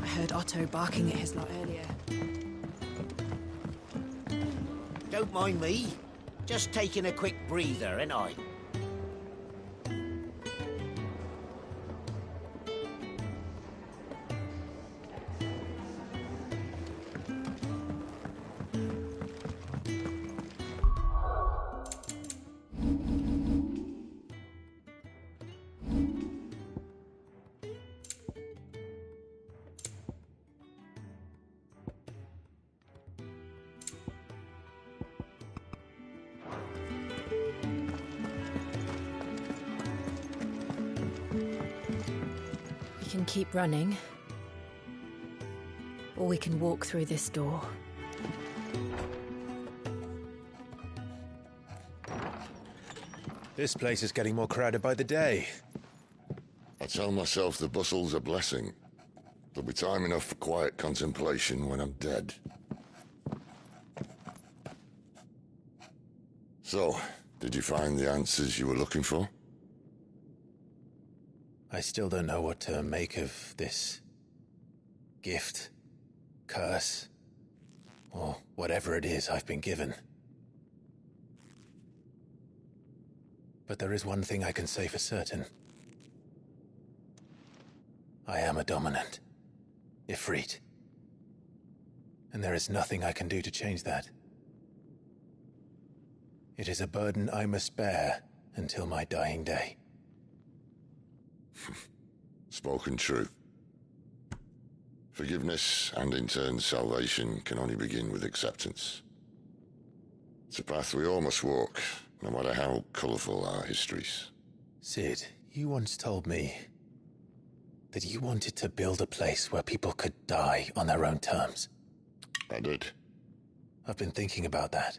heard Otto barking at his lot earlier. Don't mind me. Just taking a quick breather, ain't I? We can keep running, or we can walk through this door. This place is getting more crowded by the day. I tell myself the bustle's a blessing. There'll be time enough for quiet contemplation when I'm dead. So, did you find the answers you were looking for? I still don't know what to make of this gift, curse, or whatever it is I've been given. But there is one thing I can say for certain. I am a dominant, Ifrit. And there is nothing I can do to change that. It is a burden I must bear until my dying day. Spoken true. Forgiveness, and in turn salvation, can only begin with acceptance. It's a path we all must walk, no matter how colourful our histories. Cid, you once told me that you wanted to build a place where people could die on their own terms. I did. I've been thinking about that.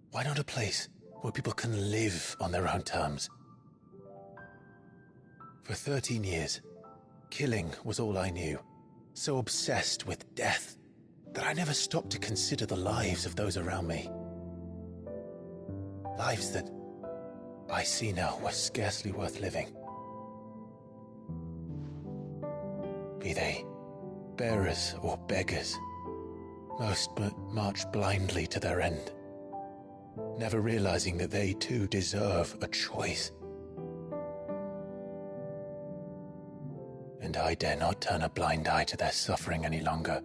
Why not a place where people can live on their own terms? For 13 years, killing was all I knew. So obsessed with death that I never stopped to consider the lives of those around me. Lives that I see now were scarcely worth living. Be they bearers or beggars, most march blindly to their end, never realizing that they too deserve a choice. And I dare not turn a blind eye to their suffering any longer.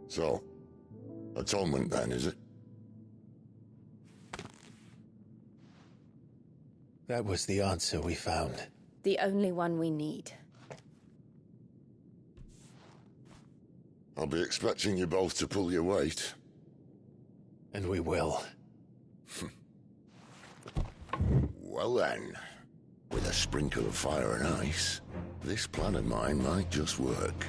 So, atonement then, is it? That was the answer we found. The only one we need. I'll be expecting you both to pull your weight. And we will. Well then, with a sprinkle of fire and ice, this plan of mine might just work.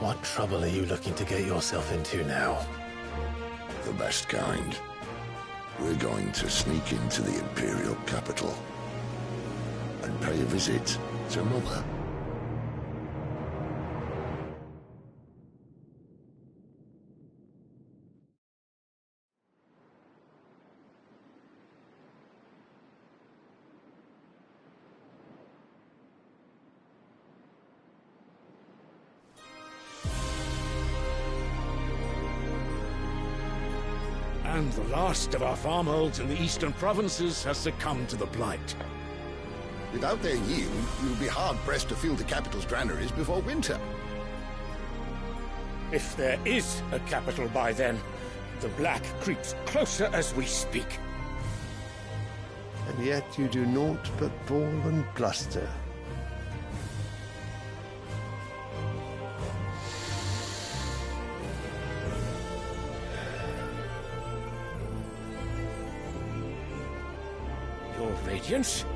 What trouble are you looking to get yourself into now? The best kind. We're going to sneak into the Imperial capital and pay a visit to Mother. And the last of our farmholds in the eastern provinces has succumbed to the blight. Without their yield, you'll be hard-pressed to fill the capital's granaries before winter. If there is a capital by then, the black creeps closer as we speak. And yet you do naught but bawl and bluster. Your Radiance?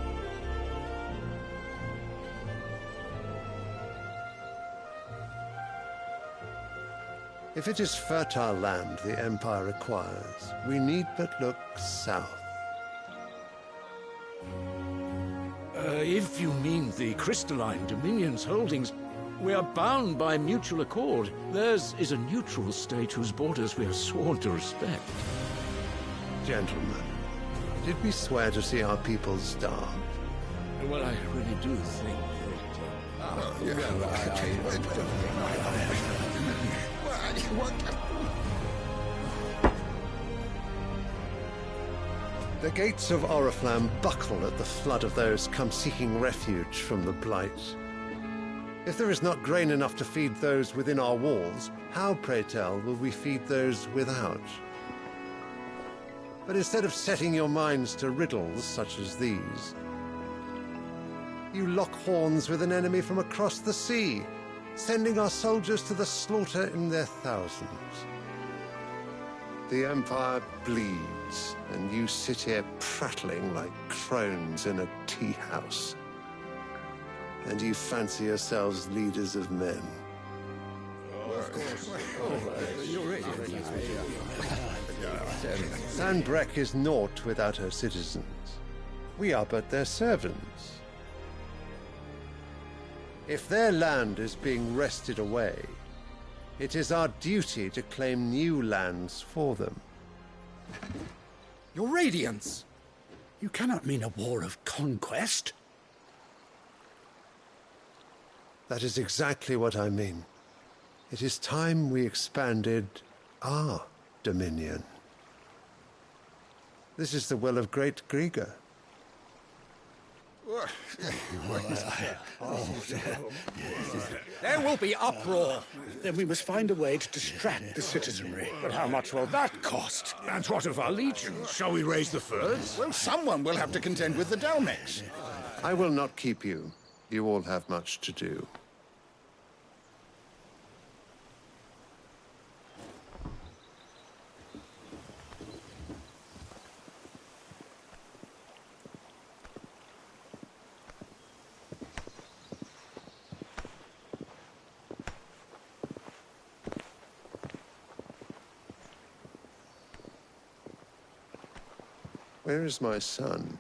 If it is fertile land the Empire requires, we need but look south. If you mean the Crystalline Dominion's holdings, we are bound by mutual accord. Theirs is a neutral state whose borders we have sworn to respect. Gentlemen, did we swear to see our people starve? Well, I really do think The gates of Oriflamme buckle at the flood of those come seeking refuge from the Blight. If there is not grain enough to feed those within our walls, how, pray tell, will we feed those without? But instead of setting your minds to riddles such as these, you lock horns with an enemy from across the sea, sending our soldiers to the slaughter in their thousands. The Empire bleeds, and you sit here prattling like crones in a tea house. And you fancy yourselves leaders of men. Sanbreque is naught without her citizens. We are but their servants. If their land is being wrested away, it is our duty to claim new lands for them. Your Radiance! You cannot mean a war of conquest. That is exactly what I mean. It is time we expanded our dominion. This is the will of great Griga. There will be uproar. Then we must find a way to distract the citizenry. But how much will that cost? And what of our legions? Shall we raise the Furs? Well, someone will have to contend with the Dalmex. I will not keep you. You all have much to do. Where is my son?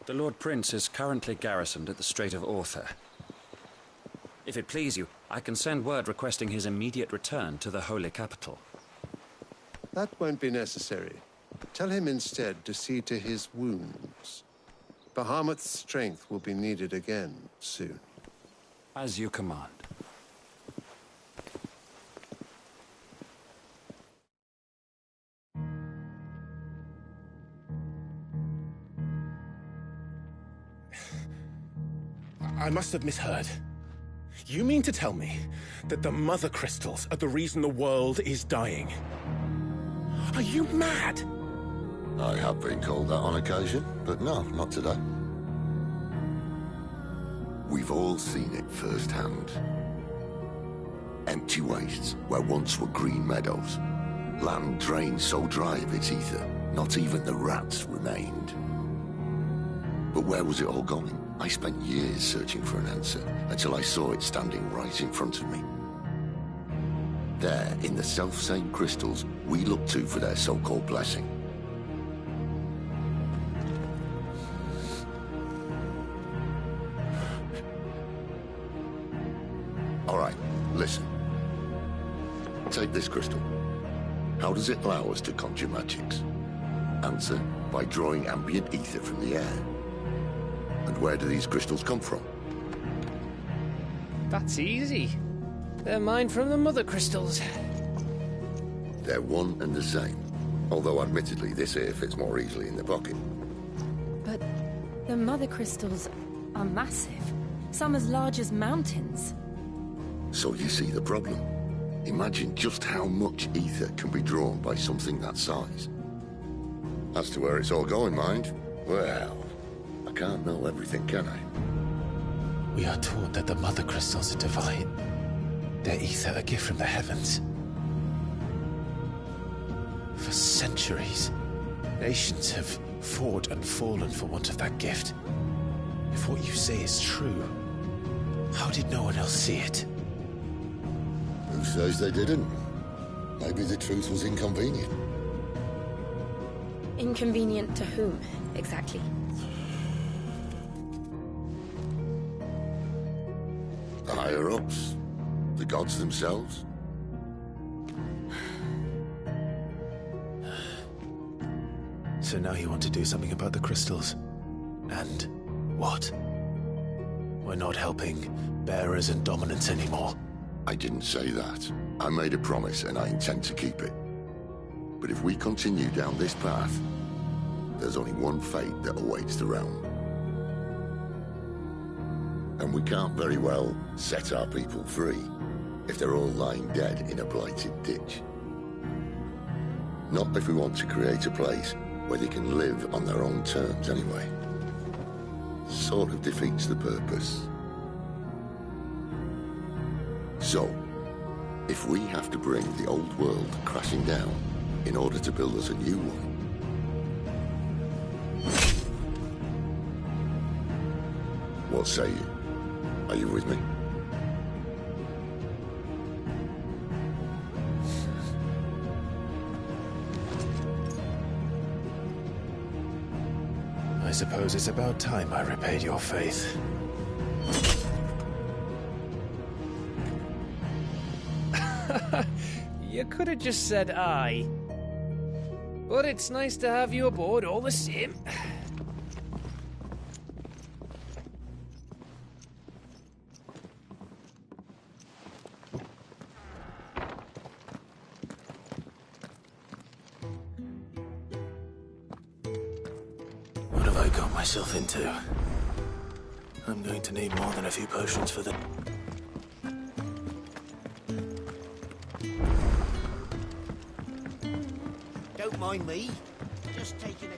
The Lord Prince is currently garrisoned at the Strait of Orther. If it please you, I can send word requesting his immediate return to the Holy Capital. That won't be necessary. Tell him instead to see to his wounds. Bahamut's strength will be needed again soon. As you command. I must have misheard. You mean to tell me that the Mother Crystals are the reason the world is dying? Are you mad? I have been called that on occasion, but no, not today. We've all seen it firsthand. Empty wastes where once were green meadows. Land drained so dry of its ether, not even the rats remained. But where was it all going? I spent years searching for an answer, until I saw it standing right in front of me. There, in the self-same crystals we look to for their so-called blessing. All right, listen. Take this crystal. How does it allow us to conjure magics? Answer, by drawing ambient ether from the air. And where do these crystals come from? That's easy. They're mined from the Mother Crystals. They're one and the same. Although admittedly this here fits more easily in the pocket. But the Mother Crystals are massive. Some as large as mountains. So you see the problem. Imagine just how much ether can be drawn by something that size. As to where it's all going, mind, well, I can't know everything, can I? We are taught that the Mother Crystals are divine. Their ether a gift from the heavens. For centuries, nations have fought and fallen for want of that gift. If what you say is true, how did no one else see it? Who says they didn't? Maybe the truth was inconvenient. Inconvenient to whom, exactly? The higher-ups? The gods themselves? So now you want to do something about the crystals. And What? We're not helping bearers and dominants anymore. I didn't say that. I made a promise and I intend to keep it. But if we continue down this path, there's only one fate that awaits the realm. And we can't very well set our people free if they're all lying dead in a blighted ditch. Not if we want to create a place where they can live on their own terms anyway. Sort of defeats the purpose. So, if we have to bring the old world crashing down in order to build us a new one, what say you? Are you with me? I suppose it's about time I repaid your faith. You could have just said aye. But it's nice to have you aboard all the same. What have I got myself into? I'm going to need more than a few potions for the... Don't mind me. Just taking a...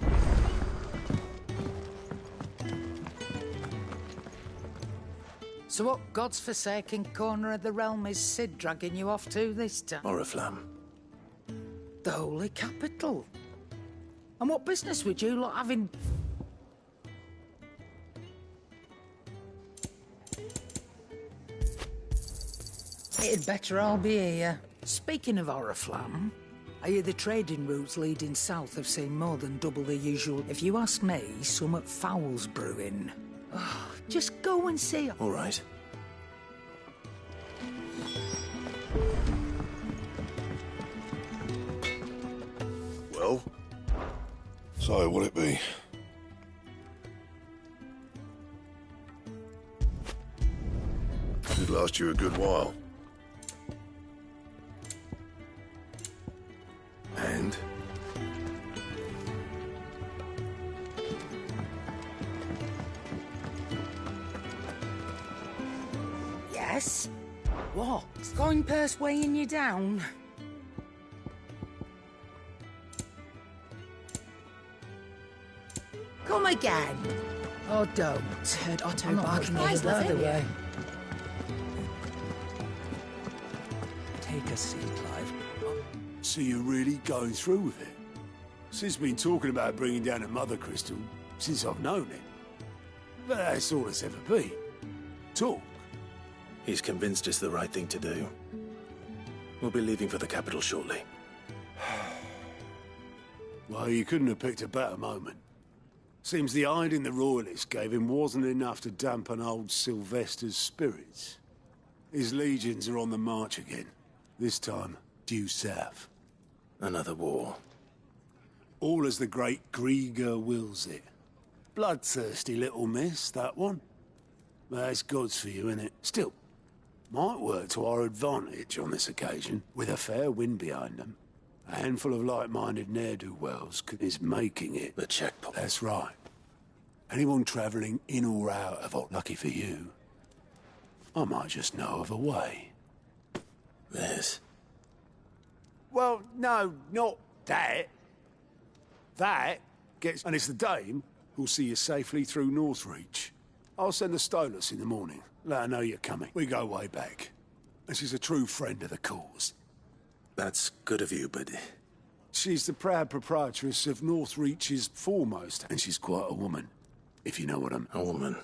So what God's forsaken corner of the realm is Cid dragging you off to this time? Oriflamme. The holy capital. And what business would you lot have in... It'd better all be here. Speaking of Oriflamme, I hear the trading routes leading south have seen more than double the usual. If you ask me, somewhat foul's brewing. Oh, just go and see. All right. Well? So, what'll it be? Should last you a good while. And? Yes? What? Going purse weighing you down? Come again. Oh, don't. Heard Otto I'm not barking looking over the other there. way. Take a seat, Clive. So you're really going through with it? Sid's been talking about bringing down a Mother Crystal since I've known him. But that's all it's ever been. Talk. He's convinced it's the right thing to do. We'll be leaving for the capital shortly. Well, you couldn't have picked a better moment. Seems the hiding the Royalists gave him wasn't enough to dampen old Sylvester's spirits. His legions are on the march again. This time, due south. Another war. All as the great Grieger wills it. Bloodthirsty little miss, that one. But that's God's for you, innit? Still, might work to our advantage on this occasion, with a fair wind behind them. A handful of like-minded ne'er-do-wells is making it. The checkpoint. That's right. Anyone travelling in or out of it, lucky for you, I might just know of a way. This? Well, no, not that. That gets... And it's the dame who'll see you safely through Northreach. I'll send the Stolas in the morning. Let her know you're coming. We go way back. And she's a true friend of the cause. That's good of you, but... She's the proud proprietress of Northreach's foremost, and she's quite a woman, if you know what I'm... A woman?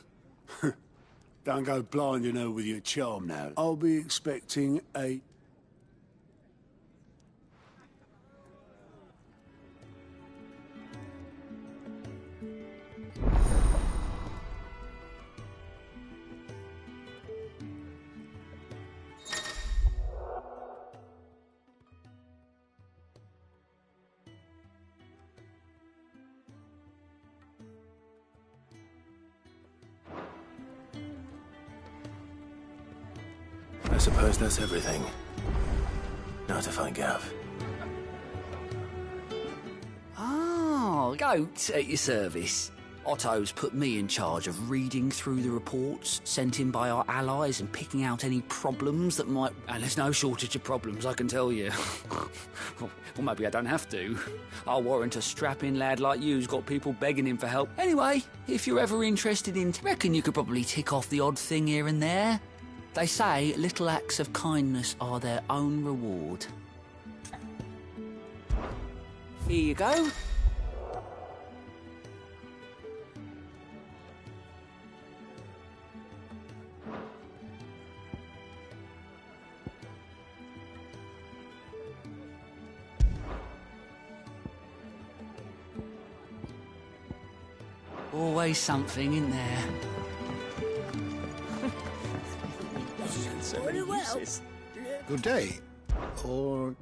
Don't go blinding her with your charm now. I'll be expecting a... I suppose that's everything. Now to find Gav. Oh, goats at your service. Otto's put me in charge of reading through the reports sent in by our allies and picking out any problems that might... And there's no shortage of problems, I can tell you. Well, maybe I don't have to. I'll warrant a strapping lad like you's got people begging him for help. Anyway, if you're ever interested in... reckon you could probably tick off the odd thing here and there. They say little acts of kindness are their own reward. Here you go. Always something in there. Very well. Good day. Or...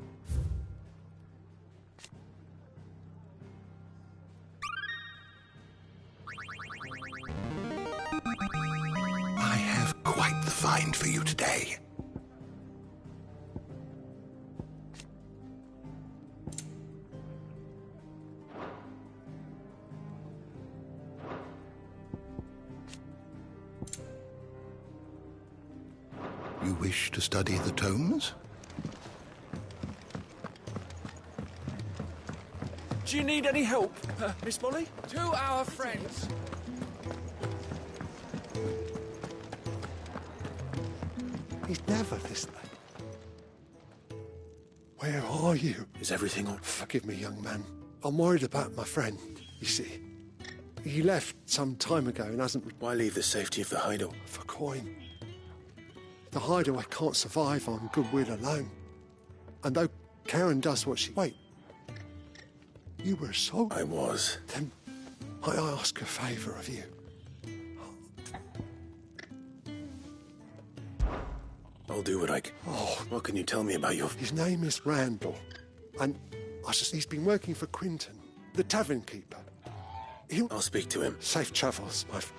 I have quite the find for you today. You wish to study the tomes? Do you need any help, Miss Molly? To our friends. He's never this late. Where are you? Is everything all... Forgive me, young man. I'm worried about my friend, you see. He left some time ago and hasn't... Why leave the safety of the hideout? For coin. The hideaway can't survive on goodwill alone. And though Karen does what she... Wait. You were a soldier? I was. Then I ask a favour of you. I'll do what I can. Oh. What can you tell me about your... His name is Randall. And he's been working for Quinton, the tavern keeper. I'll speak to him. Safe travels, my friend.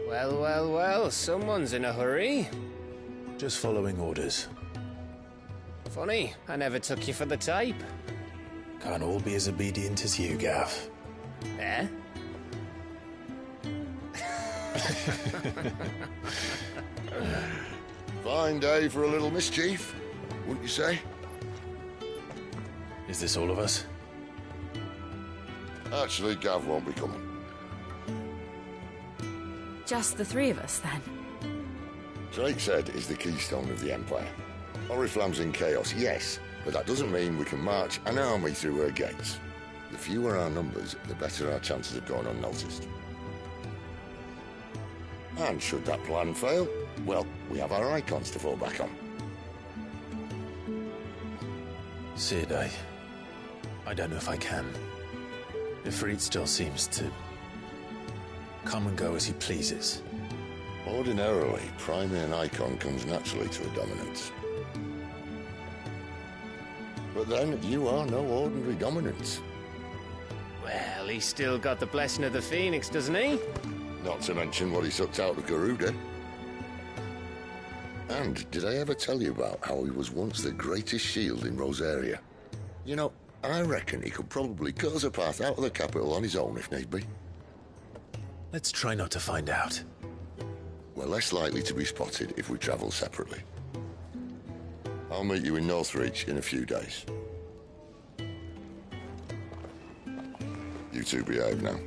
Well, well, well, someone's in a hurry. Just following orders. Funny, I never took you for the type. Can't all be as obedient as you, Gav. Eh? Fine day for a little mischief, wouldn't you say? Is this all of us? Actually, Gav won't be coming. Just the three of us, then? Drakeshead is the keystone of the Empire. Oriflamme's in chaos, yes, but that doesn't mean we can march an army through her gates. The fewer our numbers, the better our chances of going unnoticed. And should that plan fail, well, we have our icons to fall back on. Sid, I don't know if I can. Ifrit still seems to come and go as he pleases. Ordinarily, priming an icon comes naturally to a dominance. But then, you are no ordinary dominance. Well, he's still got the blessing of the Phoenix, doesn't he? Not to mention what he sucked out of Garuda. And did I ever tell you about how he was once the greatest shield in Rosaria? You know, I reckon he could probably cut us a path out of the capital on his own if need be. Let's try not to find out. We're less likely to be spotted if we travel separately. I'll meet you in Northreach in a few days. You two behave now.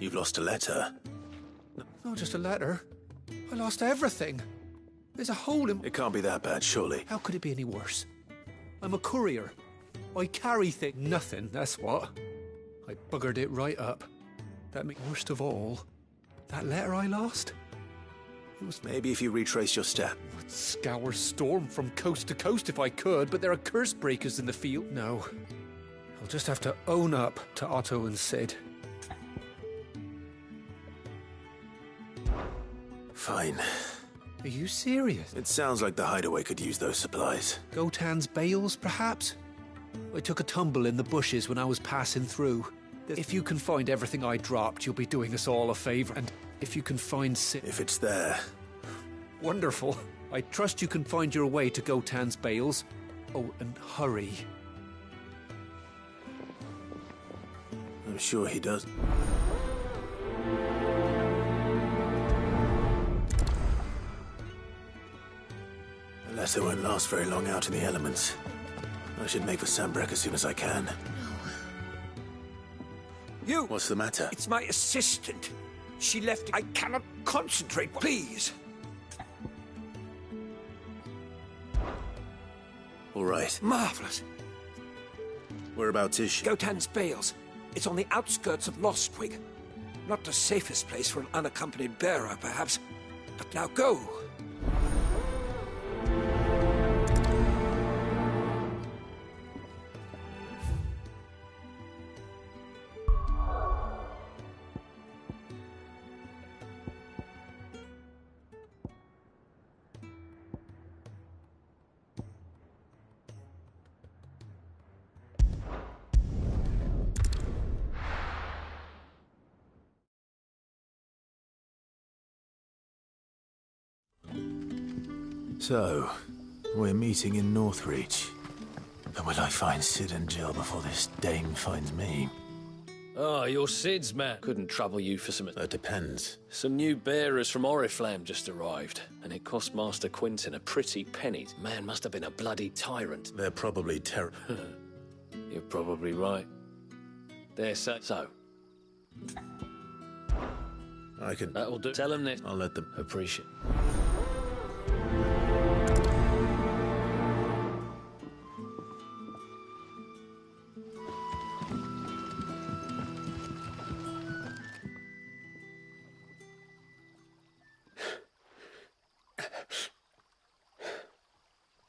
You've lost a letter. Not just a letter. I lost everything. There's a hole in... It can't be that bad, surely. How could it be any worse? I'm a courier. I carry things. Nothing, that's what. I buggered it right up. That makes worst of all. That letter I lost? It was... Maybe if you retrace your step. I'd scour Storm from coast to coast if I could, but there are curse breakers in the field. No. I'll just have to own up to Otto and Cid. Fine. Are you serious? It sounds like the hideaway could use those supplies. Gotan's bales, perhaps? I took a tumble in the bushes when I was passing through. If you can find everything I dropped, you'll be doing us all a favor. And if you can find Cid... If it's there. Wonderful. I trust you can find your way to Gotan's bales. Oh, and hurry. I'm sure he does. The letter won't last very long out in the elements. I should make for Sanbreque as soon as I can. You! What's the matter? It's my assistant. She left. I cannot concentrate. Please! All right. Marvelous. Whereabouts is she? Gotan's Bales. It's on the outskirts of Lostwig. Not the safest place for an unaccompanied bearer, perhaps. But now go! So, we're meeting in Northreach. But will I find Cid and Jill before this dame finds me? Oh, you're Cid's man. Couldn't trouble you for some... That depends. Some new bearers from Oriflamme just arrived, and it cost Master Quinton a pretty penny. Man must have been a bloody tyrant. They're probably terrible. You're probably right. They're so. I can... That'll do. Tell them this. I'll let them... Appreciate.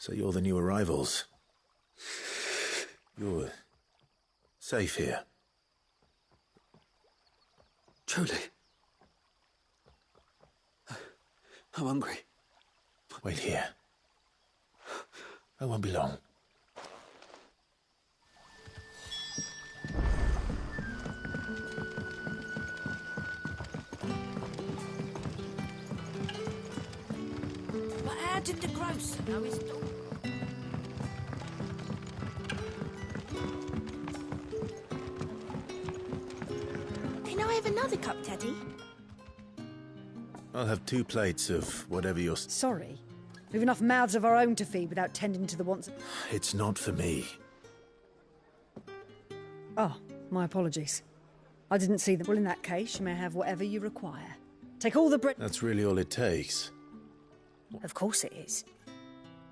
So you're the new arrivals. You're safe here. Truly. I'm hungry. Wait here. I won't be long. But how did the grocer know his daughter? Can I have another cup, Teddy? I'll have 2 plates of whatever you're... Sorry. We've enough mouths of our own to feed without tending to the wants of... It's not for me. Oh, my apologies. I didn't see them. Well, in that case, you may have whatever you require. Take all the bread... That's really all it takes. Of course it is.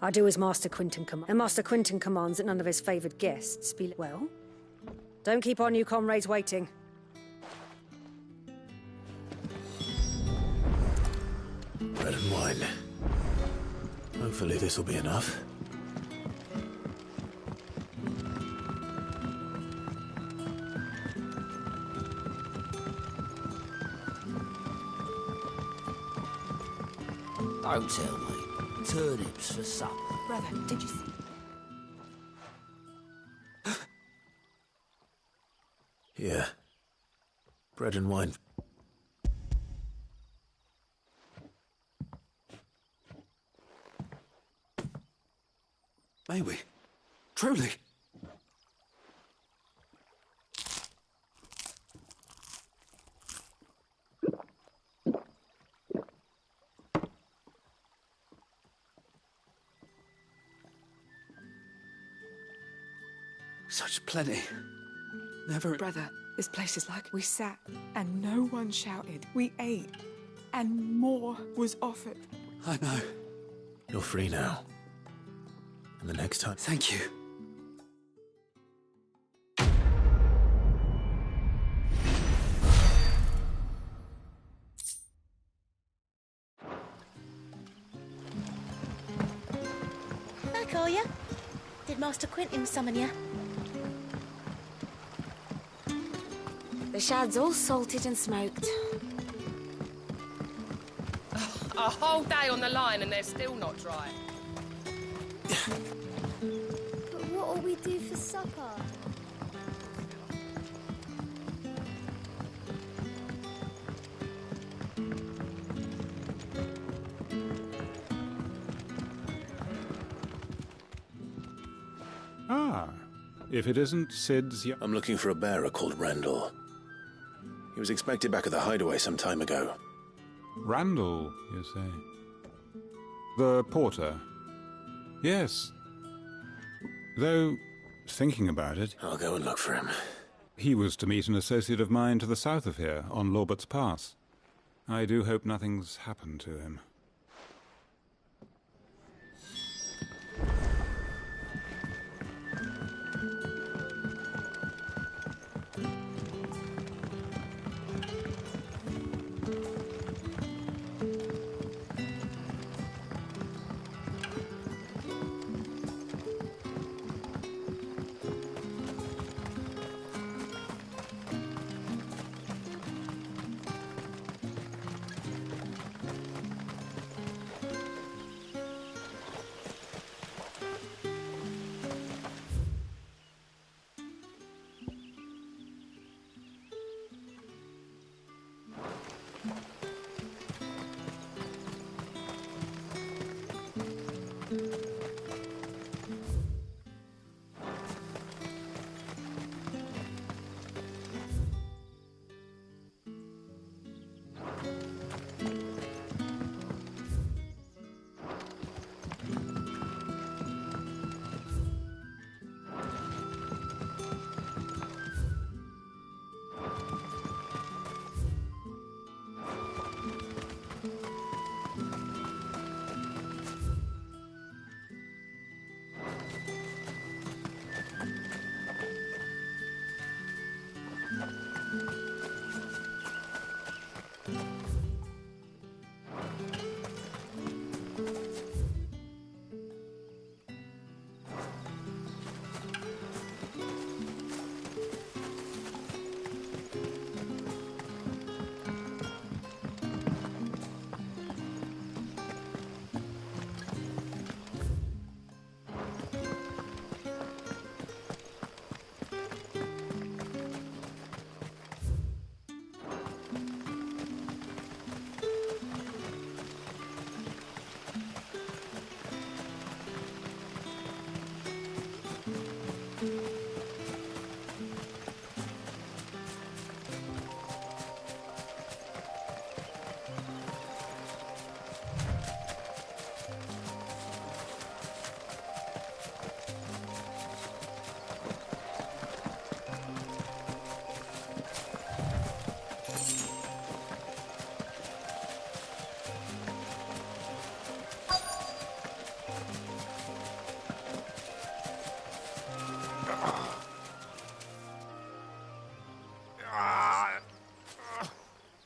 I do as Master Quinton commands. And Master Quinton commands that none of his favoured guests be... Well, don't keep our new comrades waiting. Bread and wine. Hopefully this will be enough. Don't tell me. Turnips for supper. Brother, did you see? Here. Bread and wine. May we? Truly? Such plenty. Never... Brother, This place is like we sat and no one shouted. We ate and more was offered. I know. You're free now. And the next time... Thank you. Back, are you? Did Master Quentin summon you? The shad's all salted and smoked. A whole day on the line and they're still not dry. But what'll we do for supper? Ah, if it isn't Sid's... I'm looking for a bearer called Randall. He was expected back at the hideaway some time ago. Randall, you say? The porter? Yes. Though, thinking about it... I'll go and look for him. He was to meet an associate of mine to the south of here, on Lorbert's Pass. I do hope nothing's happened to him.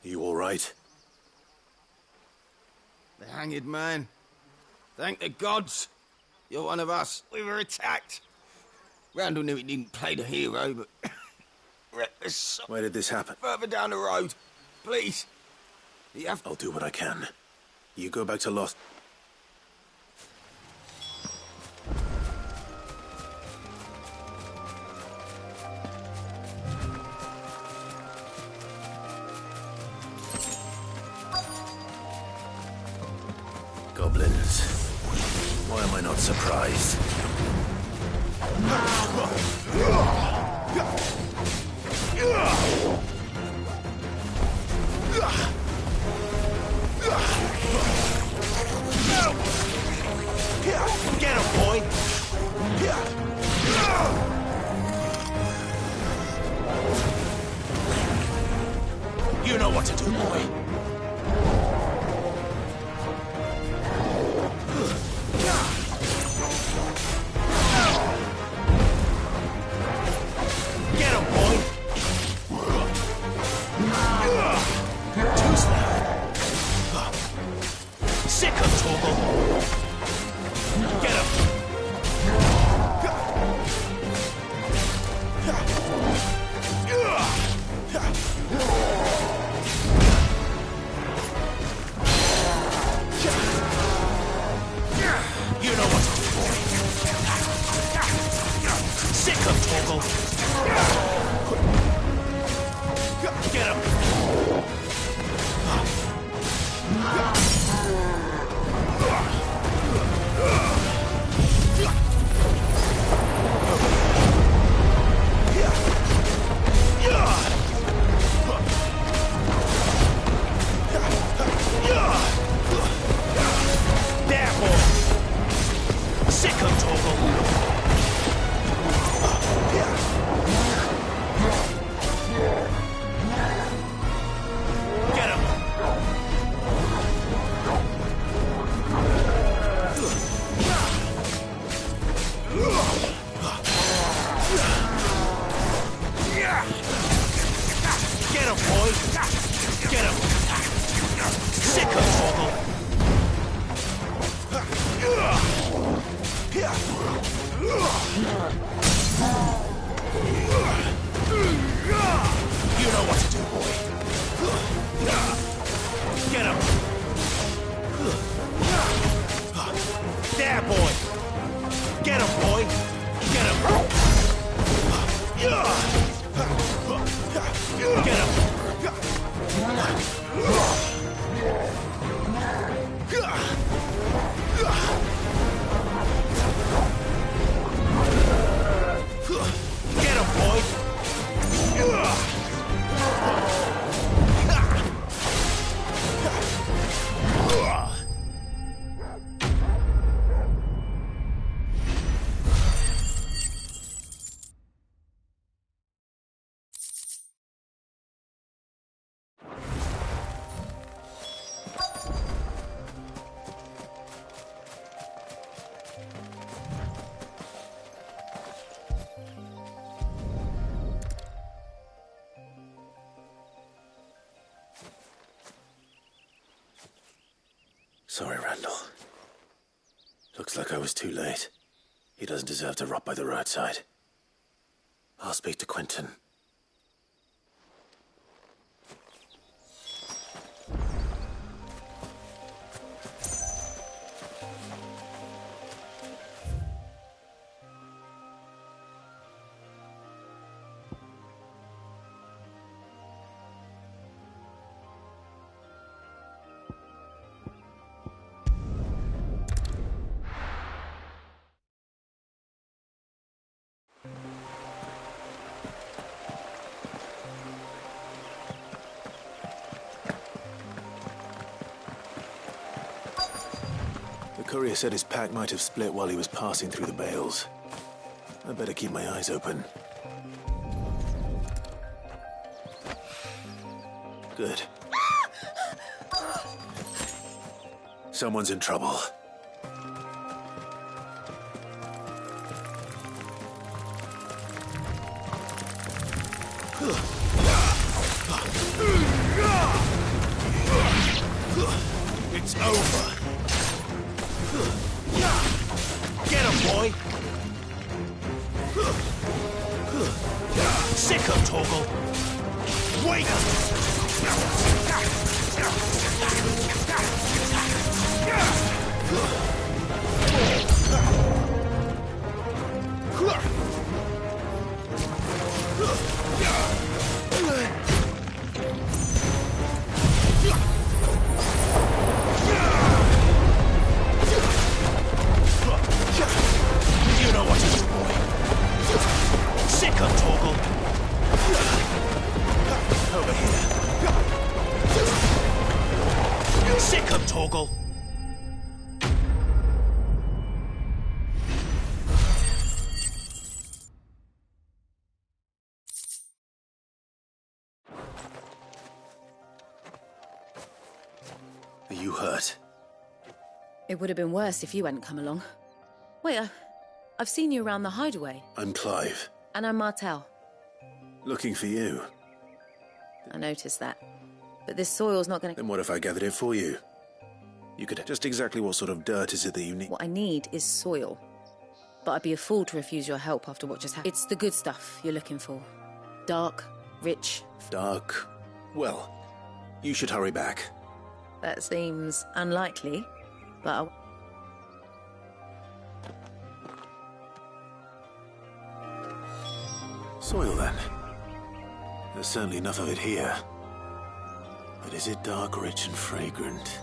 You all right? The hanged man. Thank the gods. You're one of us. We were attacked. Randall knew he didn't play the hero, but... Where did this happen? Further down the road. Please. I'll do what I can. You go back to Lost. Goblins. Why am I not surprised? Get him, boy! what to do, boy. Get him, boy! Two-step! Sick of Torgal! Get him! You know what to do, boy. Sick of Torgal! Get him! There, boy! Sick of Torgal! Get him! Get him, boy! Get him! Sick of Torgal! You know what to do, boy. Get him! There, boy! Get him, boy! Get him! Get him! Get him, boy! Sorry, Randall. Looks like I was too late. He doesn't deserve to rot by the roadside. I'll speak to Quentin. The courier said his pack might have split while he was passing through the bales. I better keep my eyes open. Good. Someone's in trouble. It's over. Get him, boy! Sick of Torgal! Wait! You know what to do, boy. Sick of Torgal. Over here. Sick of Torgal. Are you hurt? It would have been worse if you hadn't come along. Wait, I've seen you around the hideaway. I'm Clive. And I'm Martel. Looking for you. I noticed that. But this soil's not going to... Then what if I gathered it for you? You could... Just exactly what sort of dirt is it that you need? What I need is soil. But I'd be a fool to refuse your help after what just happened. It's the good stuff you're looking for. Dark, rich... Dark... Well, you should hurry back. That seems unlikely, but... Soil, then. There's certainly enough of it here. But is it dark, rich, and fragrant?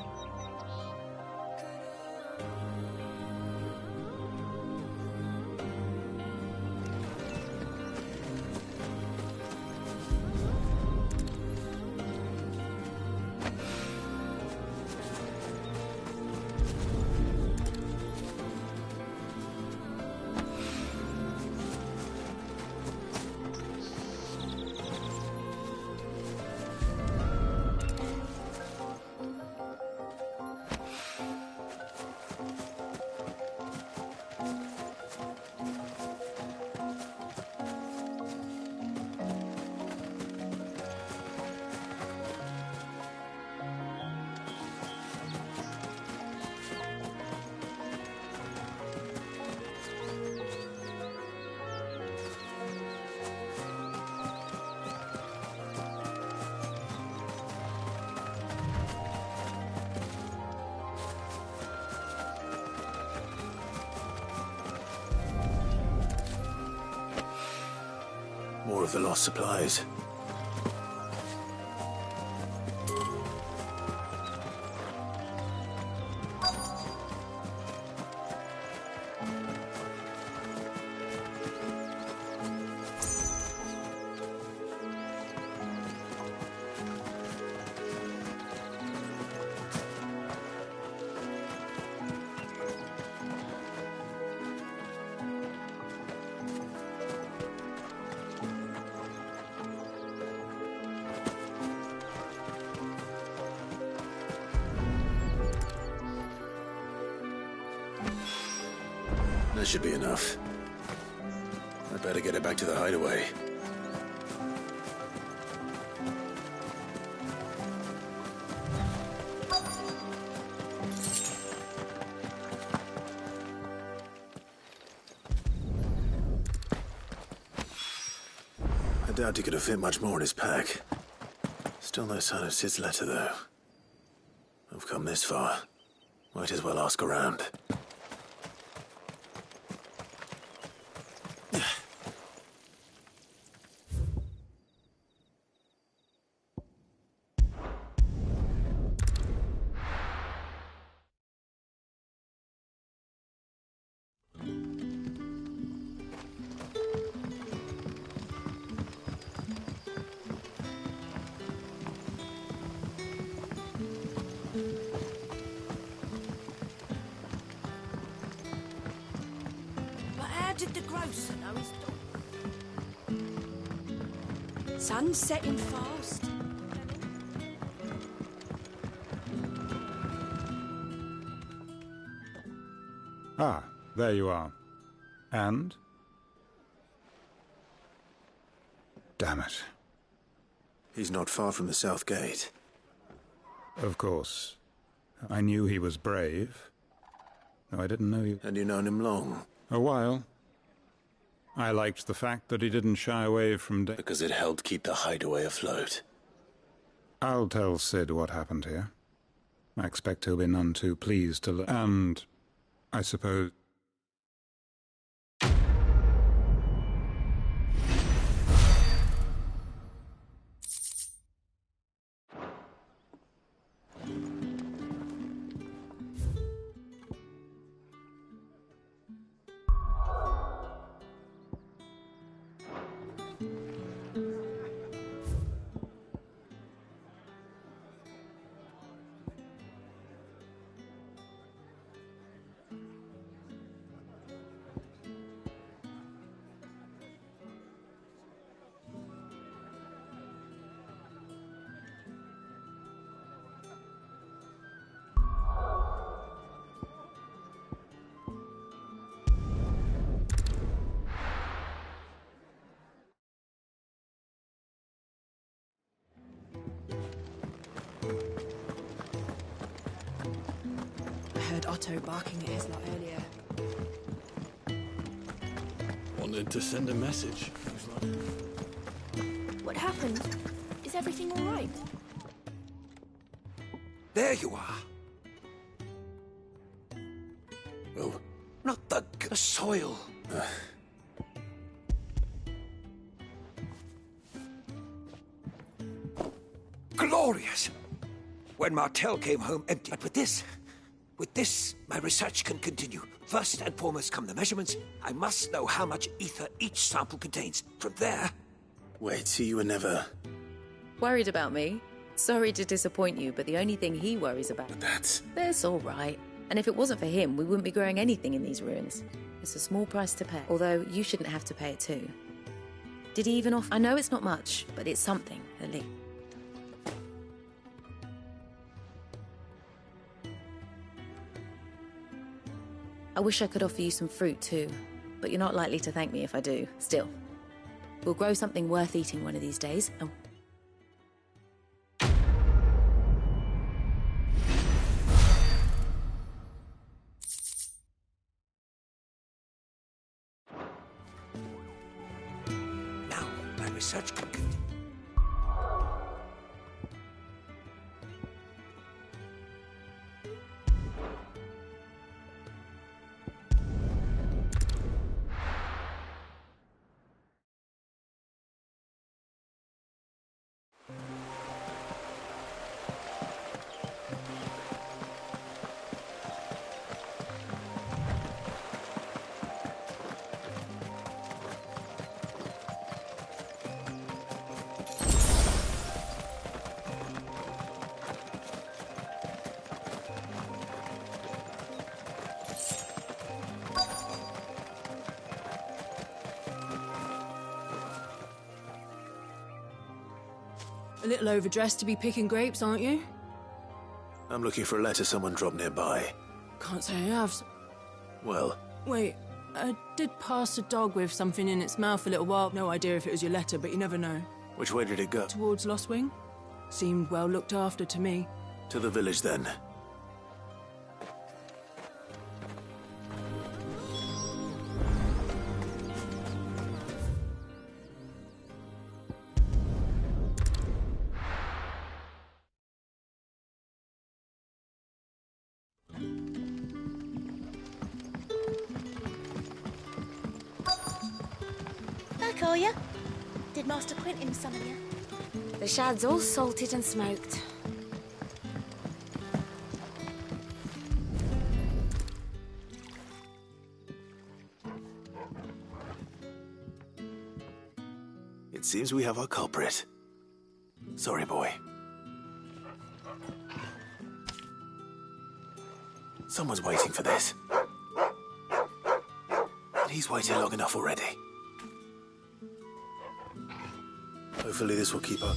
More of the lost supplies. That should be enough. I better get it back to the hideaway. I doubt he could have fit much more in his pack. Still no sign of Sid's letter, though. I've come this far. Might as well ask around. Did the grocer know his dog? Sun's setting fast. Ah, there you are. And? Damn it. He's not far from the south gate. Of course. I knew he was brave. Though I didn't know you... And you known him long? A while. I liked the fact that he didn't shy away from... Because it helped keep the hideaway afloat. I'll tell Sid what happened here. I expect he'll be none too pleased to... And, I suppose... Otto barking at his lot earlier. Wanted to send a message. What happened? Is everything all right? There you are. Oh. Not the soil. Glorious! When Martel came home empty. But with this, my research can continue. First and foremost come the measurements. I must know how much ether each sample contains. From there... Wait, so you were never... Worried about me? Sorry to disappoint you, but the only thing he worries about... That's all right. And if it wasn't for him, we wouldn't be growing anything in these ruins. It's a small price to pay, although you shouldn't have to pay it too. Did he even offer... I know it's not much, but it's something, at least. I wish I could offer you some fruit too, but you're not likely to thank me if I do. Still, we'll grow something worth eating one of these days, and... Now, my research can continue. A little overdressed to be picking grapes, aren't you? I'm looking for a letter someone dropped nearby. Can't say I have. Well, Wait, I did pass a dog with something in its mouth a little while. No idea if it was your letter, but you never know. which way did it go? Towards Lostwing. Seemed well looked after to me. To the village, then. Back, are ya? Did Master Quentin summon ya? The shad's all salted and smoked. It seems we have our culprit. Sorry, boy. Someone's waiting for this. And he's waited long enough already. Hopefully this will keep up.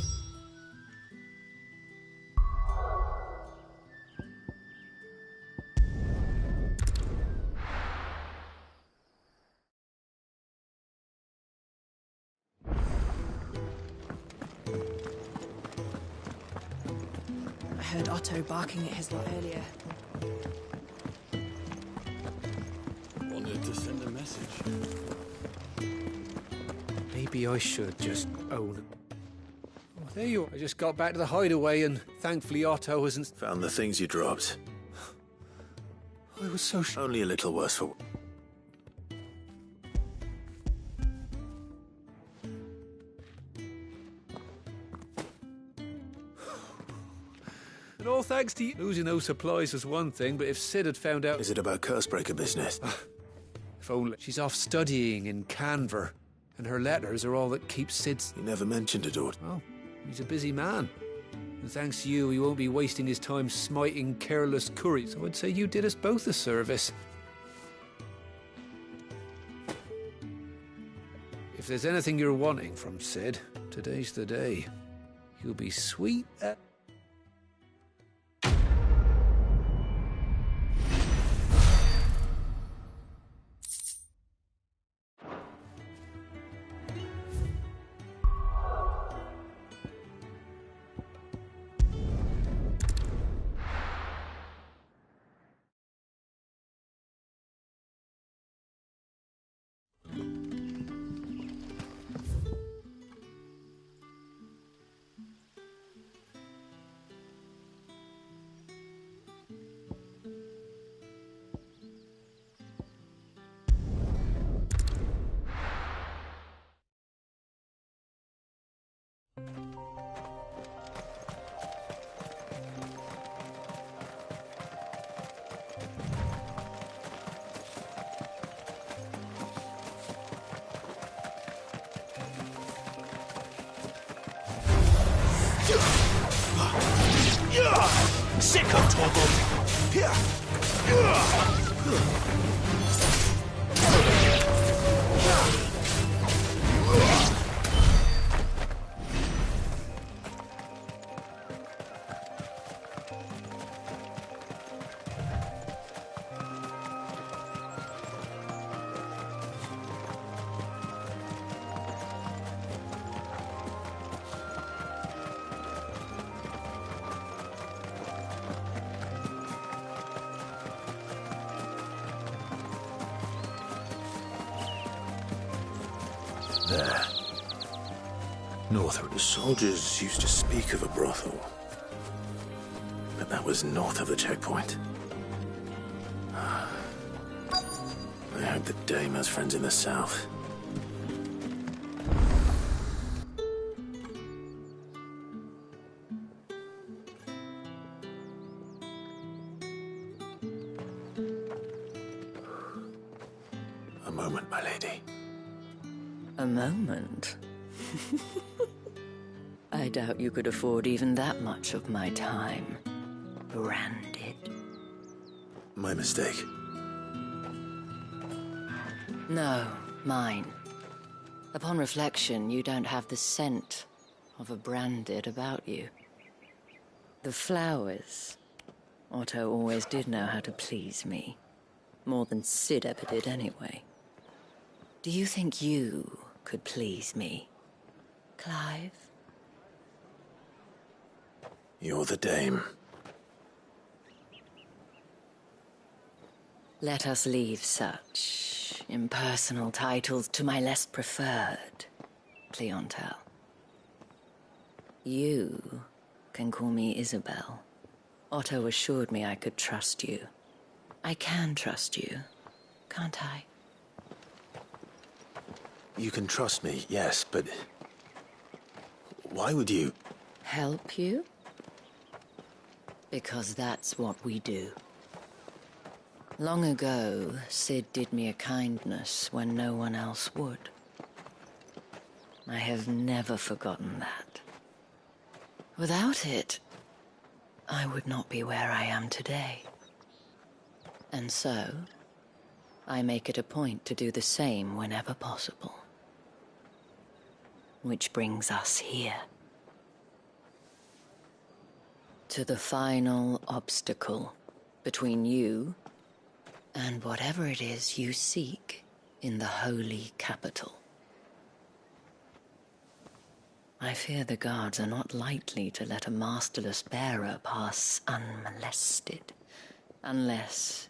I heard Otto barking at his lot earlier. Wanted to send a message. Maybe I should just own it. Oh, there you are. I just got back to the hideaway and thankfully Otto hasn't... Found the things you dropped. I was so Only a little worse for... And all thanks to you. Losing those supplies was one thing, but if Sid had found out... Is it about Cursebreaker business? If only. She's off studying in Canver, and her letters are all that keeps Sid's... He never mentioned it, or... Oh, he's a busy man. And thanks to you, he won't be wasting his time smiting careless curries. So I'd say you did us both a service. If there's anything you're wanting from Sid, today's the day. He'll be sweet Sick of Torgold! Here! There. North. The soldiers used to speak of a brothel. But that was north of the checkpoint. I hope the dame has friends in the south. A moment, my lady. A moment? I doubt you could afford even that much of my time. Branded. My mistake. No, mine. Upon reflection, you don't have the scent of a branded about you. The flowers. Otto always did know how to please me. More than Sid ever did anyway. Do you think you could please me, Clive? You're the dame. Let us leave such impersonal titles to my less preferred, Cleontel. You can call me Isabel. Otto assured me I could trust you. I can trust you, can't I? You can trust me, yes, but... why would you... Help you? Because that's what we do. Long ago, Sid did me a kindness when no one else would. I have never forgotten that. Without it, I would not be where I am today. And so, I make it a point to do the same whenever possible. Which brings us here. To the final obstacle between you and whatever it is you seek in the holy capital. I fear the guards are not likely to let a masterless bearer pass unmolested. Unless...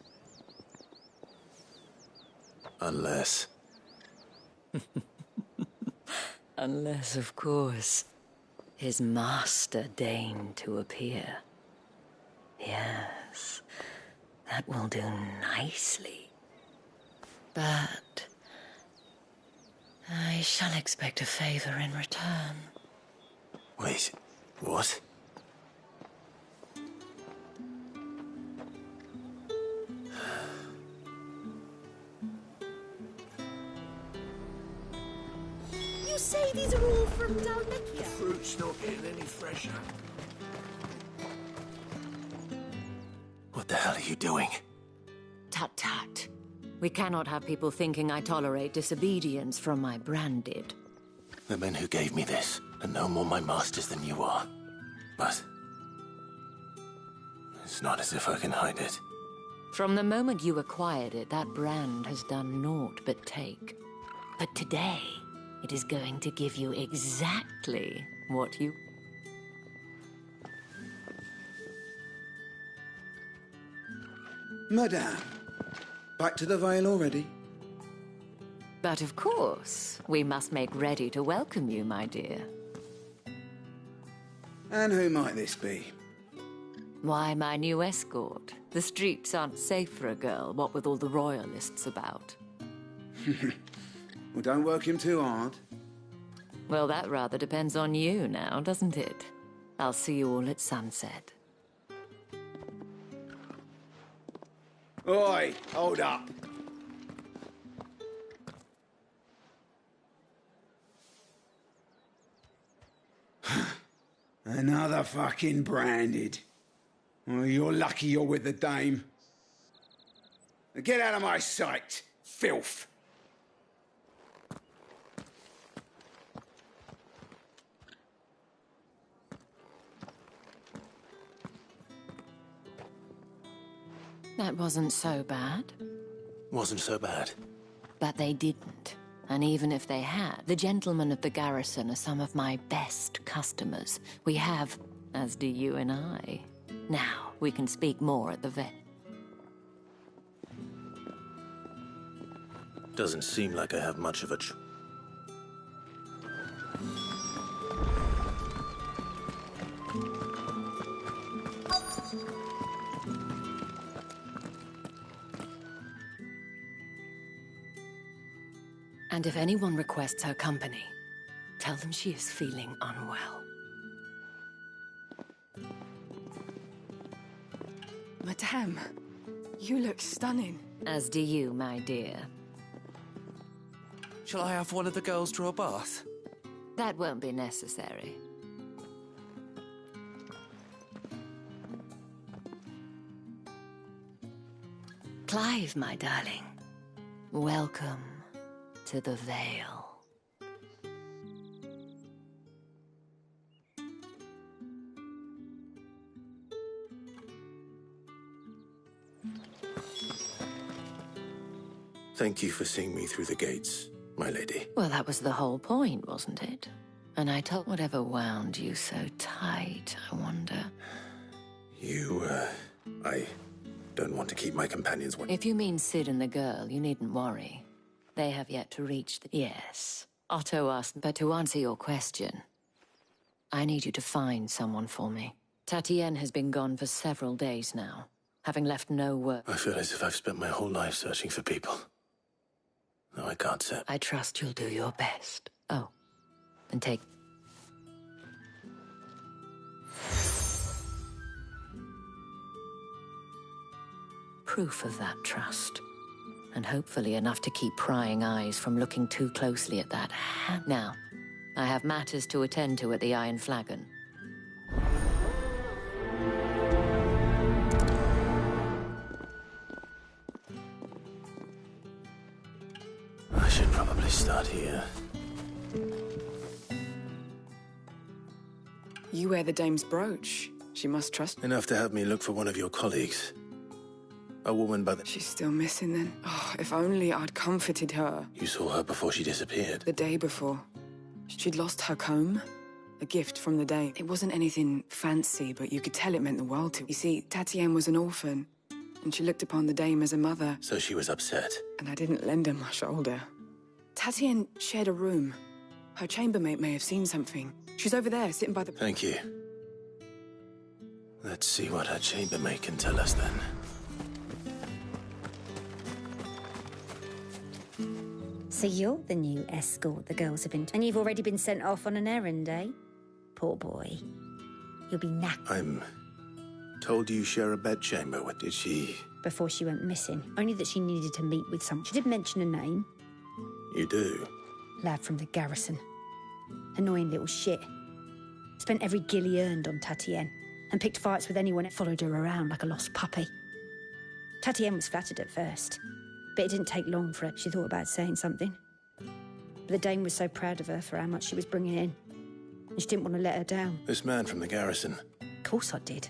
Unless... Unless, of course, his master deigned to appear. Yes, that will do nicely. But I shall expect a favor in return. Wait, what? You say these are all from Dalmekia? The fruit's not getting any fresher. What the hell are you doing? Tut tut. We cannot have people thinking I tolerate disobedience from my branded. The men who gave me this are no more my masters than you are. But... it's not as if I can hide it. From the moment you acquired it, that brand has done naught but take. But today, it is going to give you exactly what you... Madame, back to the Vale already? But of course, we must make ready to welcome you, my dear. And who might this be? Why, my new escort. The streets aren't safe for a girl, what with all the royalists about. Well, don't work him too hard. Well, that rather depends on you now, doesn't it? I'll see you all at sunset. Oi, hold up. Another fucking branded. Well, you're lucky you're with the dame. Now get out of my sight, filth. That wasn't so bad. Wasn't so bad. But they didn't. And even if they had, the gentlemen of the garrison are some of my best customers. We have, as do you and I. Now, we can speak more at the vet. Doesn't seem like I have much of a And if anyone requests her company, tell them she is feeling unwell. Madame, you look stunning. As do you, my dear. Shall I have one of the girls draw a bath? That won't be necessary. Clive, my darling. Welcome to the Vale. Thank you for seeing me through the gates, my lady. Well, that was the whole point, wasn't it? And I told whatever wound you so tight, I wonder. I don't want to keep my companions waiting. If you mean Sid and the girl, you needn't worry. They have yet to reach the... Yes. Otto asked, but to answer your question, I need you to find someone for me. Tatienne has been gone for several days now, having left no word. I feel as if I've spent my whole life searching for people. No, I can't say. I trust you'll do your best. Oh, and take... proof of that trust. And hopefully enough to keep prying eyes from looking too closely at that hand. Now, I have matters to attend to at the Iron Flagon. I should probably start here. You wear the dame's brooch. She must trust... Enough to have me look for one of your colleagues. A woman by the... She's still missing then. Oh, if only I'd comforted her. You saw her before she disappeared? The day before. She'd lost her comb. A gift from the dame. It wasn't anything fancy, but you could tell it meant the world to her. You see, Tatienne was an orphan, and she looked upon the dame as a mother. So she was upset. And I didn't lend her my shoulder. Tatienne shared a room. Her chambermaid may have seen something. She's over there, sitting by the... Thank you. Let's see what her chambermaid can tell us then. So you're the new escort the girls have been... And you've already been sent off on an errand, eh? Poor boy. You'll be knackered. I'm told you share a bedchamber with... Did she... Before she went missing. Only that she needed to meet with someone. She did mention a name. You do? Lad from the garrison. Annoying little shit. Spent every guil he earned on Tatienne. And picked fights with anyone that followed her around like a lost puppy. Tatienne was flattered at first. But it didn't take long for her. She thought about saying something. But the dame was so proud of her for how much she was bringing in. And she didn't want to let her down. This man from the garrison. Of course I did.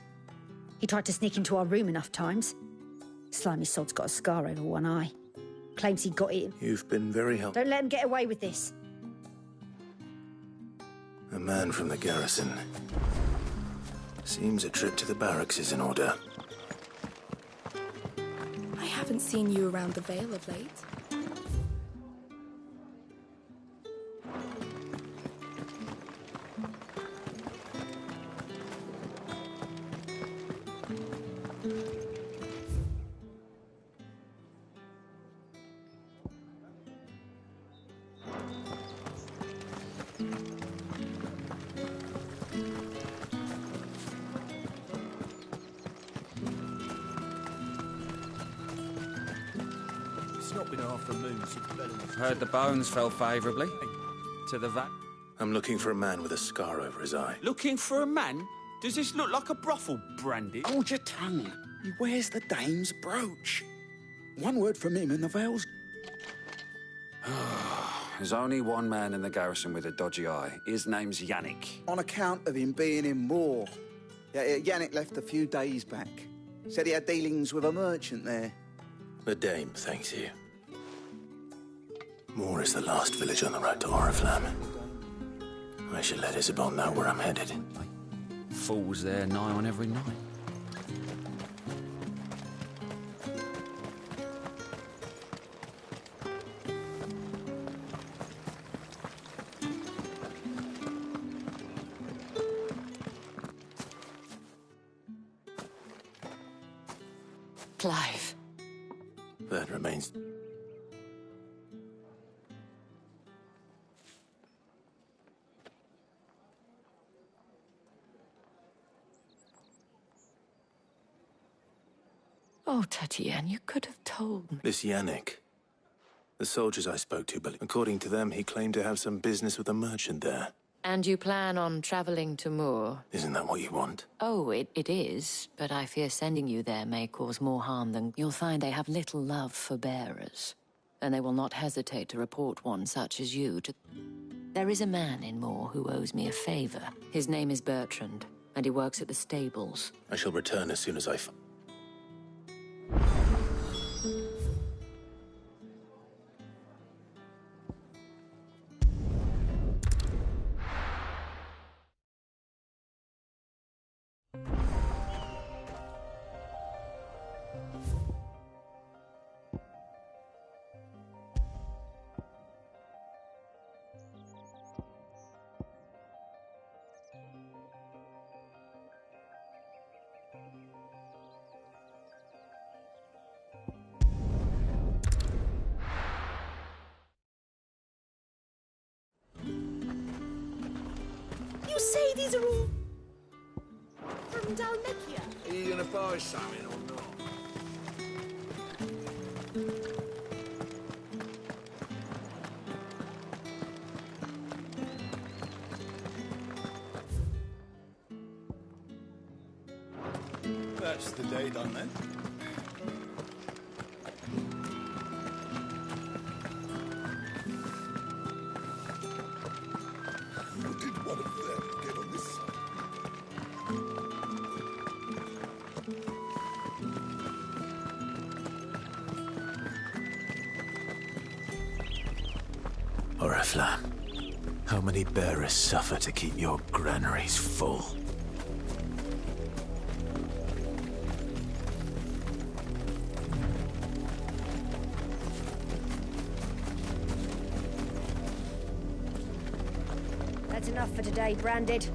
He tried to sneak into our room enough times. Slimy sod's got a scar over one eye. Claims he got it. You've been very helpful. Don't let him get away with this. A man from the garrison. Seems a trip to the barracks is in order. I haven't seen you around the Vale of late. It's not been half the moon since Bellum. Heard the bones fell favourably to the vat. I'm looking for a man with a scar over his eye. Looking for a man? Does this look like a brothel, Brandy? Hold your tongue. He wears the dame's brooch. One word from him and the veil's... There's only one man in the garrison with a dodgy eye. His name's Yannick. On account of him being in Moor. Yeah, Yannick left a few days back. Said he had dealings with a merchant there. The Dame thanks you. Moor is the last village on the road to Oriflamme. I should let Isabel know where I'm headed. Fools there nigh on every night. Clive. That remains... Oh, Tatienne, you could have told me. This Yannick. The soldiers I spoke to, but according to them, he claimed to have some business with a merchant there. And you plan on traveling to Moor? Isn't that what you want? Oh, it is, but I fear sending you there may cause more harm than... You'll find they have little love for bearers, and they will not hesitate to report one such as you to... There is a man in Moor who owes me a favor. His name is Bertrand, and he works at the stables. I shall return as soon as I... You say these are all from Dalmekia? Are you gonna buy something or not? That's the day done then. Did one of them get on this side? Oriflamme. How many bearers suffer to keep your granaries full? That's enough for today, Branded.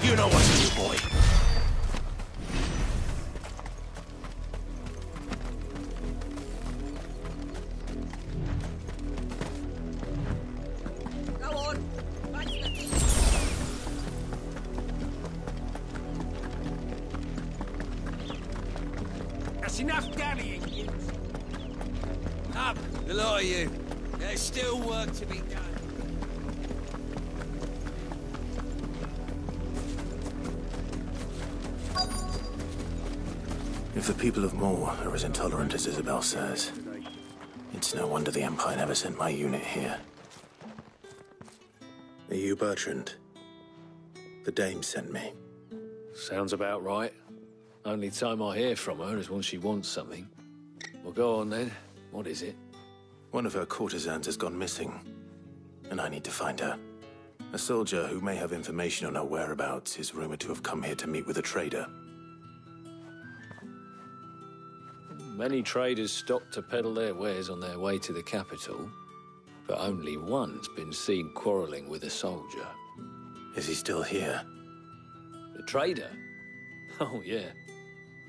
You know what to do, boy. Go on. Back to the... That's enough dallying, you. Up, the lot of you. There's still work to be done. If the people of Moor are as intolerant as Isabel says, it's no wonder the Empire never sent my unit here. Are you Bertrand? The Dame sent me. Sounds about right. Only time I hear from her is when she wants something. Well, go on then. What is it? One of her courtesans has gone missing, and I need to find her. A soldier who may have information on her whereabouts is rumored to have come here to meet with a trader. Many traders stopped to peddle their wares on their way to the capital, but only one's been seen quarrelling with a soldier. Is he still here? The trader? Oh, yeah.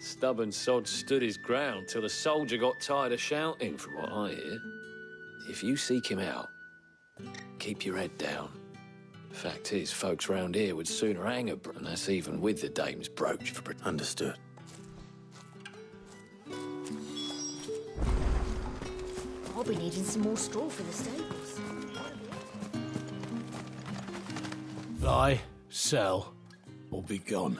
Stubborn sod stood his ground till the soldier got tired of shouting, from what I hear. If you seek him out, keep your head down. Fact is, folks round here would sooner hang a and that's even with the dame's brooch for... Understood. I'll be needing some more straw for the stables. Buy, sell, or be gone.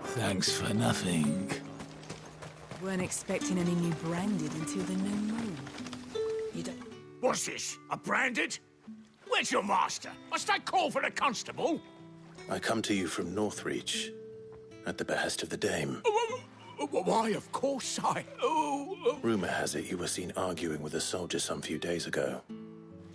Thanks for nothing. Weren't expecting any new branded until the new moon. You don't... What's this? A branded? Where's your master? Must I call for the constable? I come to you from Northreach, at the behest of the Dame. Why, of course I... Rumor has it you were seen arguing with a soldier some few days ago.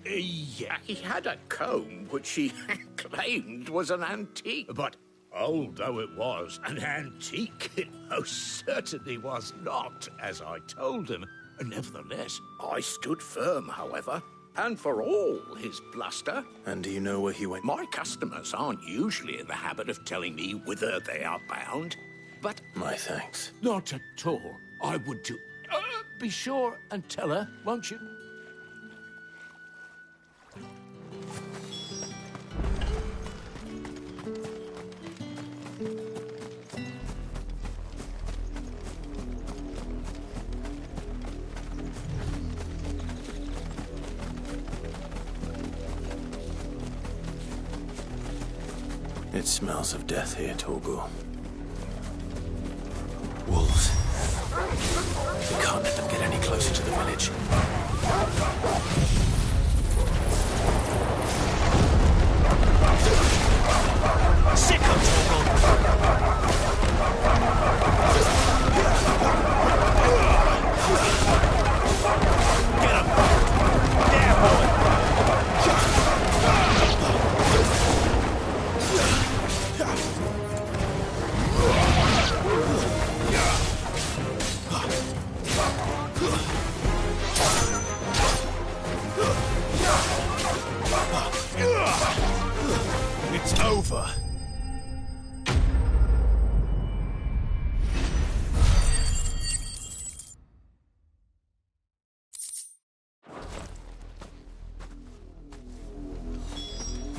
Yeah, he had a comb which he claimed was an antique. But old though it was, an antique it most certainly was not, as I told him. Nevertheless, I stood firm, however, and for all his bluster... And do you know where he went? My customers aren't usually in the habit of telling me whither they are bound, but... My thanks. Not at all. I would too. Be sure and tell her, won't you? It smells of death here, Torgal. Wolves. We can't let them get any closer to the village. Sicko, Get him! There, boy! It's over.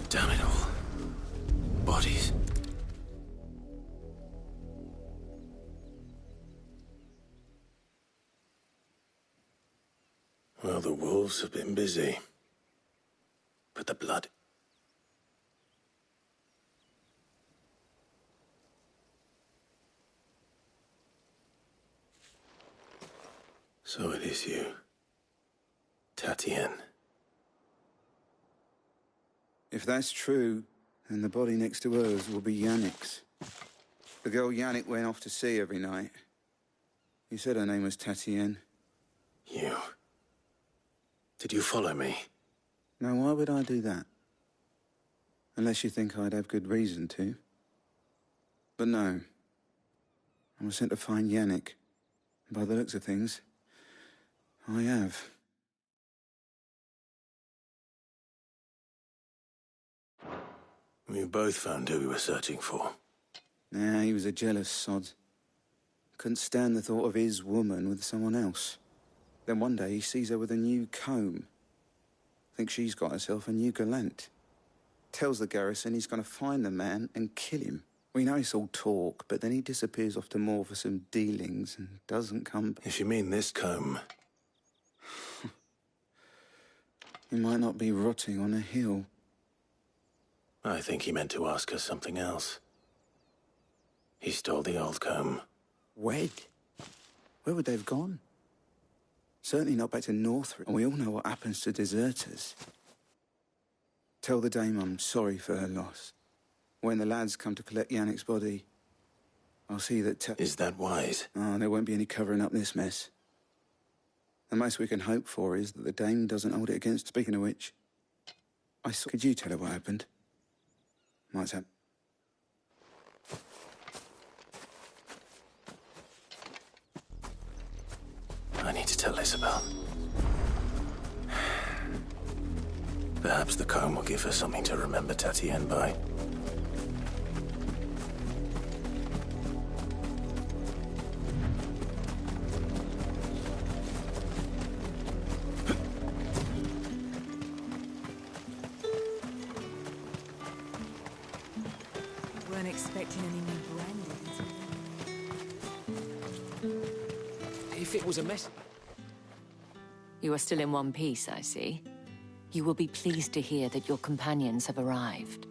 Damn it all. Bodies. Well, the wolves have been busy. But the blood... So it is you, Tatien. If that's true, then the body next to hers will be Yannick's. The girl Yannick went off to see every night. You said her name was Tatien. You... Did you follow me? Now, why would I do that? Unless you think I'd have good reason to. But no. I was sent to find Yannick. And by the looks of things, I have. We both found who we were searching for. Nah, he was a jealous sod. Couldn't stand the thought of his woman with someone else. Then one day he sees her with a new comb. Thinks she's got herself a new gallant. Tells the garrison he's going to find the man and kill him. We know it's all talk, but then he disappears off to Moor for some dealings and doesn't come back. If you mean this comb... He might not be rotting on a hill. I think he meant to ask us something else. He stole the old comb. Wed? Where would they have gone? Certainly not back to Northrop, and we all know what happens to deserters. Tell the dame I'm sorry for her loss. When the lads come to collect Yannick's body, I'll see that... Is that wise? Oh, there won't be any covering up this mess. The most we can hope for is that the dame doesn't hold it against... Speaking of which, Could you tell her what happened? What's that? need to tell Isabel. Perhaps the comb will give her something to remember Tatienne by. Weren't expecting any new branding. If it was a mess... You are still in one piece, I see. You will be pleased to hear that your companions have arrived.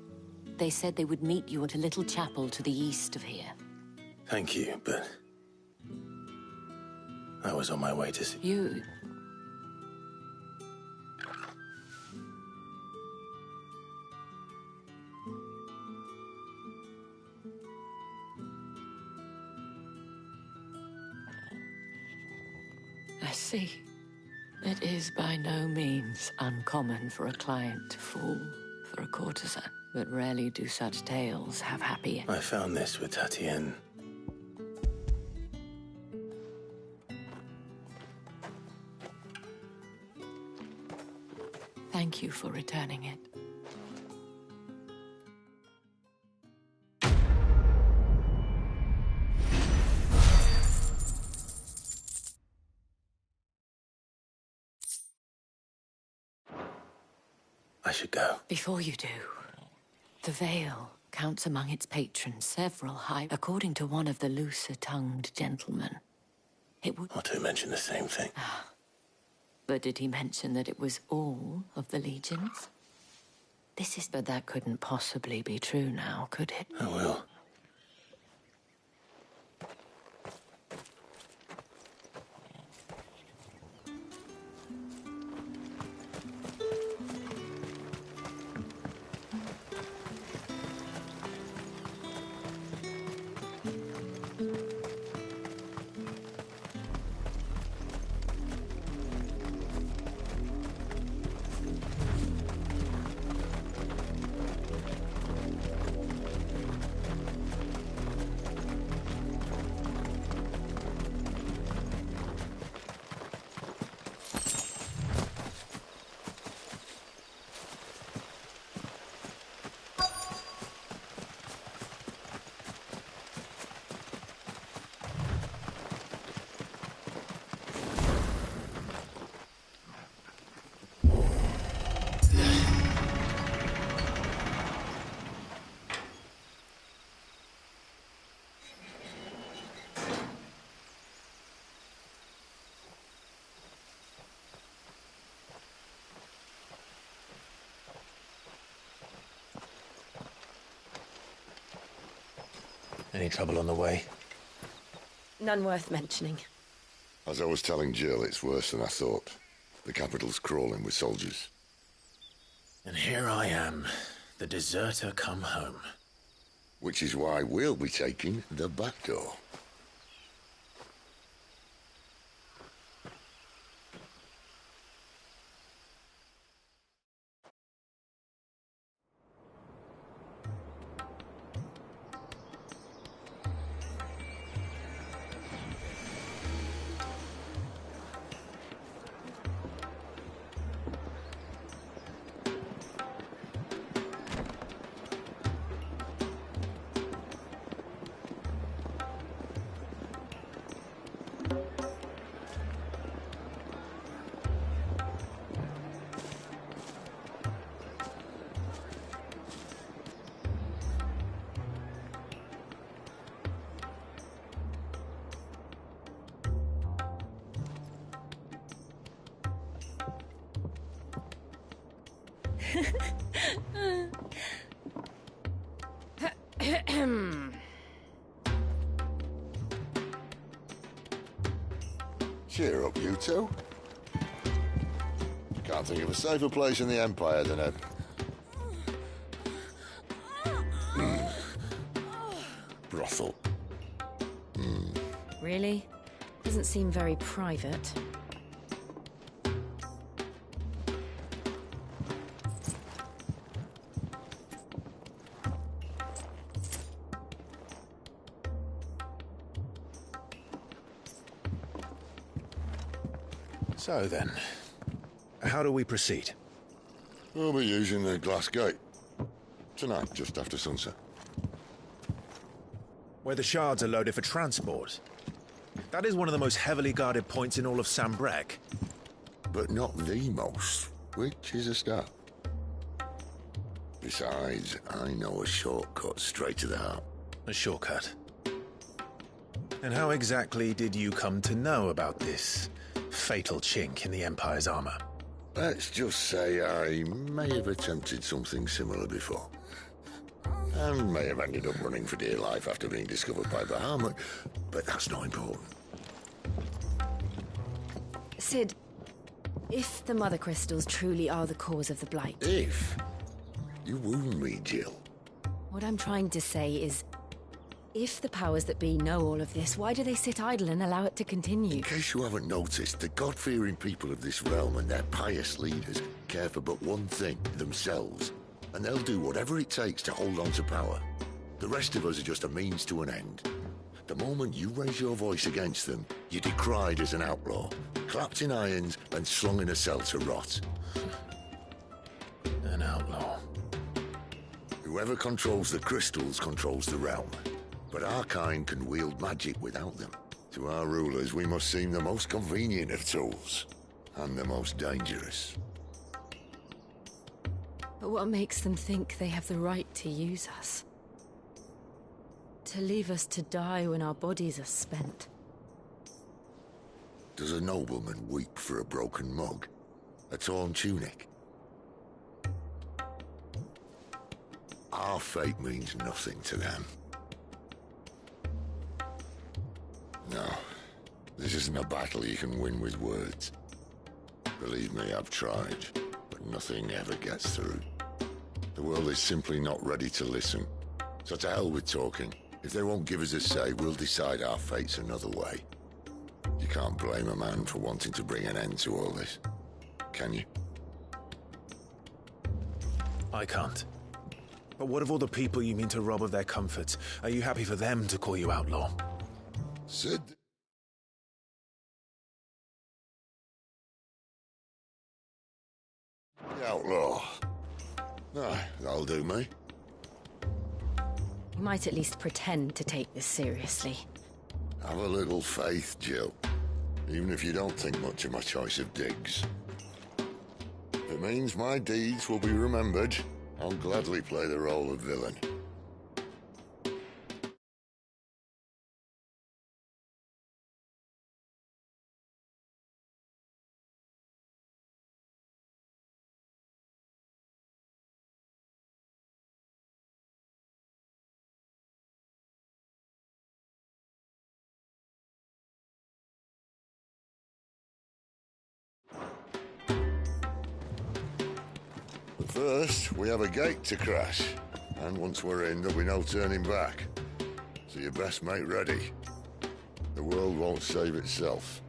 They said they would meet you at a little chapel to the east of here. Thank you, but... I was on my way to see... You... I see. It is by no means uncommon for a client to fall for a courtesan, but rarely do such tales have happy endings. I found this with Tatienne. Thank you for returning it. I should go. Before you do, the Vale counts among its patrons several high... According to one of the looser-tongued gentlemen, it would... Otto mentioned the same thing. But did he mention that it was all of the legions? But that couldn't possibly be true now, could it? I will. Any trouble on the way? None worth mentioning. As I was telling Jill, it's worse than I thought. The capital's crawling with soldiers. And here I am, the deserter come home. Which is why we'll be taking the back door. Cheer up, you two. Can't think of a safer place in the Empire than a... brothel. Really? Doesn't seem very private. So then, how do we proceed? We'll be using the glass gate. Tonight, just after sunset. Where the shards are loaded for transport. That is one of the most heavily guarded points in all of Sambrec. But not the most, which is a start. Besides, I know a shortcut straight to the heart. A shortcut? And how exactly did you come to know about this fatal chink in the Empire's armor? Let's just say I may have attempted something similar before. And may have ended up running for dear life after being discovered by Bahamut, but that's not important. Sid, if the Mother Crystals truly are the cause of the Blight... If? You wound me, Jill. What I'm trying to say is, if the powers that be know all of this, why do they sit idle and allow it to continue? In case you haven't noticed, the God-fearing people of this realm and their pious leaders care for but one thing, themselves. And they'll do whatever it takes to hold on to power. The rest of us are just a means to an end. The moment you raise your voice against them, you're decried as an outlaw, clapped in irons and slung in a cell to rot. An outlaw. Whoever controls the crystals controls the realm. But our kind can wield magic without them. To our rulers, we must seem the most convenient of tools. And the most dangerous. But what makes them think they have the right to use us? To leave us to die when our bodies are spent? Does a nobleman weep for a broken mug? A torn tunic? Our fate means nothing to them. No, this isn't a battle you can win with words. Believe me, I've tried, but nothing ever gets through. The world is simply not ready to listen. So to hell with talking. If they won't give us a say, we'll decide our fates another way. You can't blame a man for wanting to bring an end to all this, can you? I can't. But what of all the people you mean to rob of their comforts? Are you happy for them to call you outlaw? Sid? The outlaw. Ah, that'll do me. You might at least pretend to take this seriously. Have a little faith, Jill. Even if you don't think much of my choice of digs. If it means my deeds will be remembered, I'll gladly play the role of villain. First, we have a gate to crash, and once we're in, there'll be no turning back. So you best make ready. The world won't save itself.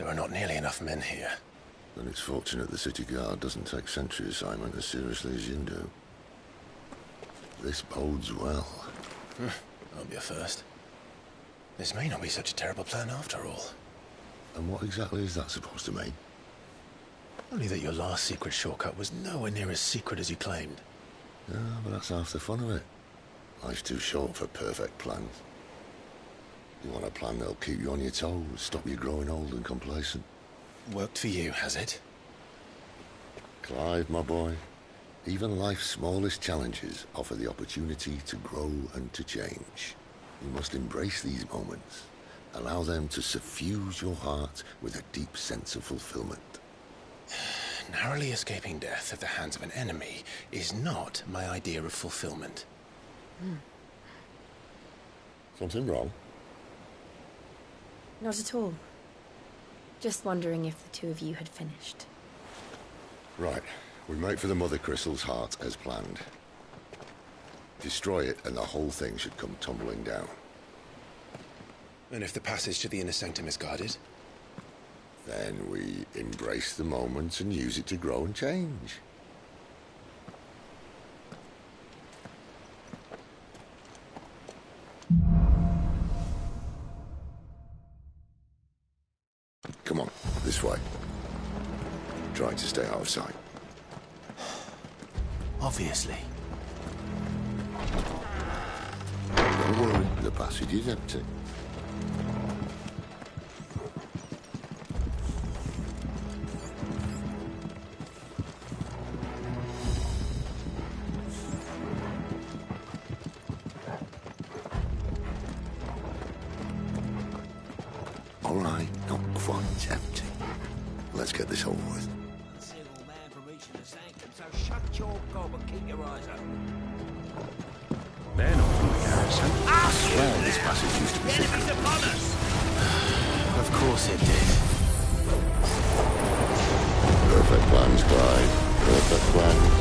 There are not nearly enough men here. Then it's fortunate the city guard doesn't take sentry assignment as seriously as you do. This bodes well. I'll be a first. This may not be such a terrible plan after all. And what exactly is that supposed to mean? Only that your last secret shortcut was nowhere near as secret as you claimed. Yeah, but that's half the fun of it. Life's too short for perfect plans. You want a plan that'll keep you on your toes, stop you growing old and complacent. Worked for you, has it? Clive, my boy, even life's smallest challenges offer the opportunity to grow and to change. You must embrace these moments. Allow them to suffuse your heart with a deep sense of fulfillment. Narrowly escaping death at the hands of an enemy is not my idea of fulfillment. Something wrong? Not at all. Just wondering if the two of you had finished. Right. We make for the Mother Crystal's heart as planned. Destroy it and the whole thing should come tumbling down. And if the passage to the inner sanctum is guarded? Then we embrace the moment and use it to grow and change. Come on, this way. Try to stay out of sight. Obviously. Don't worry, the passage is empty. All right, not quite empty. Let's get this over with. Single man from reaching the sanctum, so shut your gob and keep your eyes open. They're not from the garrison. I swear this passage used to be secret. Enemies upon us! Of course it did. Perfect plans, Clyde. Perfect plans.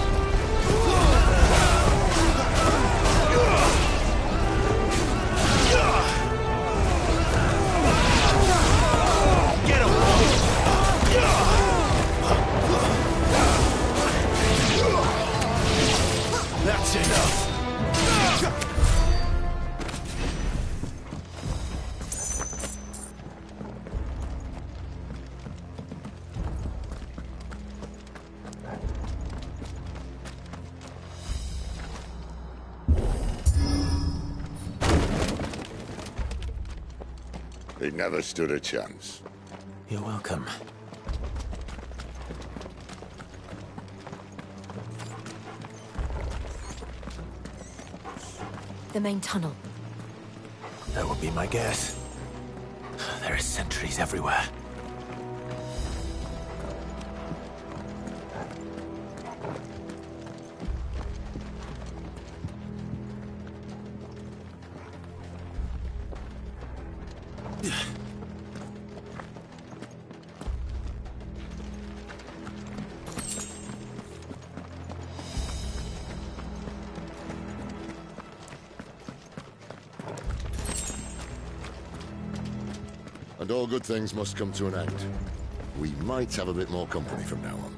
Get him! That's enough! He never stood a chance. You're welcome. The main tunnel. That would be my guess. There are sentries everywhere. And all good things must come to an end. We might have a bit more company from now on.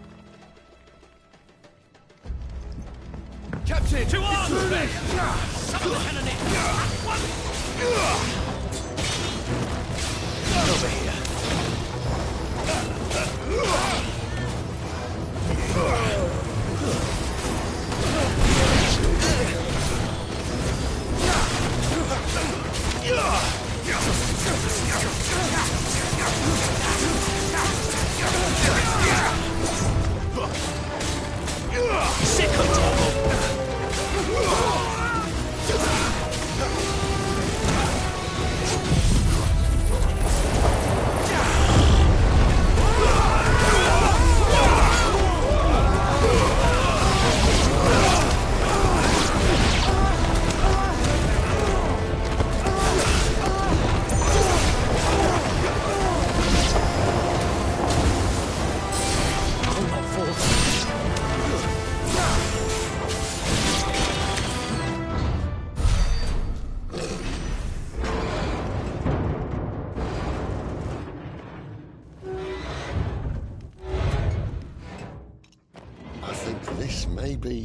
Captain! To arms, men! Summon the cannoneer! Over here. Sick of trouble!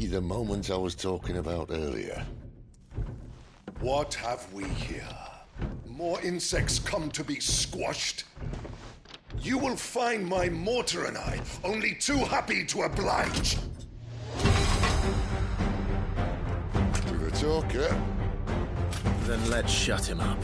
the moment I was talking about earlier. What have we here? More insects come to be squashed? You will find my mortar and I only too happy to oblige. With a talker. Then let's shut him up.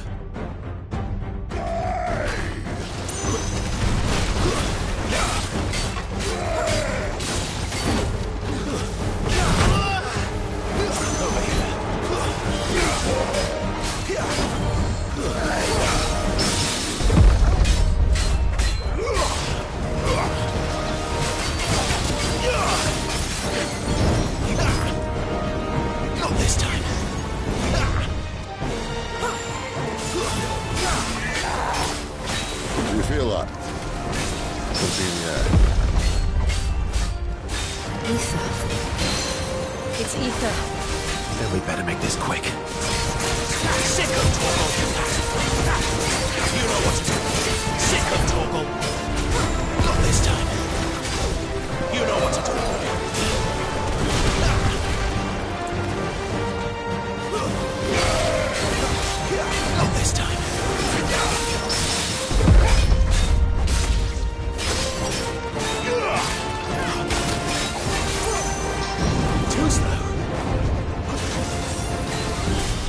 Not this time. Do you feel that? Something in the air. Ether. It's ether. Then we better make this quick. Sick of Torgal! You know what to do. Sick of Torgal! Not this time. You know what to do. Not this time. Too slow.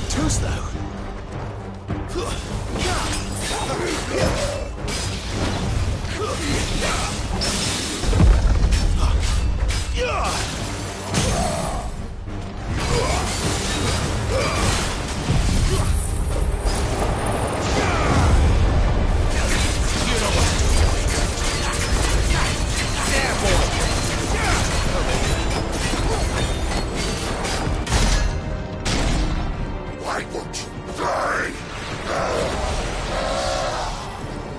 Too slow. Why won't you die?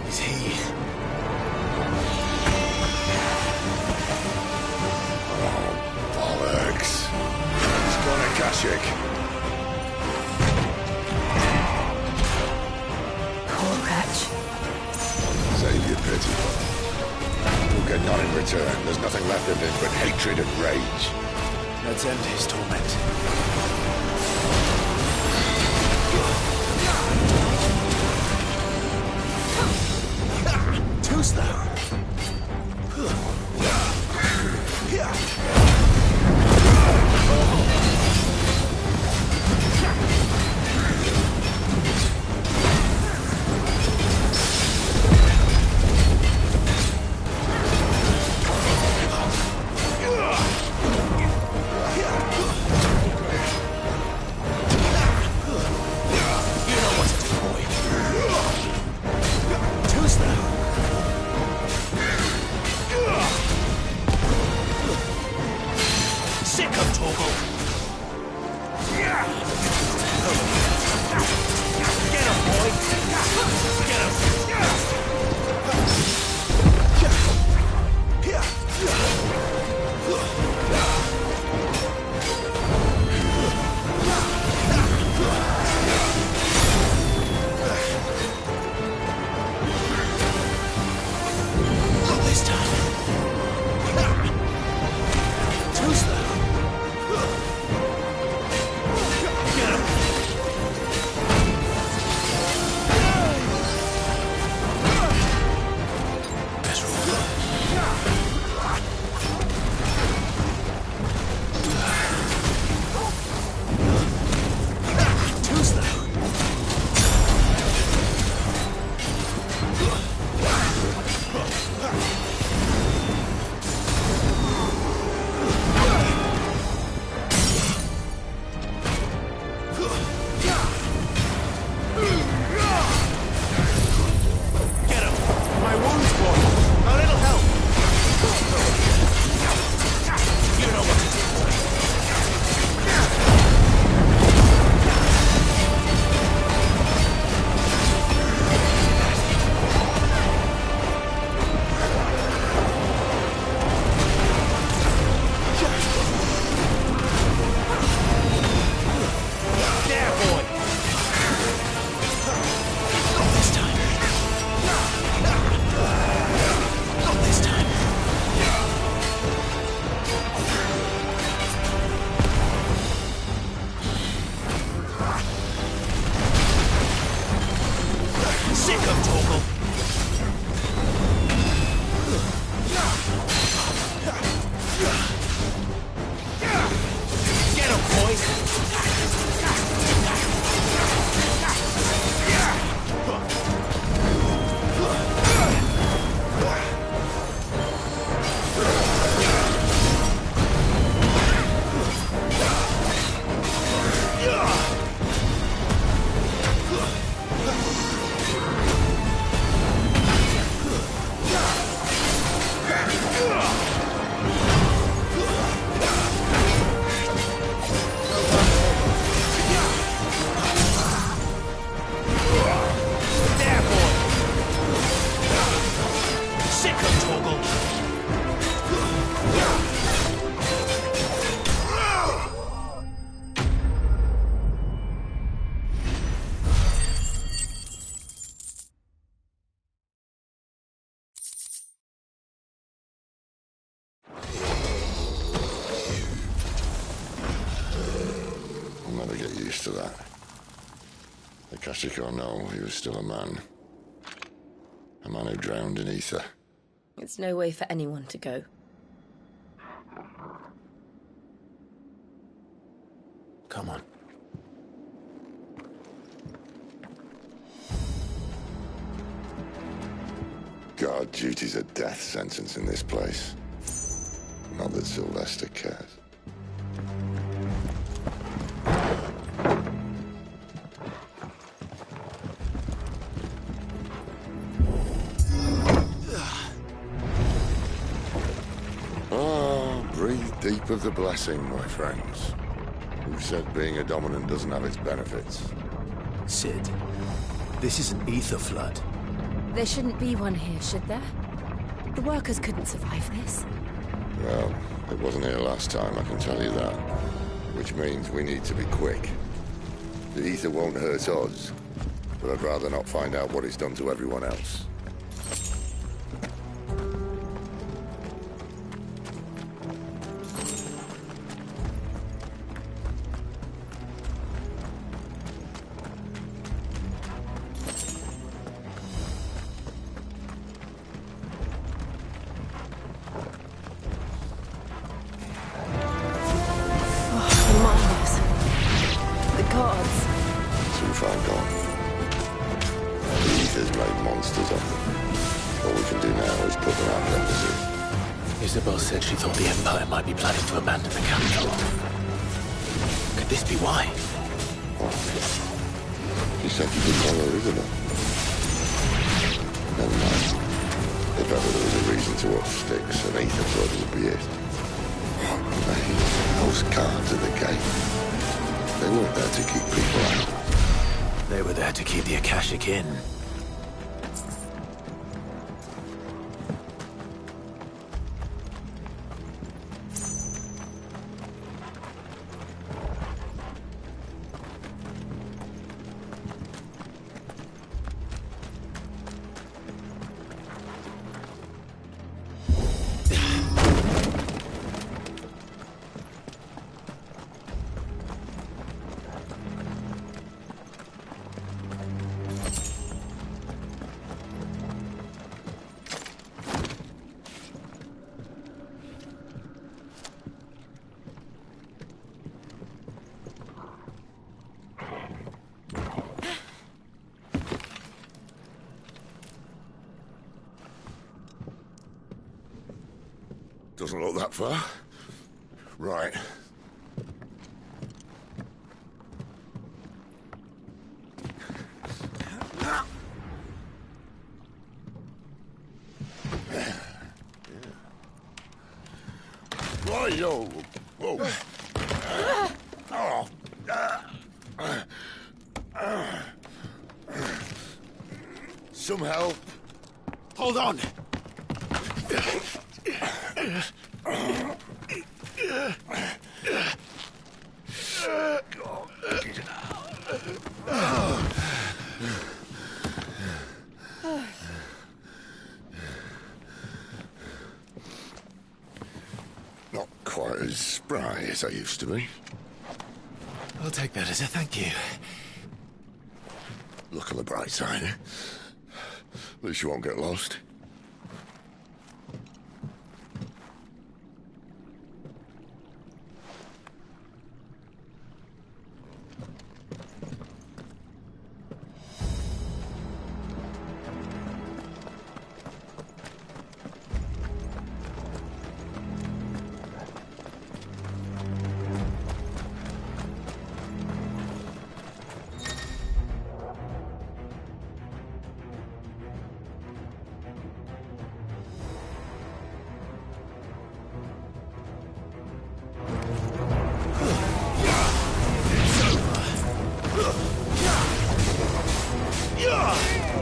Is he? Bollocks. It's gonna Kashyyyk. Poor wretch. Save your pity. We'll get none in return. There's nothing left of him but hatred and rage. Let's end his torment. Too slow. Torgal. Get him, boys! I'll never get used to that. Akashic or no, he was still a man. A man who drowned in ether. It's no way for anyone to go. Come on. Guard duty's a death sentence in this place. Not that Sylvester cares. Breathe deep of the blessing, my friends. Who said being a dominant doesn't have its benefits? Sid, this is an ether flood. There shouldn't be one here, should there? The workers couldn't survive this. Well, it wasn't here last time, I can tell you that. Which means we need to be quick. The ether won't hurt us, but I'd rather not find out what it's done to everyone else. Too far gone. The ether's made monsters of them. All we can do now is put them out of their misery. Isabel said she thought the Empire might be planning to abandon the capital. Could this be why? What? She said you could follow Isabel. Never mind. If ever there was a reason to up sticks, an ether flood would be it. Those guards at the gate. They weren't there to keep people out. They were there to keep the Akashic in. Doesn't look that far. Right. Right, yo. Whoa. Some help. Hold on. Not quite as spry as I used to be. I'll take that as a thank you. Look on the bright side, eh? At least you won't get lost.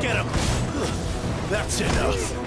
Get him! That's enough.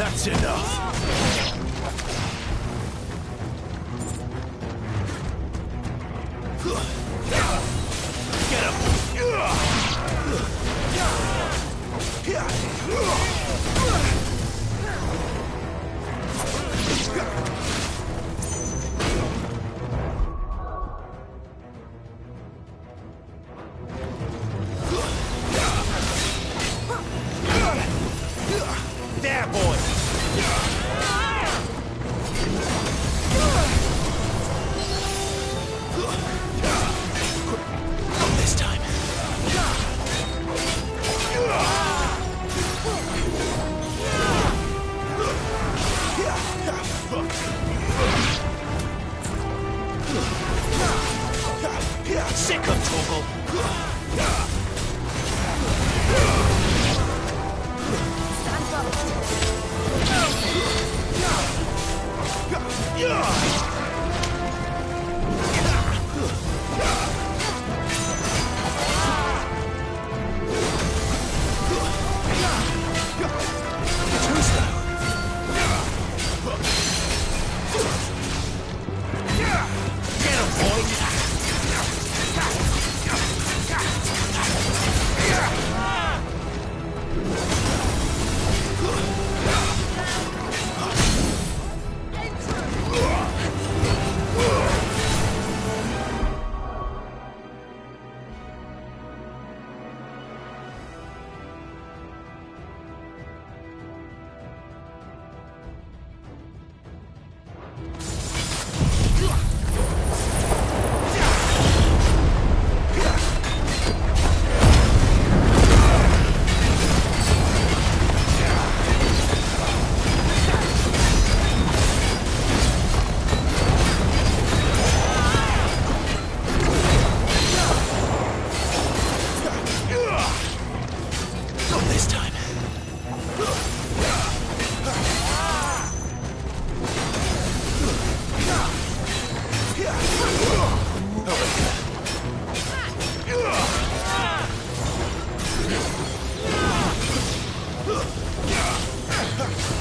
That's enough. Get him. There, boy.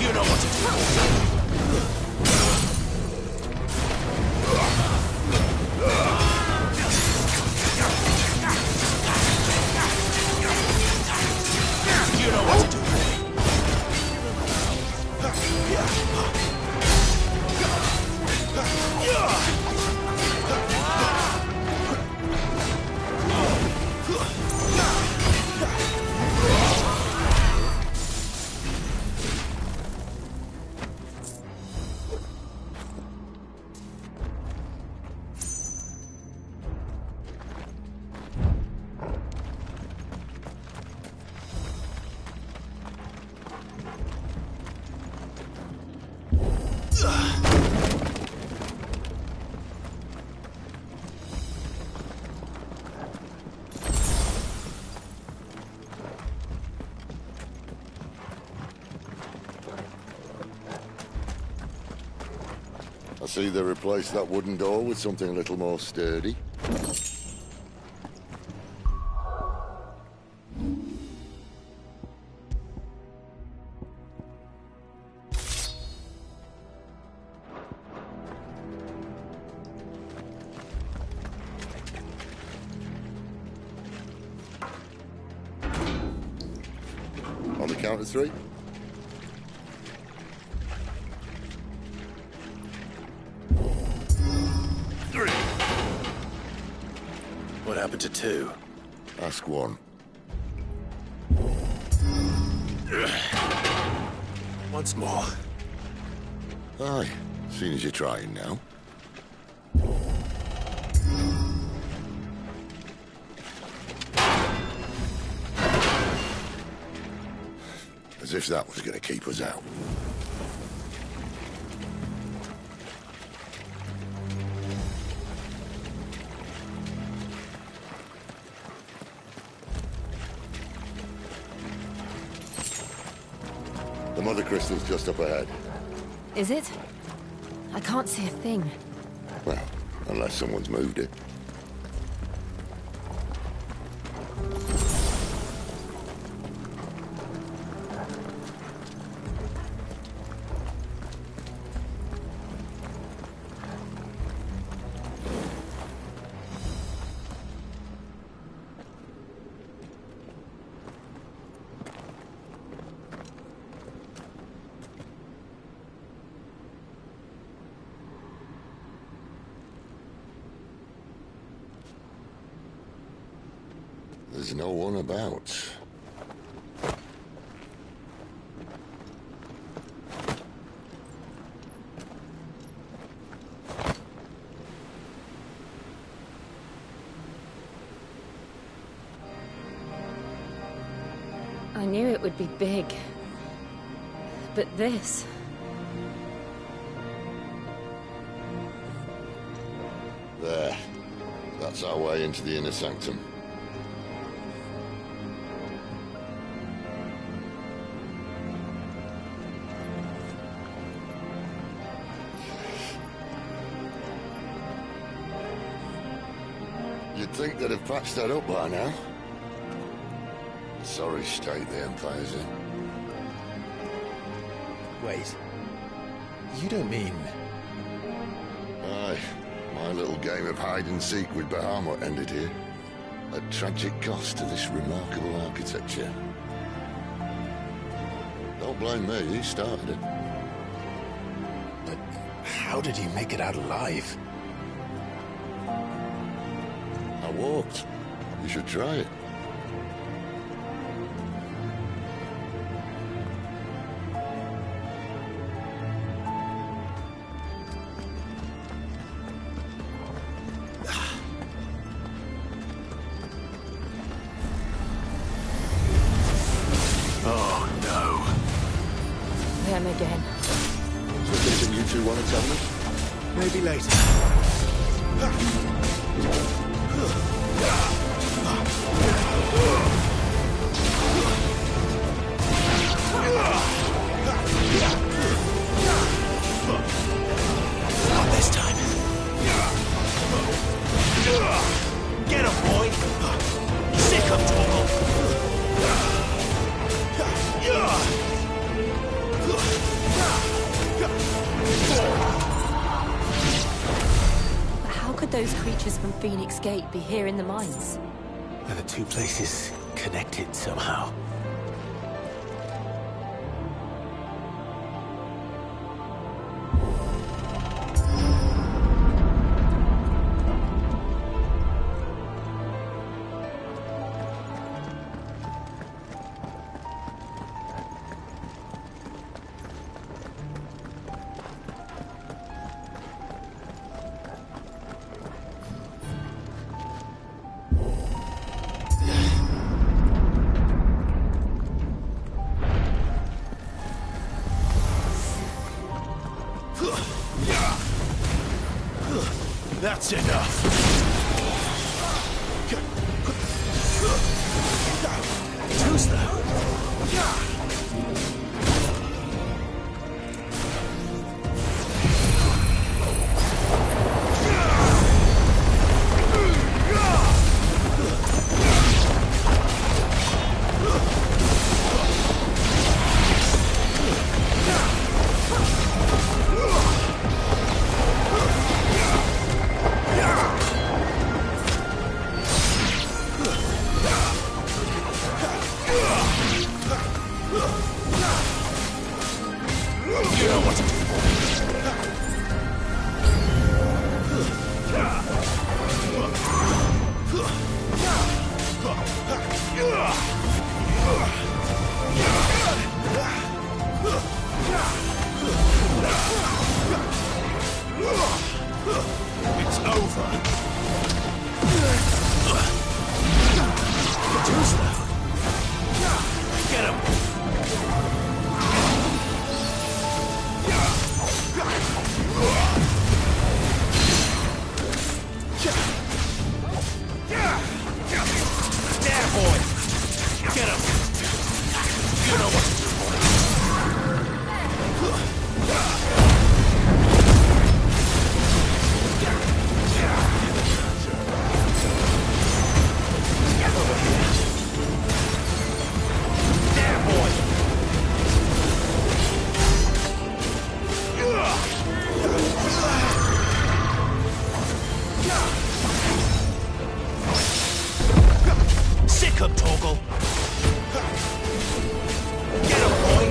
You know what to do. You know what to do. I see they replaced that wooden door with something a little more sturdy. On the count of three. What happened to two? Ask one. Once more. Aye, seeing as you're trying now. As if that was going to keep us out. The mother crystal's just up ahead. Is it? I can't see a thing. Well, unless someone's moved it. There's no one about. I knew it would be big. But this... There. That's our way into the inner sanctum. You'd think they'd have patched that up by now. Sorry state the Empire's in. Wait. You don't mean... Aye. My little game of hide-and-seek with Bahamut ended here. At tragic cost to this remarkable architecture. Don't blame me, he started it. But how did he make it out alive? I walked. You should try it. Oh, no. Them again. So something you two want to tell me? Maybe later. Not this time. Get him, boy! Sick of Torgal! those creatures from Phoenix Gate be here in the mines? Are the two places connected somehow? That's enough. Too slow. It's over. Too slow. Get him. There, boy. Get him. You know what to do. Sick him, Torgal. Get him, boy.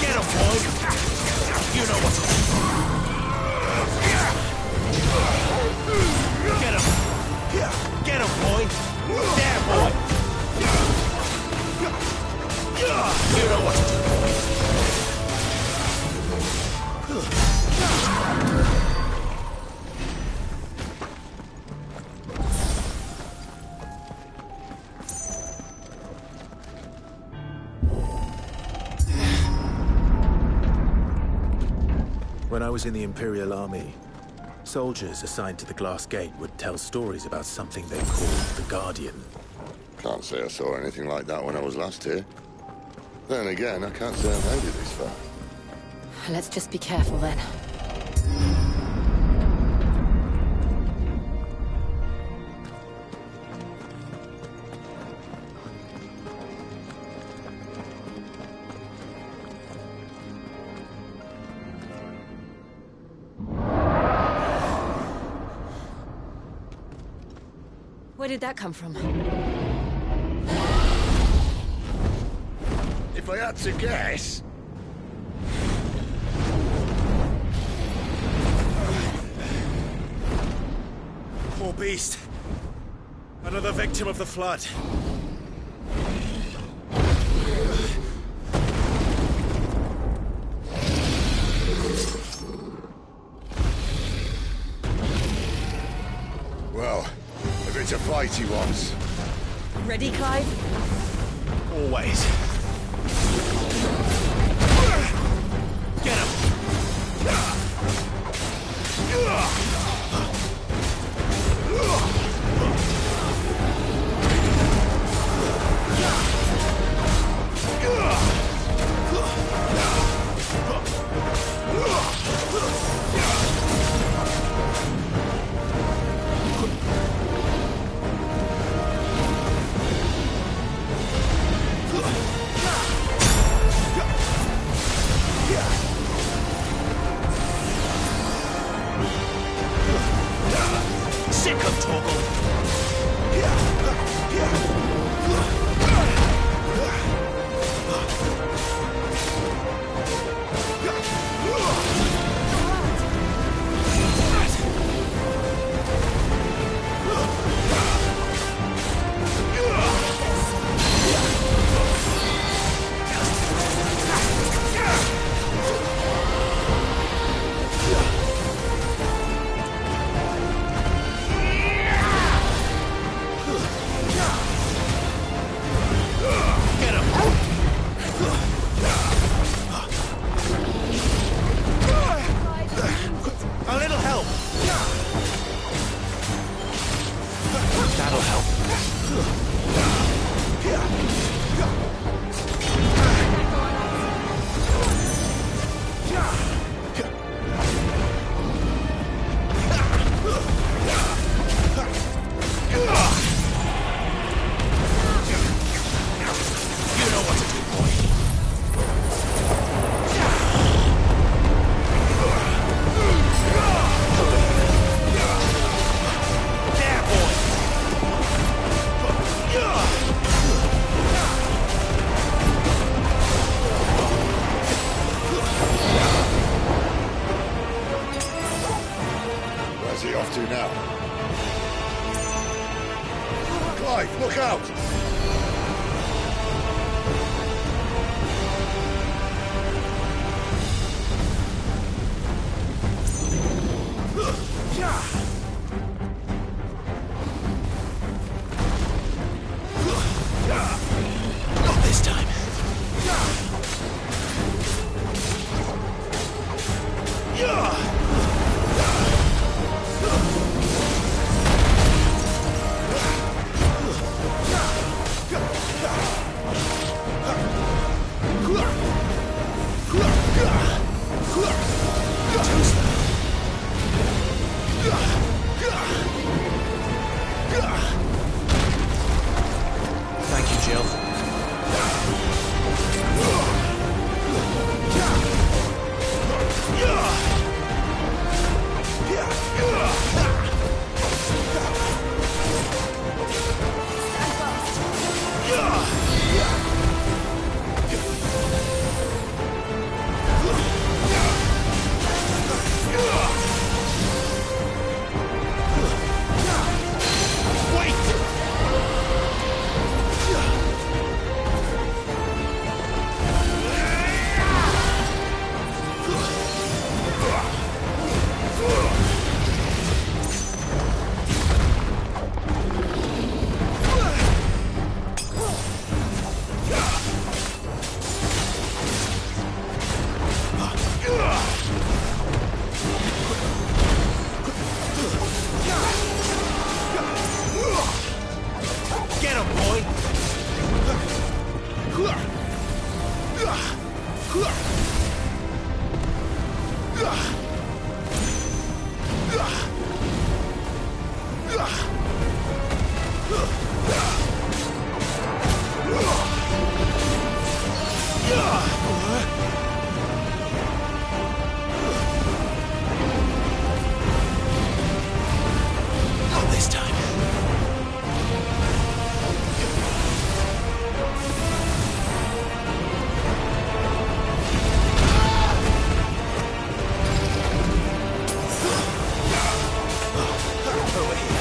Get him, boy. You know what to do. Get him. Get him, boy. There, boy. You know what to do. When I was in the Imperial Army, soldiers assigned to the Glass Gate would tell stories about something they called the Guardian. Can't say I saw anything like that when I was last here. Then again, I can't say I've made it this far. Let's just be careful then. Where did that come from? If I had to guess... Poor beast. Another victim of the Flood. Well, if it's a fight he wants. Ready, Clive? Always. Get him! Welcome, Torgal. Look out! Not this time. Thank you, Jill. Get him, boy! Not this time. Over here.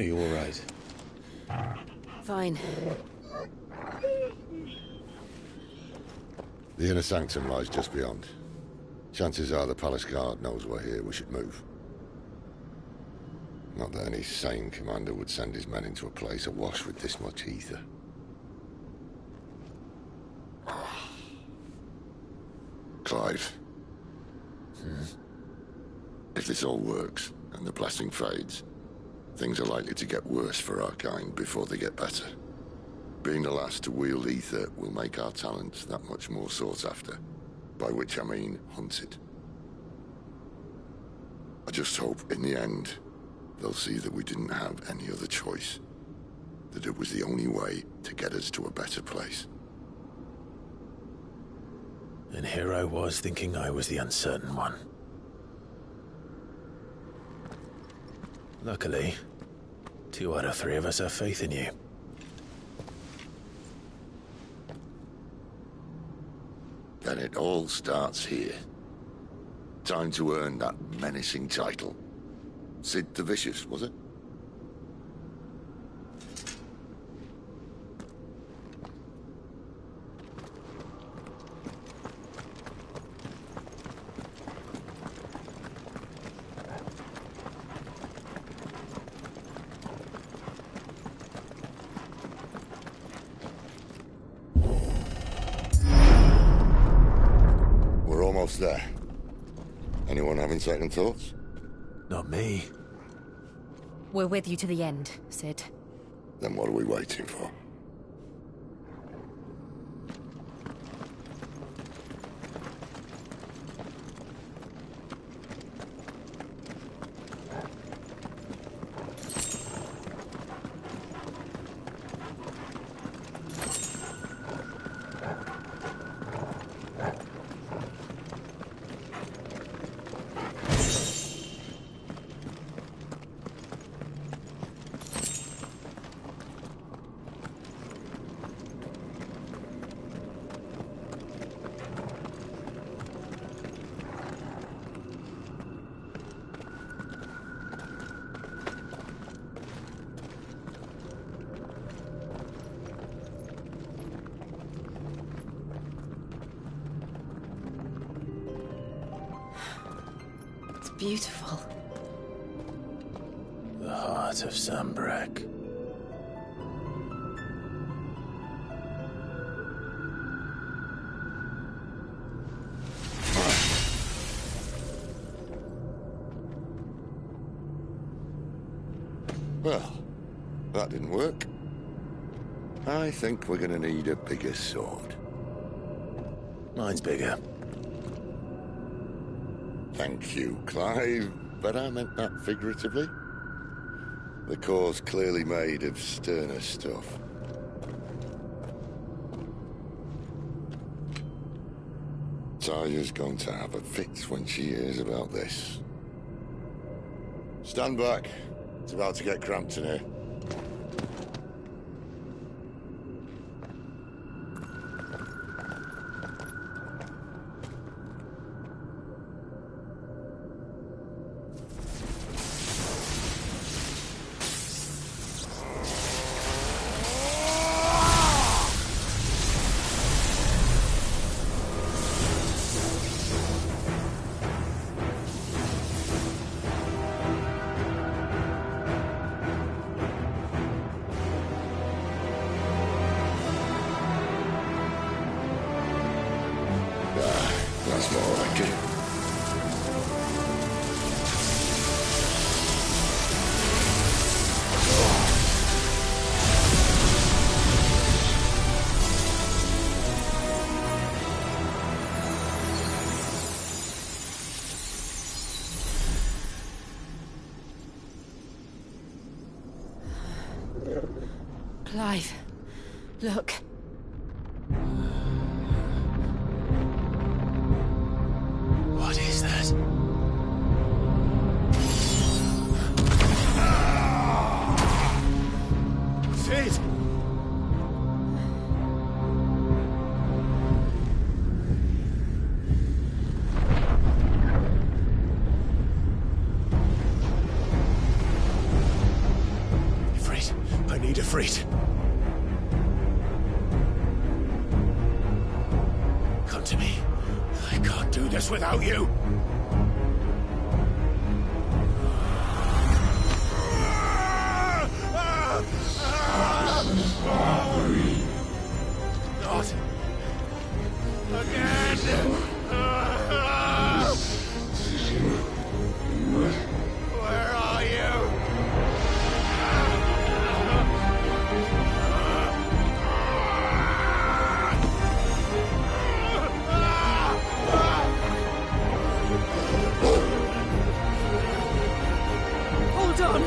Are you all right? Fine. The inner sanctum lies just beyond. Chances are the palace guard knows we're here. We should move. Not that any sane commander would send his men into a place awash with this much ether. Clive. If this all works, and the blessing fades, things are likely to get worse for our kind before they get better. Being the last to wield ether will make our talents that much more sought after. By which I mean hunted. I just hope, in the end, they'll see that we didn't have any other choice. That it was the only way to get us to a better place. And here I was thinking I was the uncertain one. Luckily, 2 out of 3 of us have faith in you. Then it all starts here. Time to earn that menacing title. Sid the Vicious, was it? There. Anyone having second thoughts? Not me. We're with you to the end, Sid. Then what are we waiting for? Beautiful. The heart of Sanbreque. Well, that didn't work. I think we're gonna need a bigger sword. Mine's bigger. Thank you, Clive, but I meant that figuratively. The core's clearly made of sterner stuff. Taya's going to have a fit when she hears about this. Stand back. It's about to get cramped in here. That's more like it. Clive, look. What is that? Sid! Siegfried! Come to me. I can't do this without you! Not again! Where are you? Hold on!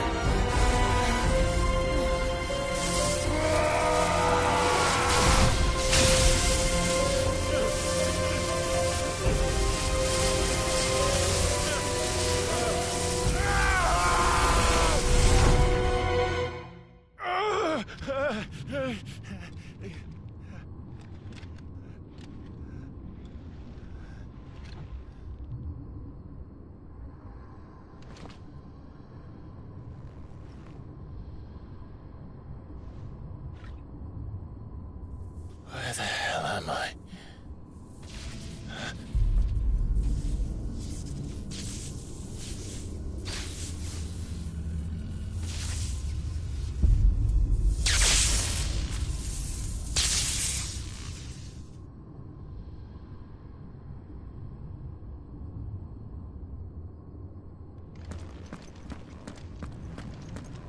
Where the hell am I?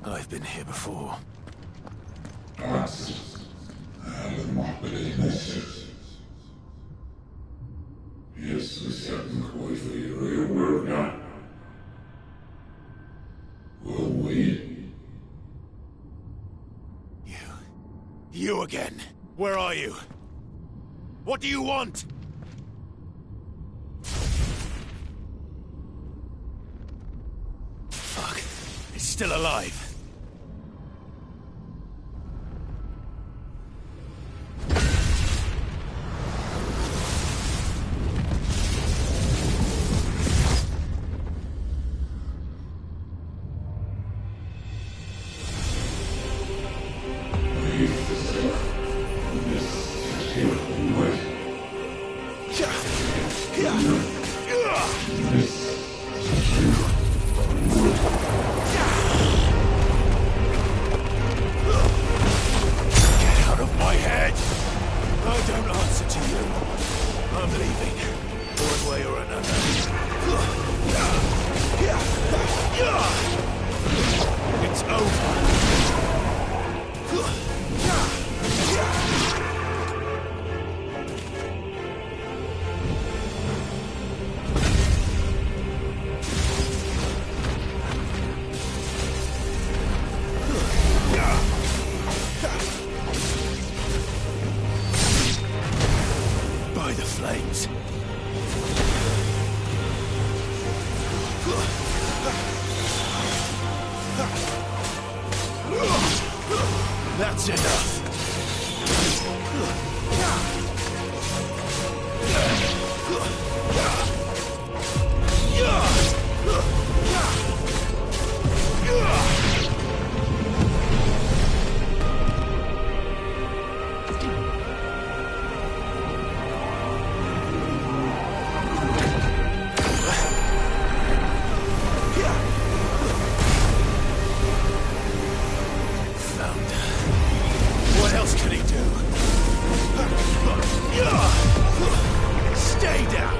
I've been here before. Если какой-то real will we? You again. Where are you? What do you want? Fuck. It's still alive. That's enough. What else can he do? Stay down!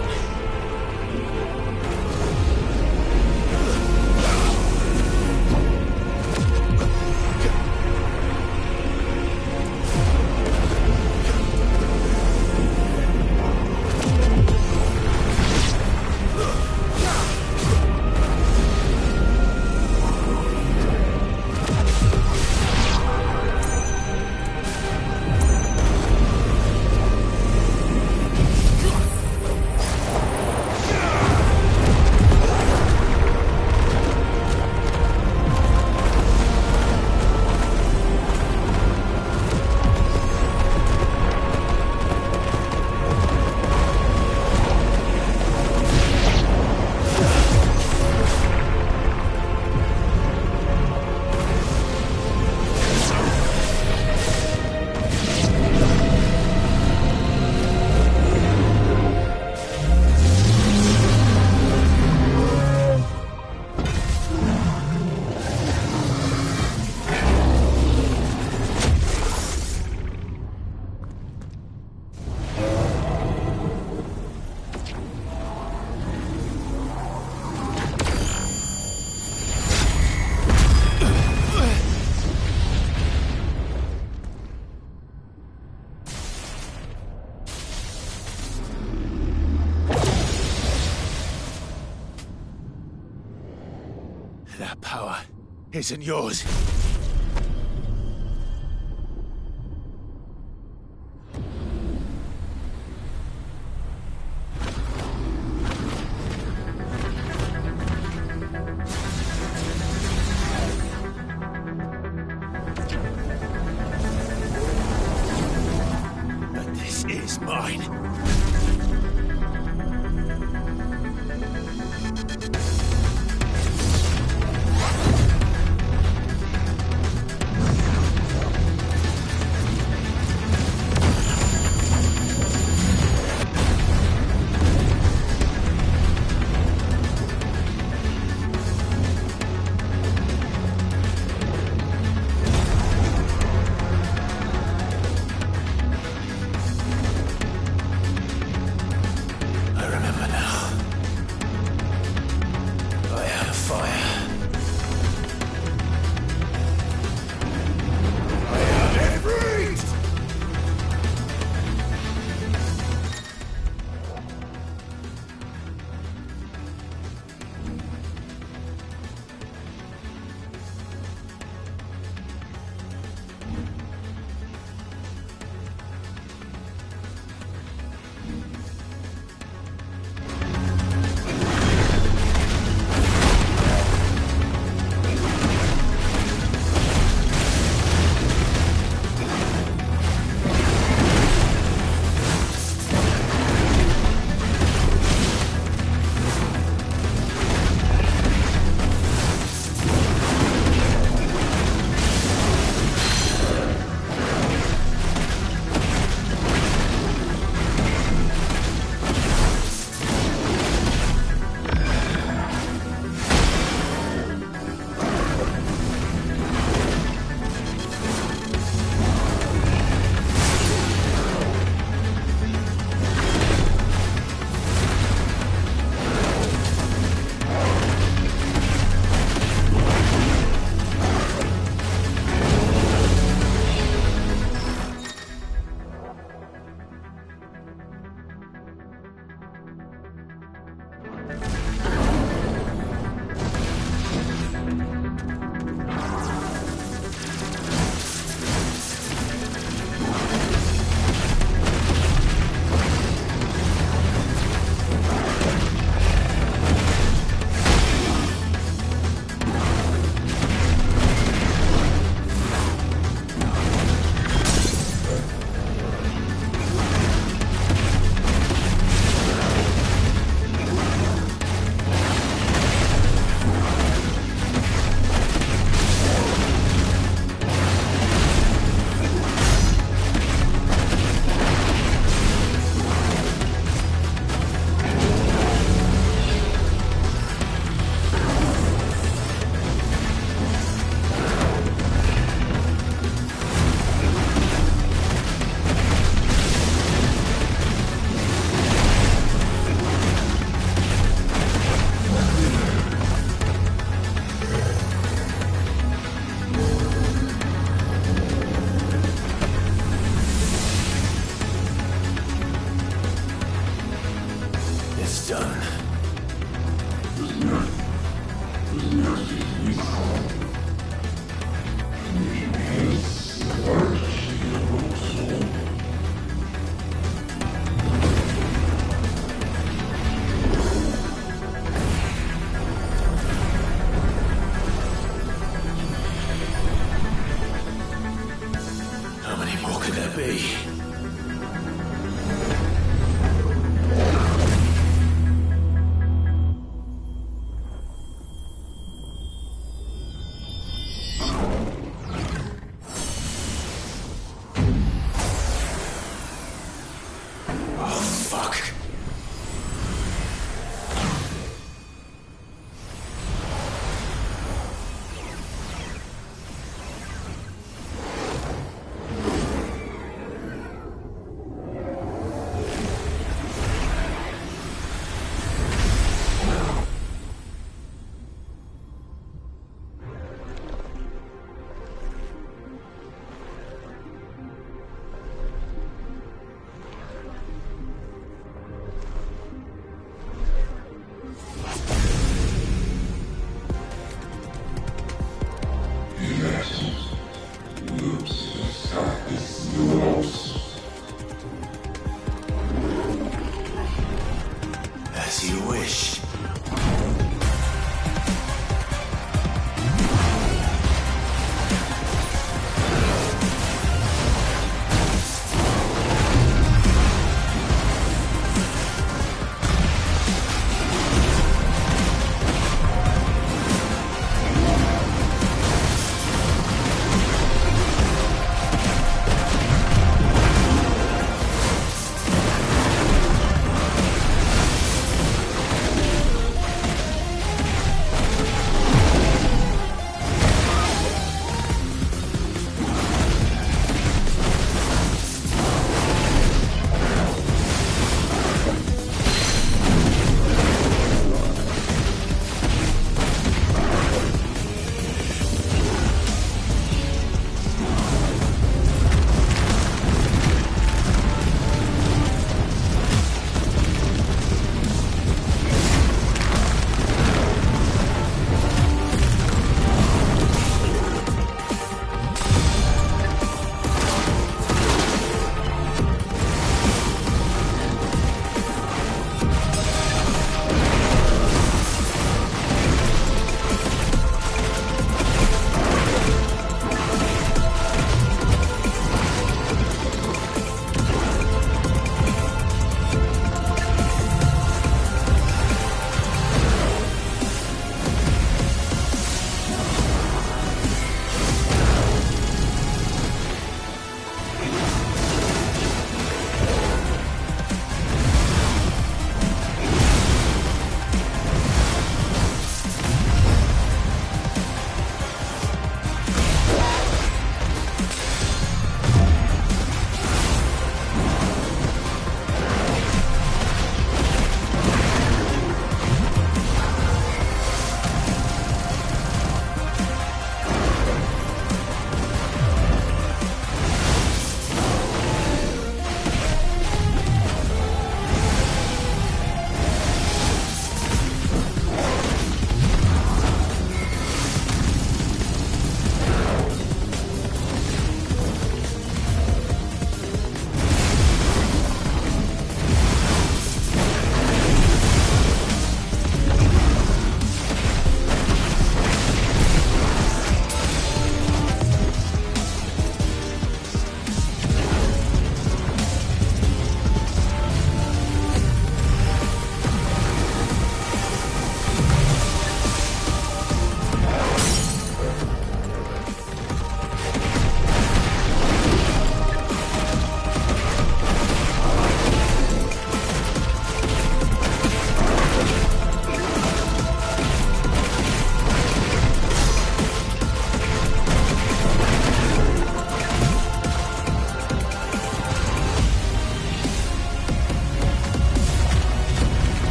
That power isn't yours. But this is mine.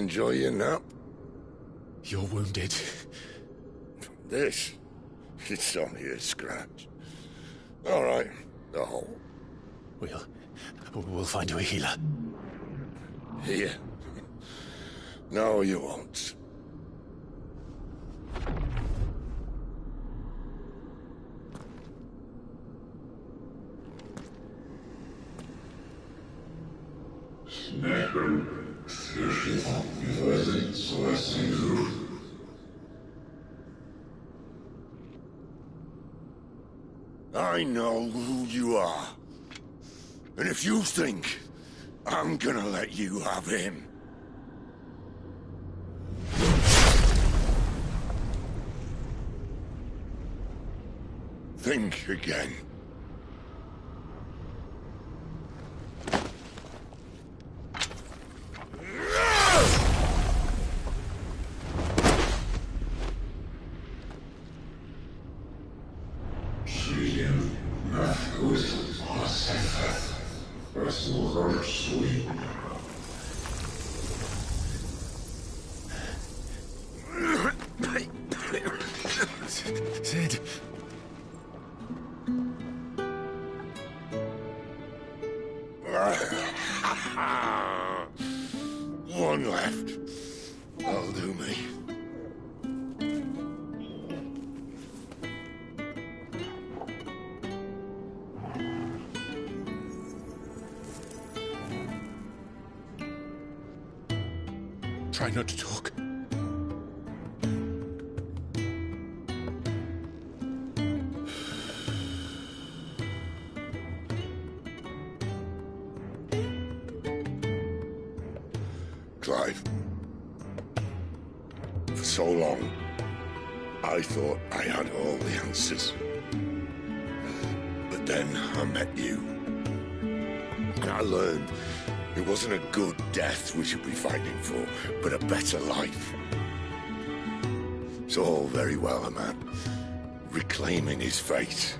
enjoy your nap? You're wounded. This? It's only a scratch. All right, the hole. We'll find you a healer. Here? No, you won't. I know who you are. And if you think I'm gonna let you have him... think again. Sid. One left. That'll do me. Try not to talk. Clive. For so long, I thought I had all the answers. But then I met you. And I learned it wasn't a good death we should be fighting for, but a better life. It's all very well, a man reclaiming his fate.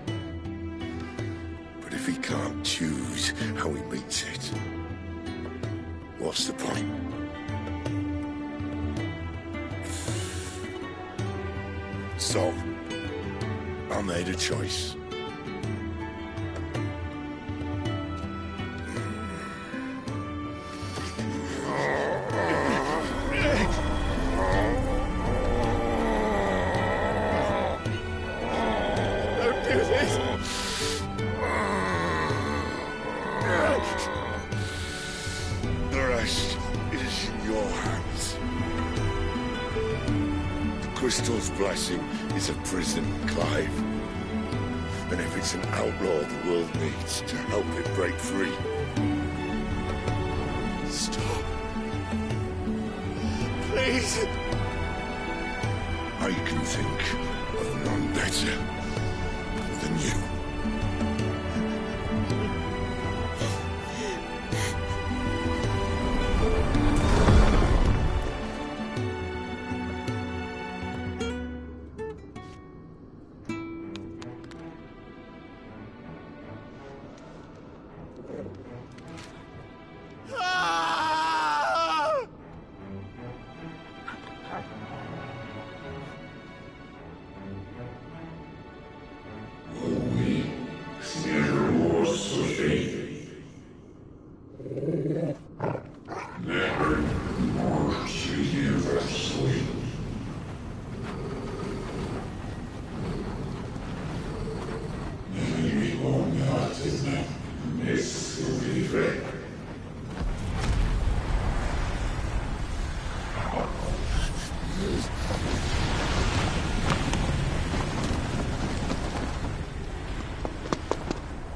But if he can't choose how he meets it, what's the point? So, I made a choice. Don't do this! The rest is in your hands. The Crystal's blessing is a prison, Clive. And if it's an outlaw the world needs to help it break free... Stop. Please. I can think of none better than you.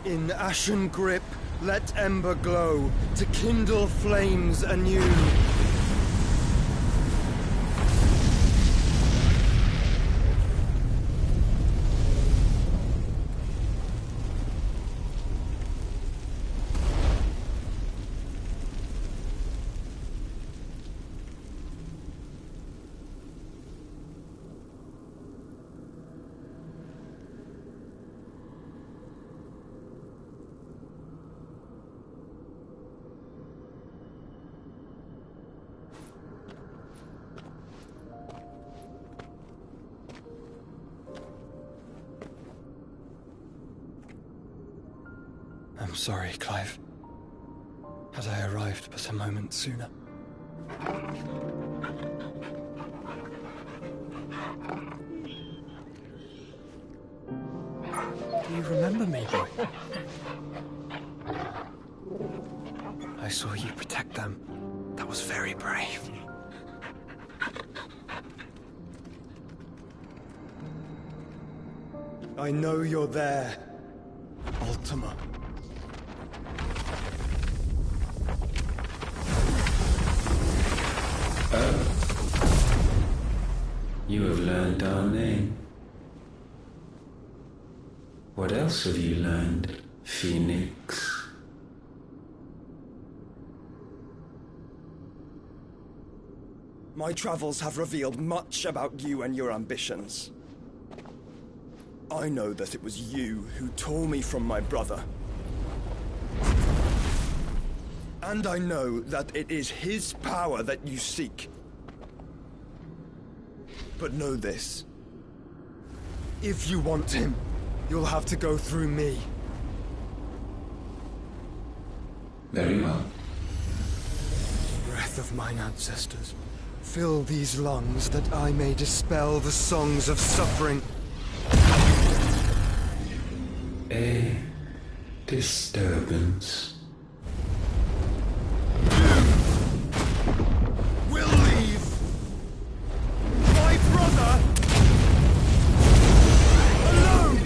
In ashen grip, let ember glow, to kindle flames anew. I'm sorry, Clive. Had I arrived but a moment sooner. Do you remember me, boy? I saw you protect them. That was very brave. I know you're there, Ultima. You have learned our name. What else have you learned, Phoenix? My travels have revealed much about you and your ambitions. I know that it was you who tore me from my brother. And I know that it is his power that you seek. But know this. If you want him, you'll have to go through me. Very well. Breath of mine ancestors, fill these lungs that I may dispel the songs of suffering. A disturbance. We'll leave my brother alone!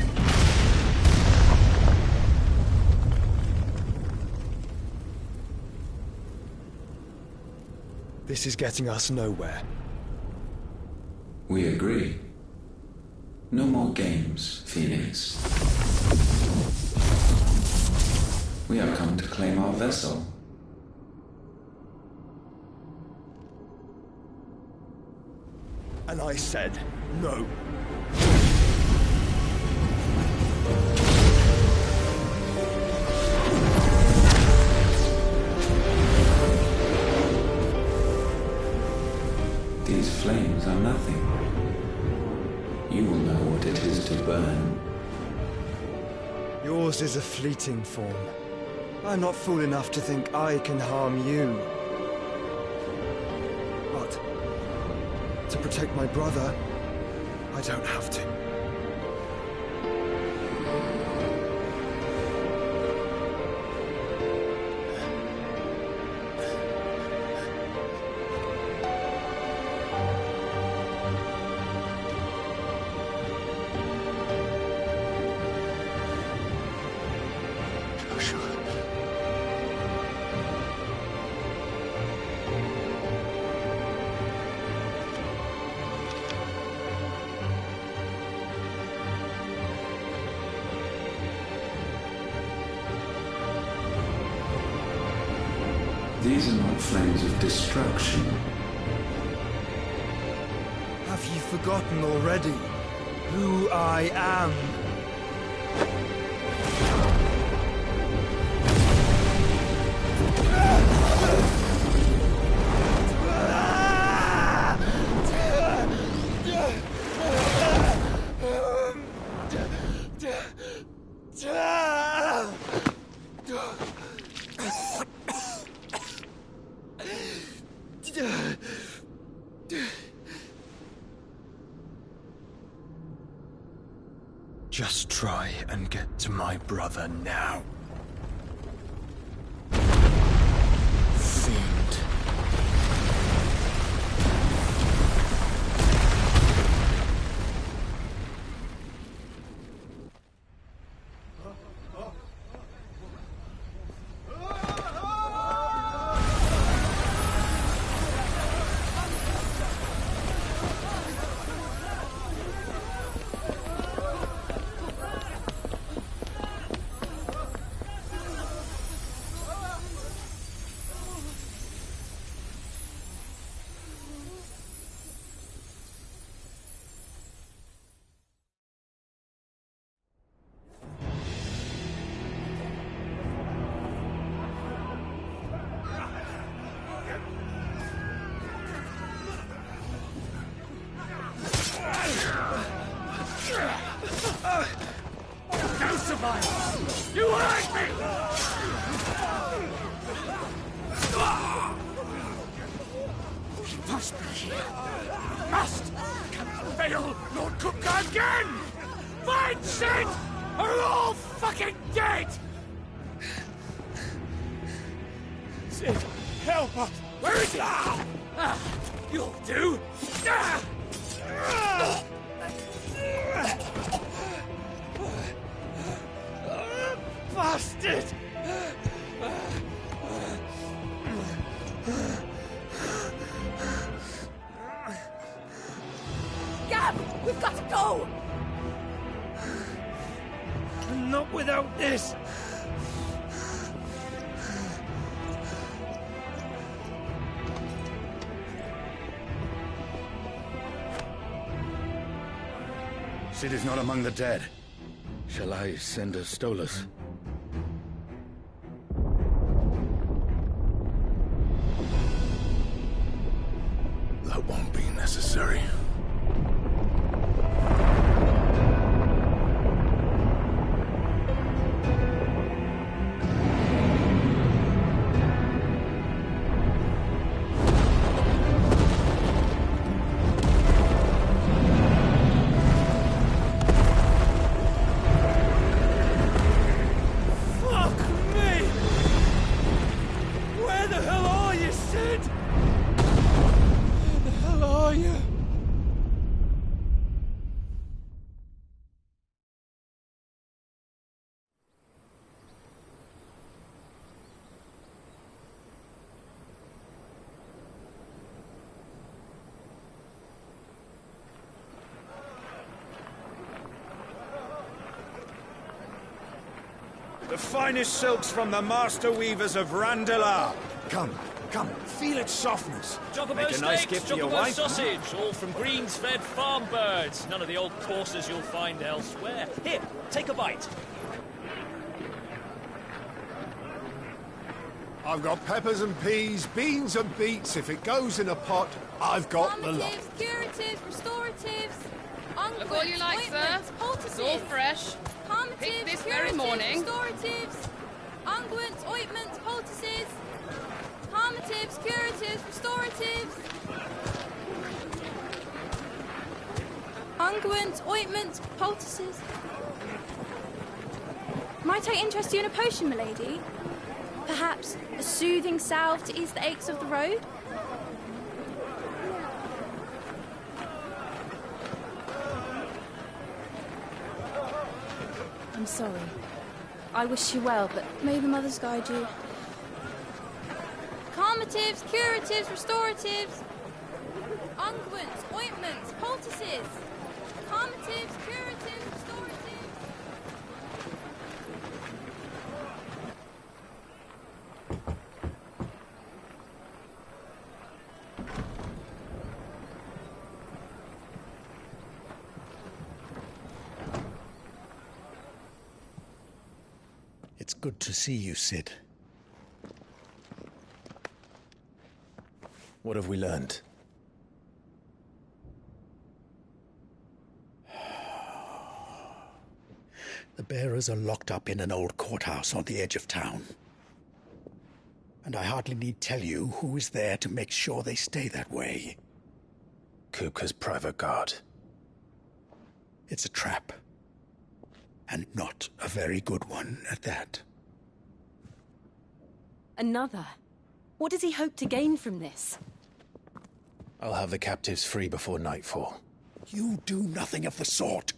This is getting us nowhere. We agree. No more games, Phoenix. We have come to claim our vessel. And I said no. These flames are nothing. You will know what it is to burn. Yours is a fleeting form. I'm not fool enough to think I can harm you. But to protect my brother, I don't have to. These are not flames of destruction. Have you forgotten already who I am? Just try and get to my brother now. Fiend. must be here. Must! Cannot fail Lord Kupka again! Find Sid! Or we're all fucking dead! Sid, help us! Where is he? You'll do! Bastard! Gab, we've got to go! Not without this! Sid is not among the dead. Shall I send a Stolas? That won't be necessary. Fuck me! Where the hell are you, Sid? Where the hell are you? The finest silks from the master weavers of Randalar. Come, come, feel its softness. Chocobo Make a nice steaks, gift for your Chocobo wife. sausage, all from greens-fed farm birds. None of the old courses you'll find elsewhere. Here, take a bite. I've got peppers and peas, beans and beets. If it goes in a pot, I've got the lot. Calmatives, curatives, restoratives, Look what you like, sir. It's all fresh. Picked this very morning. Restoratives, unguents, ointments, poultices. Calmatives, curatives, restoratives. Unguents, ointments, poultices. Might I interest you in a potion, milady? Perhaps a soothing salve to ease the aches of the road? I'm sorry. I wish you well, but may the mothers guide you. Calmatives, curatives, restoratives. Unguents, ointments, poultices. Calmatives, curatives, restoratives. It's good to see you, Sid. What have we learned? The bearers are locked up in an old courthouse on the edge of town. And I hardly need tell you who is there to make sure they stay that way. Kupka's private guard. It's a trap. And not a very good one at that. Another? What does he hope to gain from this? I'll have the captives free before nightfall. You do nothing of the sort.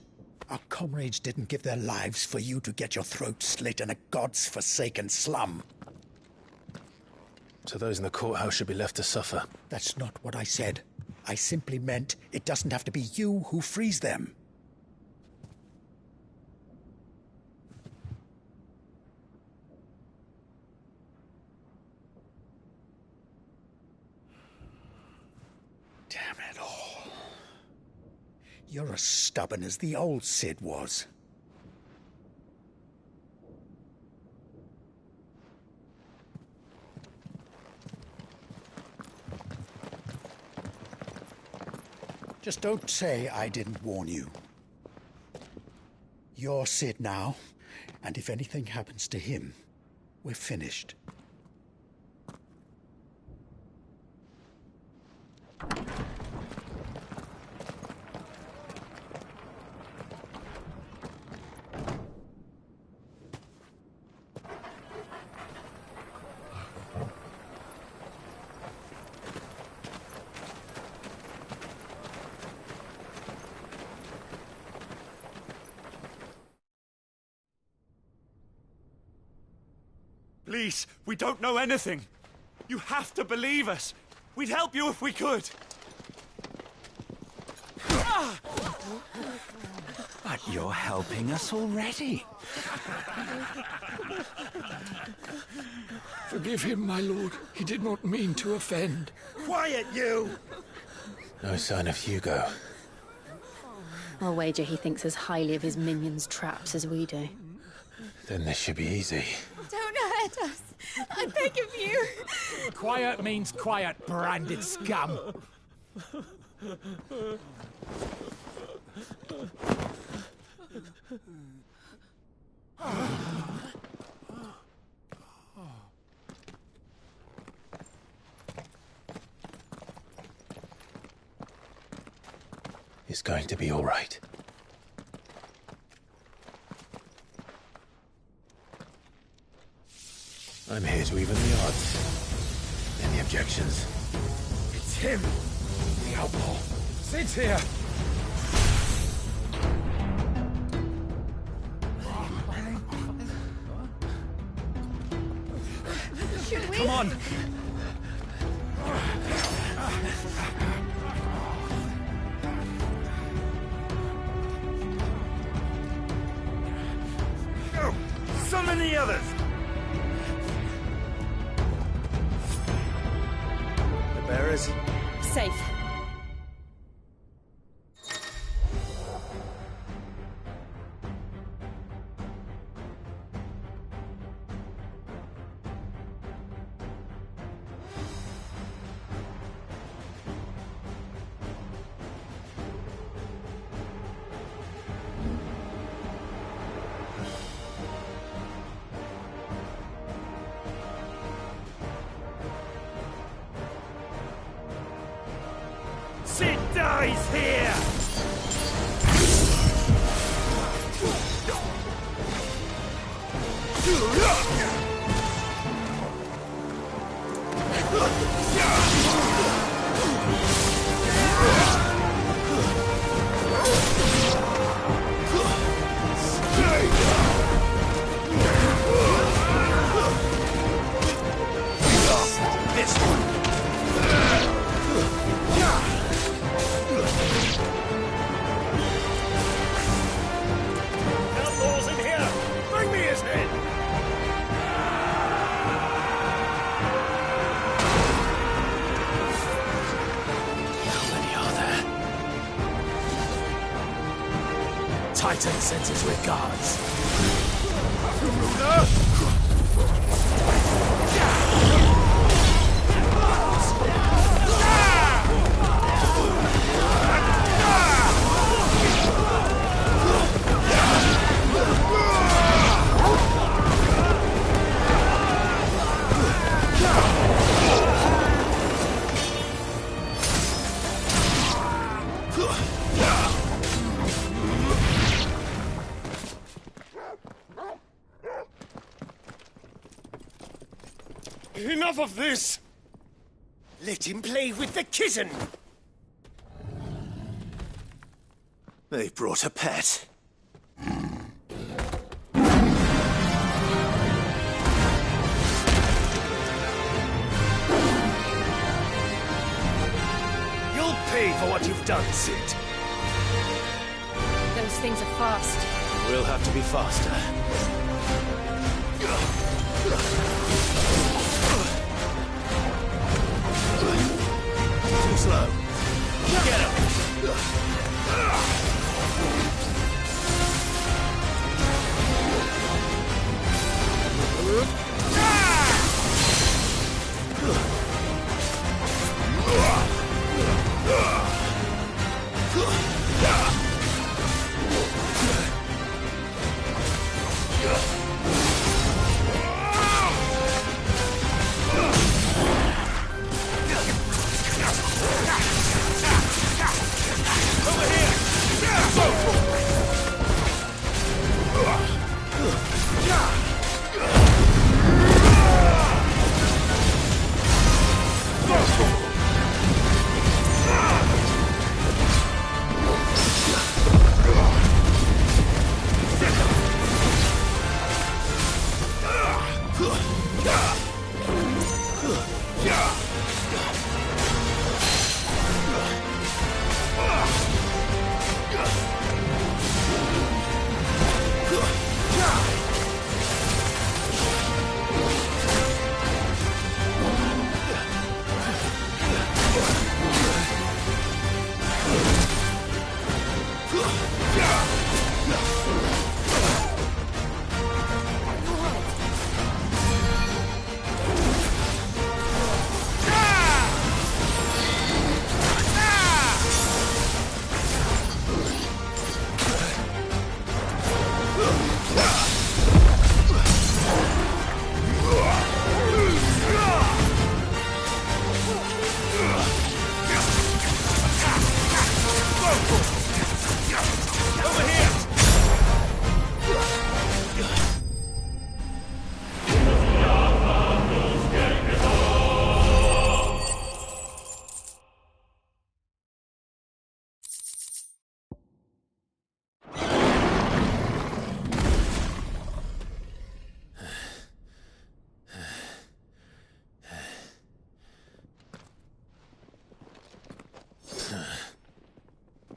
Our comrades didn't give their lives for you to get your throat slit in a god's forsaken slum. So those in the courthouse should be left to suffer. That's not what I said. I simply meant it doesn't have to be you who frees them. Damn it all. You're as stubborn as the old Sid was. Just don't say I didn't warn you. You're Sid now, and if anything happens to him, we're finished. Please, we don't know anything. You have to believe us. We'd help you if we could. But you're helping us already. Forgive him, my lord. He did not mean to offend. Quiet, you! No sign of Hugo. I'll wager he thinks as highly of his minions' traps as we do. Then this should be easy. Don't hurt us. I beg of you. Quiet means quiet, branded scum. It's going to be all right. I'm here to even the odds. Any objections? It's him, the outlaw. Sit here. Should we? Come on! Go! Summon the others! The bearers? Safe. Sid dies here! This one! Outlaws in here! Bring me his head! How many are there? Titan sends his regards. Enough of this! Let him play with the kitten! They brought a pet. You'll pay for what you've done, Sid. Those things are fast. We'll have to be faster. Too slow. Get him!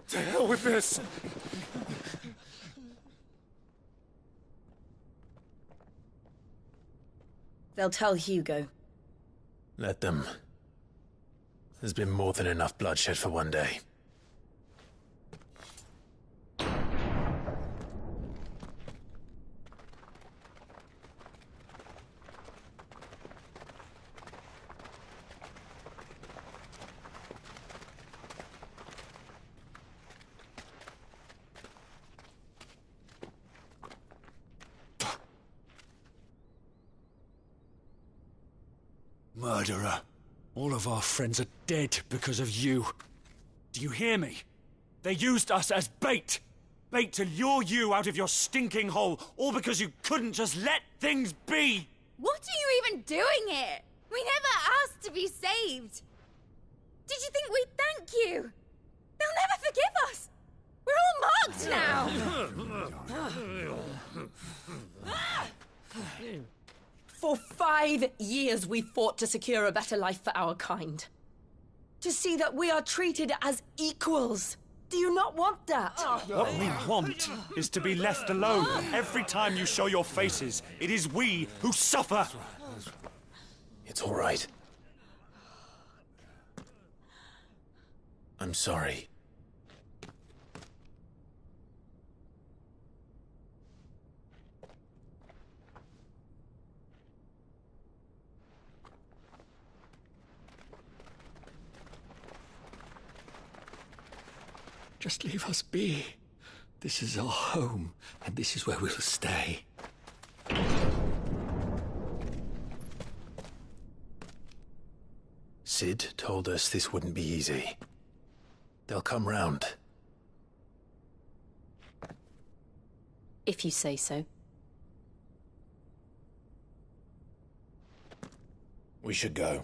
To hell with this! They'll tell Hugo. Let them. There's been more than enough bloodshed for one day. Murderer. All of our friends are dead because of you. Do you hear me? They used us as bait. Bait to lure you out of your stinking hole, all because you couldn't just let things be. What are you even doing here? We never asked to be saved. Did you think we'd thank you? They'll never forgive us. We're all marked now. For 5 years we fought to secure a better life for our kind. To see that we are treated as equals. Do you not want that? What we want is to be left alone. Every time you show your faces, it is we who suffer. It's all right. I'm sorry. Just leave us be. This is our home, and this is where we'll stay. Sid told us this wouldn't be easy. They'll come round. If you say so. We should go.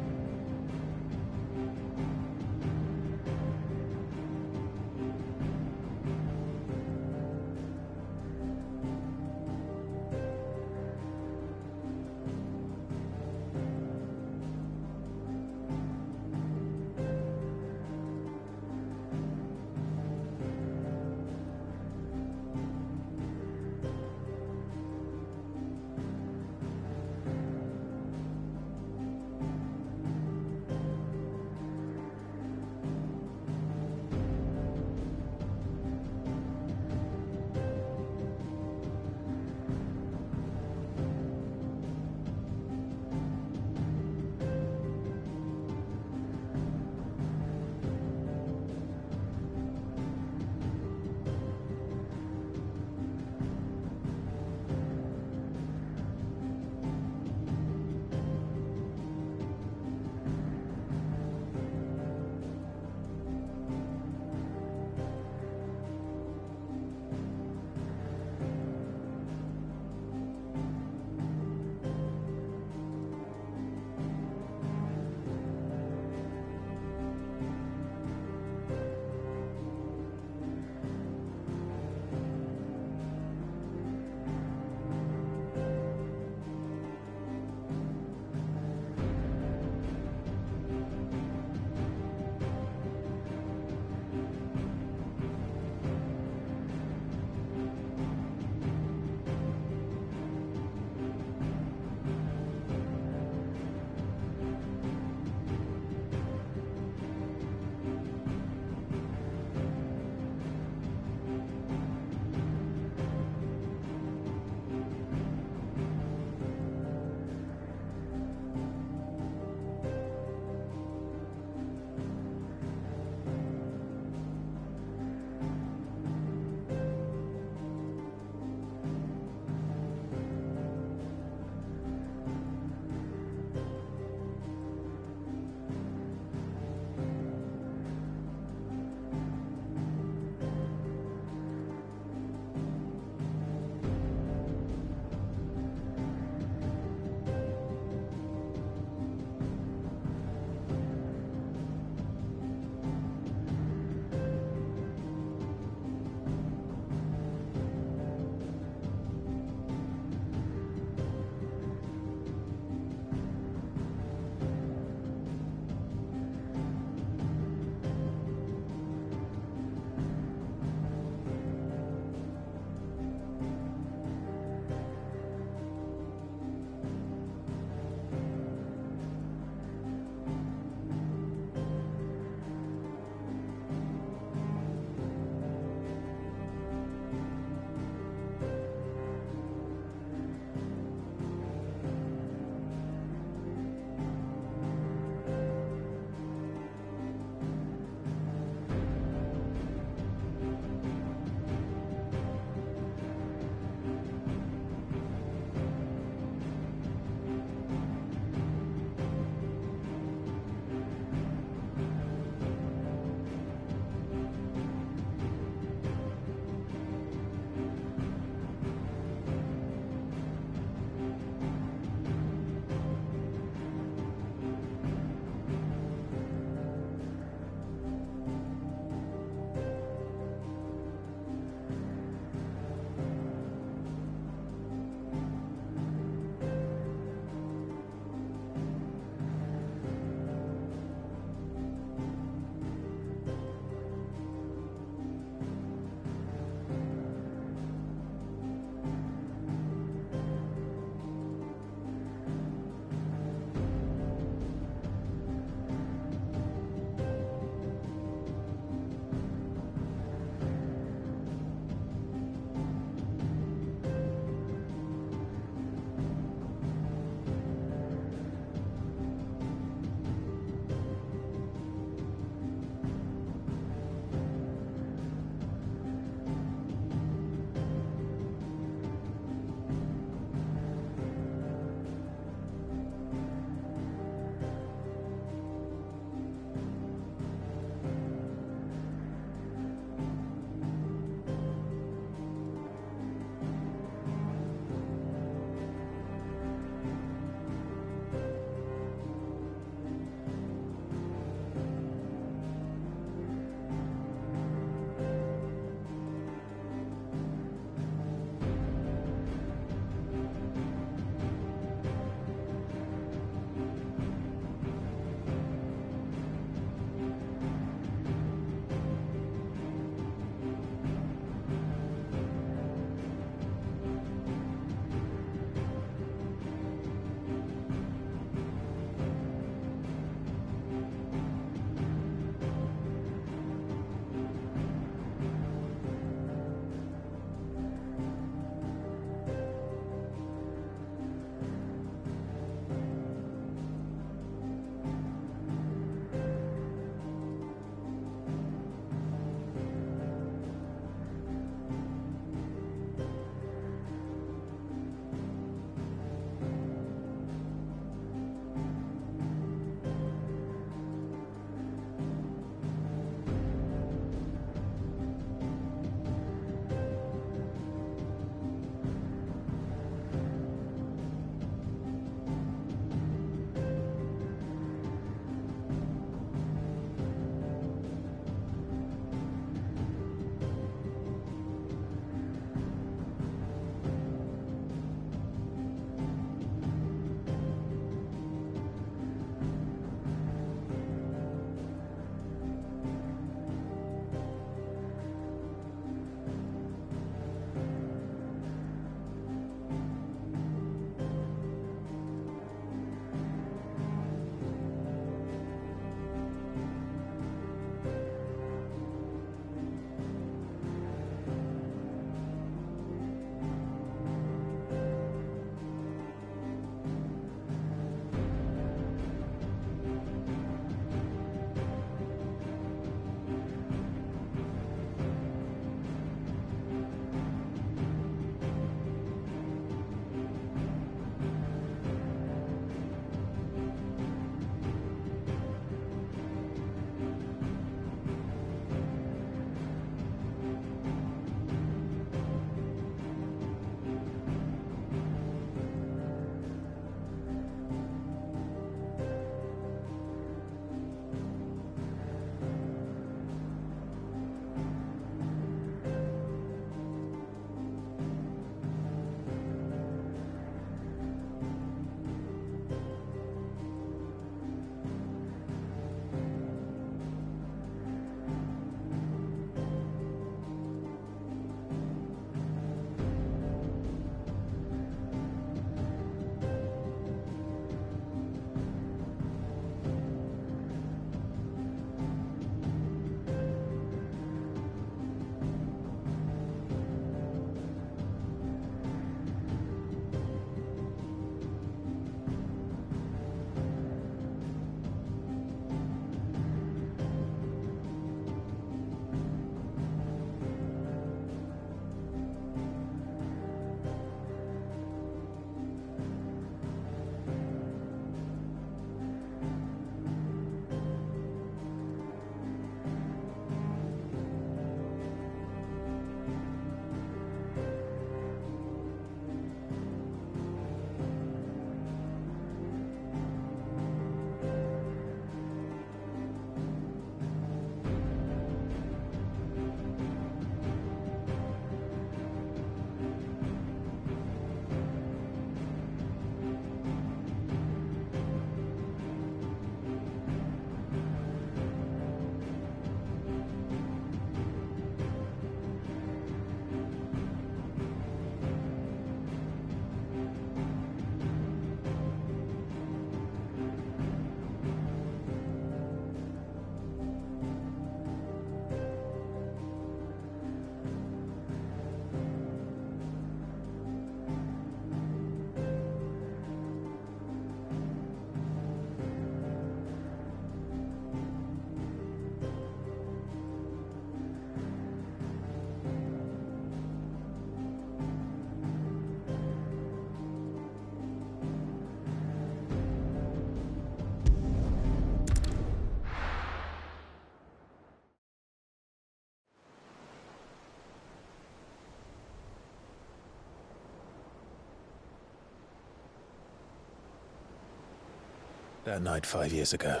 That night 5 years ago,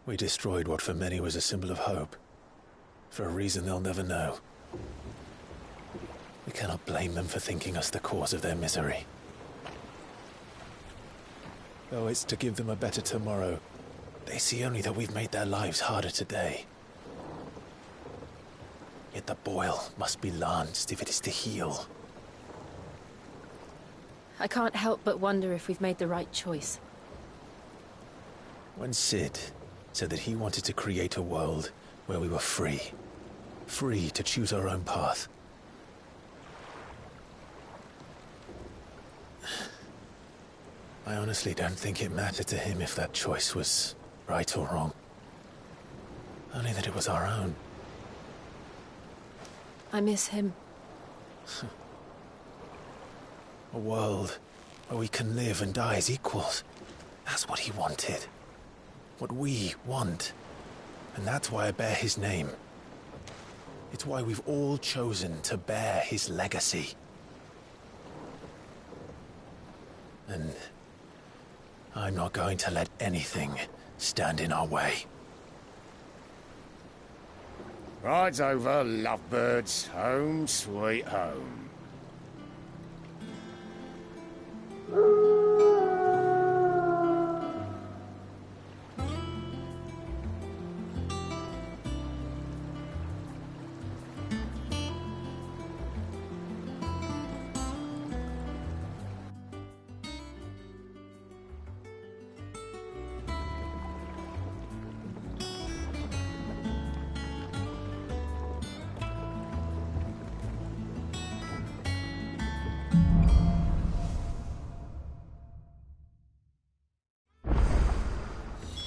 we destroyed what for many was a symbol of hope. For a reason they'll never know. We cannot blame them for thinking us the cause of their misery. Though it's to give them a better tomorrow, they see only that we've made their lives harder today. Yet the boil must be lanced if it is to heal. I can't help but wonder if we've made the right choice. When Cid said that he wanted to create a world where we were free. Free to choose our own path. I honestly don't think it mattered to him if that choice was right or wrong. Only that it was our own. I miss him. A world where we can live and die as equals. That's what he wanted. What we want. And that's why I bear his name. It's why we've all chosen to bear his legacy. And I'm not going to let anything stand in our way. Ride's over, lovebirds. Home sweet home.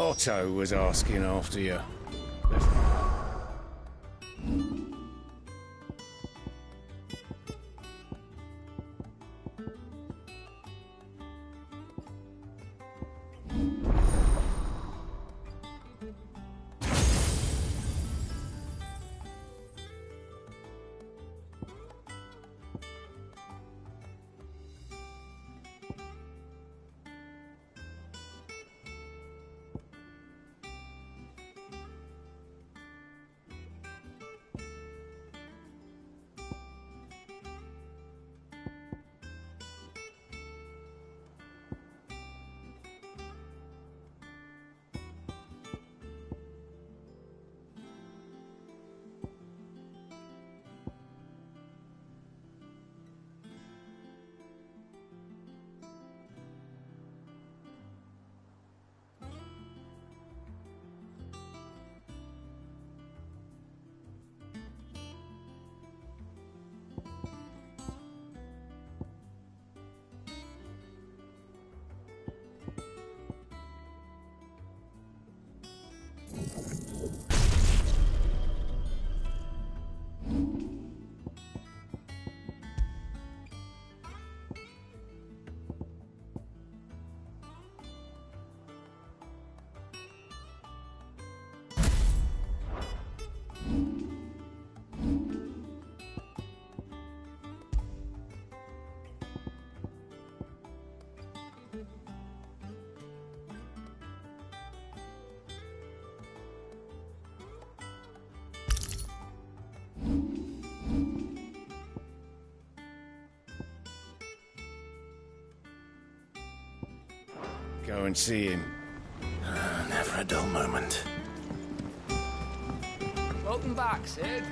Otto was asking after you. Go and see him. Never a dull moment. Welcome back, Cid.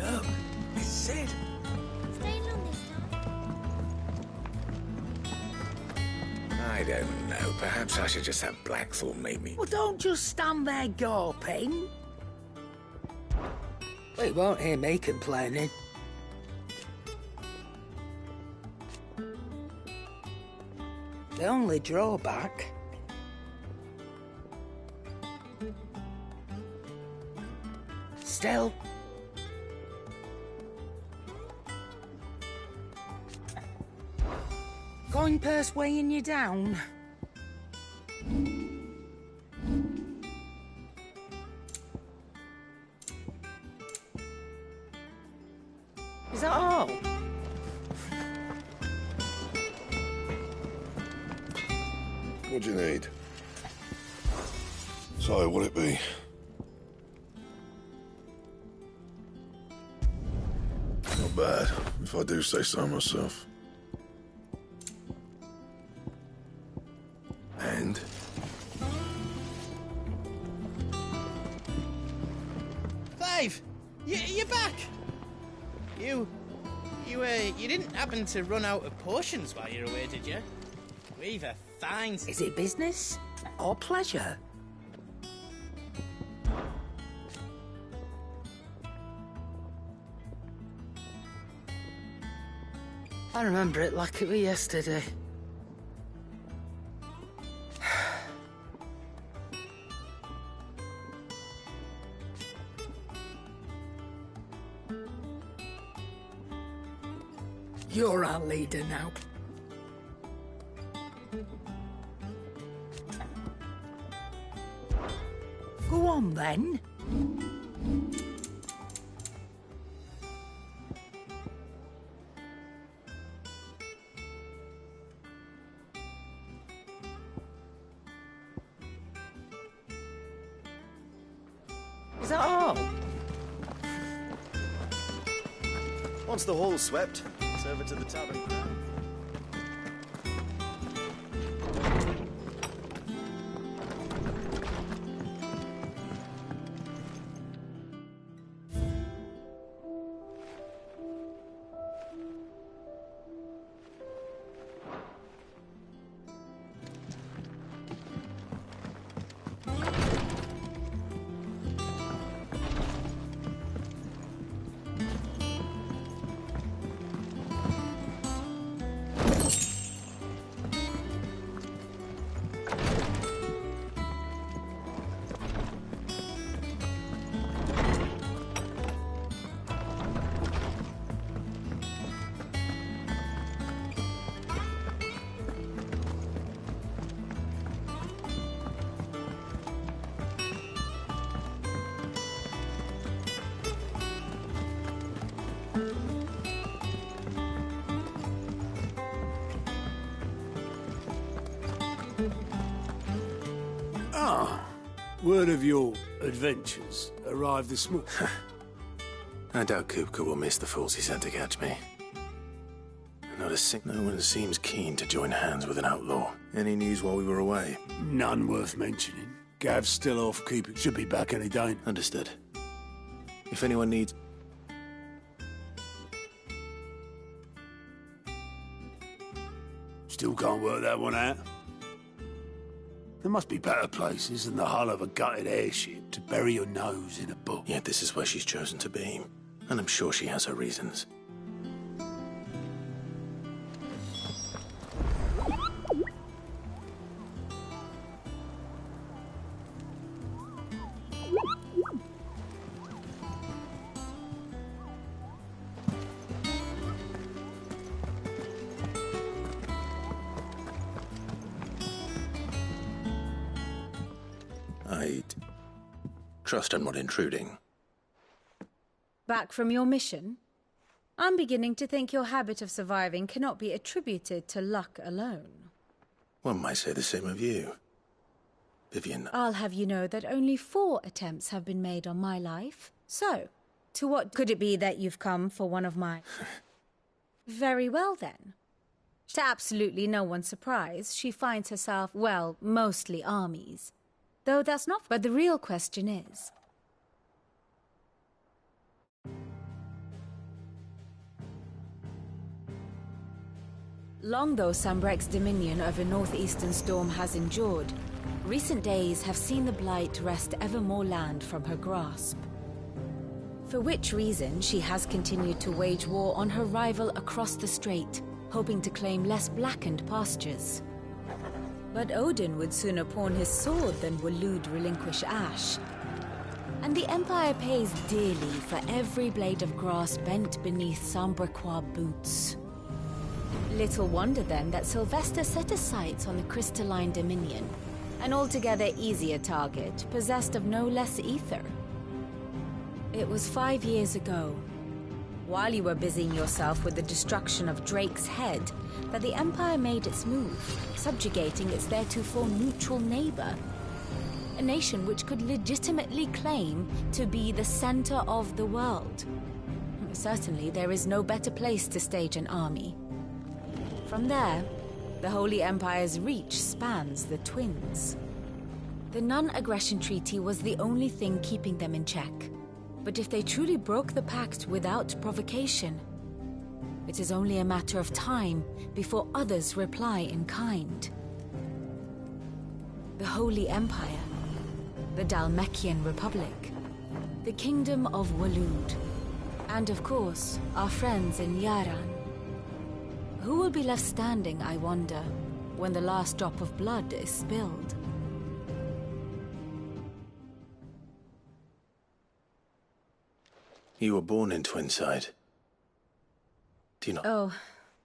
Look, it's Cid. Staying long this time? I don't know. Perhaps I should just have Blackthorn make me. Well, don't just stand there gawping. Well, you won't hear me complaining. The only drawback... Still... Going purse weighing you down? Is that all? What do you need? Sorry, what'll it be? Not bad, if I do say so myself. And? Clive! You're back! You didn't happen to run out of potions while you were away, did you? We've a fine... Is it business or pleasure? I remember it like it was yesterday. You're our leader now. Go on, then. Is that all? Once the hall's swept, it's over to the tavern. Word of your adventures arrived this morning. I doubt Kupka will miss the fools he sent to catch me. No one seems keen to join hands with an outlaw. Any news while we were away? None worth mentioning. Gav's still off keeping. Should be back any day. Understood. If anyone needs... Still can't work that one out. There must be better places than the hull of a gutted airship to bury your nose in a book. Yet this is where she's chosen to be. And I'm sure she has her reasons. I trust I'm not intruding. Back from your mission? I'm beginning to think your habit of surviving cannot be attributed to luck alone. One might say the same of you, Vivian. I'll have you know that only 4 attempts have been made on my life. So, to what could it be that you've come for one of my... Very well, then. To absolutely no one's surprise, she finds herself, well, mostly armies. Though that's not... But the real question is... Long though Sambrek's dominion over northeastern Storm has endured, recent days have seen the Blight wrest ever more land from her grasp. For which reason she has continued to wage war on her rival across the strait, hoping to claim less blackened pastures. But Odin would sooner pawn his sword than Waloed relinquish Ash. And the Empire pays dearly for every blade of grass bent beneath Sambrequois boots. Little wonder then that Sylvester set his sights on the Crystalline Dominion, an altogether easier target, possessed of no less ether. It was 5 years ago, while you were busying yourself with the destruction of Drake's head, that the Empire made its move, subjugating its theretofore neutral neighbor. A nation which could legitimately claim to be the center of the world. Certainly, there is no better place to stage an army. From there, the Holy Empire's reach spans the Twins. The non-aggression treaty was the only thing keeping them in check. But if they truly broke the pact without provocation, it is only a matter of time before others reply in kind. The Holy Empire, the Dhalmekian Republic, the Kingdom of Waloed, and of course, our friends in Yaran. Who will be left standing, I wonder, when the last drop of blood is spilled? You were born in Twinside. Do you not? Oh,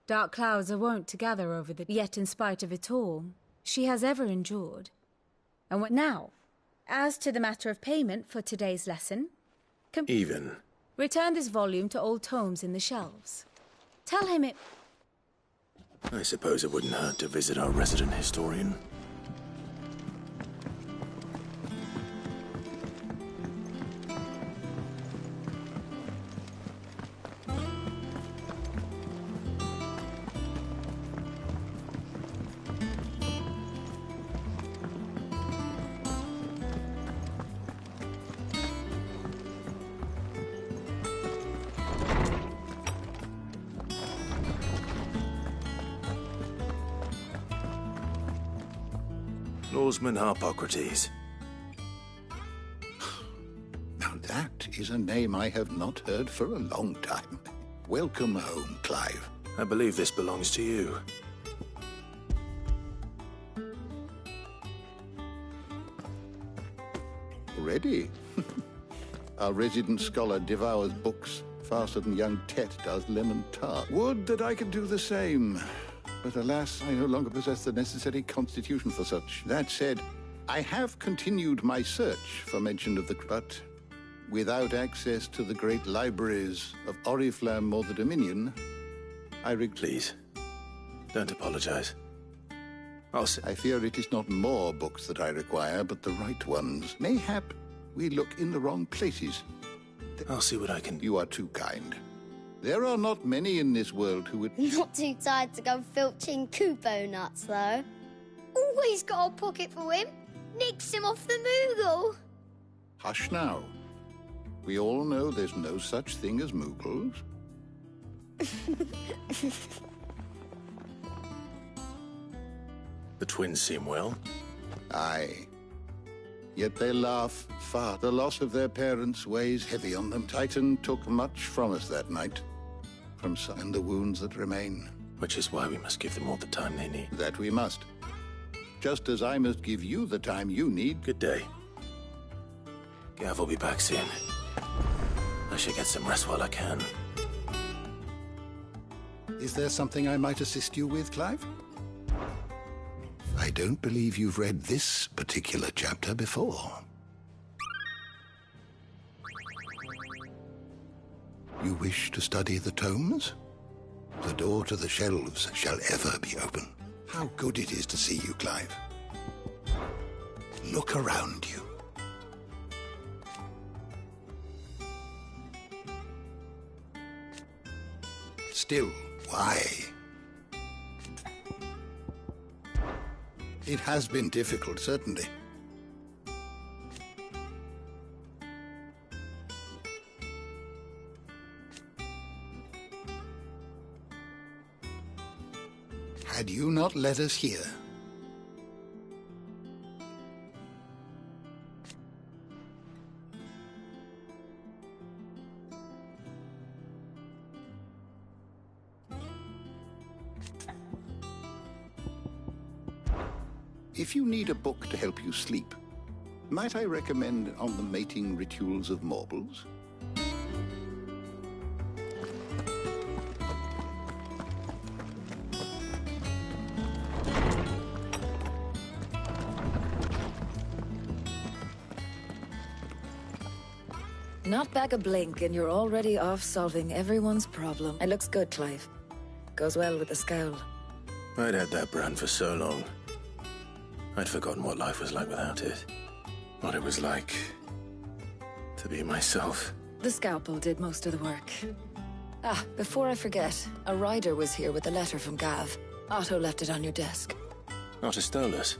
dark clouds are wont to gather over the... Yet in spite of it all, she has ever endured. And what now? As to the matter of payment for today's lesson... Even. Return this volume to old tomes in the shelves. Tell him it... I suppose it wouldn't hurt to visit our resident historian. Norseman Harpocrates. Now that is a name I have not heard for a long time. Welcome home, Clive. I believe this belongs to you. Already? Our resident scholar devours books faster than young Tet does lemon tart. Would that I could do the same. But alas, I no longer possess the necessary constitution for such. That said, I have continued my search for mention of the... But without access to the great libraries of Oriflamme or the Dominion, Please, don't apologize. I fear it is not more books that I require, but the right ones. Mayhap we look in the wrong places. I'll see what I can... You are too kind. There are not many in this world who would... Not too tired to go filching Kupo nuts, though. Always got a pocket for him. Nicks him off the Moogle. Hush now. We all know there's no such thing as Moogles. The twins seem well. Aye. Yet they laugh far. The loss of their parents weighs heavy on them. Titan took much from us that night. From some and the wounds that remain. Which is why we must give them all the time they need. That we must. Just as I must give you the time you need. Good day. Gav will be back soon. I should get some rest while I can. Is there something I might assist you with, Clive? I don't believe you've read this particular chapter before. You wish to study the tomes? The door to the shelves shall ever be open. How good it is to see you, Clive. Look around you. Still, why? It has been difficult, certainly. Had you not led us here? If you need a book to help you sleep, might I recommend On the Mating Rituals of Mortals? Not back a blink and you're already off solving everyone's problem. It looks good, Clive. Goes well with the scowl. I'd had that brand for so long. I'd forgotten what life was like without it. What it was like to be myself. The scalpel did most of the work. Ah, before I forget, a rider was here with a letter from Gav. Otto left it on your desk. Not a Stolas.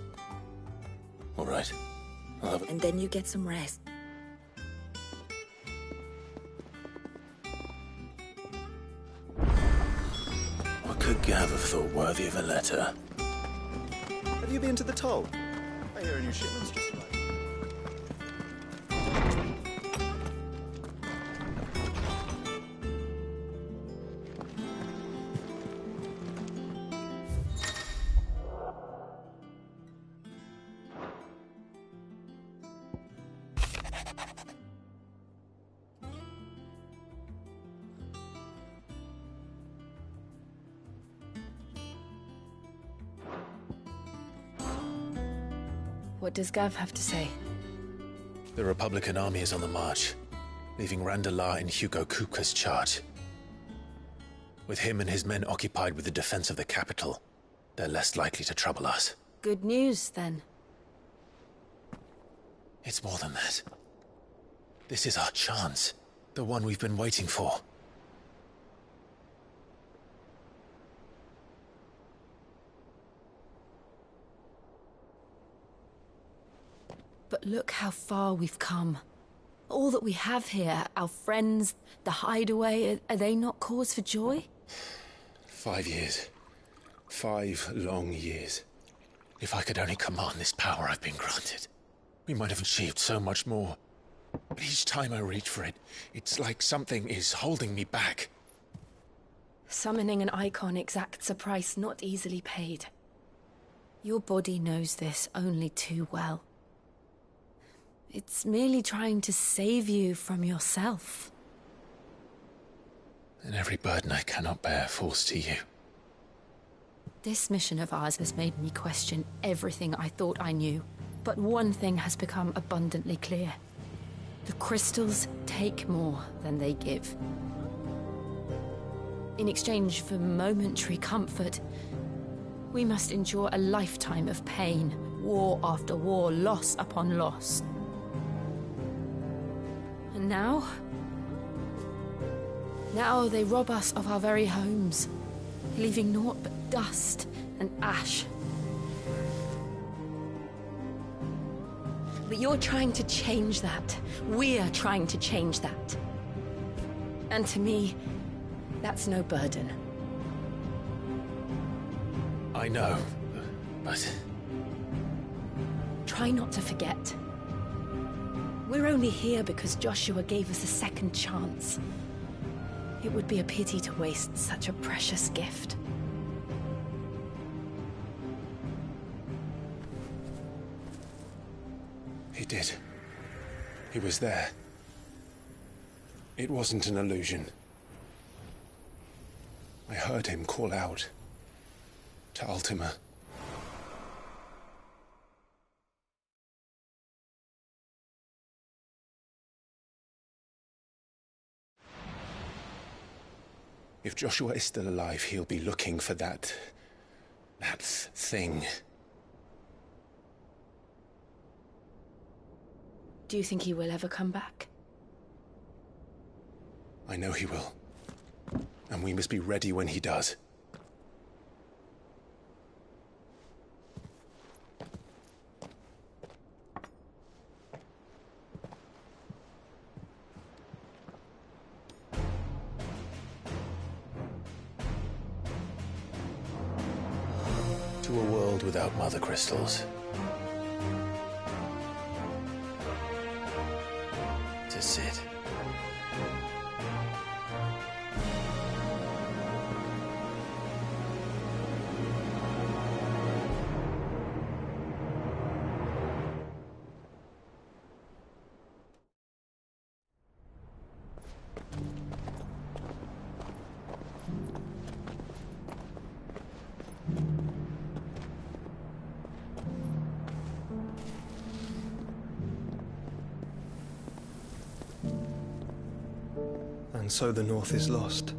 All right. I'll have it. And then you get some rest. What could Gav have thought worthy of a letter? Have you been to the toll? I hear a new shipment's just arrived. What does Gav have to say? The Republican army is on the march, leaving Randalar in Hugo Kuka's charge. With him and his men occupied with the defense of the capital, they're less likely to trouble us. Good news, then. It's more than that. This is our chance. The one we've been waiting for. But look how far we've come. All that we have here, our friends, the hideaway, are they not cause for joy? 5 years. 5 long years. If I could only command this power I've been granted, we might have achieved so much more. But each time I reach for it, it's like something is holding me back. Summoning an icon exacts a price not easily paid. Your body knows this only too well. It's merely trying to save you from yourself. And every burden I cannot bear falls to you. This mission of ours has made me question everything I thought I knew. But one thing has become abundantly clear. The crystals take more than they give. In exchange for momentary comfort, we must endure a lifetime of pain, war after war, loss upon loss. And now they rob us of our very homes, leaving naught but dust and ash. But you're trying to change that. We're trying to change that. And to me, that's no burden. I know, but... Try not to forget. We're only here because Joshua gave us a second chance. It would be a pity to waste such a precious gift. He did. He was there. It wasn't an illusion. I heard him call out to Ultima. If Joshua is still alive, he'll be looking for that thing. Do you think he will ever come back? I know he will. And we must be ready when he does. To a world without mother crystals. To Cid. And so the North is lost.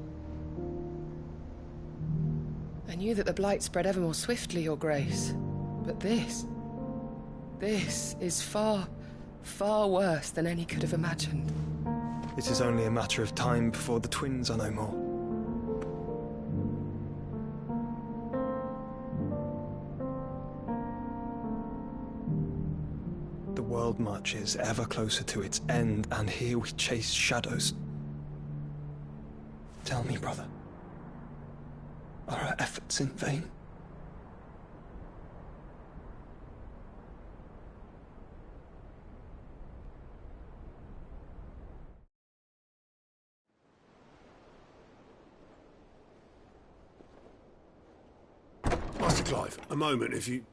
I knew that the Blight spread ever more swiftly, Your Grace. But this is far, far worse than any could have imagined. It is only a matter of time before the twins are no more. The world marches ever closer to its end, and here we chase shadows. Tell me, brother, are our efforts in vain? Master Clive, a moment, if you...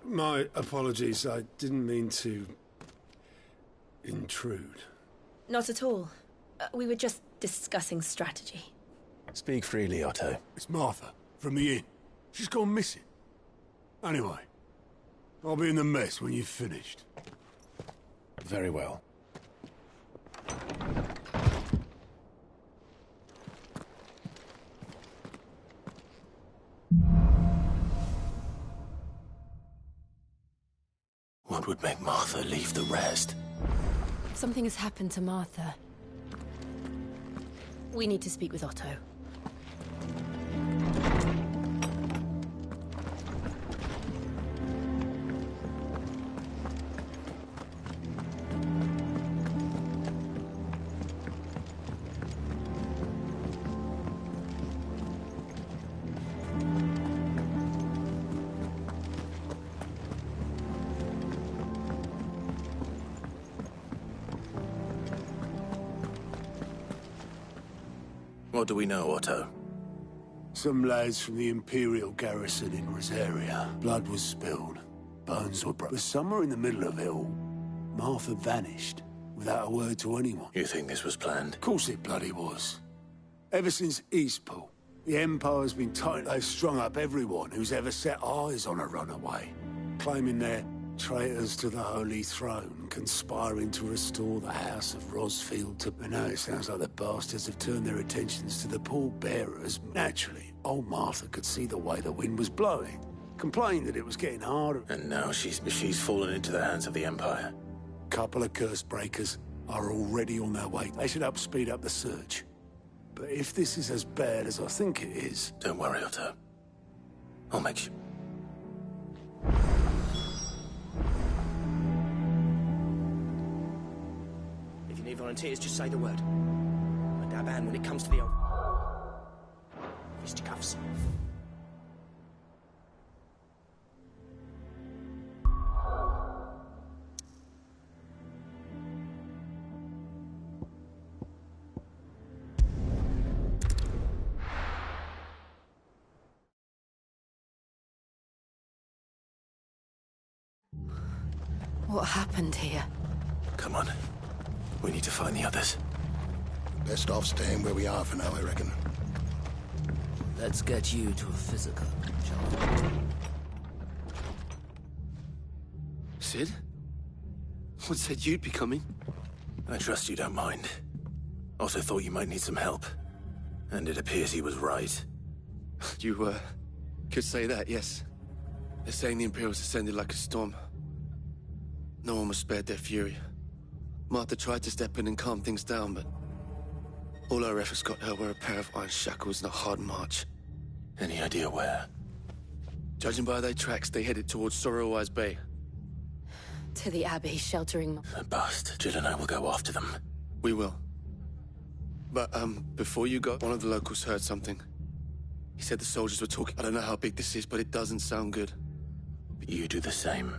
my apologies, I didn't mean to... intrude. Not at all. We were just discussing strategy. Speak freely, Otto. It's Martha, from the inn. She's gone missing. Anyway, I'll be in the mess when you've finished. Very well. What would make Martha leave the rest? Something has happened to Martha. We need to speak with Otto. What do we know, Otto? Some lads from the Imperial garrison in Rosaria. Blood was spilled. Bones were broken. Somewhere in the middle of it all, Martha vanished without a word to anyone. You think this was planned? Of course it bloody was. Ever since Eastpool, the Empire's been tight. They've strung up everyone who's ever set eyes on a runaway, claiming they're traitors to the Holy Throne, conspiring to restore the House of Rosfield to... But now it sounds like the bastards have turned their attentions to the pallbearers. Naturally, old Martha could see the way the wind was blowing, complained that it was getting harder. And now she's fallen into the hands of the Empire. Couple of curse breakers are already on their way. They should help speed up the search. But if this is as bad as I think it is... Don't worry, Otto. I'll make sure. If you need volunteers, just say the word. I dab hand when it comes to the old... fisticuffs. What happened here? Come on. We need to find the others. Best off staying where we are for now, I reckon. Let's get you to a physical, shall we? Sid? What said you'd be coming? I trust you don't mind. Also thought you might need some help. And it appears he was right. You, could say that, yes. They're saying the Imperials ascended like a storm. No one was spared their fury. Martha tried to step in and calm things down, but all our efforts got her were a pair of iron shackles and a hard march. Any idea where? Judging by their tracks, they headed towards Sorrowwise Bay. To the Abbey, sheltering... A bust. Jill and I will go after them. We will. But, before you go, one of the locals heard something. He said the soldiers were talking. I don't know how big this is, but it doesn't sound good. But you do the same.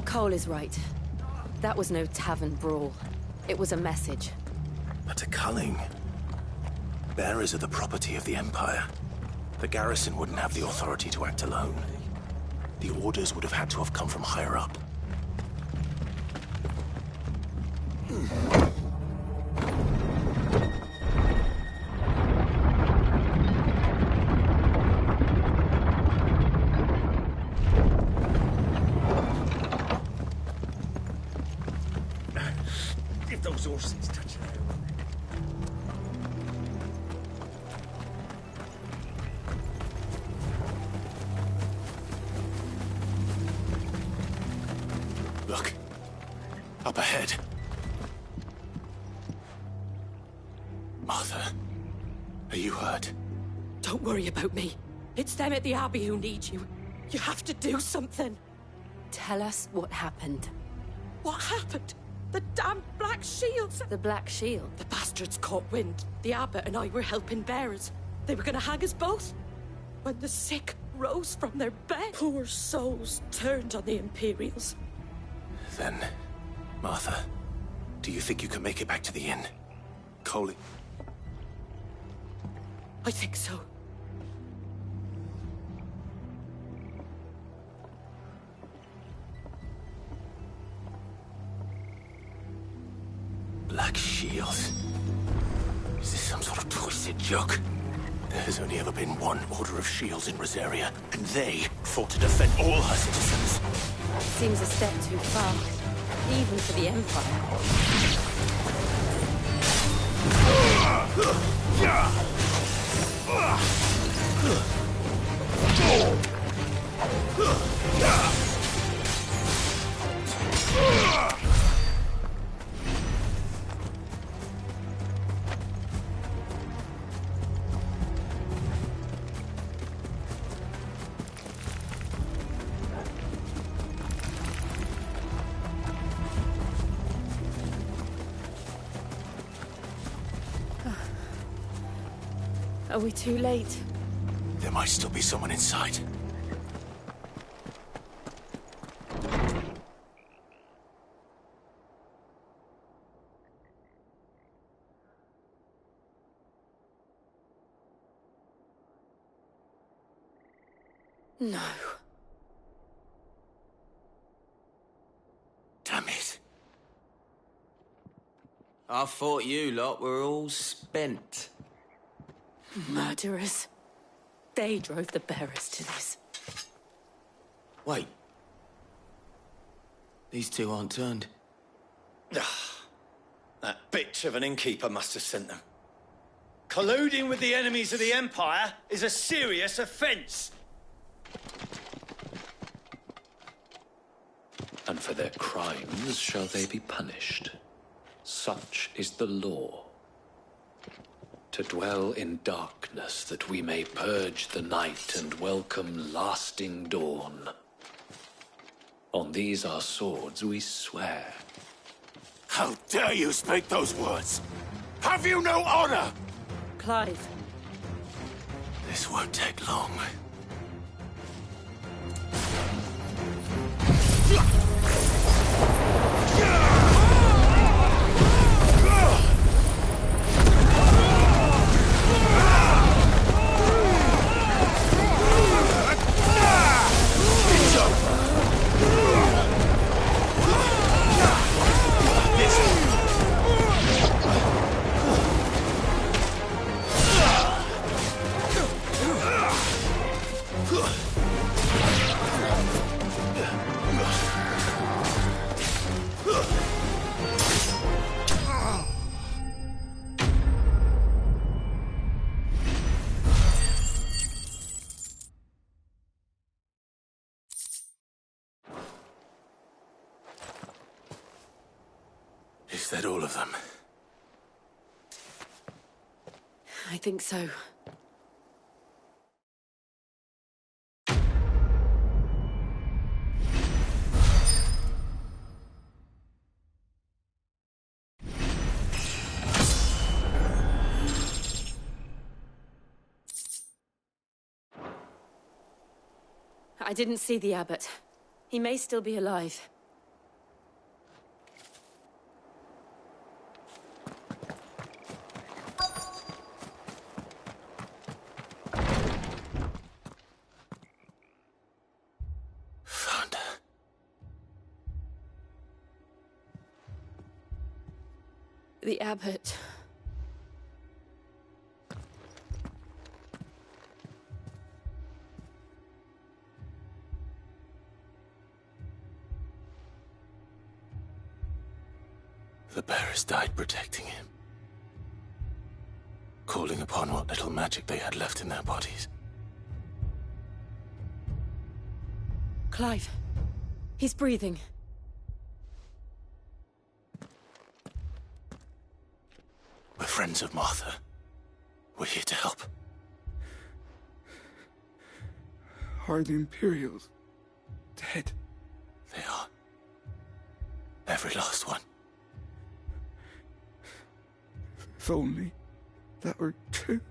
Cole is right. That was no tavern brawl. It was a message. But a culling. Bearers are the property of the Empire. The garrison wouldn't have the authority to act alone. The orders would have had to have come from higher up. If those horses touch the hill. Look. Up ahead. Martha. Are you hurt? Don't worry about me. It's them at the Abbey who need you. You have to do something. Tell us what happened. What happened? The damn Black Shields! The Black Shield? The bastards caught wind. The abbot and I were helping bearers. They were gonna hang us both. When the sick rose from their bed, poor souls turned on the Imperials. Then, Martha, do you think you can make it back to the inn? Coley? I think so. Black Shields? Is this some sort of twisted joke? There has only ever been one Order of Shields in Rosaria, and they fought to defend all her citizens. Seems a step too far, even for the Empire. Are we too late? There might still be someone inside. No. Damn it. I thought you lot were all spent. Murderers. They drove the bearers to this. Wait. These two aren't turned. That bitch of an innkeeper must have sent them. Colluding with the enemies of the Empire is a serious offence. And for their crimes shall they be punished. Such is the law. To dwell in darkness that we may purge the night and welcome lasting dawn. On these our swords we swear. How dare you speak those words? Have you no honor? Clive. This won't take long. Is that all of them? I think so. I didn't see the abbot. He may still be alive. The abbot. The bearers died protecting him, calling upon what little magic they had left in their bodies. Clive. He's breathing. We're friends of Martha. We're here to help. Are the Imperials dead? They are. Every last one. If only that were true.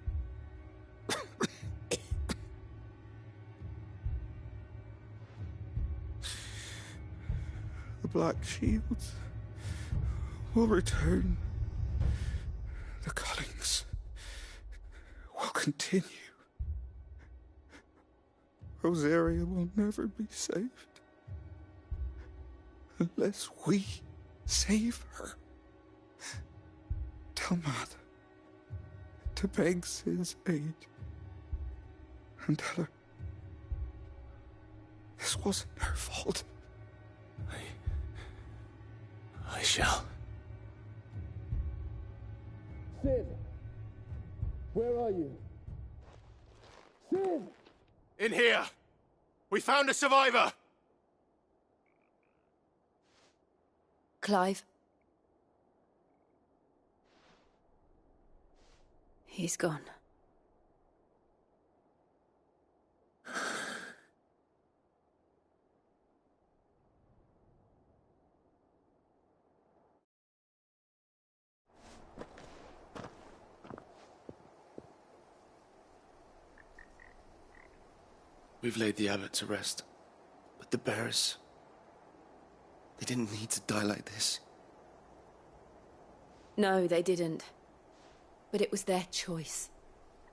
The Black Shields will return. The Cullings will continue. Rosaria will never be saved unless we save her. Tell Mother to beg Cid's aid and tell her this wasn't her fault. I shall. Cid! Where are you? Cid! In here! We found a survivor! Clive. He's gone. We've laid the abbot to rest, but the bearers, they didn't need to die like this. No, they didn't. But it was their choice.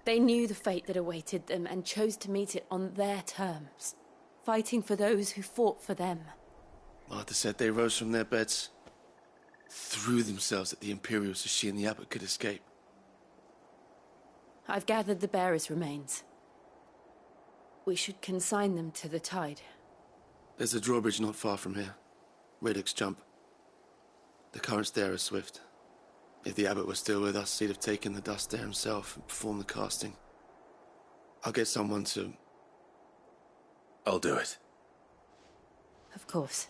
They knew the fate that awaited them and chose to meet it on their terms, fighting for those who fought for them. Martha said they rose from their beds, threw themselves at the Imperials so she and the abbot could escape. I've gathered the bearers' remains. We should consign them to the tide. There's a drawbridge not far from here. Radix Jump. The currents there are swift. If the abbot was still with us, he'd have taken the dust there himself and performed the casting. I'll get someone to... I'll do it. Of course.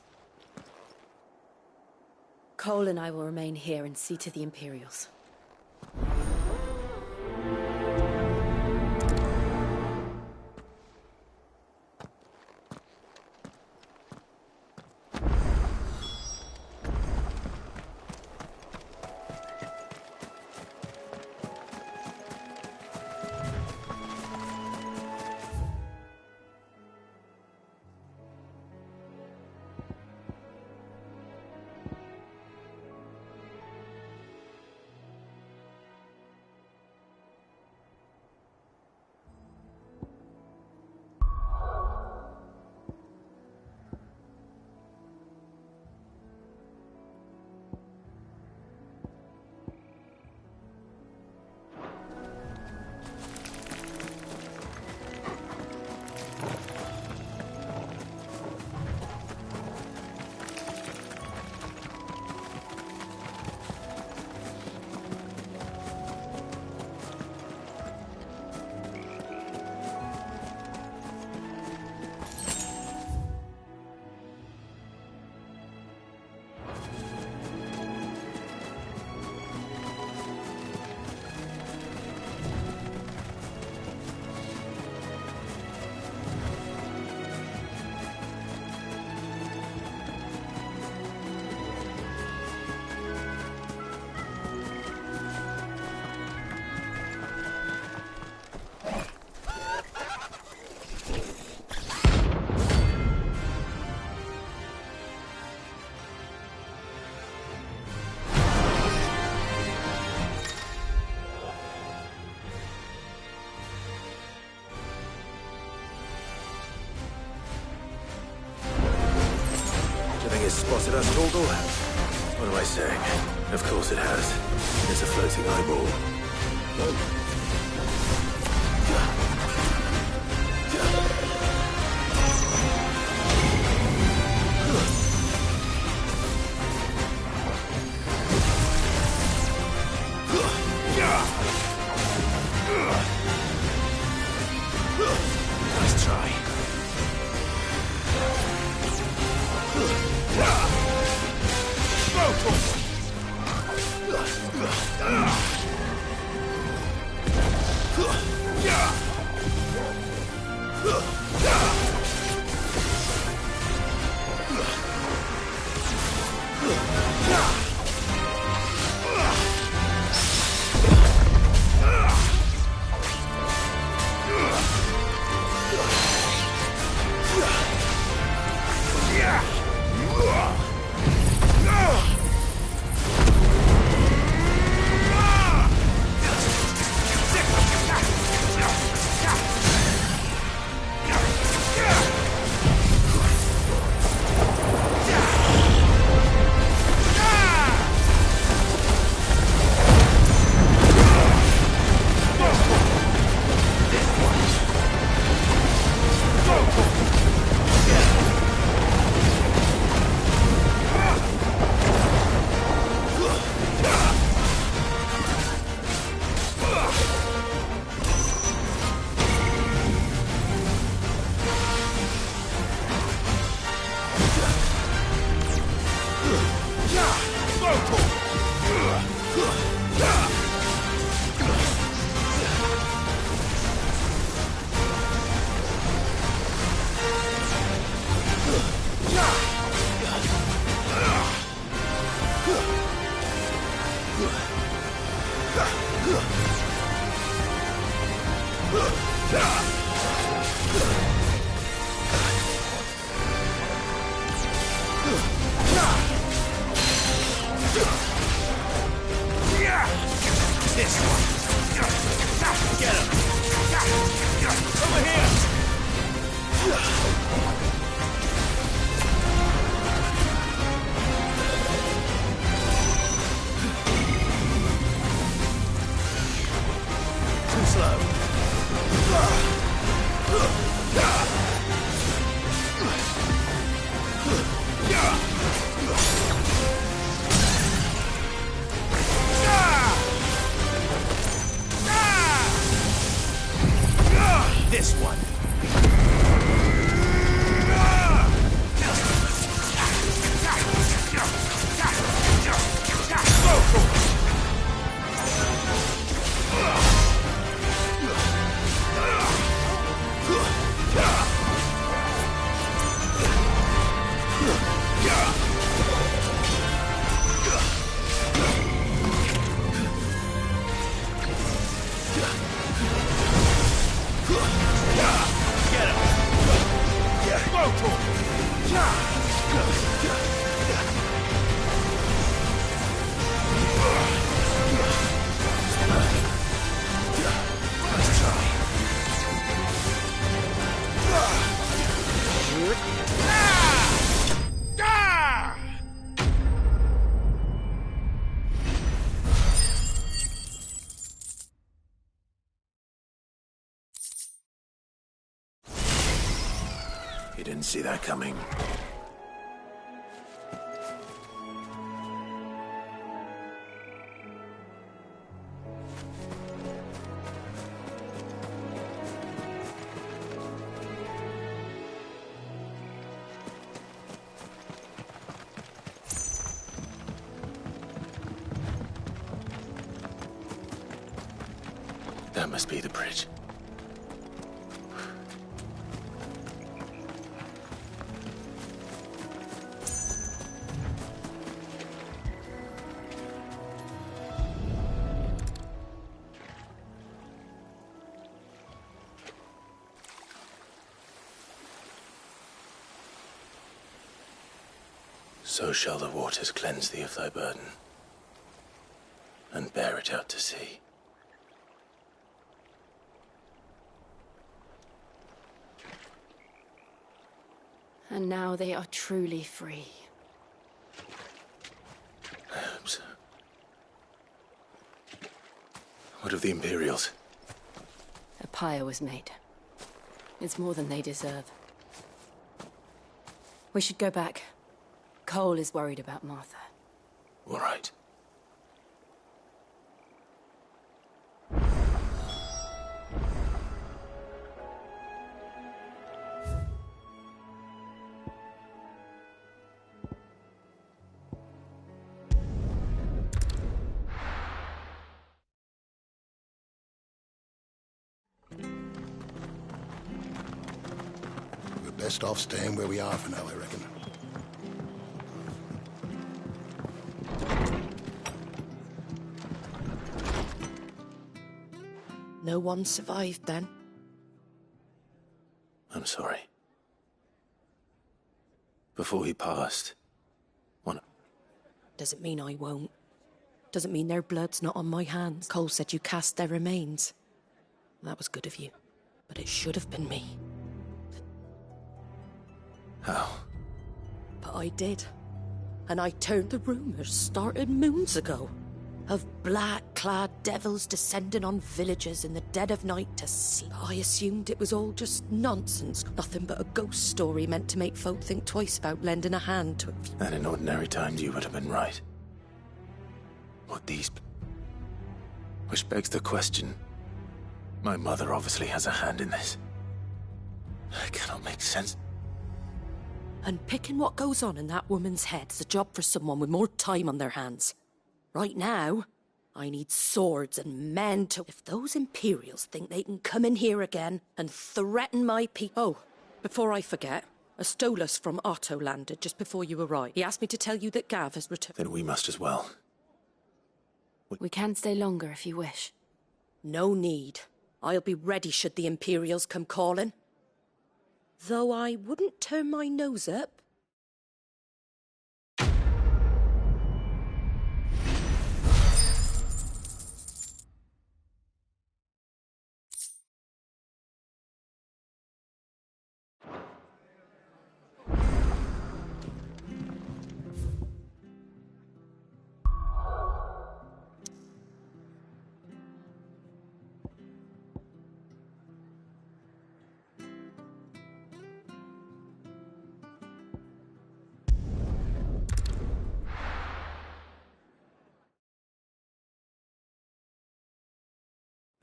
Cole and I will remain here and see to the Imperials. Spotted us, Taldor? What am I saying? Of course it has. It's a floating eyeball. Nice try. This one. You didn't see that coming. That must be the bridge. So shall the waters cleanse thee of thy burden, and bear it out to sea. And now they are truly free. What of the Imperials? A pyre was made. It's more than they deserve. We should go back. Cole is worried about Martha. All right. We're best off staying where we are for now, I reckon. No one survived then? I'm sorry. Before he passed, one... Doesn't mean I won't. Doesn't mean their blood's not on my hands. Cole said you cast their remains. That was good of you. But it should have been me. How? But I did. And I turned the rumours started moons ago. Of black-clad devils descending on villages in the dead of night to sleep. I assumed it was all just nonsense. Nothing but a ghost story meant to make folk think twice about lending a hand to it. And in ordinary times you would have been right. What these... Which begs the question. My mother obviously has a hand in this. It cannot make sense. And picking what goes on in that woman's head is a job for someone with more time on their hands. Right now, I need swords and men to... If those Imperials think they can come in here again and threaten my people... Oh, before I forget, a Stolas from Otto landed just before you arrived. He asked me to tell you that Gav has returned. Then we must as well. We can stay longer if you wish. No need. I'll be ready should the Imperials come calling. Though I wouldn't turn my nose up.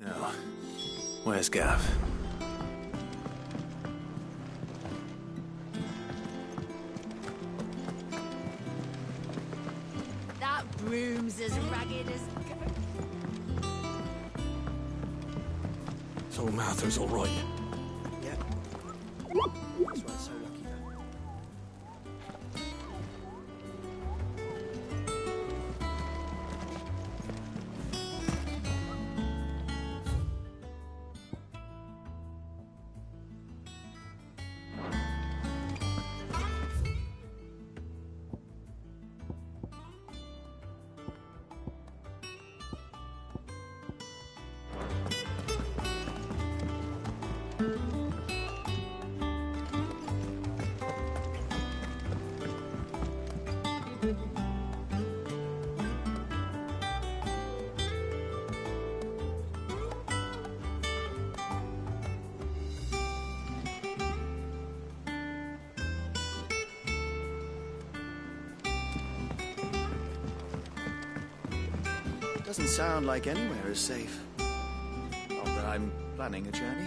Now, where's Gav? That broom's as ragged as... So Martha's all right. Yeah. That's why it's so lucky, though. Doesn't sound like anywhere is safe. Not that I'm planning a journey.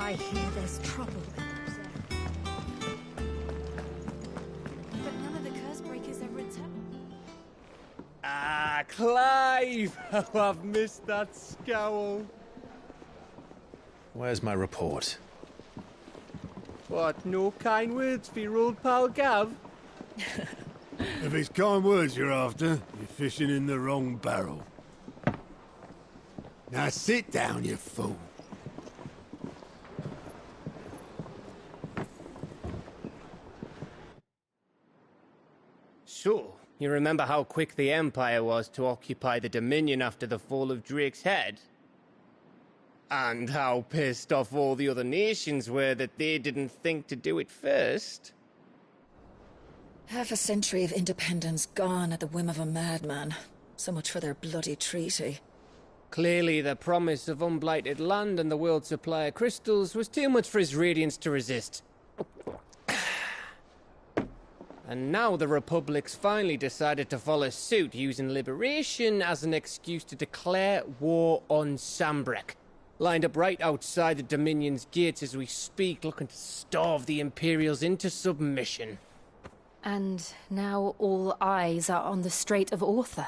I hear there's trouble with those But none of the curse breakers ever attempt. Ah, Clive! Oh, I've missed that scowl. Where's my report? What, no kind words for your old pal Gav? If it's kind words you're after, you're fishing in the wrong barrel. Now sit down, you fool. So, you remember how quick the Empire was to occupy the Dominion after the fall of Drake's head? And how pissed off all the other nations were that they didn't think to do it first? Half a century of independence gone at the whim of a madman. So much for their bloody treaty. Clearly, the promise of unblighted land and the world's supply of crystals was too much for his radiance to resist. And now the Republic's finally decided to follow suit, using liberation as an excuse to declare war on Sanbreque. Lined up right outside the Dominion's gates as we speak, looking to starve the Imperials into submission. And now all eyes are on the Strait of Author.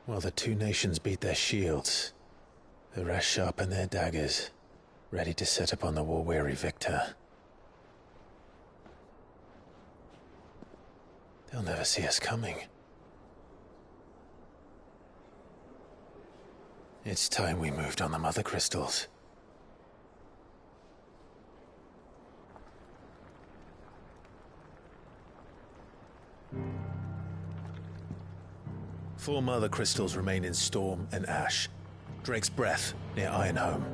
While the two nations beat their shields, the rest sharpen their daggers, ready to set upon the war-weary victor. They'll never see us coming. It's time we moved on the Mother Crystals. Four Mother Crystals remain in Storm and Ash. Drake's Breath near Ironhome.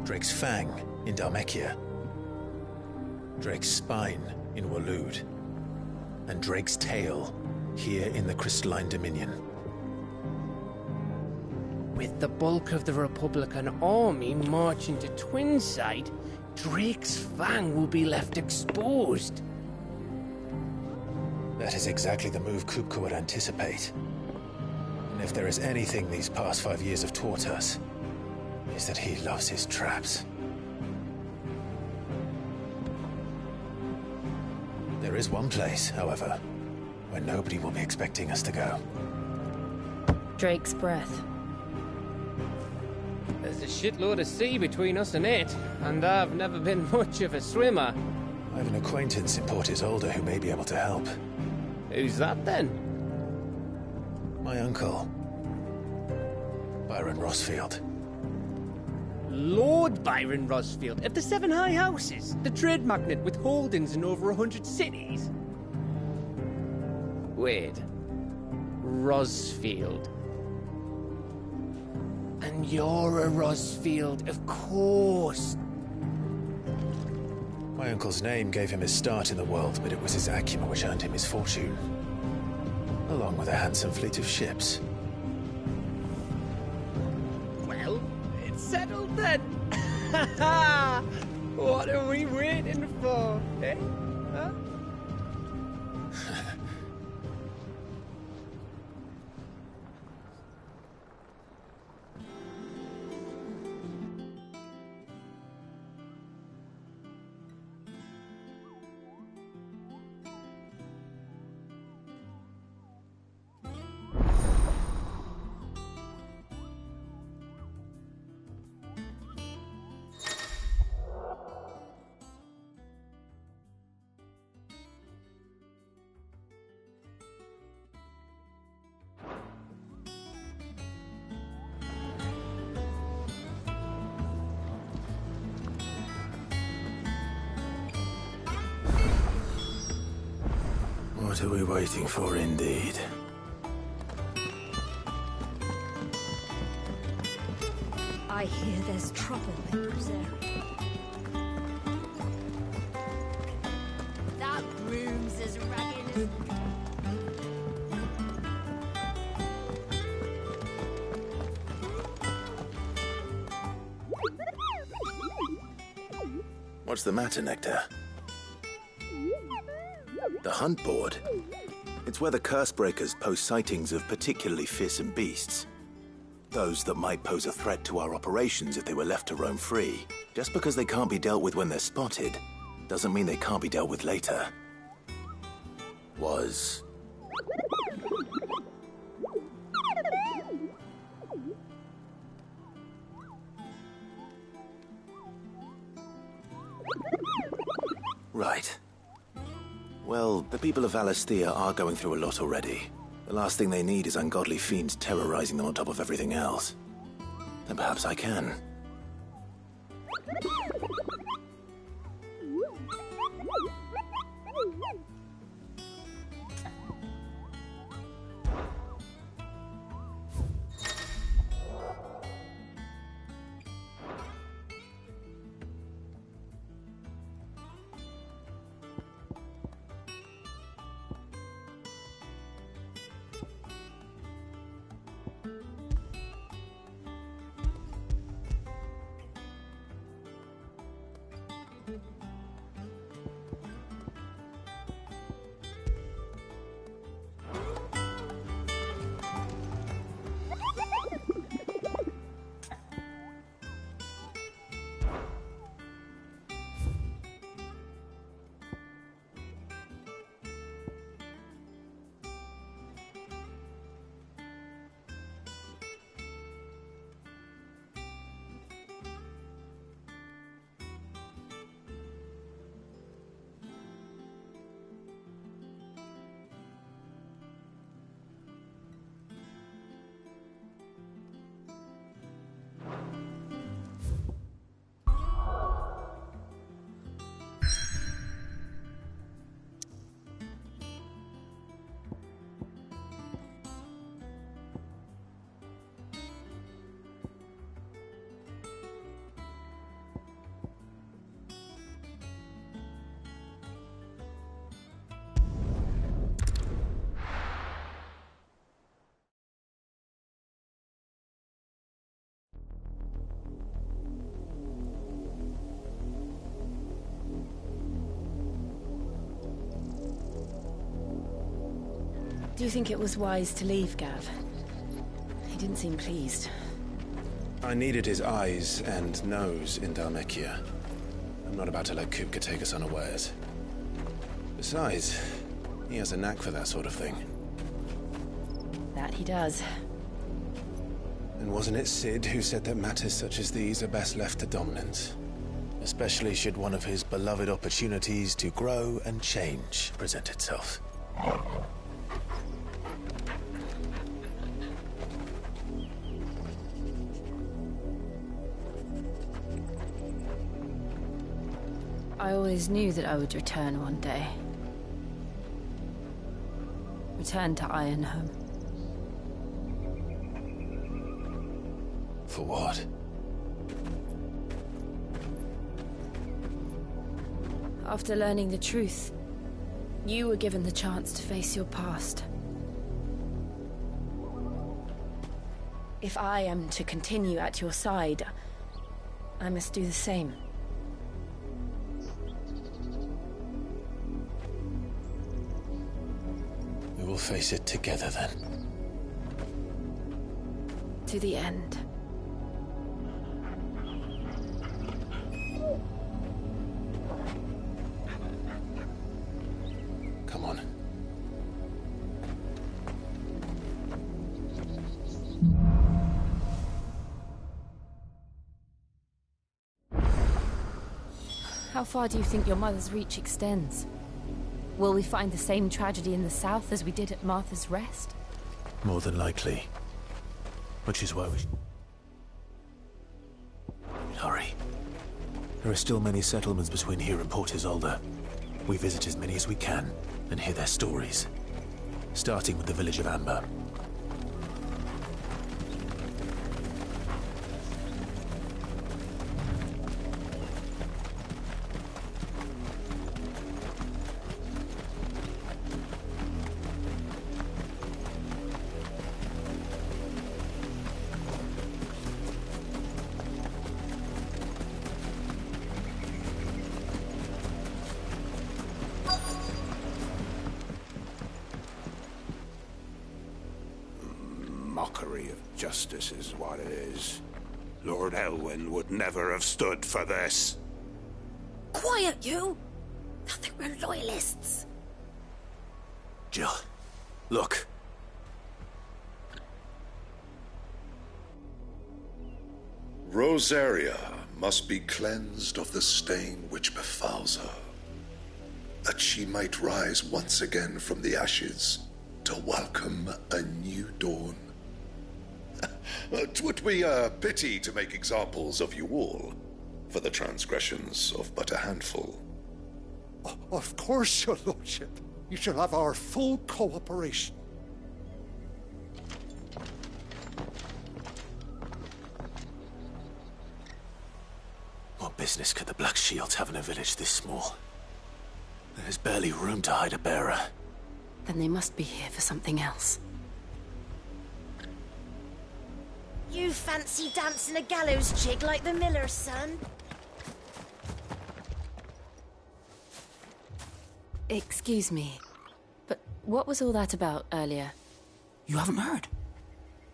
Drake's Fang in Dhalmekia. Drake's Spine in Waloed. And Drake's Tail here in the Crystalline Dominion. With the bulk of the Republican army marching to Twinside, Drake's Fang will be left exposed. That is exactly the move Kupka would anticipate. And if there is anything these past 5 years have taught us, is that he loves his traps. There is one place, however, where nobody will be expecting us to go. Drake's Breath. There's a shitload of sea between us and it, and I've never been much of a swimmer. I have an acquaintance in Port Isolde who may be able to help. Who's that then? My uncle, Byron Rosfield. Lord Byron Rosfield of the Seven High Houses, the trade magnate with holdings in over 100 cities. Wait. Rosfield. And you're a Rosfield, of course. My uncle's name gave him his start in the world, but it was his acumen which earned him his fortune. Along with a handsome fleet of ships. Well, it's settled then. What are we waiting for, eh? Huh? What are we waiting for, indeed? I hear there's trouble in Rosaria. That room's as ragged as... What's the matter, Nectar? The Hunt Board? It's where the Cursebreakers post sightings of particularly fearsome beasts. Those that might pose a threat to our operations if they were left to roam free. Just because they can't be dealt with when they're spotted, doesn't mean they can't be dealt with later. Was... Right. Well, the people of Valisthea are going through a lot already. The last thing they need is ungodly fiends terrorizing them on top of everything else. Then perhaps I can. Do you think it was wise to leave, Gav? He didn't seem pleased. I needed his eyes and nose in Dhalmekia. I'm not about to let Kupka take us unawares. Besides, he has a knack for that sort of thing. That he does. And wasn't it Cid who said that matters such as these are best left to dominance? Especially should one of his beloved opportunities to grow and change present itself. I always knew that I would return one day. Return to Ironhome. For what? After learning the truth, you were given the chance to face your past. If I am to continue at your side, I must do the same. We will face it together then. To the end. Come on. How far do you think your mother's reach extends? Will we find the same tragedy in the south as we did at Martha's Rest? More than likely. Which is why we... Hurry. There are still many settlements between here and Port Isolde. We visit as many as we can and hear their stories. Starting with the village of Amber. Mockery of justice is what it is. Lord Elwyn would never have stood for this. Quiet, you! I think we're loyalists. Jill, look. Rosaria must be cleansed of the stain which befouls her, that she might rise once again from the ashes to welcome a new dawn. 'Twould be a pity to make examples of you all for the transgressions of but a handful. Of course, your lordship. You shall have our full cooperation. What business could the Black Shields have in a village this small? There's barely room to hide a bearer. Then they must be here for something else. You fancy dancing a gallows jig like the miller's son? Excuse me, but what was all that about earlier? You haven't heard?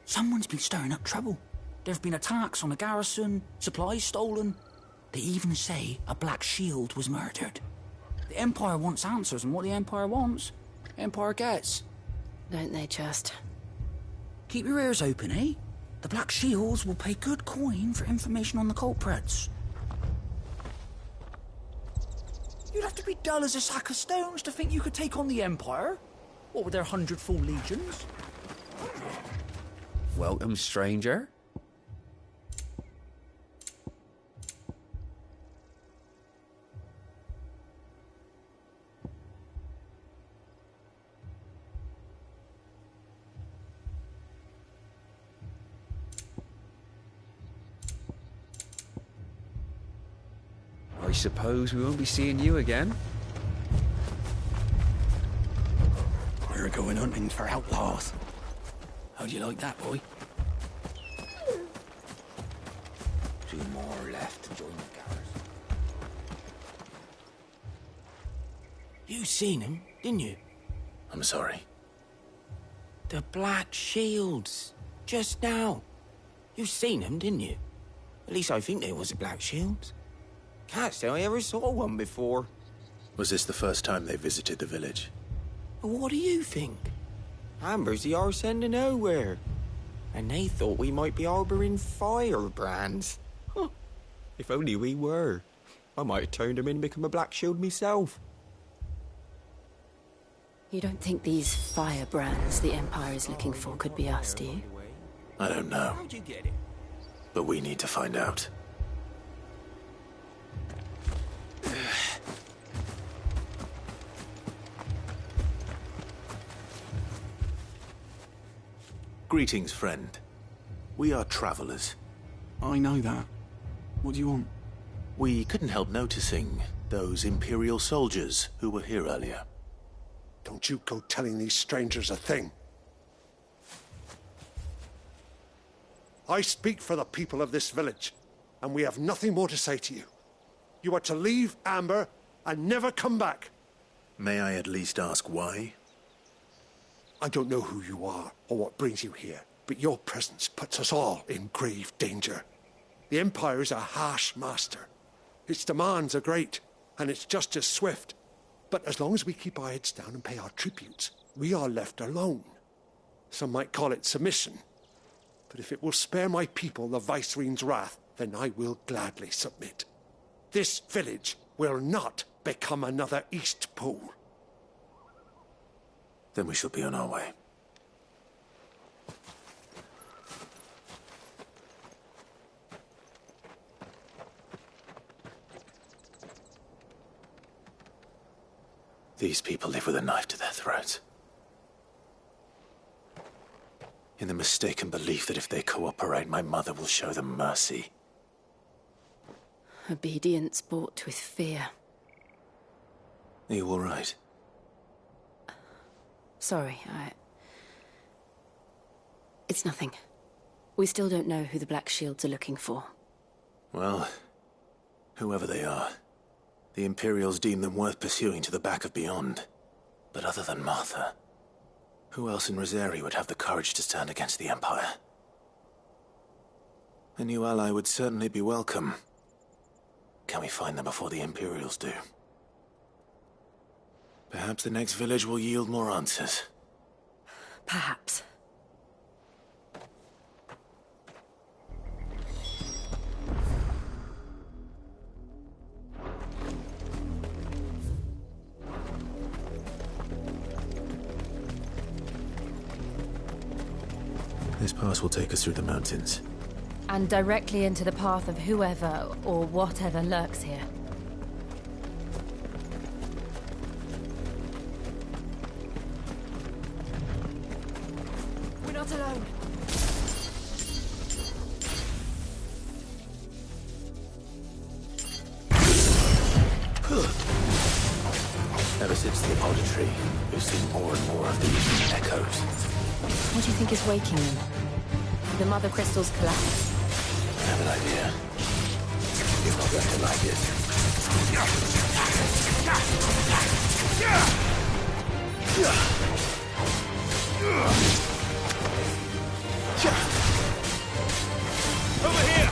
Someone's been stirring up trouble. There have been attacks on the garrison, supplies stolen. They even say a Black Shield was murdered. The Empire wants answers, and what the Empire wants, Empire gets. Don't they just? Keep your ears open, eh? The Black Shields will pay good coin for information on the culprits. You'd have to be dull as a sack of stones to think you could take on the Empire. What with their 100 full legions? Welcome, stranger. I suppose we won't be seeing you again. We're going hunting for outlaws. How do you like that, boy? 2 more left to join the garrison. You seen him, didn't you? I'm sorry. The Black Shields. Just now. You seen them, didn't you? At least I think they was the Black Shields. Can't say I ever saw one before. Was this the first time they visited the village? What do you think? Amber's the arse end of nowhere. And they thought we might be harbouring firebrands. Huh. If only we were. I might have turned them in and become a Black Shield myself. You don't think these firebrands the Empire is looking for could be us, do you? I don't know. How'd you get it? But we need to find out. Greetings, friend. We are travelers. I know that. What do you want? We couldn't help noticing those Imperial soldiers who were here earlier. Don't you go telling these strangers a thing. I speak for the people of this village, and we have nothing more to say to you. You are to leave Amber and never come back. May I at least ask why? I don't know who you are or what brings you here, but your presence puts us all in grave danger. The Empire is a harsh master. Its demands are great, and its justice swift. But as long as we keep our heads down and pay our tributes, we are left alone. Some might call it submission. But if it will spare my people the Viceroy's wrath, then I will gladly submit. This village will not become another Eastpool. Then we shall be on our way. These people live with a knife to their throats. In the mistaken belief that if they cooperate, my mother will show them mercy. Obedience bought with fear. Are you all right? Sorry, It's nothing. We still don't know who the Black Shields are looking for. Well, whoever they are, the Imperials deem them worth pursuing to the back of beyond. But other than Martha, who else in Rosari would have the courage to stand against the Empire? A new ally would certainly be welcome. Can we find them before the Imperials do? Perhaps the next village will yield more answers. Perhaps. This pass will take us through the mountains. And directly into the path of whoever or whatever lurks here. We're not alone. Ever since the auditory, we've seen more and more of these echoes. What do you think is waking them? The Mother Crystal's collapse? I have an idea. You're not going to like it. Over here!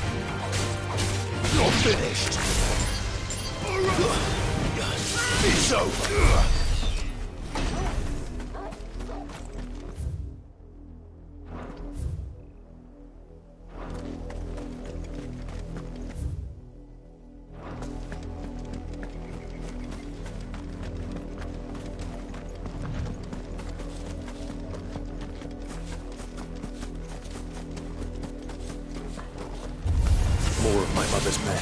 You're finished! It's over! More of my mother's men.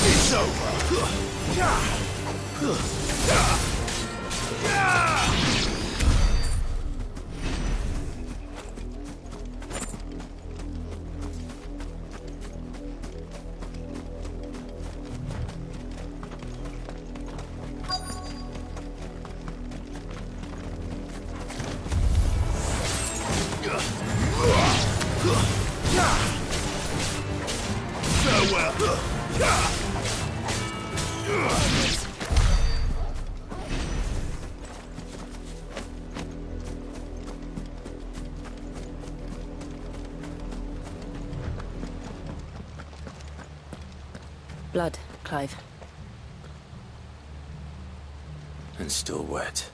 It's over. Blood, Clive. And still wet.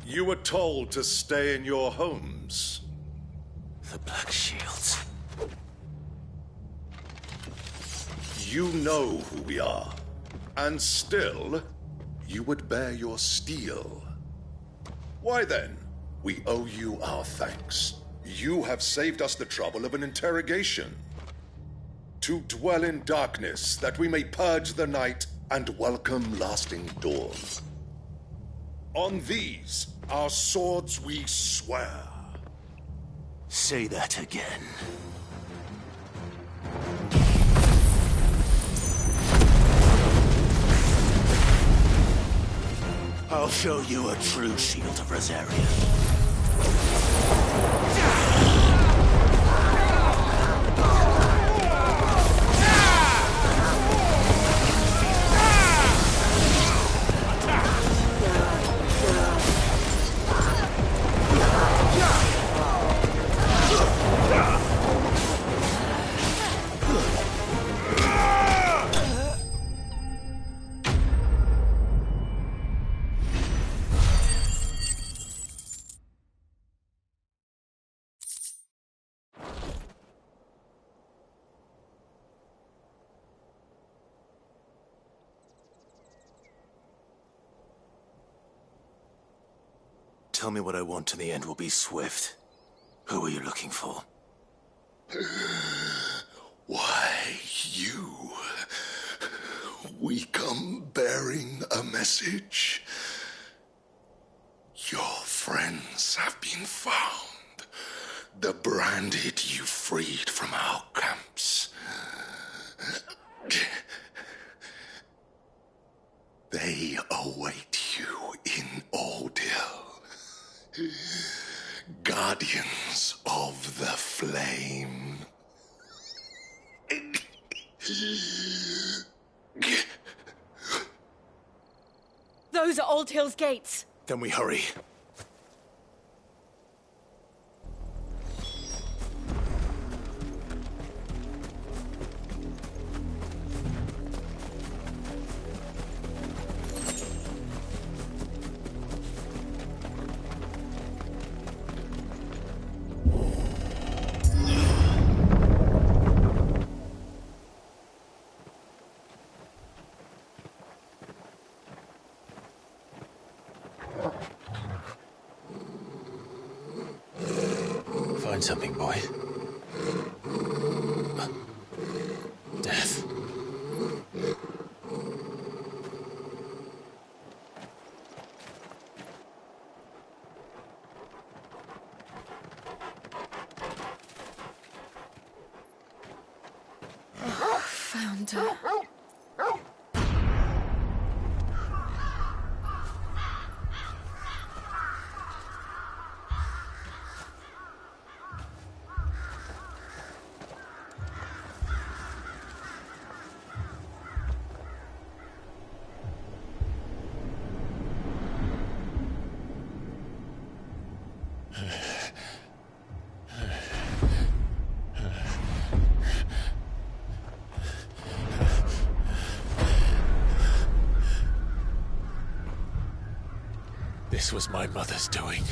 You were told to stay in your homes. The Black Shields. You know who we are. And still, you would bear your steel. Why then? We owe you our thanks. You have saved us the trouble of an interrogation. To dwell in darkness, that we may purge the night and welcome lasting dawn. On these, our swords we swear. Say that again. I'll show you a true shield of Rosaria. Tell me what I want and the end will be swift. Who are you looking for? Why, you. We come bearing a message. Your friends have been found. The branded you freed from our camps. They await you in Aldil. Guardians of the Flame. Those are Old Hill's gates. Then we hurry. Find something, boy. Death. This was my mother's doing.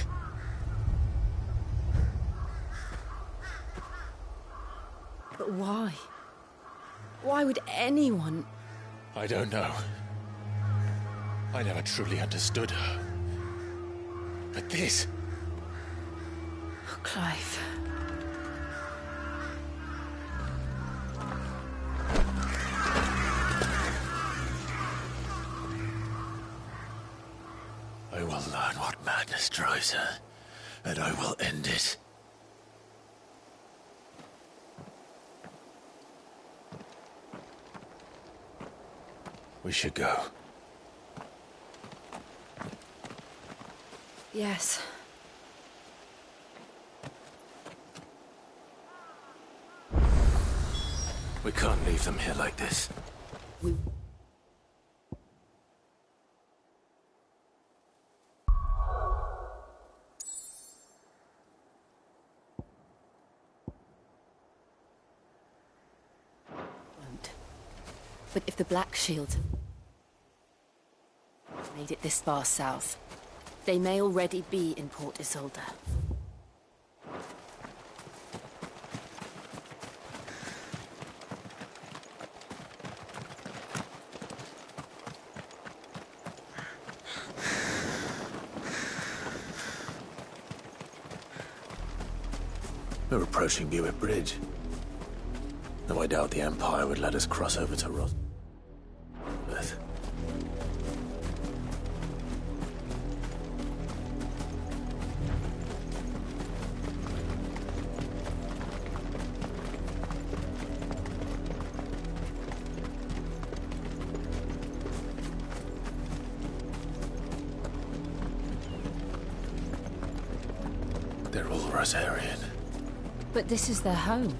But why? Why would anyone... I don't know. I never truly understood her. But this... Oh, Clive. I will learn what madness drives her, and I will end it. We should go. Yes. We can't leave them here like this. But if the Black Shield made it this far south, they may already be in Port Isolde. We're approaching Buick Bridge. Though I doubt the Empire would let us cross over to Roth. They're all Rosarian. But this is their home.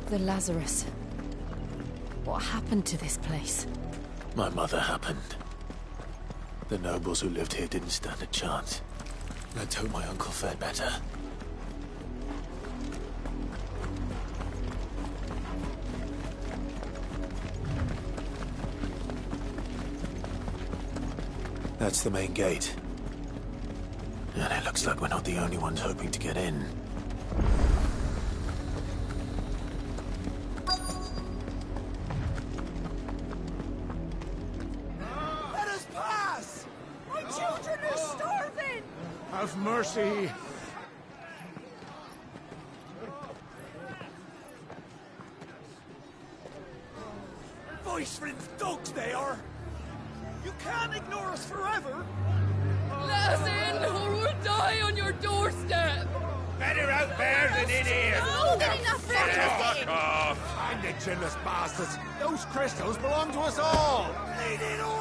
The Lazarus. What happened to this place? My mother happened. The nobles who lived here didn't stand a chance. Let's hope my uncle fared better. That's the main gate. And it looks like we're not the only ones hoping to get in. Let us pass! My children are starving! Have mercy! Voice friends dogs they are! You can't ignore us forever! Let us in, or we'll die on your doorstep! Better out there than in here! No, good enough for Fuck off! Find the chinless bastards! Those crystals belong to us all!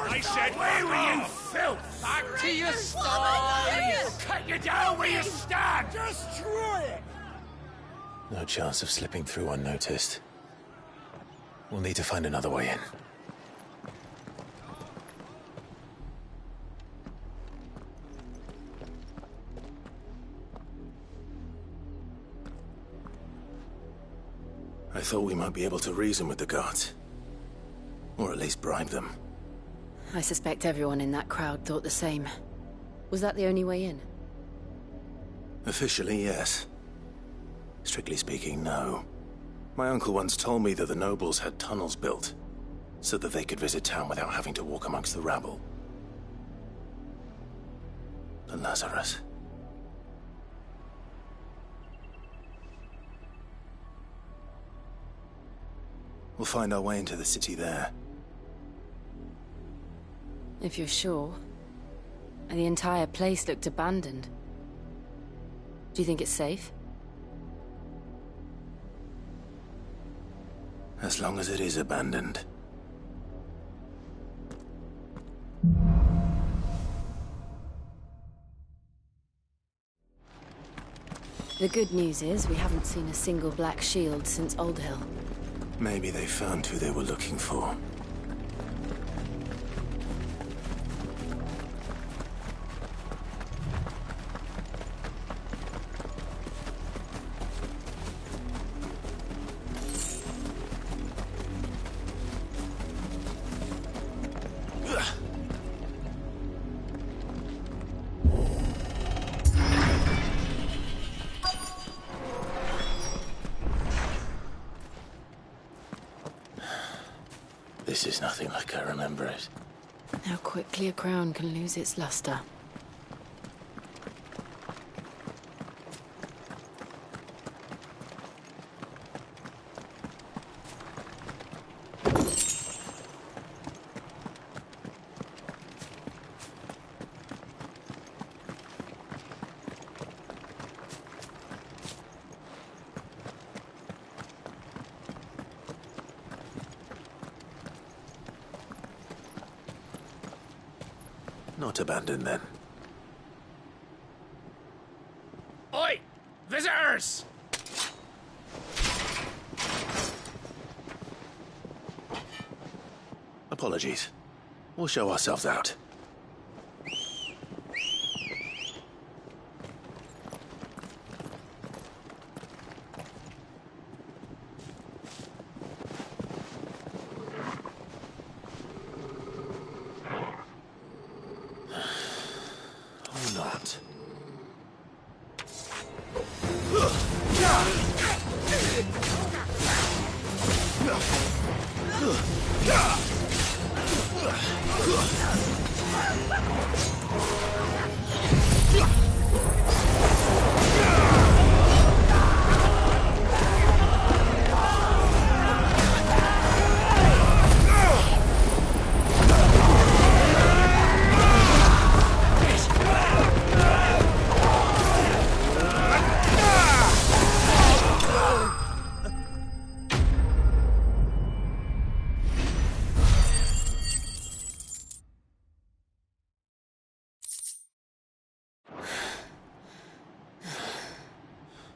I said, where were you, filth? Back to your stalls! Cut you down where you stand! Destroy it! No chance of slipping through unnoticed. We'll need to find another way in. I thought we might be able to reason with the guards. Or at least bribe them. I suspect everyone in that crowd thought the same. Was that the only way in? Officially, yes. Strictly speaking, no. My uncle once told me that the nobles had tunnels built, so that they could visit town without having to walk amongst the rabble. The Lazarus. We'll find our way into the city there. If you're sure. The entire place looked abandoned. Do you think it's safe? As long as it is abandoned. The good news is we haven't seen a single black shield since Old Hill. Maybe they found who they were looking for. This is nothing like I remember it. How quickly a crown can lose its luster. Not abandoned, then. Oi! Visitors! Apologies. We'll show ourselves out.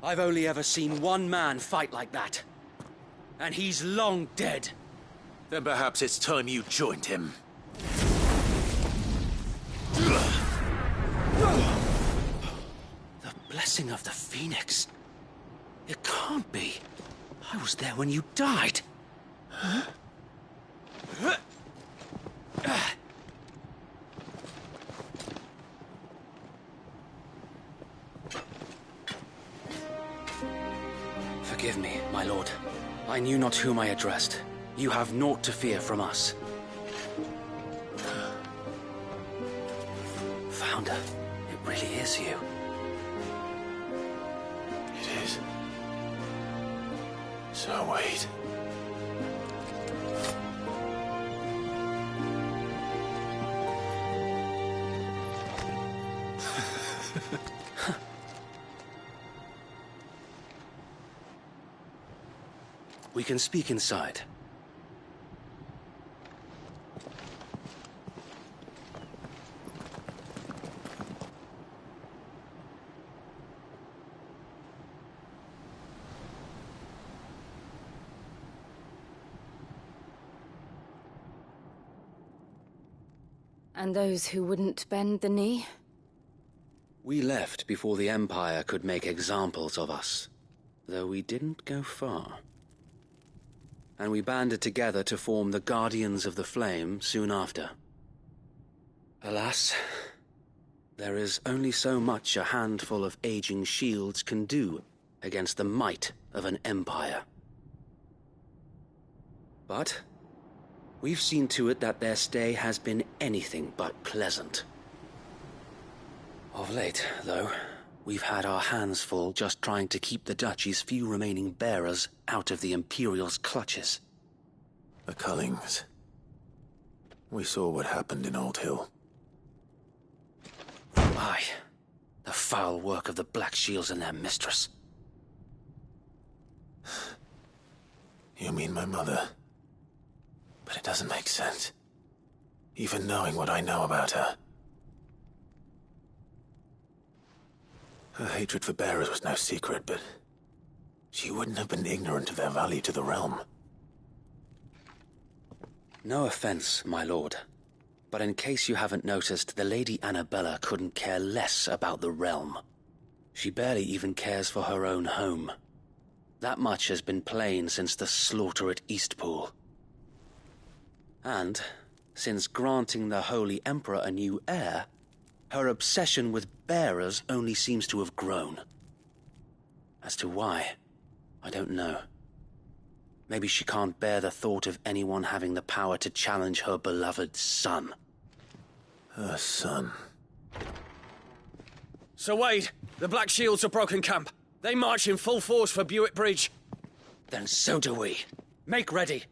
I've only ever seen one man fight like that. And he's long dead. Then perhaps it's time you joined him. The blessing of the Phoenix. It can't be. I was there when you died. Huh? Forgive me, my lord. I knew not whom I addressed. You have naught to fear from us. Founder, it really is you. It is. So wait. We can speak inside. And those who wouldn't bend the knee? We left before the Empire could make examples of us, though we didn't go far. And we banded together to form the Guardians of the Flame soon after. Alas, there is only so much a handful of aging shields can do against the might of an empire. But we've seen to it that their stay has been anything but pleasant. Of late, though, we've had our hands full just trying to keep the Duchy's few remaining bearers out of the Imperial's clutches. The Cullings. We saw what happened in Old Hill. Aye. The foul work of the Black Shields and their mistress. You mean my mother? But it doesn't make sense. Even knowing what I know about her. Her hatred for bearers was no secret, but she wouldn't have been ignorant of their value to the realm. No offense, my lord, but in case you haven't noticed, the Lady Annabella couldn't care less about the realm. She barely even cares for her own home. That much has been plain since the slaughter at Eastpool. And, since granting the Holy Emperor a new heir, her obsession with bearers only seems to have grown. As to why, I don't know. Maybe she can't bear the thought of anyone having the power to challenge her beloved son. Her son. Sir Wade, the Black Shields have broken camp. They march in full force for Buick Bridge. Then so do we. Make ready.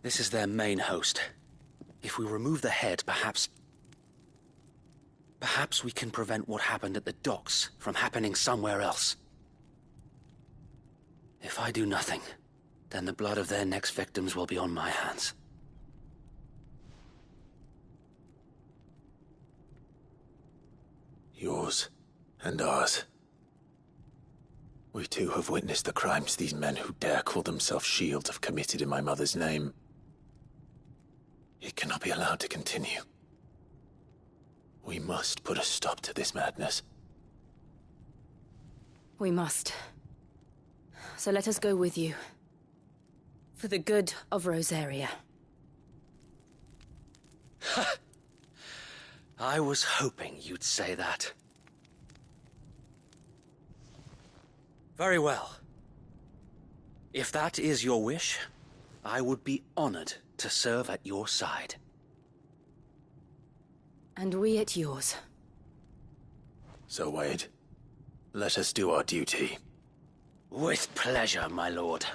This is their main host. If we remove the head, perhaps we can prevent what happened at the docks from happening somewhere else. If I do nothing, then the blood of their next victims will be on my hands. Yours and ours. We too have witnessed the crimes these men who dare call themselves Shields have committed in my mother's name. It cannot be allowed to continue. We must put a stop to this madness. We must. So let us go with you. For the good of Rosaria. I was hoping you'd say that. Very well. If that is your wish, I would be honored to serve at your side. And we at yours. So, Wade, let us do our duty. With pleasure, my lord.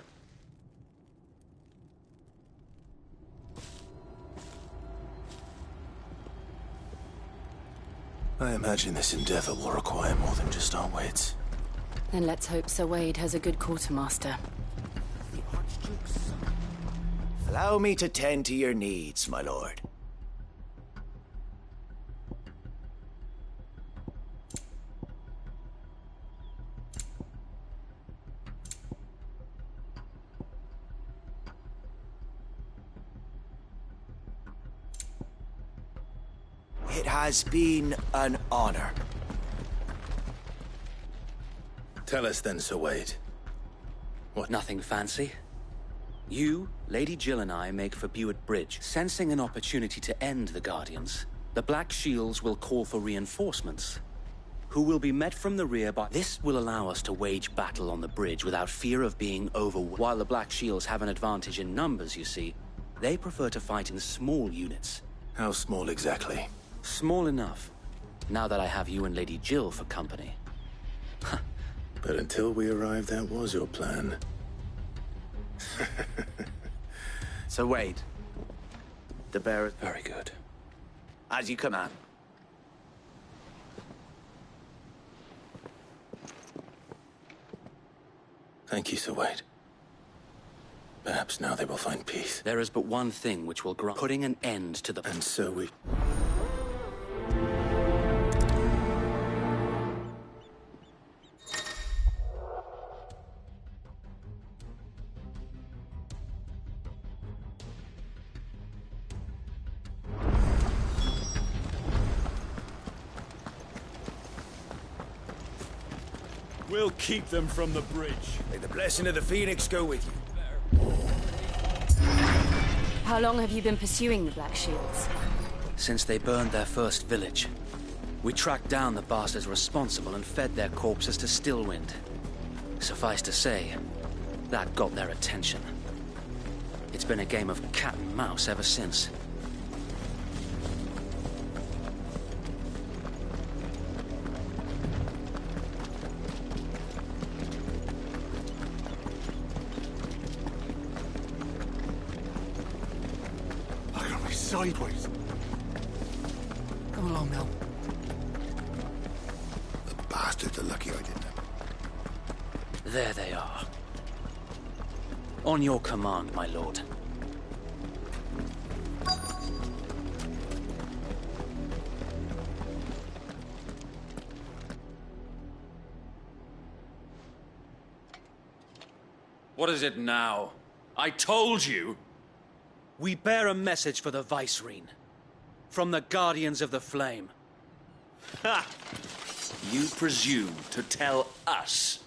I imagine this endeavor will require more than just our wits. Then let's hope Sir Wade has a good quartermaster. Allow me to tend to your needs, my lord. It has been an honor. Tell us then, Sir Wade. What? Nothing fancy. You, Lady Jill and I make for Buick Bridge, sensing an opportunity to end the Guardians. The Black Shields will call for reinforcements, who will be met from the rear by... This will allow us to wage battle on the bridge without fear of being overwhelmed. While the Black Shields have an advantage in numbers, you see, they prefer to fight in small units. How small exactly? Small enough, now that I have you and Lady Jill for company. But until we arrived, that was your plan. So Wade, the bearer... Very good. As you command. Thank you, Sir Wade. Perhaps now they will find peace. There is but one thing which will grant putting an end to the... And so we... We'll keep them from the bridge. May the blessing of the Phoenix go with you. How long have you been pursuing the Black Shields? Since they burned their first village. We tracked down the bastards responsible and fed their corpses to Stillwind. Suffice to say, that got their attention. It's been a game of cat and mouse ever since. Sideways. Come along now. The bastards are lucky I didn't. There they are. On your command, my lord. What is it now? I told you! We bear a message for the Vicereine. From the Guardians of the Flame. Ha! You presume to tell us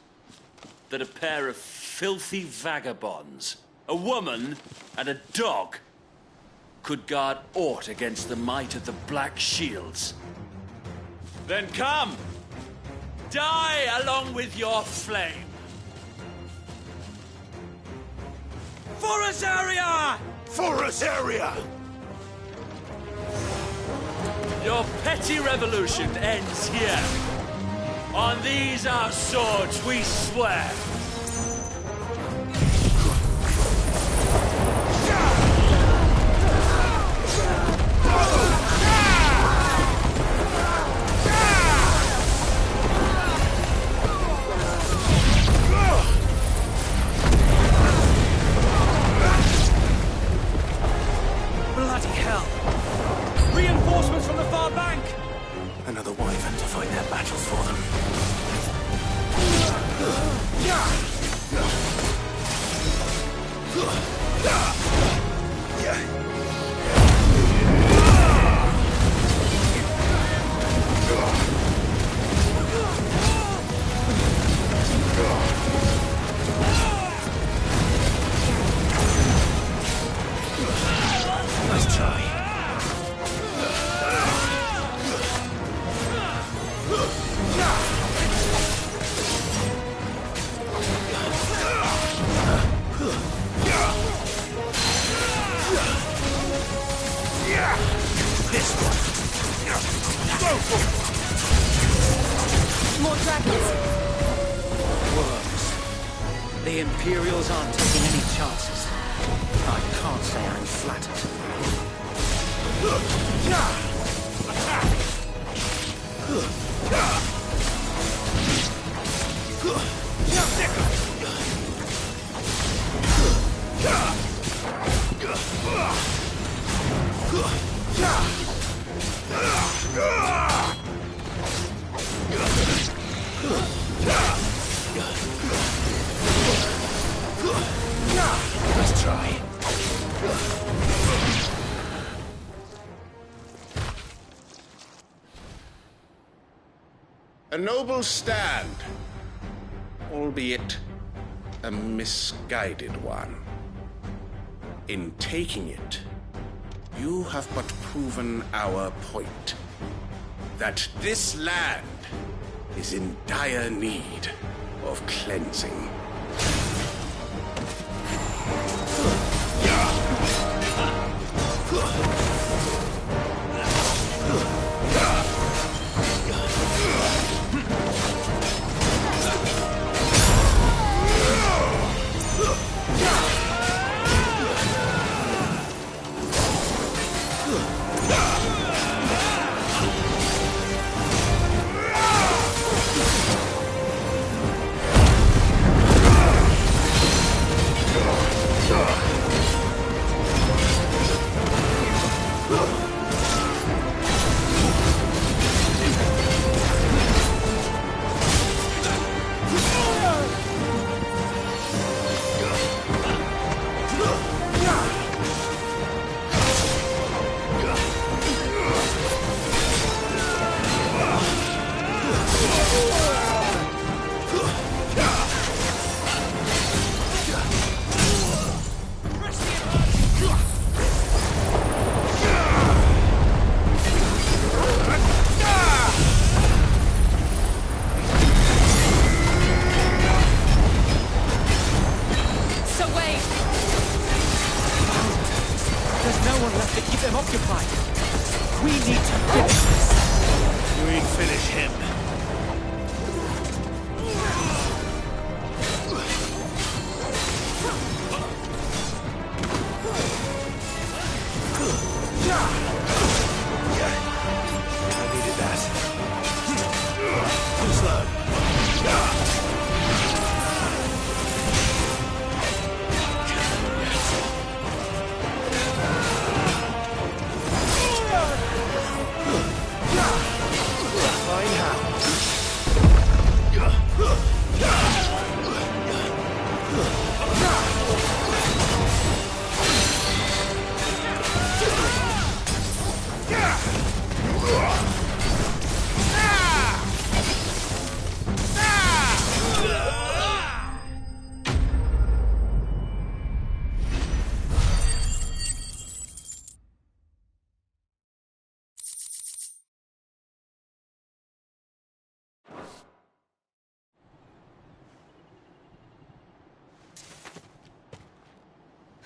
that a pair of filthy vagabonds, a woman and a dog, could guard aught against the might of the Black Shields? Then come! Die along with your flame! For Azaria! For Azaria! Your petty revolution ends here. On these our swords we swear. Bloody hell! Reinforcements from the far bank! Another wyvern to fight their battles for them. Nice try. This one! Go for it! More dragons! Worms. The Imperials aren't taking any chances. I can't say I'm flattered. Let's try. A noble stand, albeit a misguided one. In taking it, you have but proven our point. That this land is in dire need of cleansing.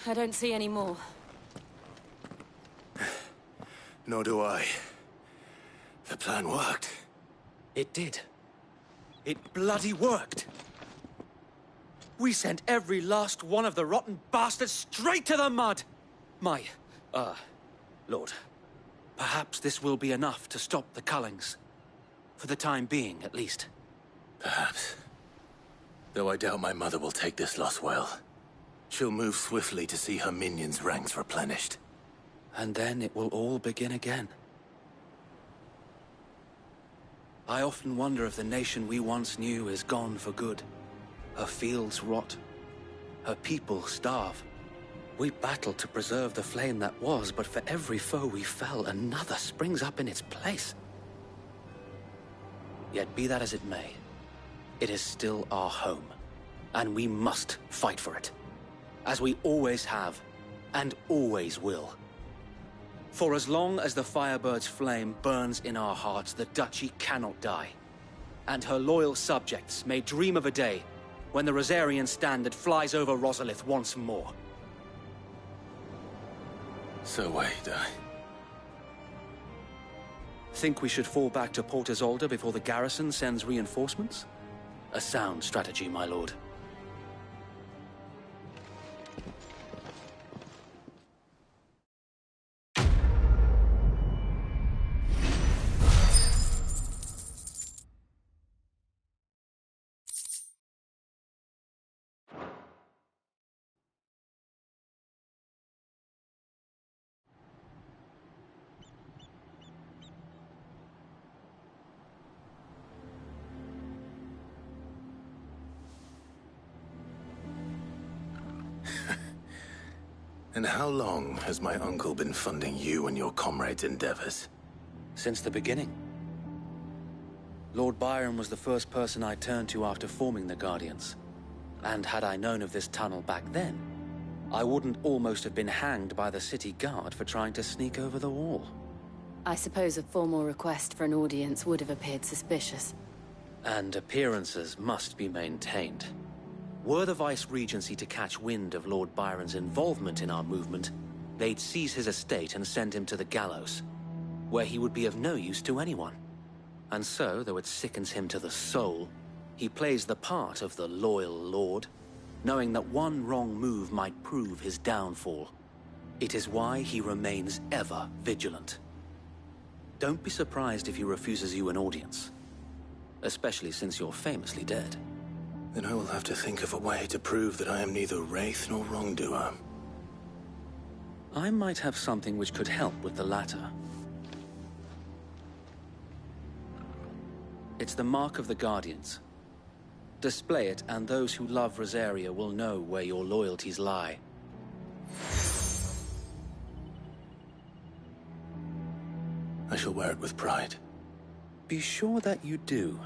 I don't see any more. Nor do I. The plan worked. It did. It bloody worked. We sent every last one of the rotten bastards straight to the mud! Lord, perhaps this will be enough to stop the Cullings. For the time being, at least. Perhaps. Though I doubt my mother will take this loss well. She'll move swiftly to see her minions' ranks replenished. And then it will all begin again. I often wonder if the nation we once knew is gone for good. Her fields rot. Her people starve. We battled to preserve the flame that was, but for every foe we fell, another springs up in its place. Yet be that as it may, it is still our home, and we must fight for it. As we always have, and always will. For as long as the Firebird's flame burns in our hearts, the Duchy cannot die. And her loyal subjects may dream of a day when the Rosarian standard flies over Rosalith once more. So wait, Think we should fall back to Port Isolde before the garrison sends reinforcements? A sound strategy, my lord. And how long has my uncle been funding you and your comrades' endeavors? Since the beginning. Lord Byron was the first person I turned to after forming the Guardians. And had I known of this tunnel back then, I wouldn't almost have been hanged by the city guard for trying to sneak over the wall. I suppose a formal request for an audience would have appeared suspicious. And appearances must be maintained. Were the Vice-Regency to catch wind of Lord Byron's involvement in our movement, they'd seize his estate and send him to the gallows, where he would be of no use to anyone. And so, though it sickens him to the soul, he plays the part of the loyal lord, knowing that one wrong move might prove his downfall. It is why he remains ever vigilant. Don't be surprised if he refuses you an audience, especially since you're famously dead. Then I will have to think of a way to prove that I am neither wraith nor wrongdoer. I might have something which could help with the latter. It's the mark of the Guardians. Display it, and those who love Rosaria will know where your loyalties lie. I shall wear it with pride. Be sure that you do.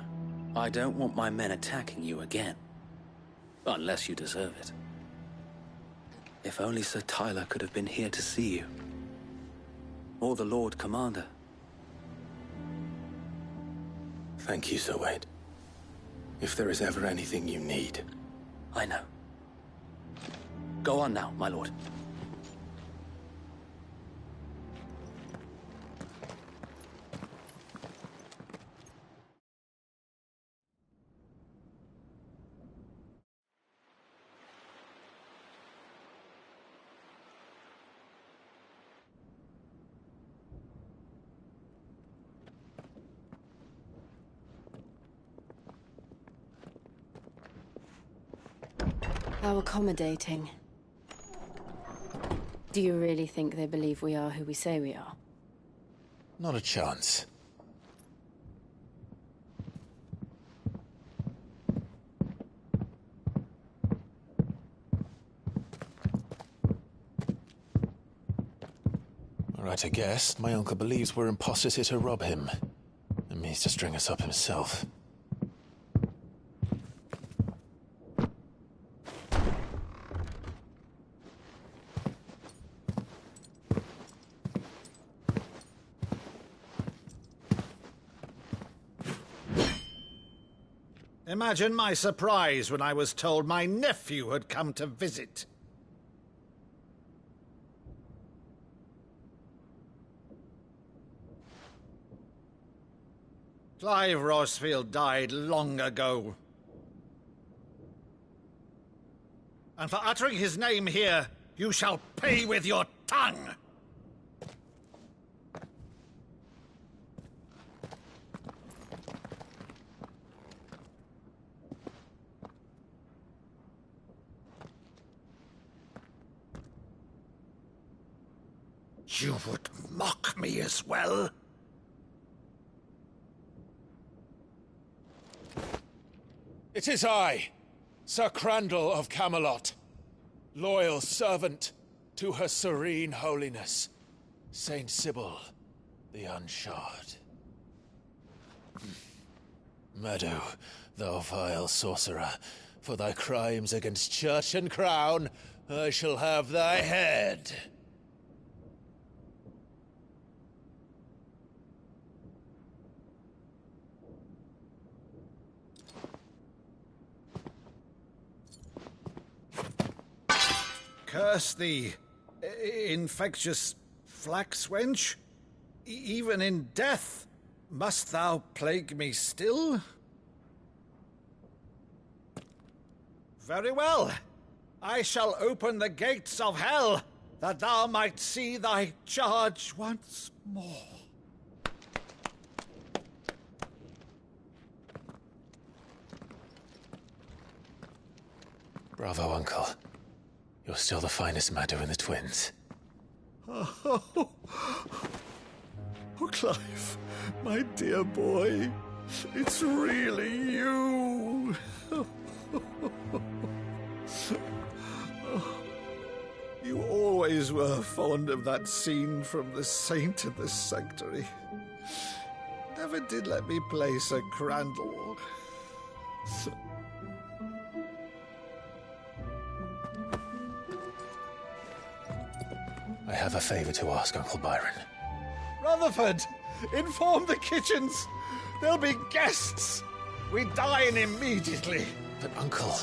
I don't want my men attacking you again. Unless you deserve it. If only Sir Tyler could have been here to see you. Or the Lord Commander. Thank you, Sir Wade. If there is ever anything you need. I know. Go on now, my lord. How accommodating. Do you really think they believe we are who we say we are? Not a chance. All right, I guess. My uncle believes we're imposters here to rob him. And means to string us up himself. Imagine my surprise when I was told my nephew had come to visit. Clive Rosefield died long ago. And for uttering his name here, you shall pay with your tongue! You would mock me as well? It is I, Sir Crandall of Camelot, loyal servant to Her Serene Holiness, Saint Sybil the Unshod. Meadow, thou vile sorcerer, for thy crimes against church and crown, I shall have thy head. Curse thee, infectious flax wench. Even in death, must thou plague me still? Very well. I shall open the gates of hell, that thou might see thy charge once more. Bravo, Uncle. You're still the finest Meadow in the twins. Oh, Clive, my dear boy, it's really you. You always were fond of that scene from The Saint in the Sanctuary. Never did let me play Sir Crandall. I have a favor to ask, Uncle Byron. Rutherford, inform the kitchens. There'll be guests. We dine immediately. But, Uncle...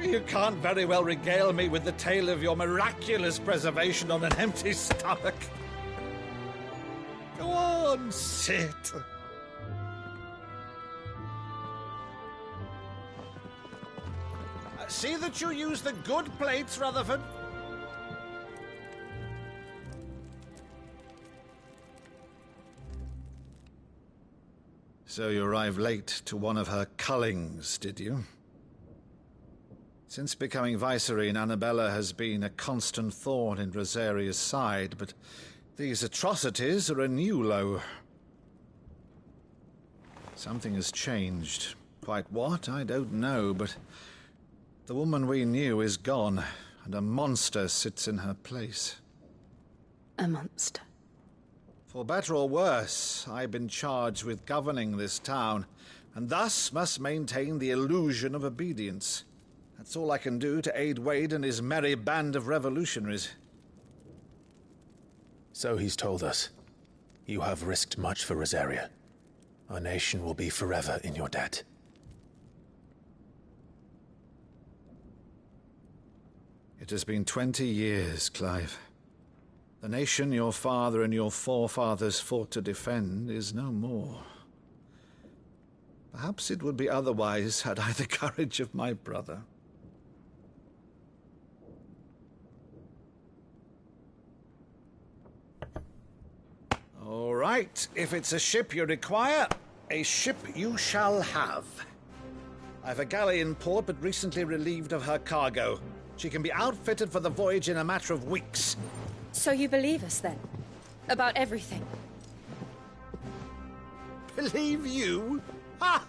You can't very well regale me with the tale of your miraculous preservation on an empty stomach. Go on, sit. See that you use the good plates, Rutherford. So you arrived late to one of her cullings, did you? Since becoming Vicereine, Annabella has been a constant thorn in Rosaria's side, but these atrocities are a new low. Something has changed. Quite what, I don't know, but the woman we knew is gone, and a monster sits in her place. A monster? For better or worse, I've been charged with governing this town, and thus must maintain the illusion of obedience. That's all I can do to aid Wade and his merry band of revolutionaries. So he's told us. You have risked much for Rosaria. Our nation will be forever in your debt. It has been 20 years, Clive. The nation your father and your forefathers fought to defend is no more. Perhaps it would be otherwise had I the courage of my brother. All right, if it's a ship you require, a ship you shall have. I've a galley in port, but recently relieved of her cargo. She can be outfitted for the voyage in a matter of weeks. So you believe us, then? About everything? Believe you? Ha!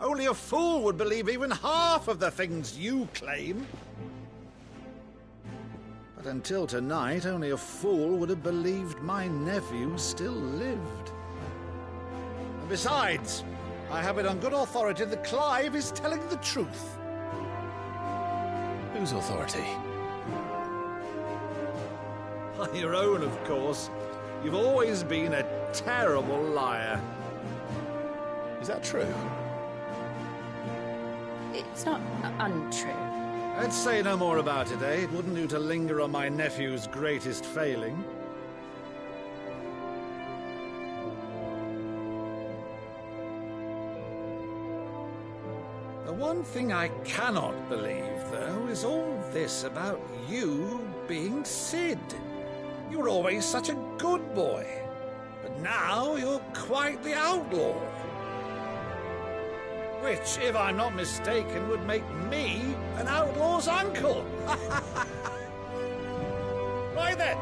Only a fool would believe even half of the things you claim. But until tonight, only a fool would have believed my nephew still lived. And besides, I have it on good authority that Clive is telling the truth. Whose authority? Your own, of course. You've always been a terrible liar. Is that true? It's not untrue. Let's say no more about it, eh? It wouldn't do to linger on my nephew's greatest failing. The one thing I cannot believe, though, is all this about you being Cid. You were always such a good boy, but now you're quite the outlaw. Which, if I'm not mistaken, would make me an outlaw's uncle. Right then,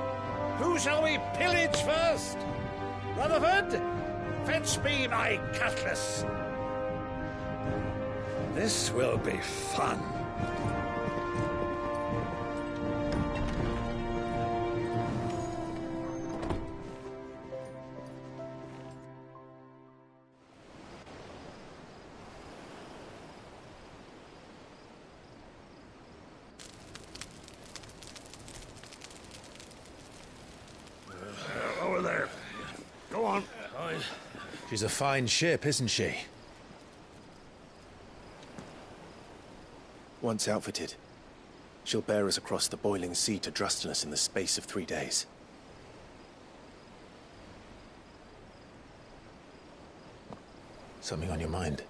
who shall we pillage first? Rutherford, fetch me my cutlass. This will be fun. Over there. Go on. She's a fine ship, isn't she? Once outfitted, she'll bear us across the boiling sea to Drustinus in the space of 3 days. Something on your mind?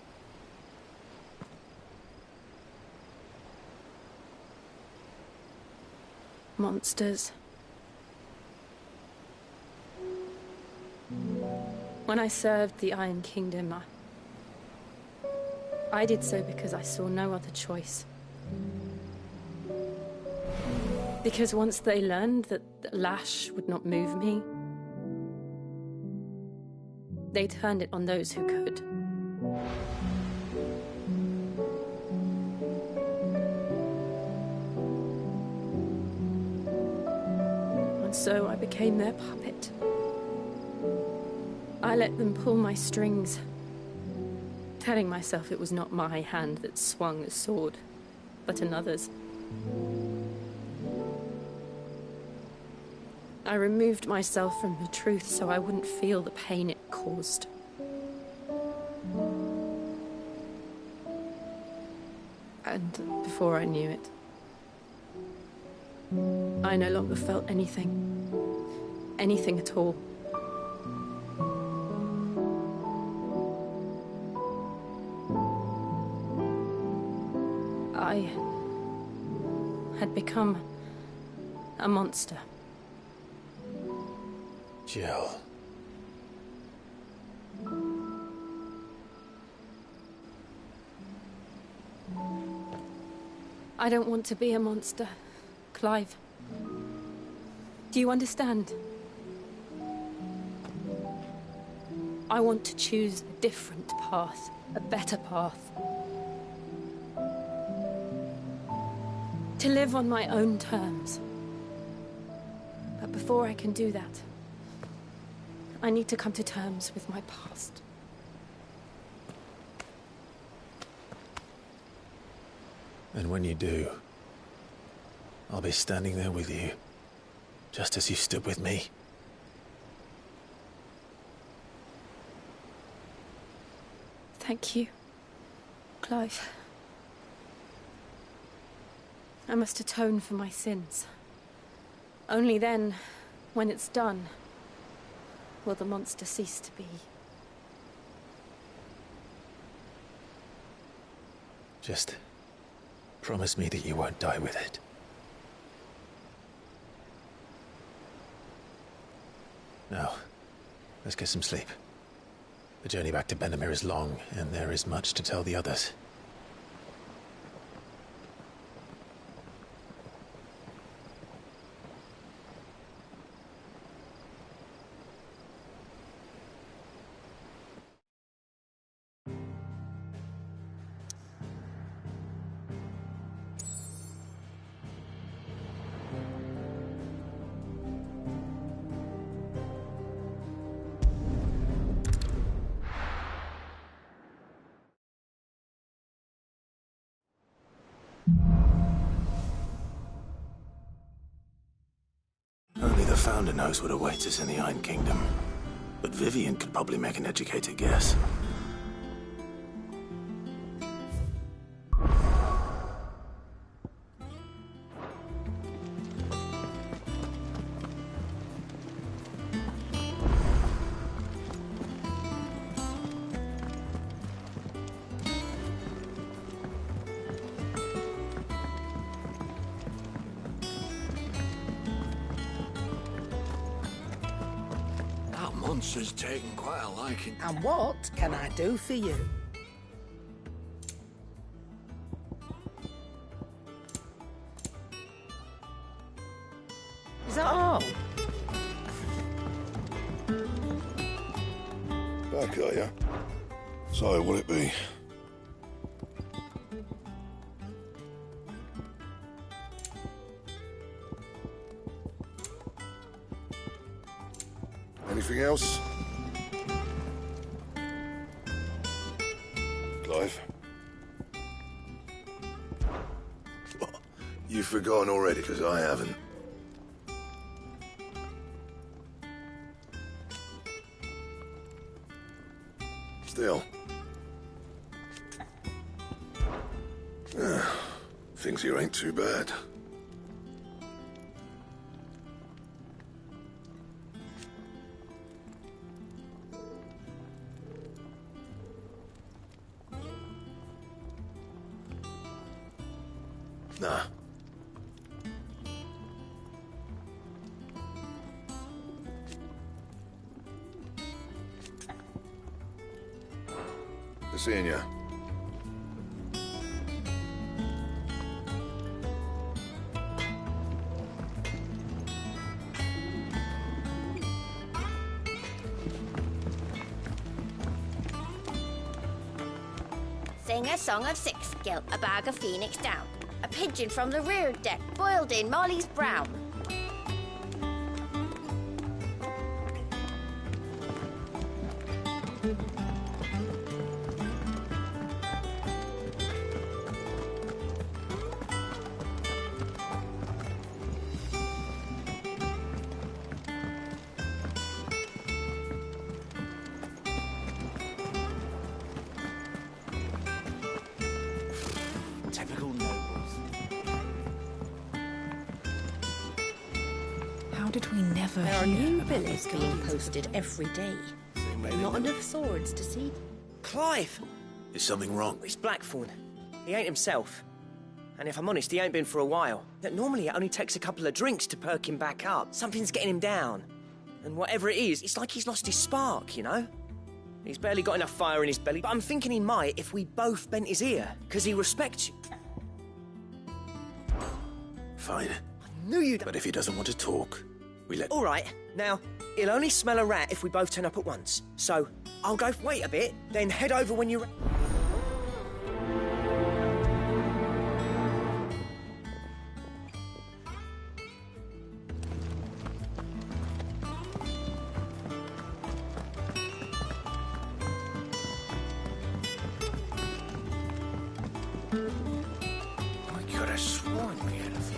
Monsters. When I served the Iron Kingdom, I did so because I saw no other choice. Because once they learned that the lash would not move me, they turned it on those who could. And so I became their puppet. I let them pull my strings, telling myself it was not my hand that swung a sword, but another's. I removed myself from the truth so I wouldn't feel the pain it caused. And before I knew it, I no longer felt anything. Anything at all. I had become a monster. Jill. I don't want to be a monster, Clive. Do you understand? I want to choose a different path, a better path. To live on my own terms. But before I can do that, I need to come to terms with my past. And when you do, I'll be standing there with you, just as you stood with me. Thank you, Clive. I must atone for my sins. Only then, when it's done, will the monster cease to be. Just promise me that you won't die with it. Now, let's get some sleep. The journey back to Benamir is long, and there is much to tell the others. Only the Founder knows what awaits us in the Iron Kingdom. But Vivian could probably make an educated guess. monster's taken quite a liking. And what can I do for you? Is that all? Back, are ya? So, will it be? Anything else? Clive? What? You've forgotten already, because I haven't. Still. Things here ain't too bad. Nah. Good seeing ya. Sing a song of six, gilt a bag of phoenix down. A pigeon from the rear deck, boiled in Molly's brown. Typical nobles. How did we never There are hear new about billets these being guardians? posted every day. Not enough swords to see. Clive! Is something wrong? It's Blackthorn. He ain't himself. And if I'm honest, he ain't been for a while. That normally it only takes a couple of drinks to perk him back up. Something's getting him down. And whatever it is, it's like he's lost his spark, you know? He's barely got enough fire in his belly, but I'm thinking he might if we both bent his ear, because he respects you. Fine. I knew you'd... But if he doesn't want to talk, we let... All right, now, he'll only smell a rat if we both turn up at once. So, I'll go wait a bit, then head over when you're... I could have sworn we had a few.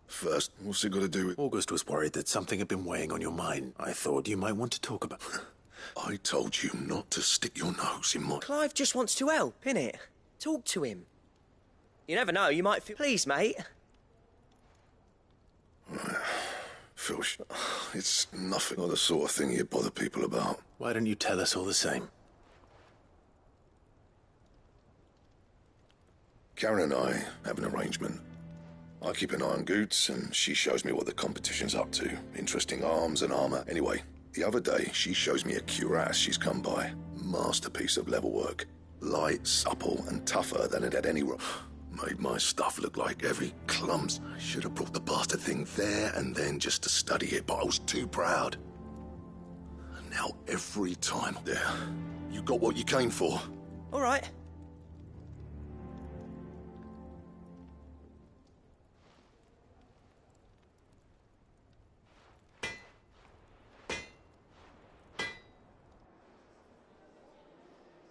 First, what's it got to do with... August was worried that something had been weighing on your mind. I thought you might want to talk about... I told you not to stick your nose in my... Clive just wants to help, innit? Talk to him. You never know, you might feel... Please, mate. Phil, it's nothing of the sort of thing you bother people about. Why don't you tell us all the same? Karen and I have an arrangement. I keep an eye on Goots, and she shows me what the competition's up to. Interesting arms and armor. Anyway, the other day, she shows me a cuirass she's come by. Masterpiece of level work. Light, supple, and tougher than it had any... Made my stuff look like every clumsy. I should have brought the bastard thing there and then just to study it, but I was too proud. And now every time... There. You got what you came for. All right.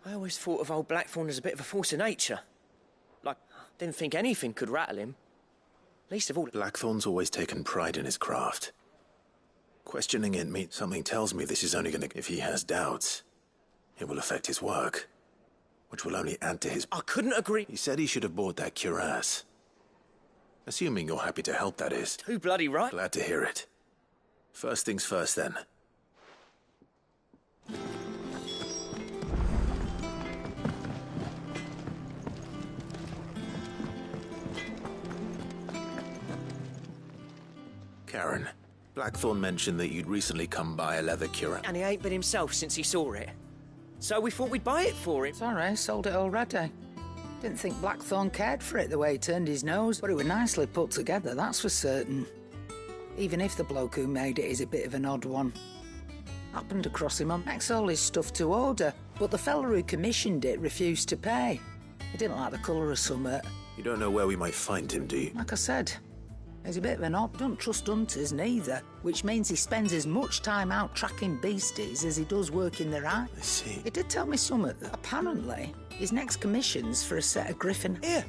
I always thought of old Blackthorn as a bit of a force of nature. Like, didn't think anything could rattle him. Least of all... Blackthorn's always taken pride in his craft. Questioning it means something tells me this is only gonna... If he has doubts, it will affect his work, which will only add to his... I couldn't agree... He said he should have bought that cuirass. Assuming you're happy to help, that is. Too bloody right. Glad to hear it. First things first, then. Karen, Blackthorn mentioned that you'd recently come by a leather cure. And he ain't been himself since he saw it. So we thought we'd buy it for him. Sorry, sold it already. Didn't think Blackthorn cared for it the way he turned his nose, but it was nicely put together, that's for certain. Even if the bloke who made it is a bit of an odd one. Happened to cross him on makes all his stuff to order, but the fella who commissioned it refused to pay. He didn't like the colour of summit. You don't know where we might find him, do you? Like I said, he's a bit of an odd, don't trust hunters neither, which means he spends as much time out tracking beasties as he does working their eye. I see. He did tell me something that apparently his next commission's for a set of griffin. Here,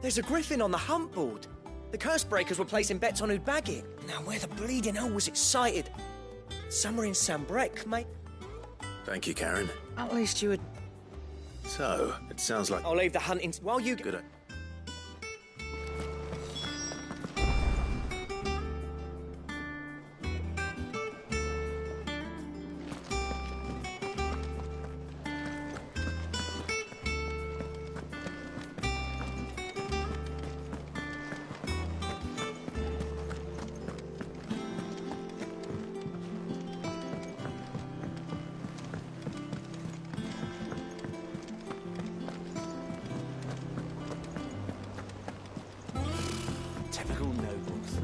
there's a griffin on the hunt board. The curse breakers were placing bets on who'd bag it. Now where the bleeding hell was it sighted? Somewhere in Sambrec, mate. Thank you, Karen. At least you would... So, it sounds like... I'll leave the hunting while you... Good. Typical nobles.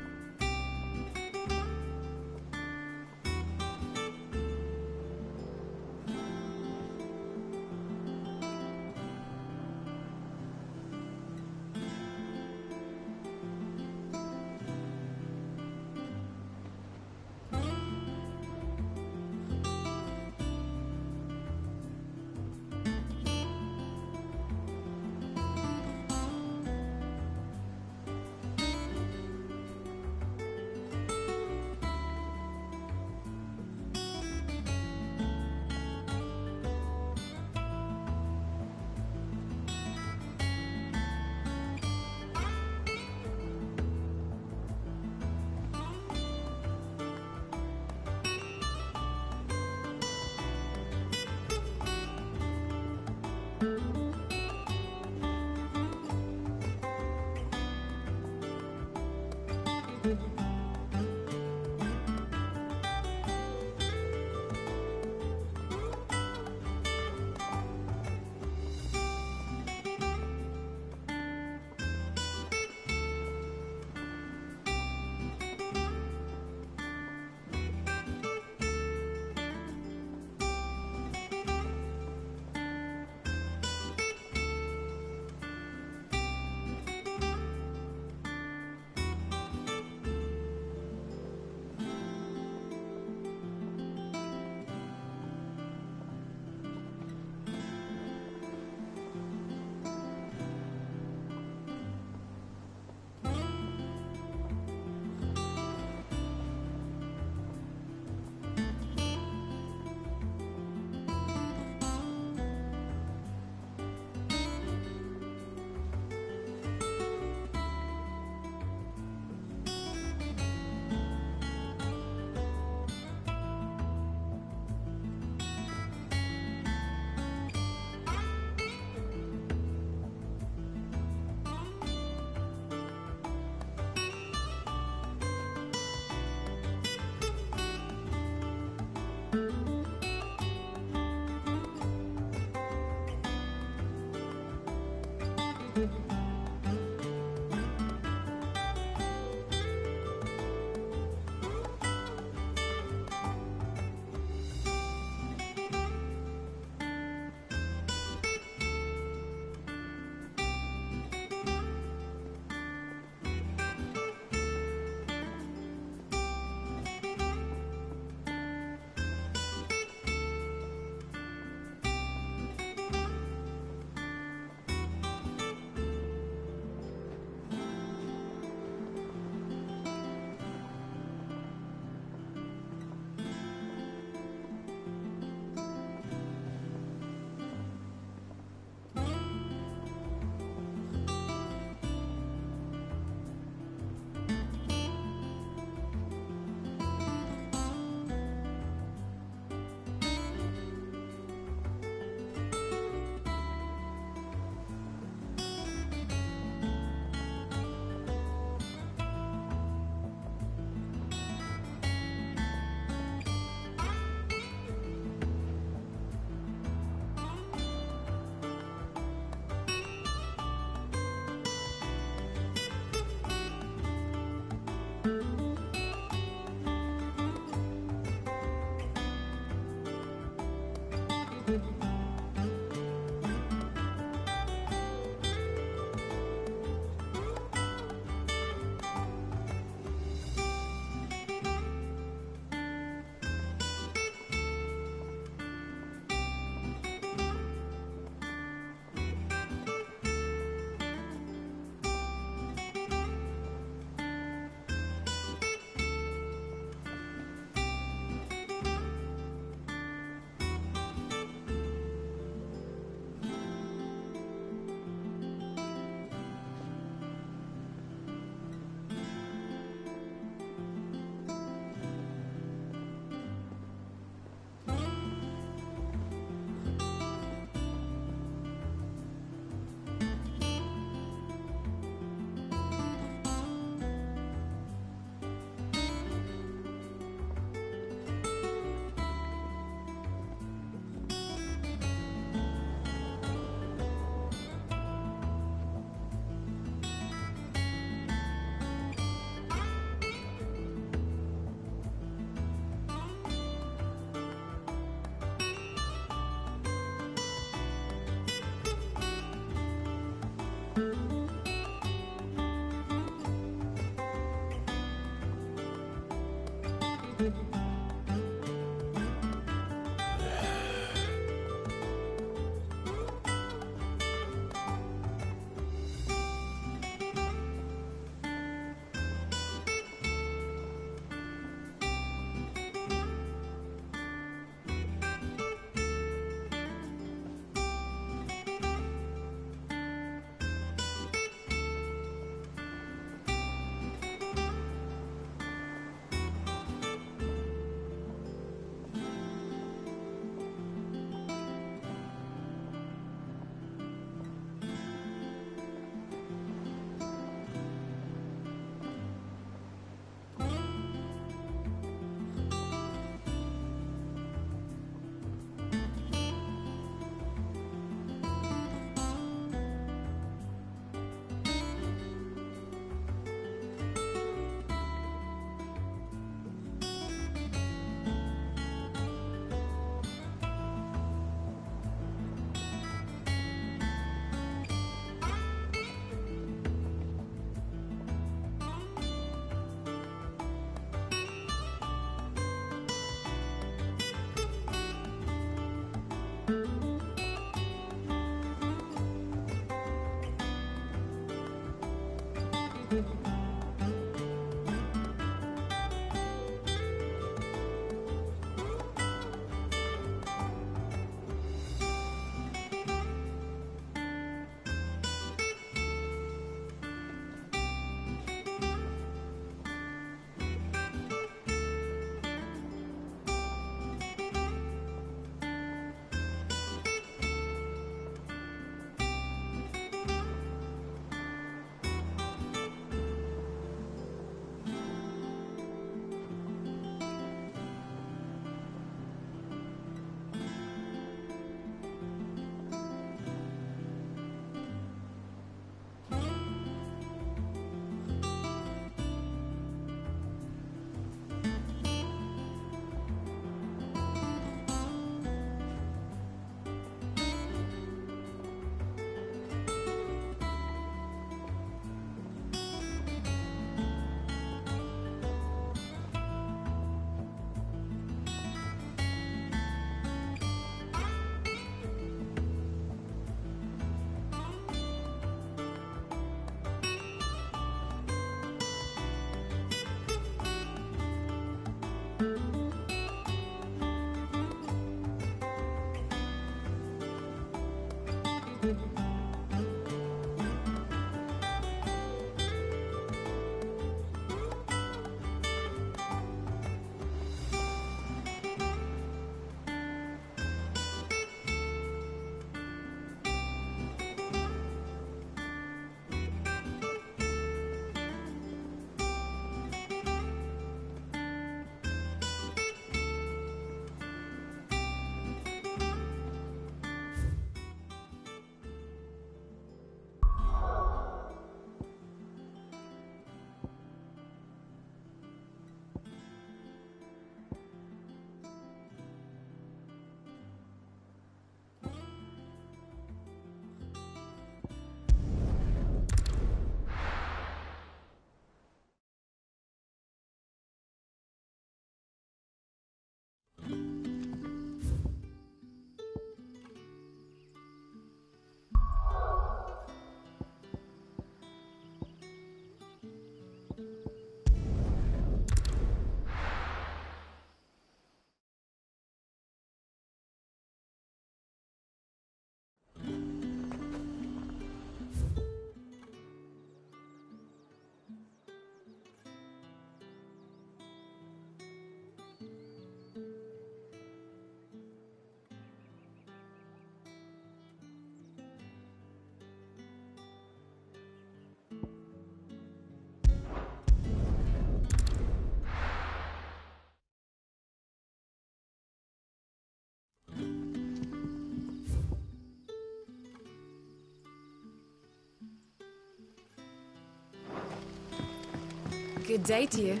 Good day to you.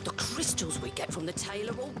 The crystals we get from the tailor all...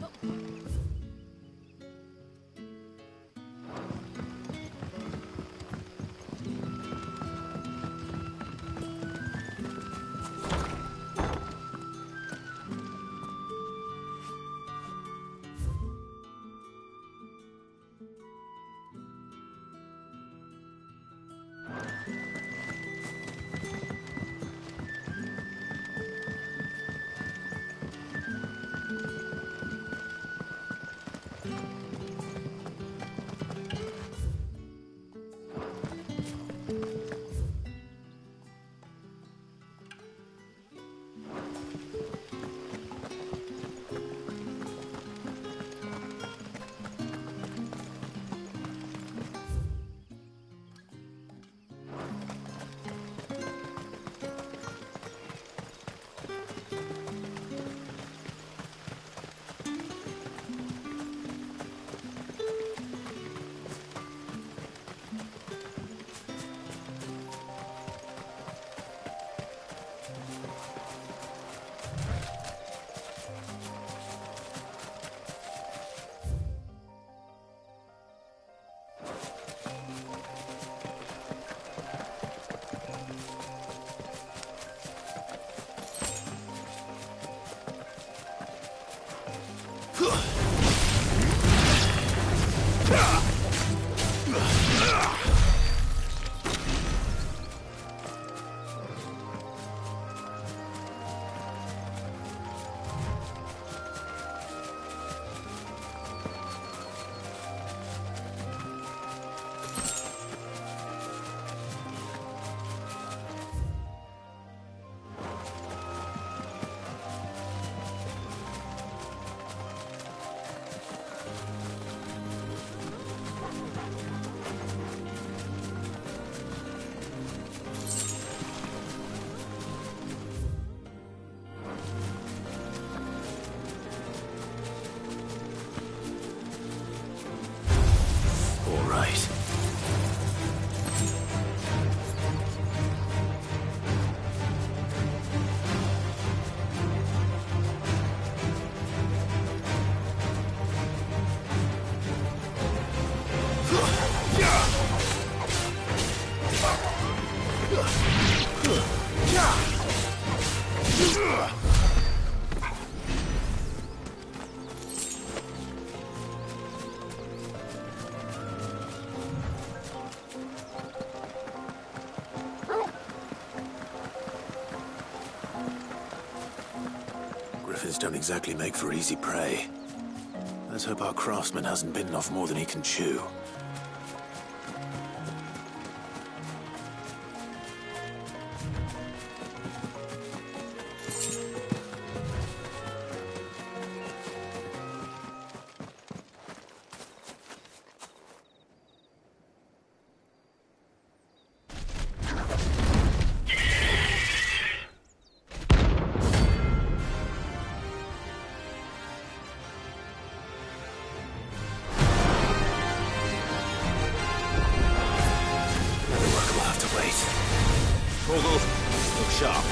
don't exactly make for easy prey. Let's hope our craftsman hasn't bitten off more than he can chew. Look sharp.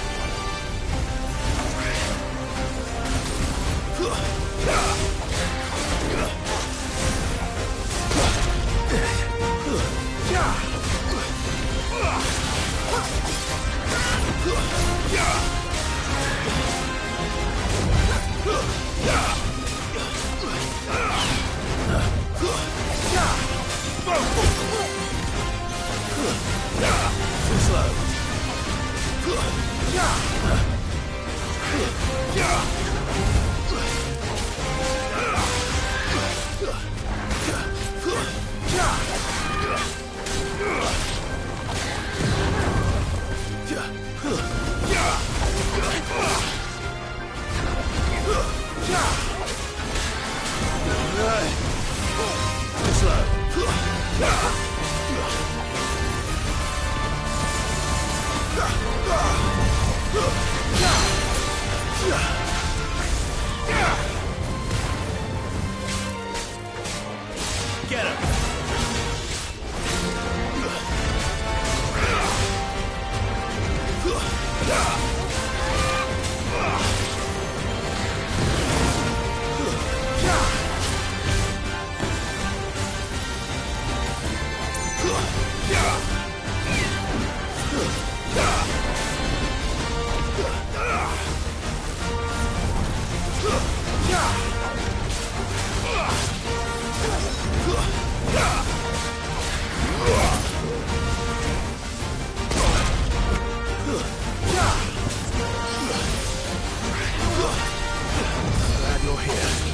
Get him! Glad you're here.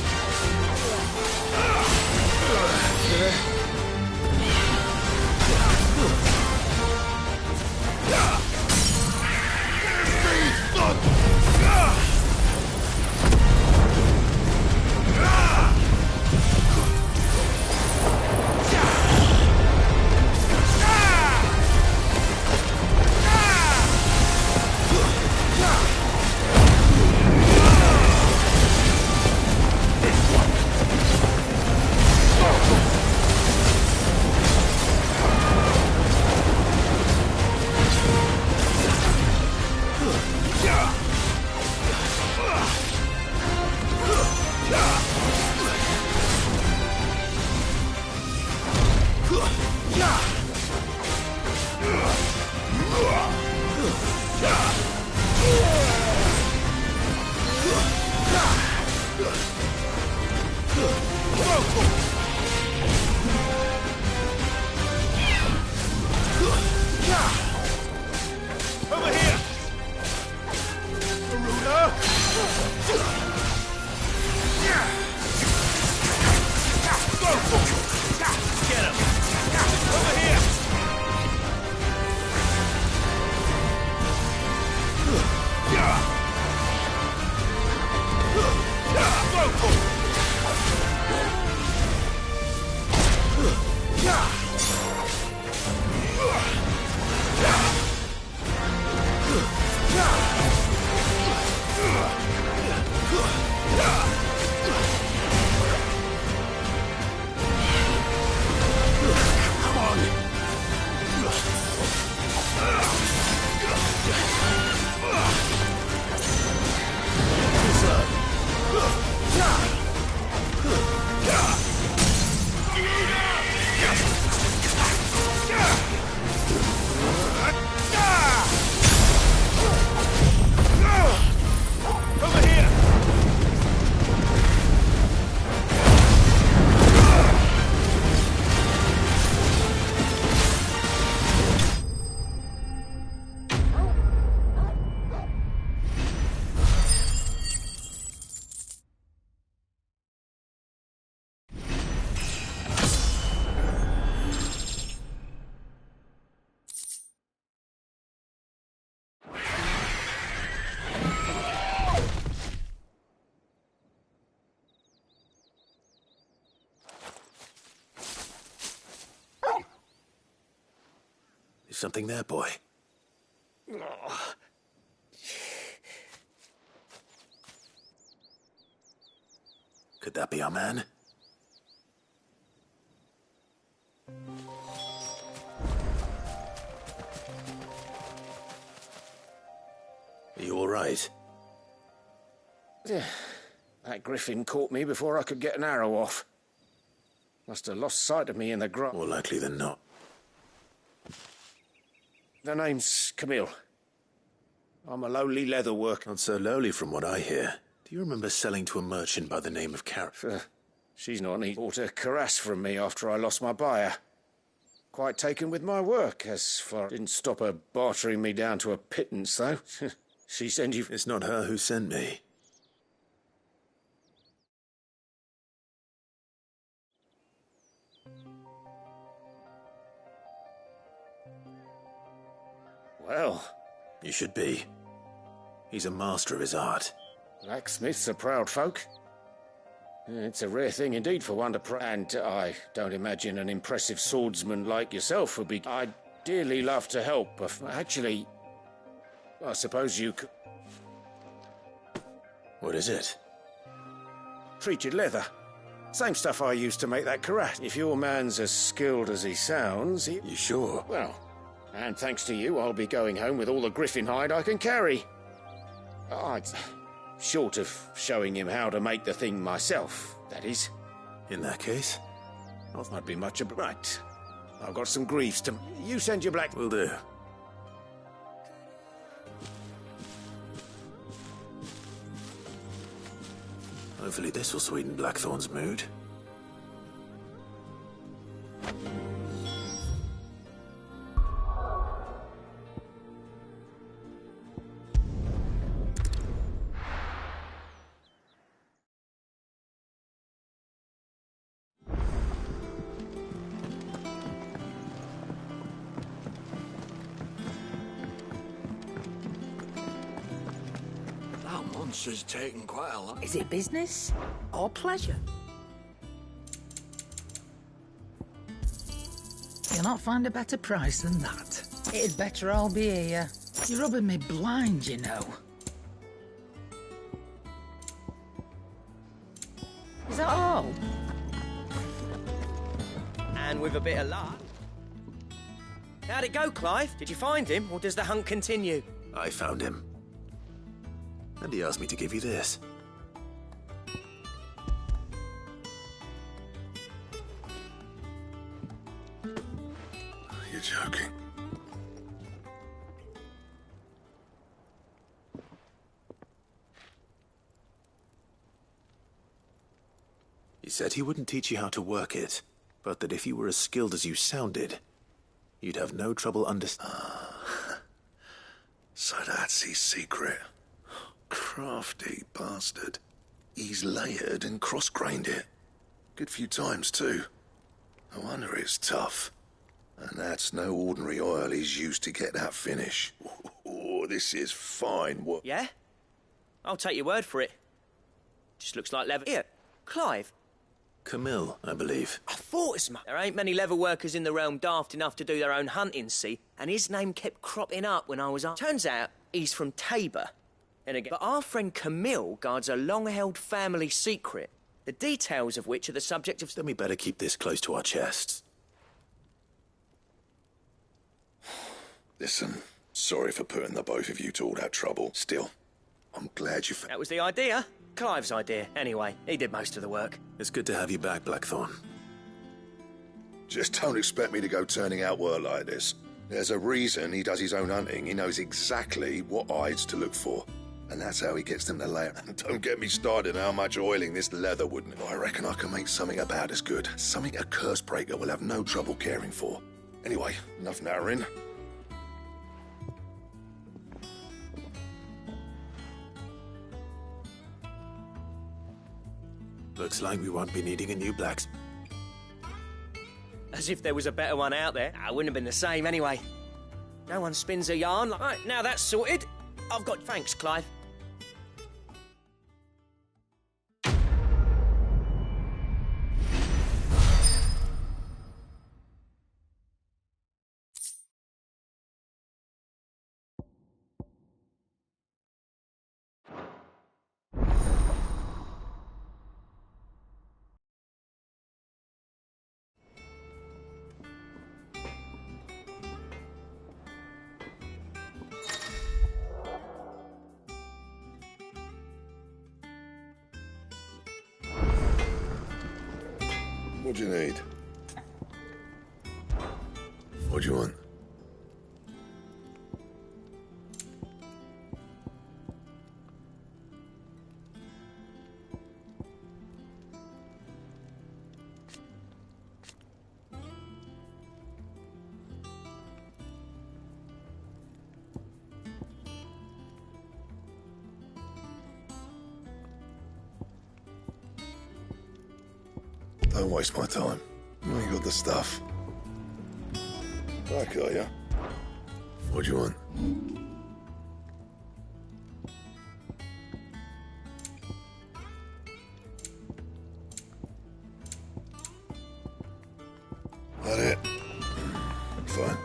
Over here! Aruna! Get him! Over here! Is something there, boy? Could that be our man? Are you all right? That griffin caught me before I could get an arrow off. Must have lost sight of me in the grass. More likely than not. The name's Camille. I'm a lowly leather worker. Not so lowly from what I hear. Do you remember selling to a merchant by the name of Carrot? She's not neat. Bought a cuirass from me after I lost my buyer. Quite taken with my work, as far... Didn't stop her bartering me down to a pittance, though. She sent you... It's not her who sent me. Well... You should be. He's a master of his art. Blacksmiths are proud folk. It's a rare thing indeed for one to and I don't imagine an impressive swordsman like yourself would be... I'd dearly love to help. Actually, I suppose you could... What is it? Treated leather. Same stuff I used to make that cuirass. If your man's as skilled as he sounds... You sure? Well, and thanks to you, I'll be going home with all the griffin hide I can carry. Short of showing him how to make the thing myself, that is. In that case? I'd be much right. I've got some griefs to... You send your black... Will do. Hopefully this will sweeten Blackthorn's mood. Is taking quite a lot. Is it business or pleasure? You'll not find a better price than that. It'd better all be here. You're rubbing me blind, you know. Is that all? And with a bit of luck. How'd it go, Clive? Did you find him, or does the hunt continue? I found him. And he asked me to give you this. You're joking. He said he wouldn't teach you how to work it, but that if you were as skilled as you sounded, you'd have no trouble understanding. So that's his secret. Crafty bastard. He's layered and cross-grained it. Good few times, too. No wonder it's tough. And that's no ordinary oil he's used to get that finish. Oh, this is fine work. Yeah? I'll take your word for it. Just looks like leather. Here, Clive. Camille, I believe. I thought as much. There ain't many leather workers in the realm daft enough to do their own hunting, see? And his name kept cropping up when I was up. Turns out he's from Tabor. And again, but our friend Camille guards a long-held family secret, the details of which are the subject of... Then we better keep this close to our chests. Listen, sorry for putting the both of you to all that trouble. Still, I'm glad you... That was the idea. Clive's idea, anyway. He did most of the work. It's good to have you back, Blackthorn. Just don't expect me to go turning out work like this. There's a reason he does his own hunting. He knows exactly what hides to look for. And that's how he gets them to lay it. And don't get me started on how much oiling this leather wouldn't. I reckon I can make something about as good. Something a Cursebreaker will have no trouble caring for. Anyway, enough narrowing. Looks like we won't be needing a new blacksmith. As if there was a better one out there. I wouldn't have been the same anyway. No one spins a yarn. Right, now that's sorted. I've got... Thanks, Clive. What do you need? What do you want? Don't waste my time. You ain't got the stuff. Back, are ya? What do you want? That it? Fine.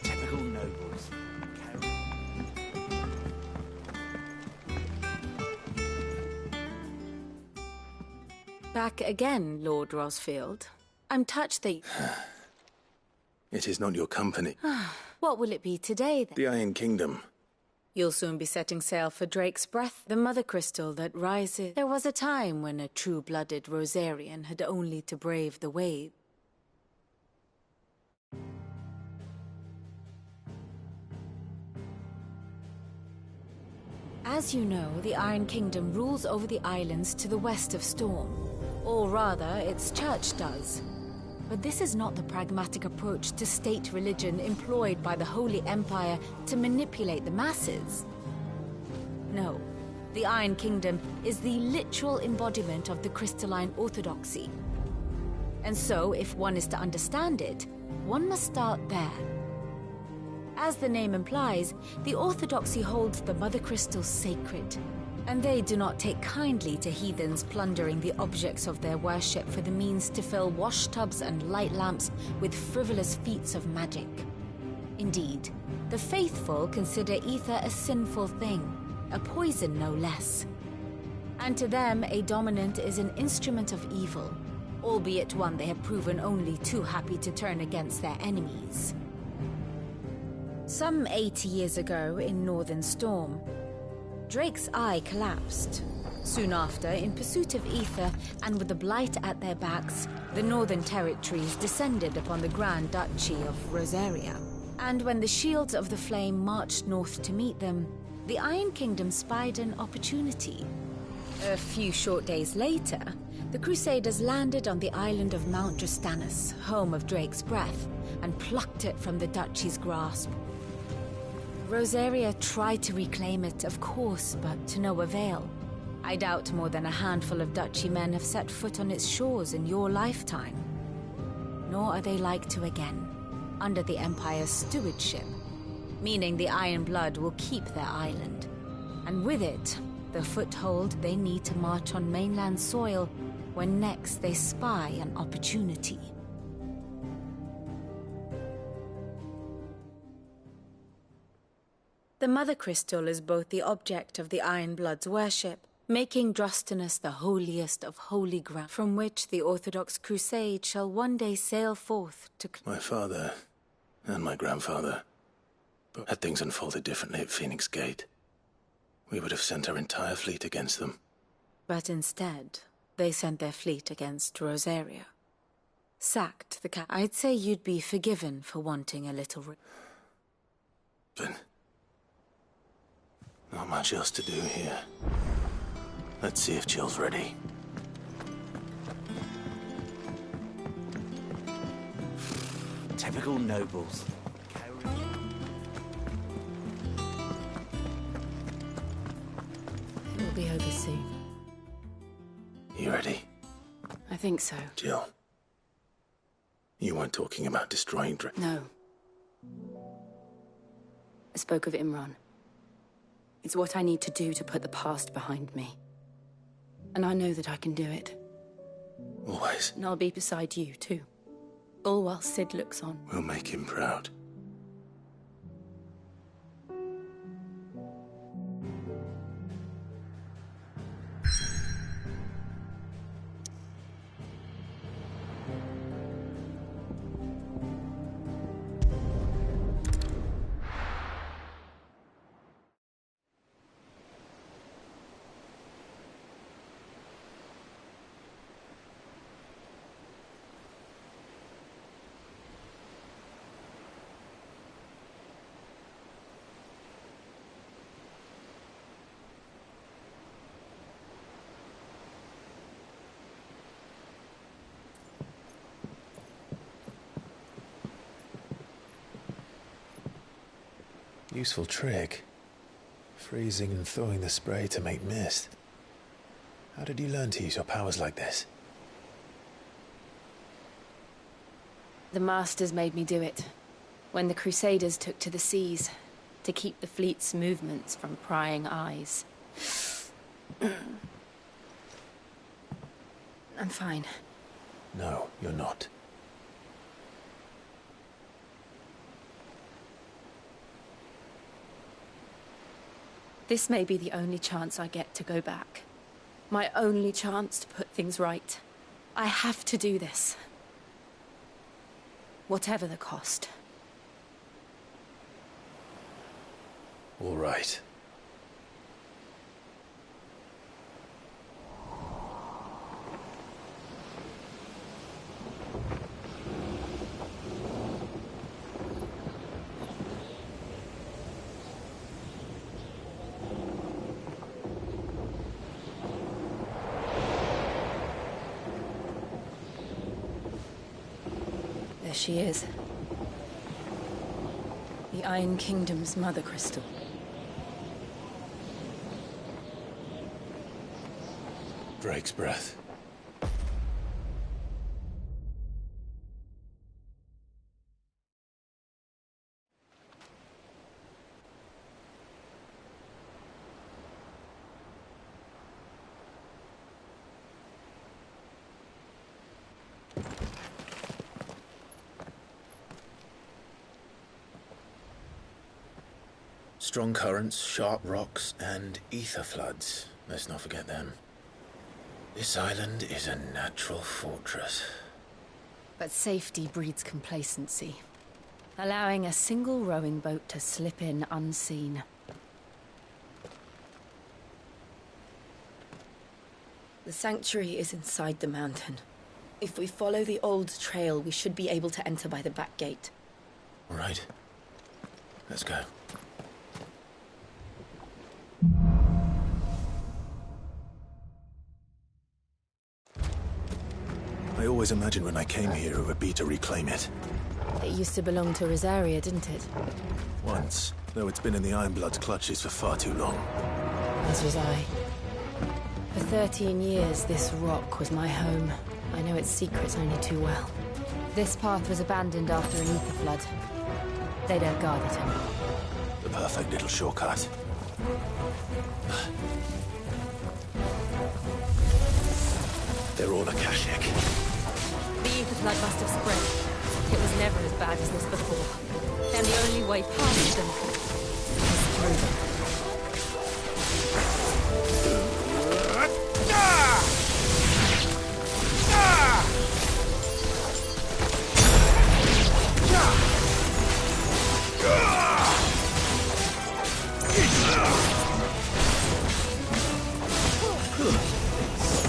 Typical nobles. Back again, Lord Rosfield. I'm touched that... It is not your company. What will it be today, then? The Iron Kingdom. You'll soon be setting sail for Drake's Breath, the mother crystal that rises. There was a time when a true-blooded Rosarian had only to brave the wave. As you know, the Iron Kingdom rules over the islands to the west of Storm. Or rather, its church does. But this is not the pragmatic approach to state religion employed by the Holy Empire to manipulate the masses. No, the Iron Kingdom is the literal embodiment of the crystalline orthodoxy. And so, if one is to understand it, one must start there. As the name implies, the orthodoxy holds the Mother Crystal sacred, and they do not take kindly to heathens plundering the objects of their worship for the means to fill washtubs and light lamps with frivolous feats of magic. Indeed, the faithful consider ether a sinful thing, a poison no less. And to them, a dominant is an instrument of evil, albeit one they have proven only too happy to turn against their enemies. Some 80 years ago, in Northern Storm, Drake's Eye collapsed. Soon after, in pursuit of ether, and with the Blight at their backs, the Northern Territories descended upon the Grand Duchy of Rosaria. And when the Shields of the Flame marched north to meet them, the Iron Kingdom spied an opportunity. A few short days later, the Crusaders landed on the island of Mount Drastanus, home of Drake's Breath, and plucked it from the Duchy's grasp. Rosaria tried to reclaim it, of course, but to no avail. I doubt more than a handful of Duchy men have set foot on its shores in your lifetime. Nor are they like to again, under the Empire's stewardship, meaning the Iron Blood will keep their island. And with it, the foothold they need to march on mainland soil when next they spy an opportunity. The Mother Crystal is both the object of the Iron Blood's worship, making Drastanus the holiest of holy ground, from which the Orthodox Crusade shall one day sail forth to... My father and my grandfather had things unfolded differently at Phoenix Gate. We would have sent our entire fleet against them. But instead, they sent their fleet against Rosaria. Sacked the cap. I'd say you'd be forgiven for wanting a little... But not much else to do here. Let's see if Jill's ready. Typical nobles. It will be over soon. You ready? I think so. Jill, you weren't talking about destroying No. I spoke of Imran. It's what I need to do to put the past behind me. And I know that I can do it. Always. And I'll be beside you, too. All while Sid looks on. We'll make him proud. Useful trick. Freezing and thawing the spray to make mist. How did you learn to use your powers like this? The Masters made me do it. When the Crusaders took to the seas, to keep the fleet's movements from prying eyes. I'm fine. No, you're not. This may be the only chance I get to go back. My only chance to put things right. I have to do this. Whatever the cost. All right. There she is. The Iron Kingdom's Mother Crystal. Drake's breath. Strong currents, sharp rocks, and ether floods. Let's not forget them. This island is a natural fortress. But safety breeds complacency. Allowing a single rowing boat to slip in unseen. The sanctuary is inside the mountain. If we follow the old trail, we should be able to enter by the back gate. All right. Let's go. I always imagined when I came here it would be to reclaim it. It used to belong to Rosaria, didn't it? Once, though it's been in the Ironblood's clutches for far too long. As was I. For 13 years, this rock was my home. I know its secrets only too well. This path was abandoned after an ether flood. They don't guard it anymore. The perfect little shortcut. They're all Akashic. The ether flood must have spread. It was never as bad as this before. And the only way past them is through them.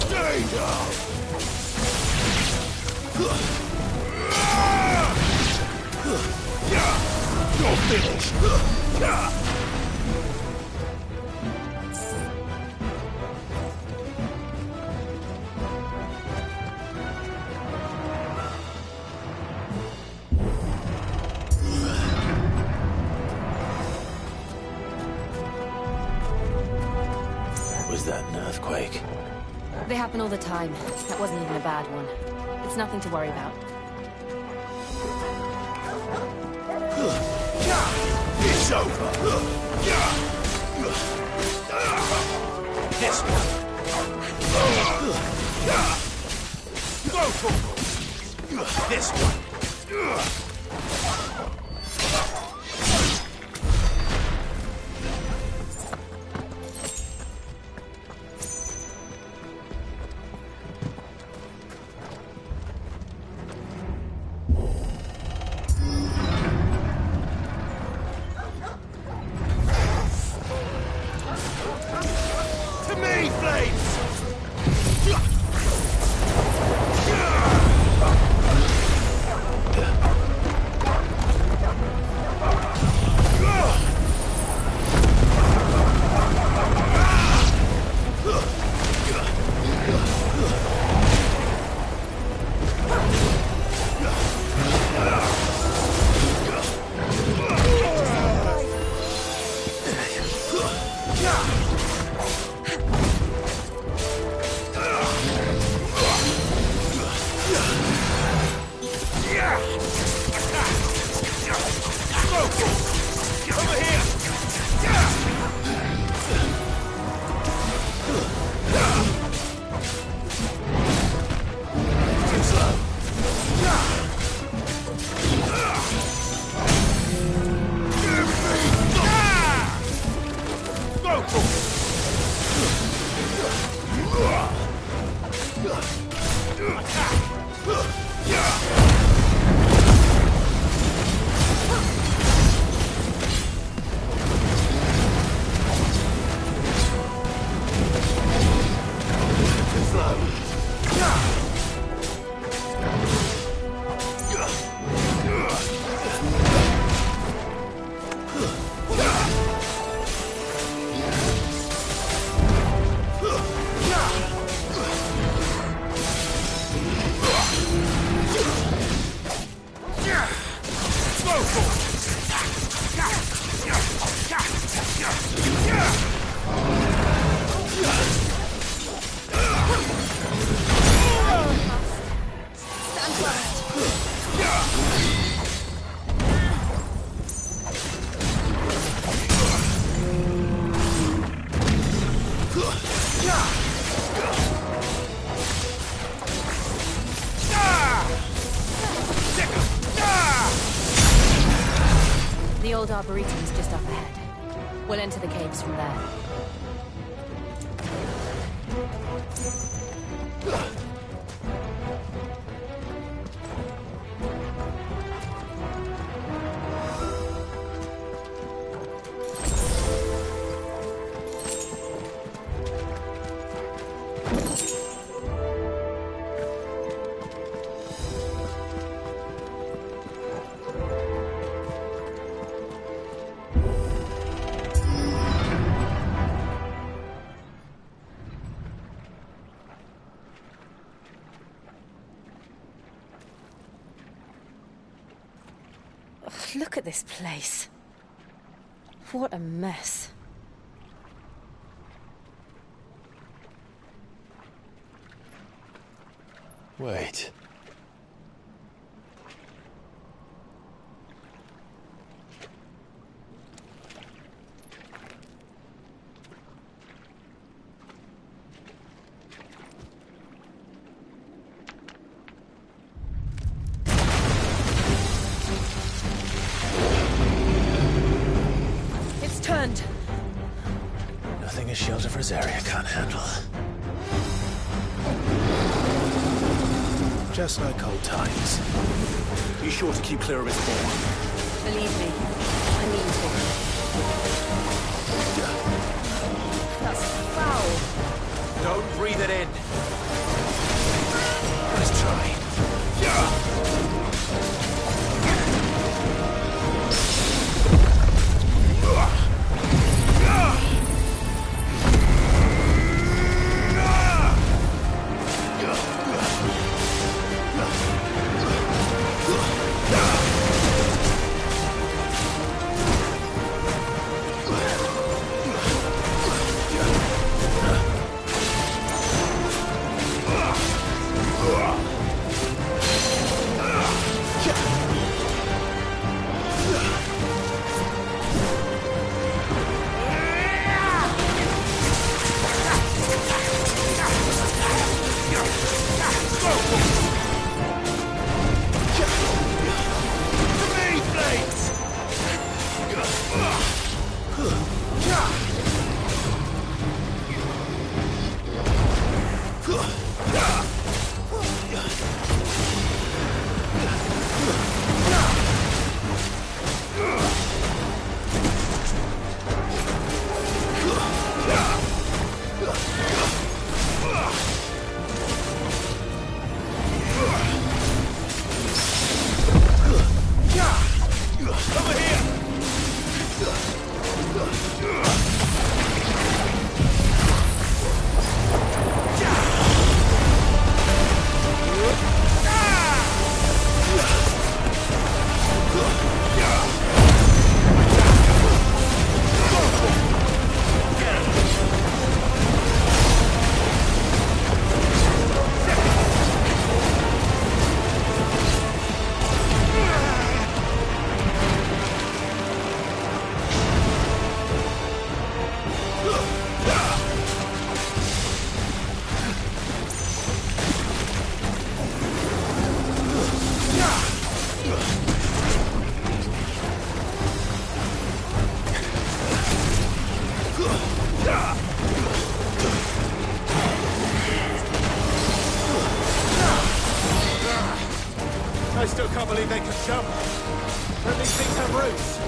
Stay down! You're finished! Was that an earthquake? They happen all the time. That wasn't even a bad one. It's nothing to worry about. It's over! This one! Go for this one! The old Arboretum's just up ahead. We'll enter the caves from there. Look at this place. What a mess. Wait. Turned. Nothing a shield of Rosaria can't handle. Just like old times. Be sure to keep clear of his ball. Believe me, I mean to. That's foul. Don't breathe it in. Let's try. I still can't believe they can jump. Don't these things have roots?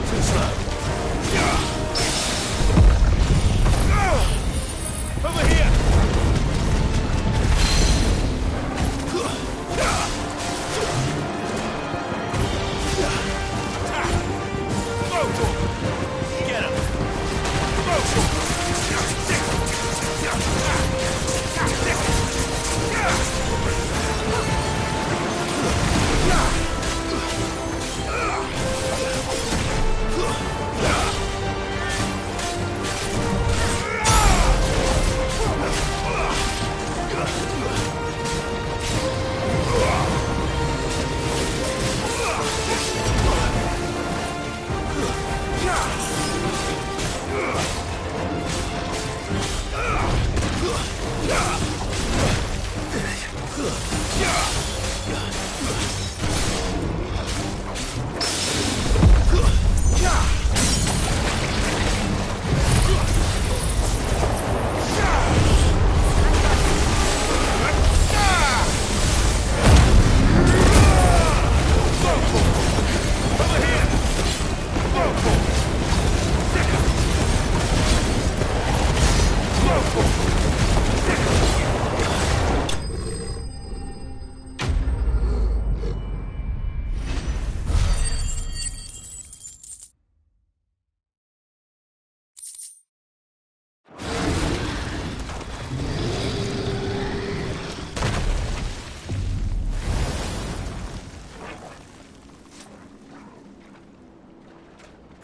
Too slow. Over here!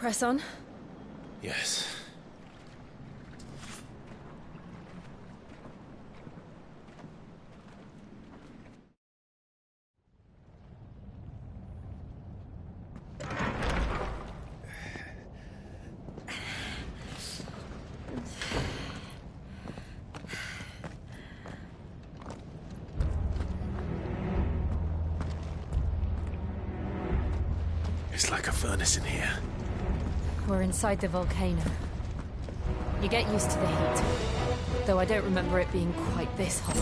Press on. Yes. It's like a furnace in here. We're inside the volcano. You get used to the heat, though I don't remember it being quite this hot.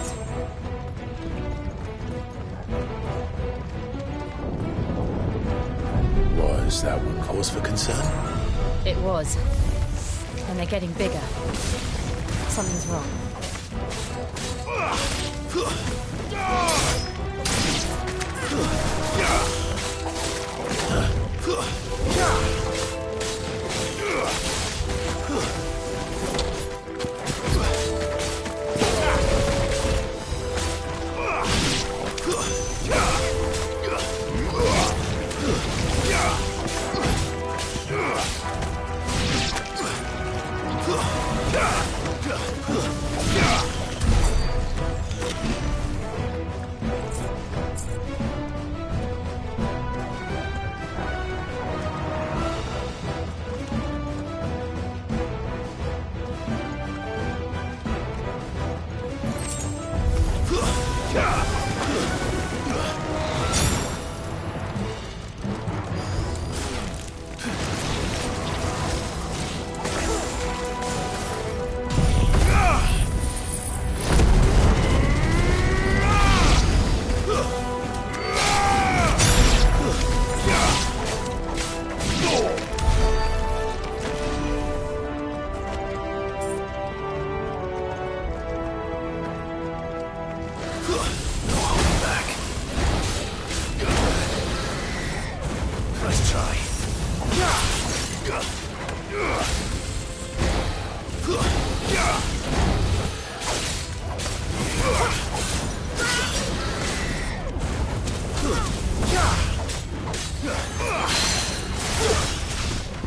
Was that one cause for concern? It was. And they're getting bigger. Something's wrong.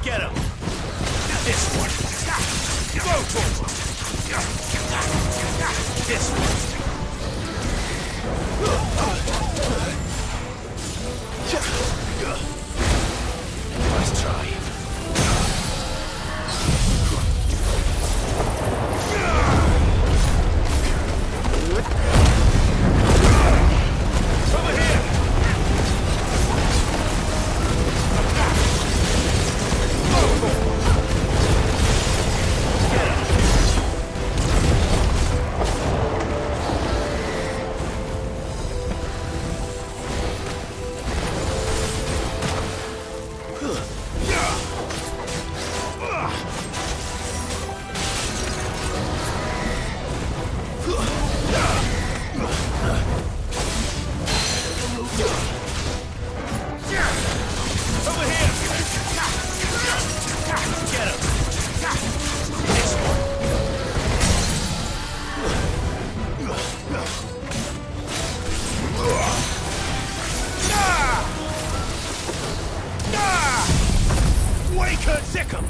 Get him! This one! Go for him! This one! Nice try. Over here! Wake her, Zickum!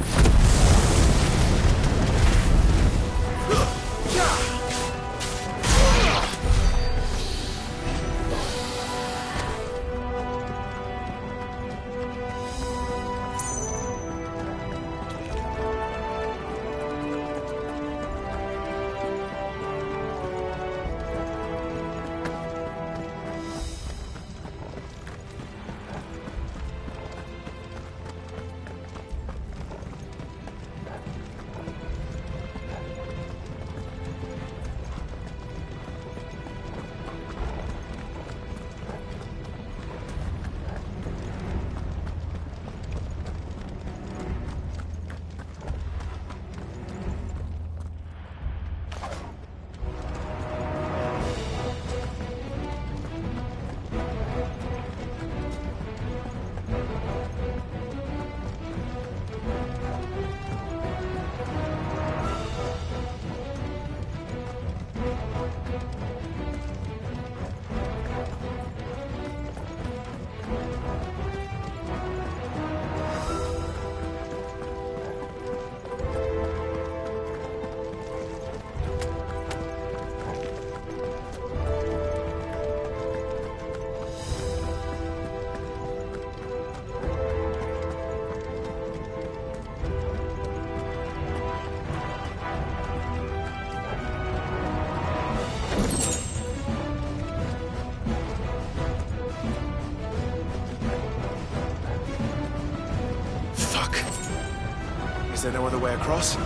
there no other way across?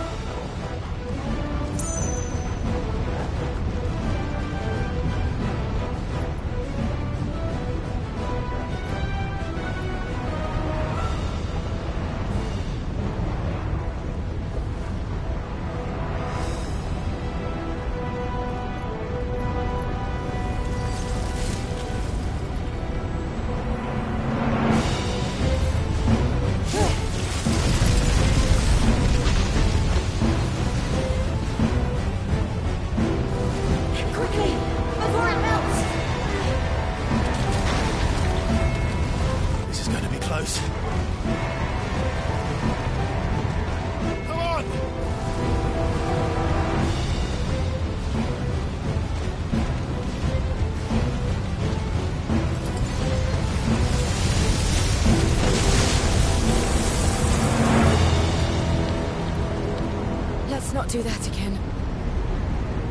Let's not do that again.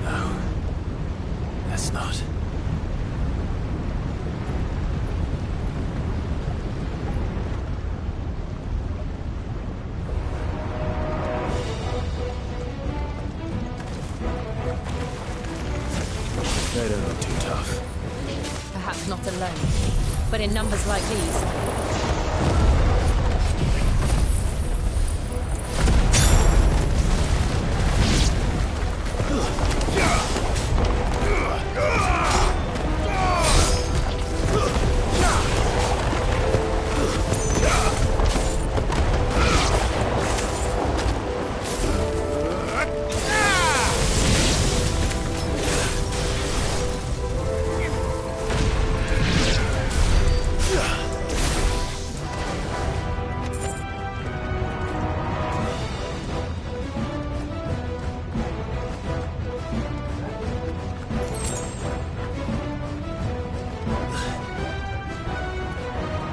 No. Let's not. They don't look too tough. Perhaps not alone, but in numbers like these.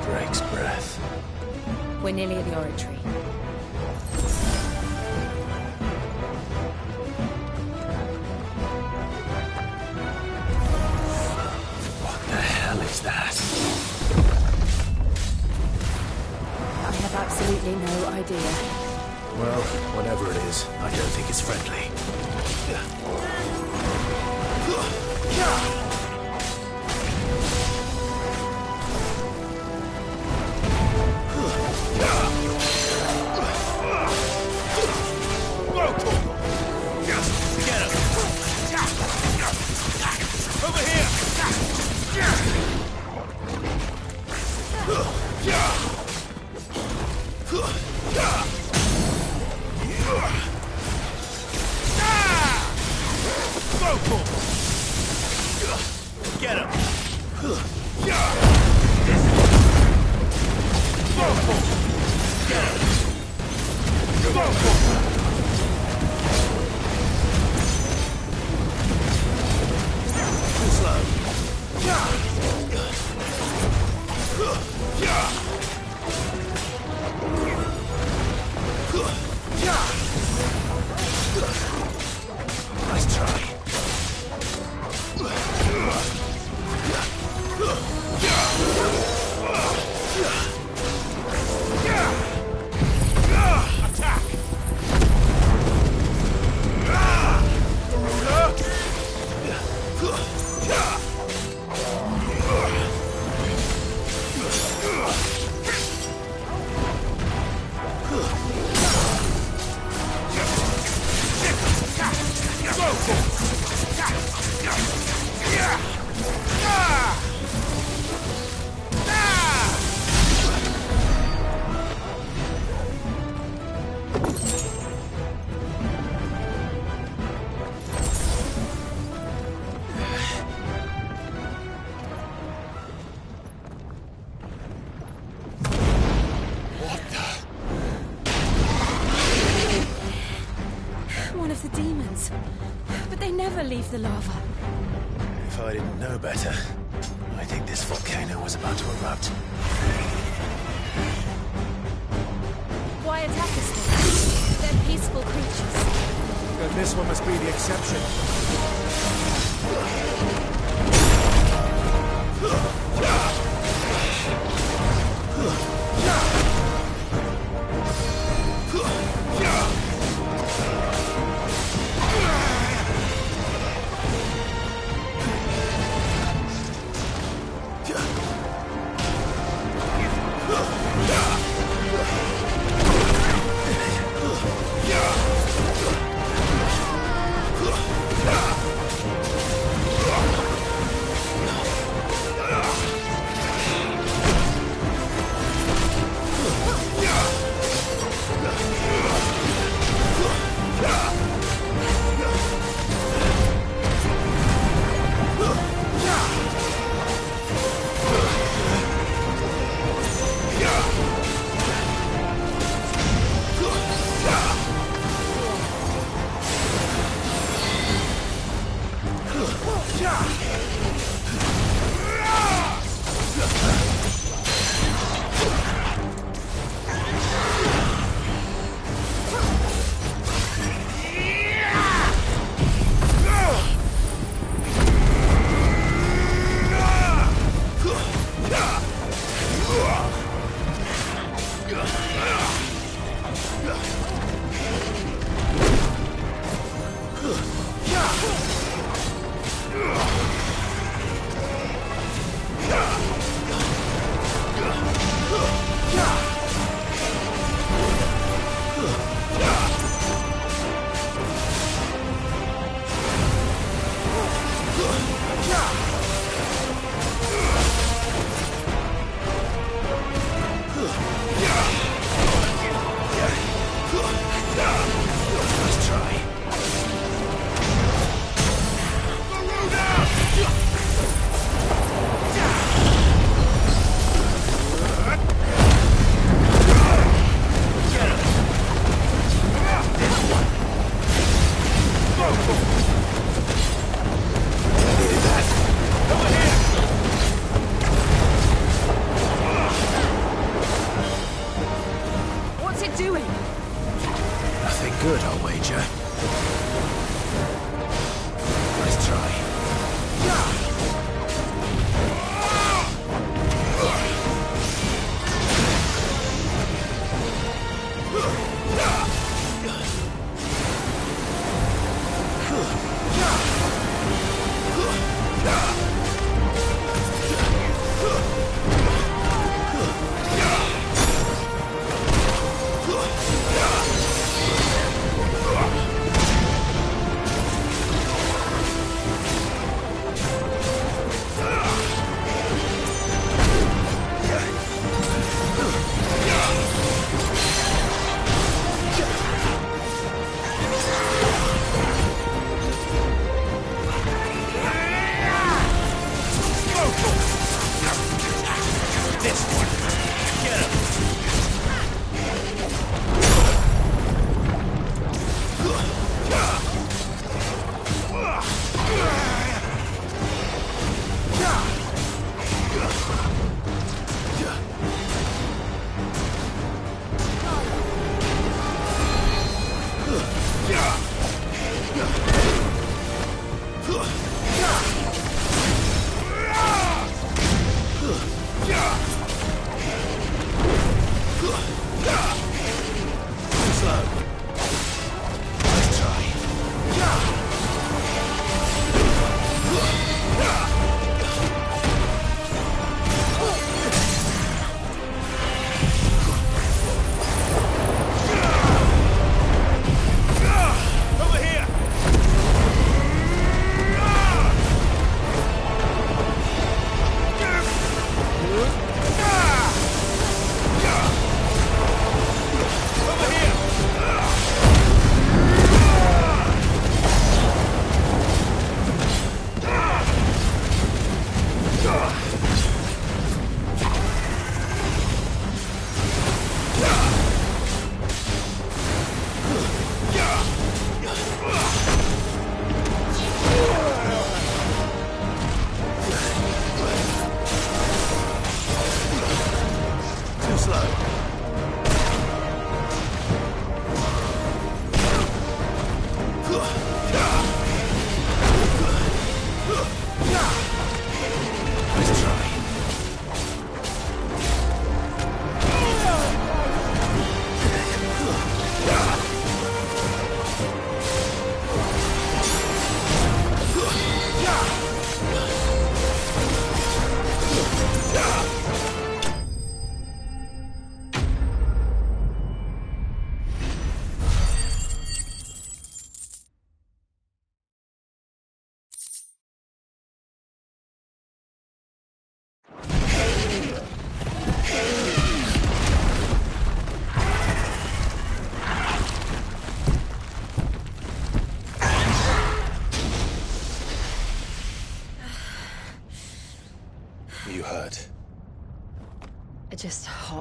Drake's breath. We're nearly at the oratory. What the hell is that? I have absolutely no idea. Well, whatever it is, I don't think it's friendly. Nice try. One of the demons. But they never leave the lava. If I didn't know better, I think this volcano was about to erupt. Why attack us then? They're peaceful creatures. Then this one must be the exception.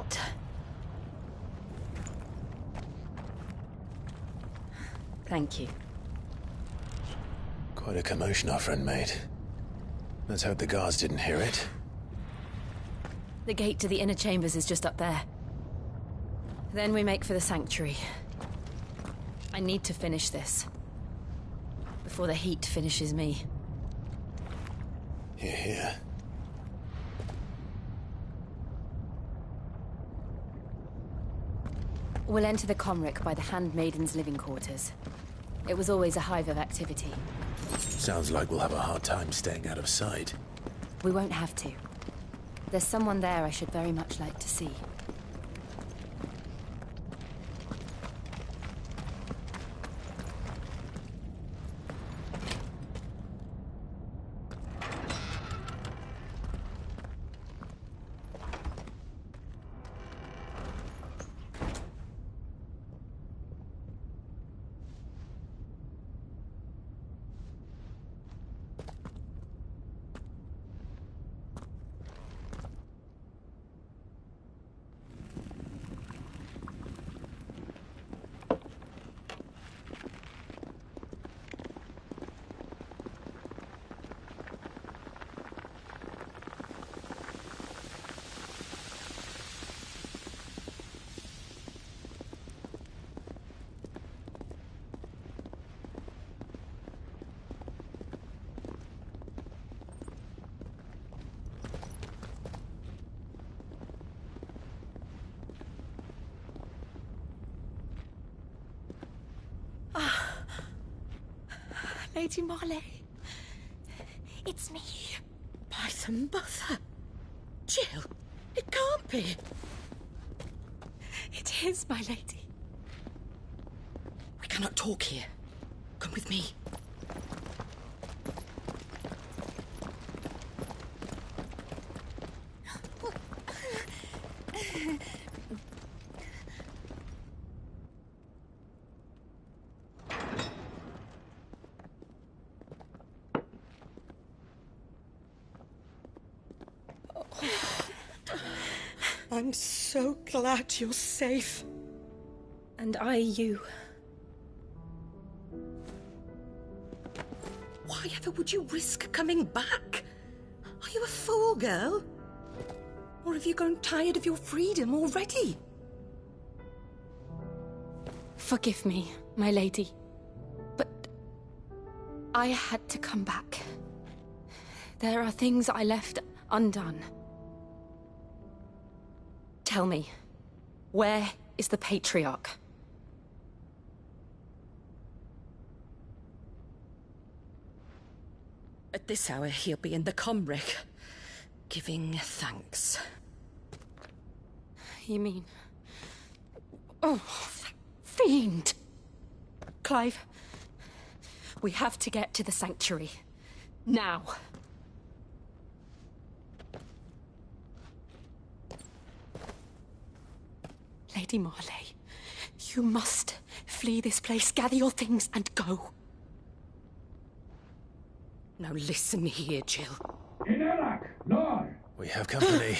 out. Thank you. Quite a commotion our friend made. Let's hope the guards didn't hear it. The gate to the inner chambers is just up there. Then we make for the sanctuary. I need to finish this. Before the heat finishes me. Hear, hear. We'll enter the Comric by the Handmaiden's living quarters. It was always a hive of activity. Sounds like we'll have a hard time staying out of sight. We won't have to. There's someone there I should very much like to see. Lady Marley. It's me. By the mother. Jill, it can't be. It is, my lady. We cannot talk here. Come with me. I'm so glad you're safe. And I you. Why ever would you risk coming back? Are you a fool, girl? Or have you grown tired of your freedom already? Forgive me, my lady. But I had to come back. There are things I left undone. Tell me, where is the Patriarch? At this hour, he'll be in the Comric, giving thanks. You mean... Oh, that fiend! Clive, we have to get to the sanctuary. Now. Lady Marley, you must flee this place, gather your things, and go. Now listen here, Jill. We have company.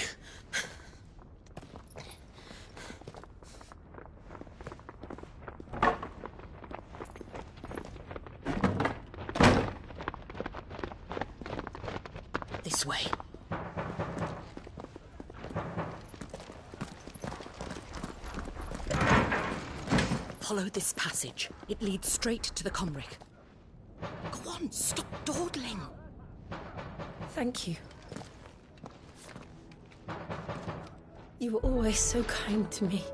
This way. Follow this passage. It leads straight to the Comric. Go on, stop dawdling. Thank you. You were always so kind to me.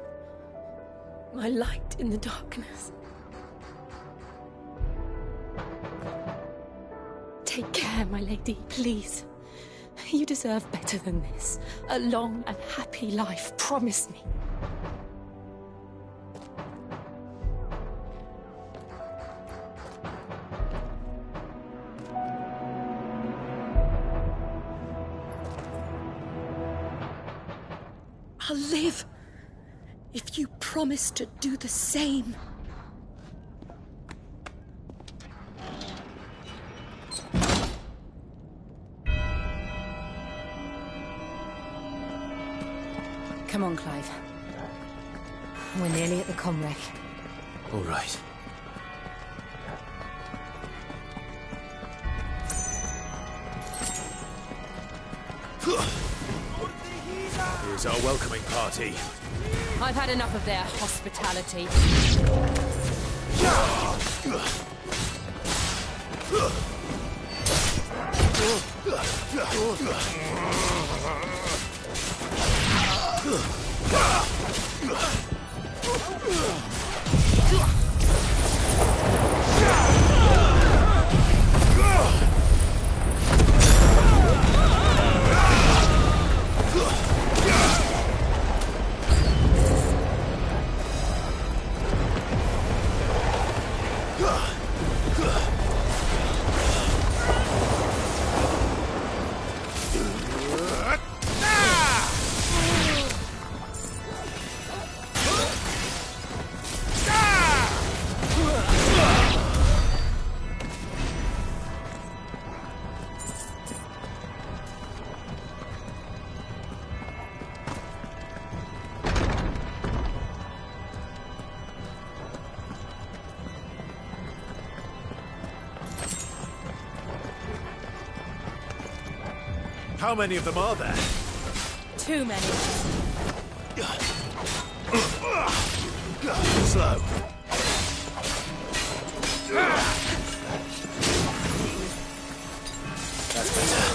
My light in the darkness. Take care, my lady, please. You deserve better than this. A long and happy life, promise me. I'll live if you promise to do the same. Come on, on, Clive. We're nearly at the Comwreck. All right. Here's our welcoming party. I've had enough of their hospitality. How many of them are there? Too many. Slow. That's better.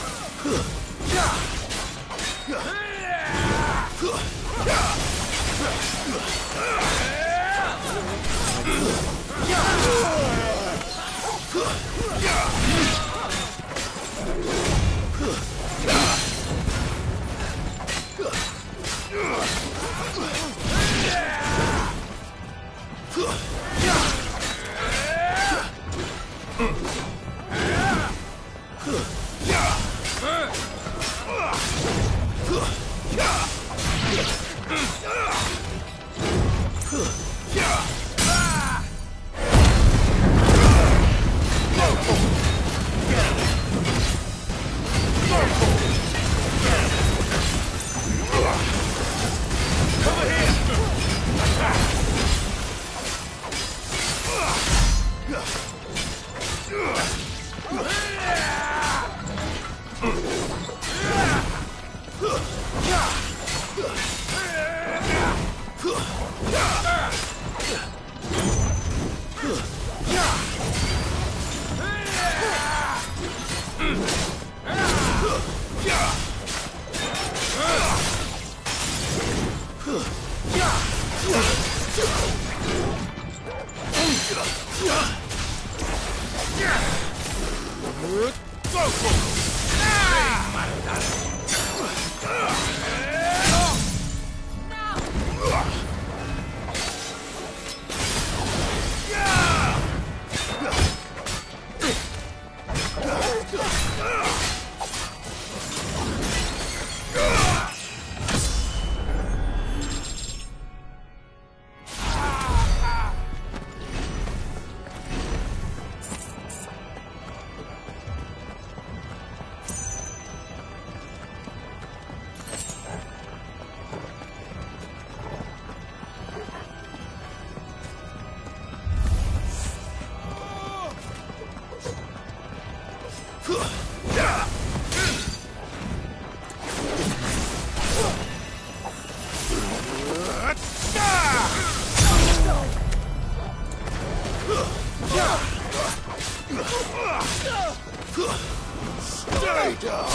Stay down!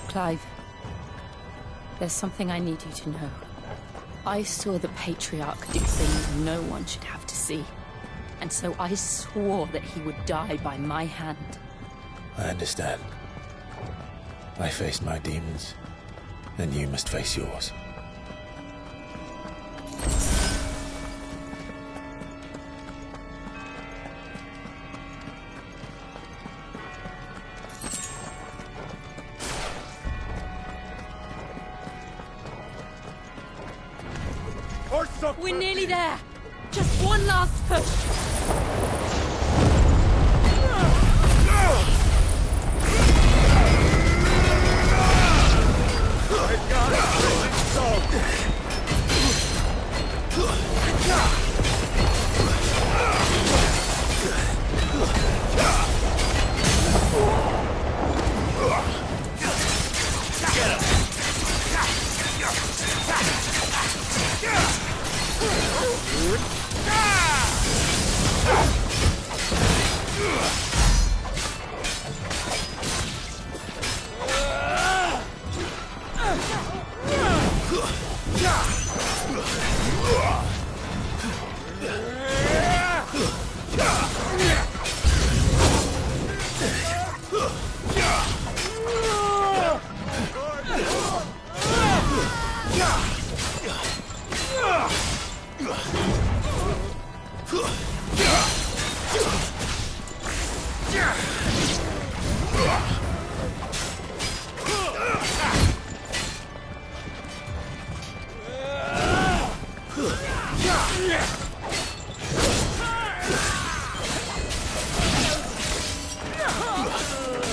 Clive, there's something I need you to know. I saw the Patriarch do things no one should have to see. And so I swore that he would die by my hand. I understand. I faced my demons, and you must face yours. more suffering! We're nearly there. Just one last push.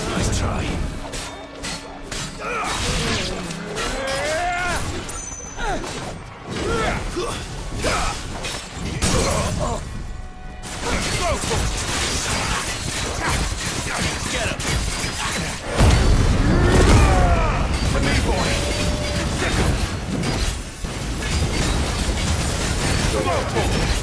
Nice try. Get him! To me, boy! Come on, boy!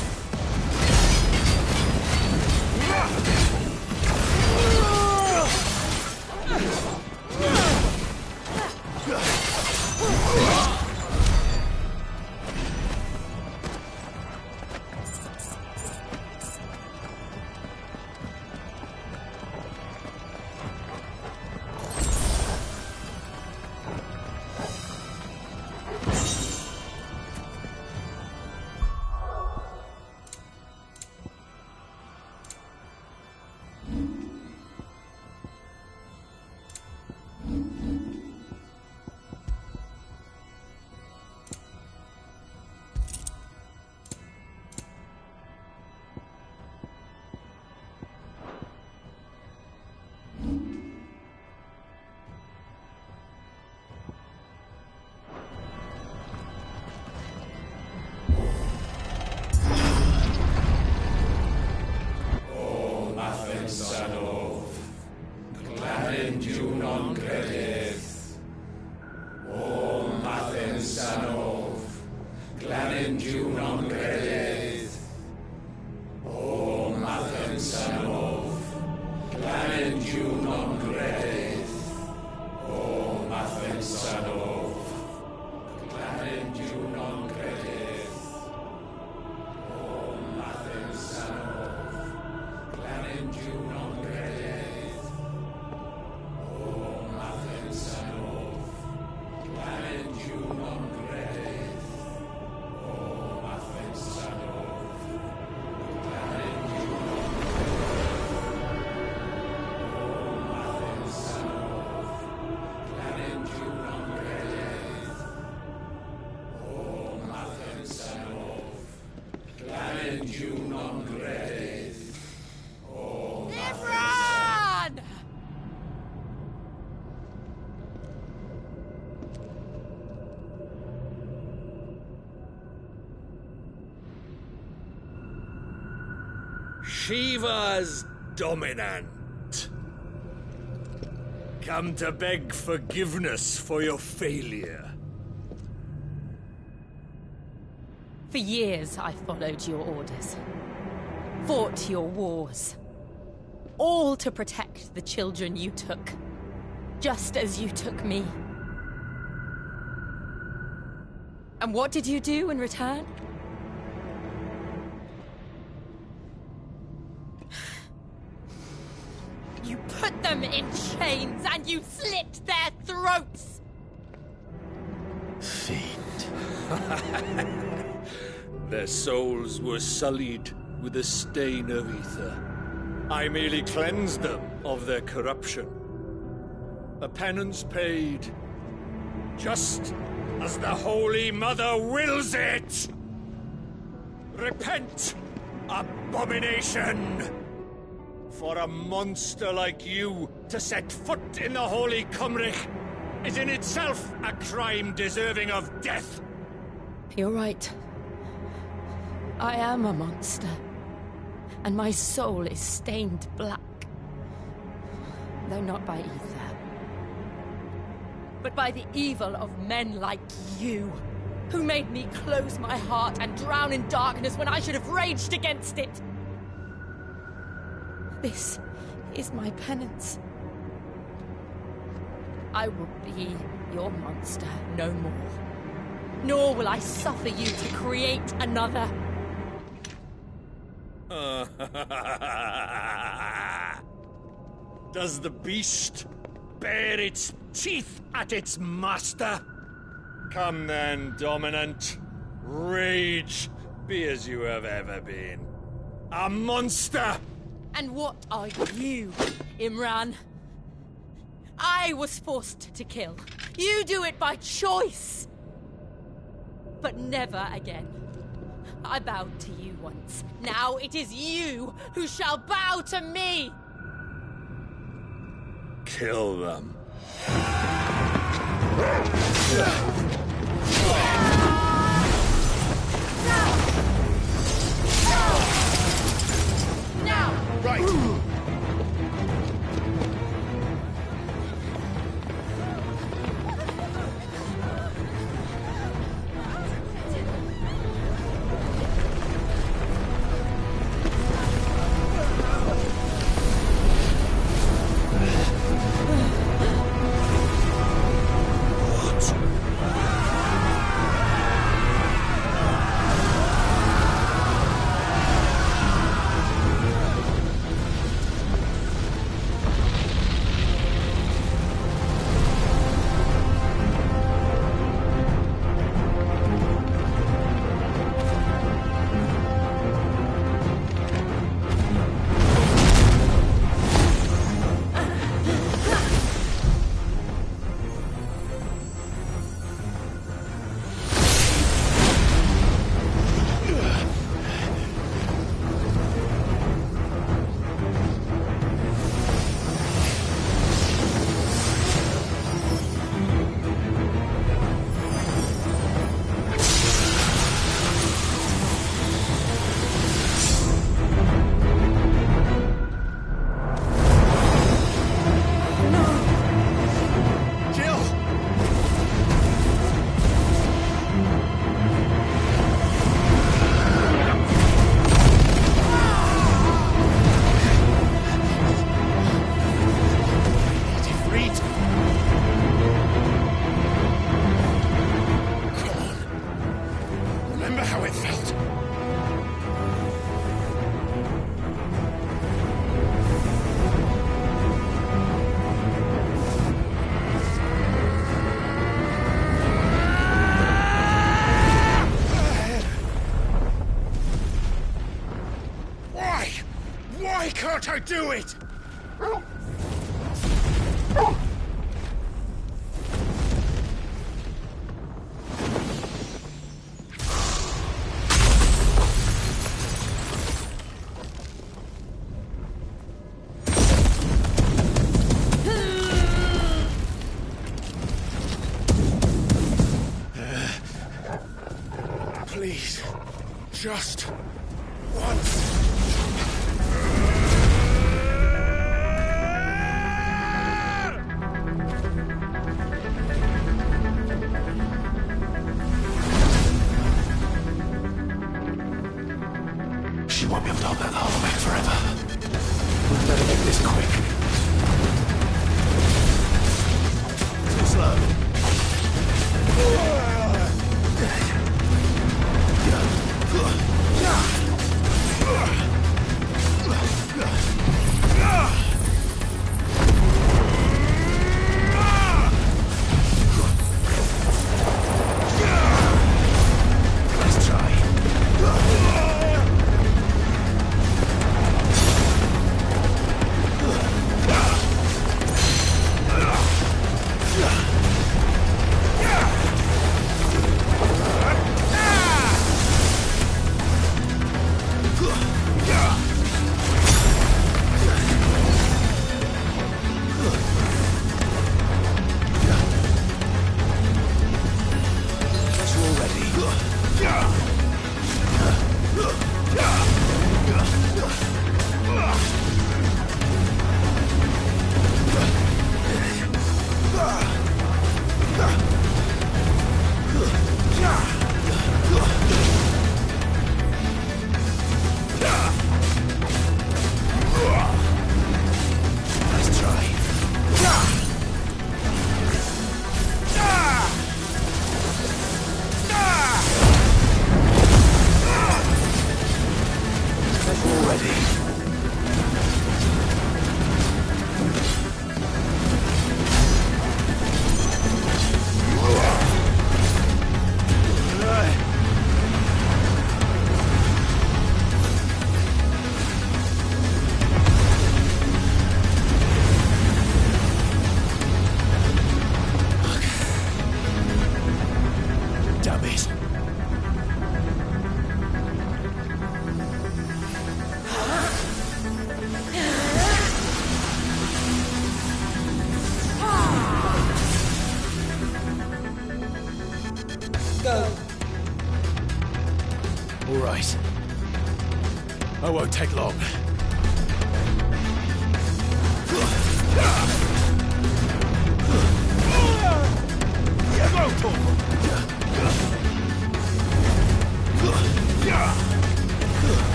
Shiva's dominant. Come to beg forgiveness for your failure. For years, I followed your orders. Fought your wars. All to protect the children you took. Just as you took me. And what did you do in return? You put them in chains and you slit their throats! Their souls were sullied with a stain of ether. I merely cleansed them of their corruption. A penance paid, just as the Holy Mother wills it! Repent, abomination! For a monster like you to set foot in the Holy Cymric is in itself a crime deserving of death. You're right. I am a monster. And my soul is stained black. Though not by ether. But by the evil of men like you, who made me close my heart and drown in darkness when I should have raged against it. This is my penance. I will be your monster no more. Nor will I suffer you to create another. Does the beast bare its teeth at its master? Come then, Dominant. Rage, be as you have ever been. A monster! And what are you, Imran? I was forced to kill. You do it by choice. But never again. I bowed to you once. Now it is you who shall bow to me! Kill them. Now! Right! Why can't I do it? Please, just once. She won't be able to hold that the whole way forever. We'd better make this quick. Too slow. go. All right. I won't take long.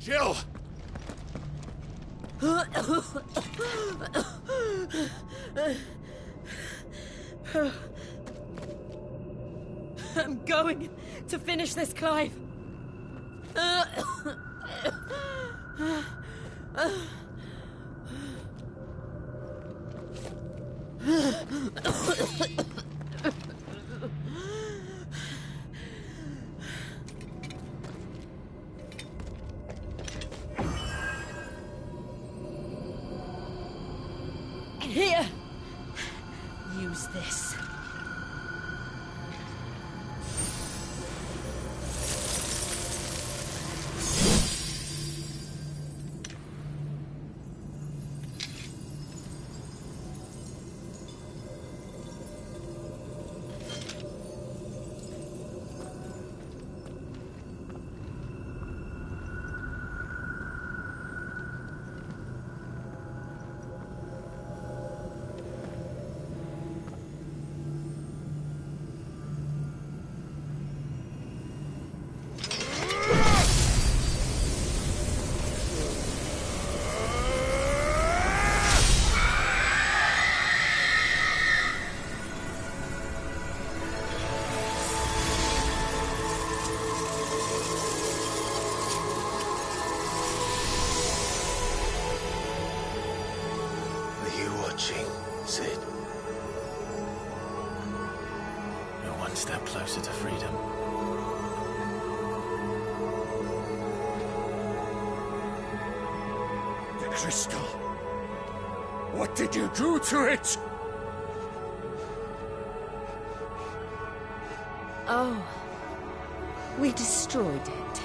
Jill! I'm going to finish this, Clive. Here! Use this. Cid. You're one step closer to freedom. The crystal. What did you do to it? Oh. We destroyed it.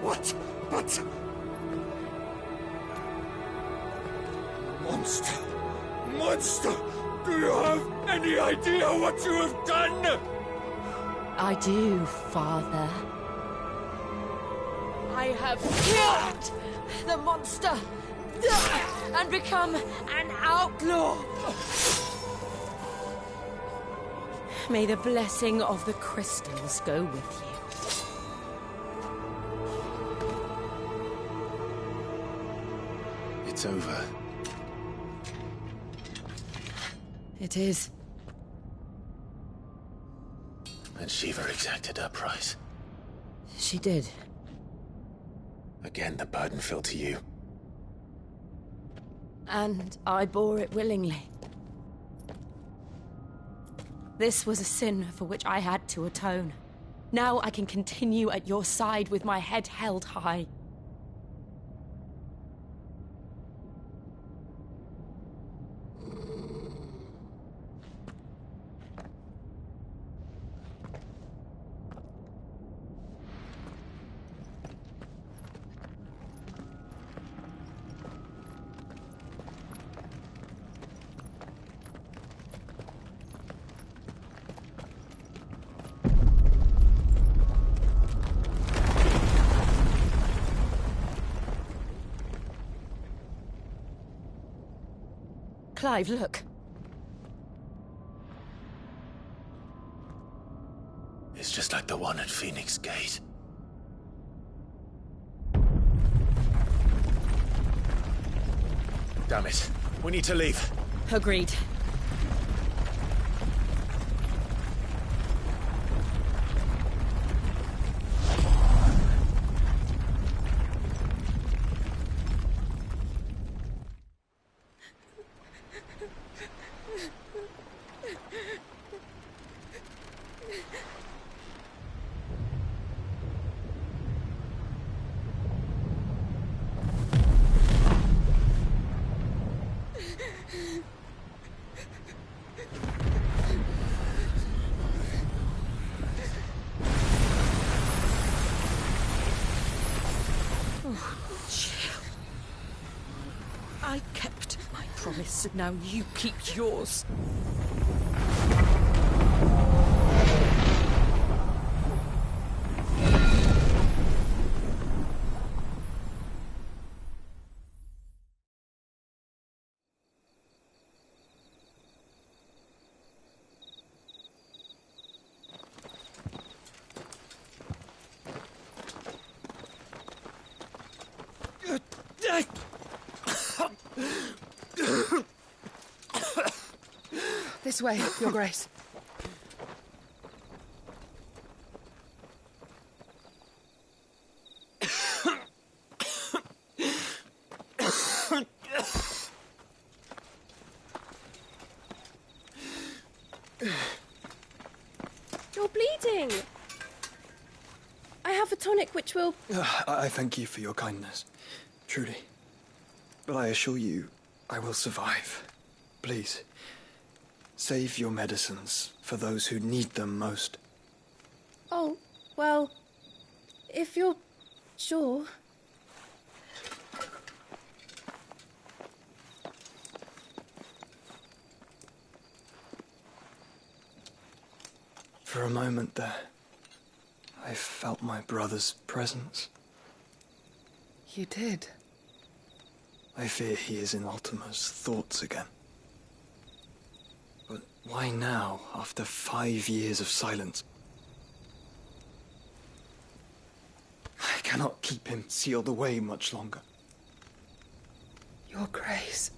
What? But... Monster! Monster! Do you have any idea what you have done? I do, Father. I have killed the monster and become an outlaw. May the blessing of the crystals go with you. It's over. It is. And Shiva exacted her price. She did. Again, the burden fell to you. And I bore it willingly. This was a sin for which I had to atone. Now I can continue at your side with my head held high. Clive, look. It's just like the one at Phoenix Gate. Damn it. We need to leave. Agreed. I kept my promise, and now you keep yours. This way, Your Grace. doing? I have a tonic which will... I thank you for your kindness, truly. But I assure you, I will survive. Please, save your medicines for those who need them most. Oh, well, if you're sure... For a moment there, I felt my brother's presence. You did? I fear he is in Ultima's thoughts again. But why now, after 5 years of silence? I cannot keep him sealed away much longer. Your Grace.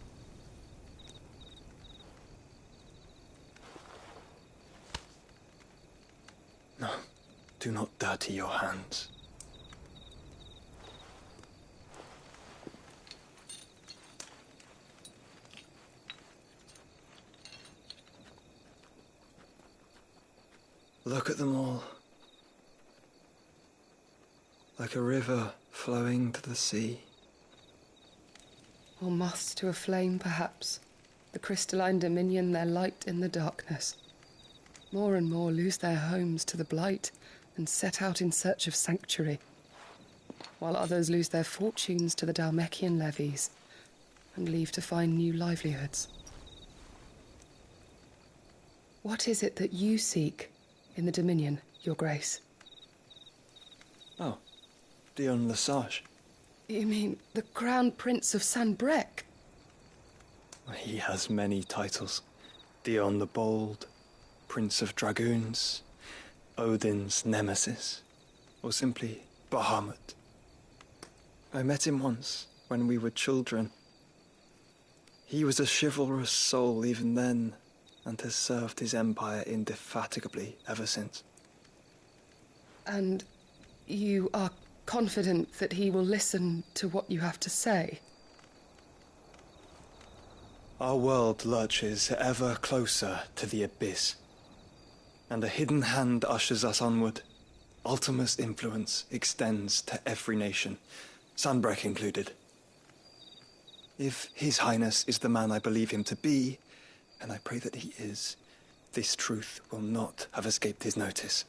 No, do not dirty your hands. Look at them all. Like a river flowing to the sea. Or moths to a flame, perhaps. The crystalline dominion their light in the darkness. More and more lose their homes to the blight and set out in search of sanctuary, while others lose their fortunes to the Dhalmekian levies and leave to find new livelihoods. What is it that you seek in the Dominion, Your Grace? Oh, Dion Lesage. You mean the Crown Prince of Sanbreque? He has many titles. Dion the Bold, Prince of Dragoons, Odin's Nemesis, or simply Bahamut. I met him once, when we were children. He was a chivalrous soul even then, and has served his empire indefatigably ever since. And you are confident that he will listen to what you have to say? Our world lurches ever closer to the abyss, and a hidden hand ushers us onward. Ultima's influence extends to every nation, Sanbreque included. If His Highness is the man I believe him to be, and I pray that he is, this truth will not have escaped his notice.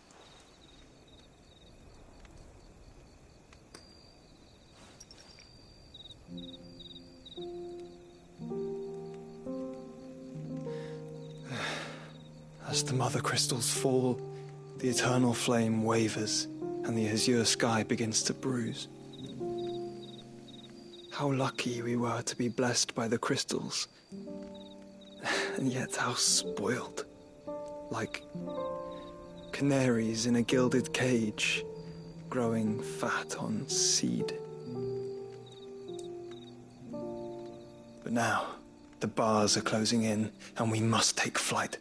As the mother crystals fall, the eternal flame wavers, and the azure sky begins to bruise. How lucky we were to be blessed by the crystals, and yet how spoiled. Like canaries in a gilded cage, growing fat on seed. But now, the bars are closing in, and we must take flight.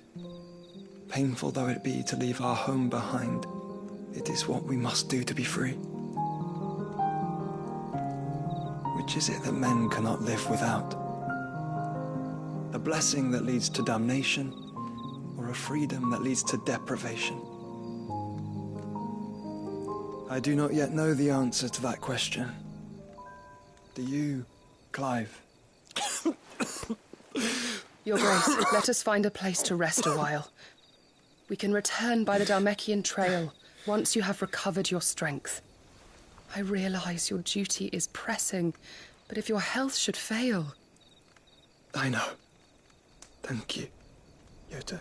Painful though it be to leave our home behind, it is what we must do to be free. Which is it that men cannot live without? A blessing that leads to damnation, or a freedom that leads to deprivation? I do not yet know the answer to that question. Do you, Clive? Your Grace, let us find a place to rest a while. We can return by the Dhalmekian trail once you have recovered your strength. I realize your duty is pressing, but if your health should fail... I know. Thank you, Yote.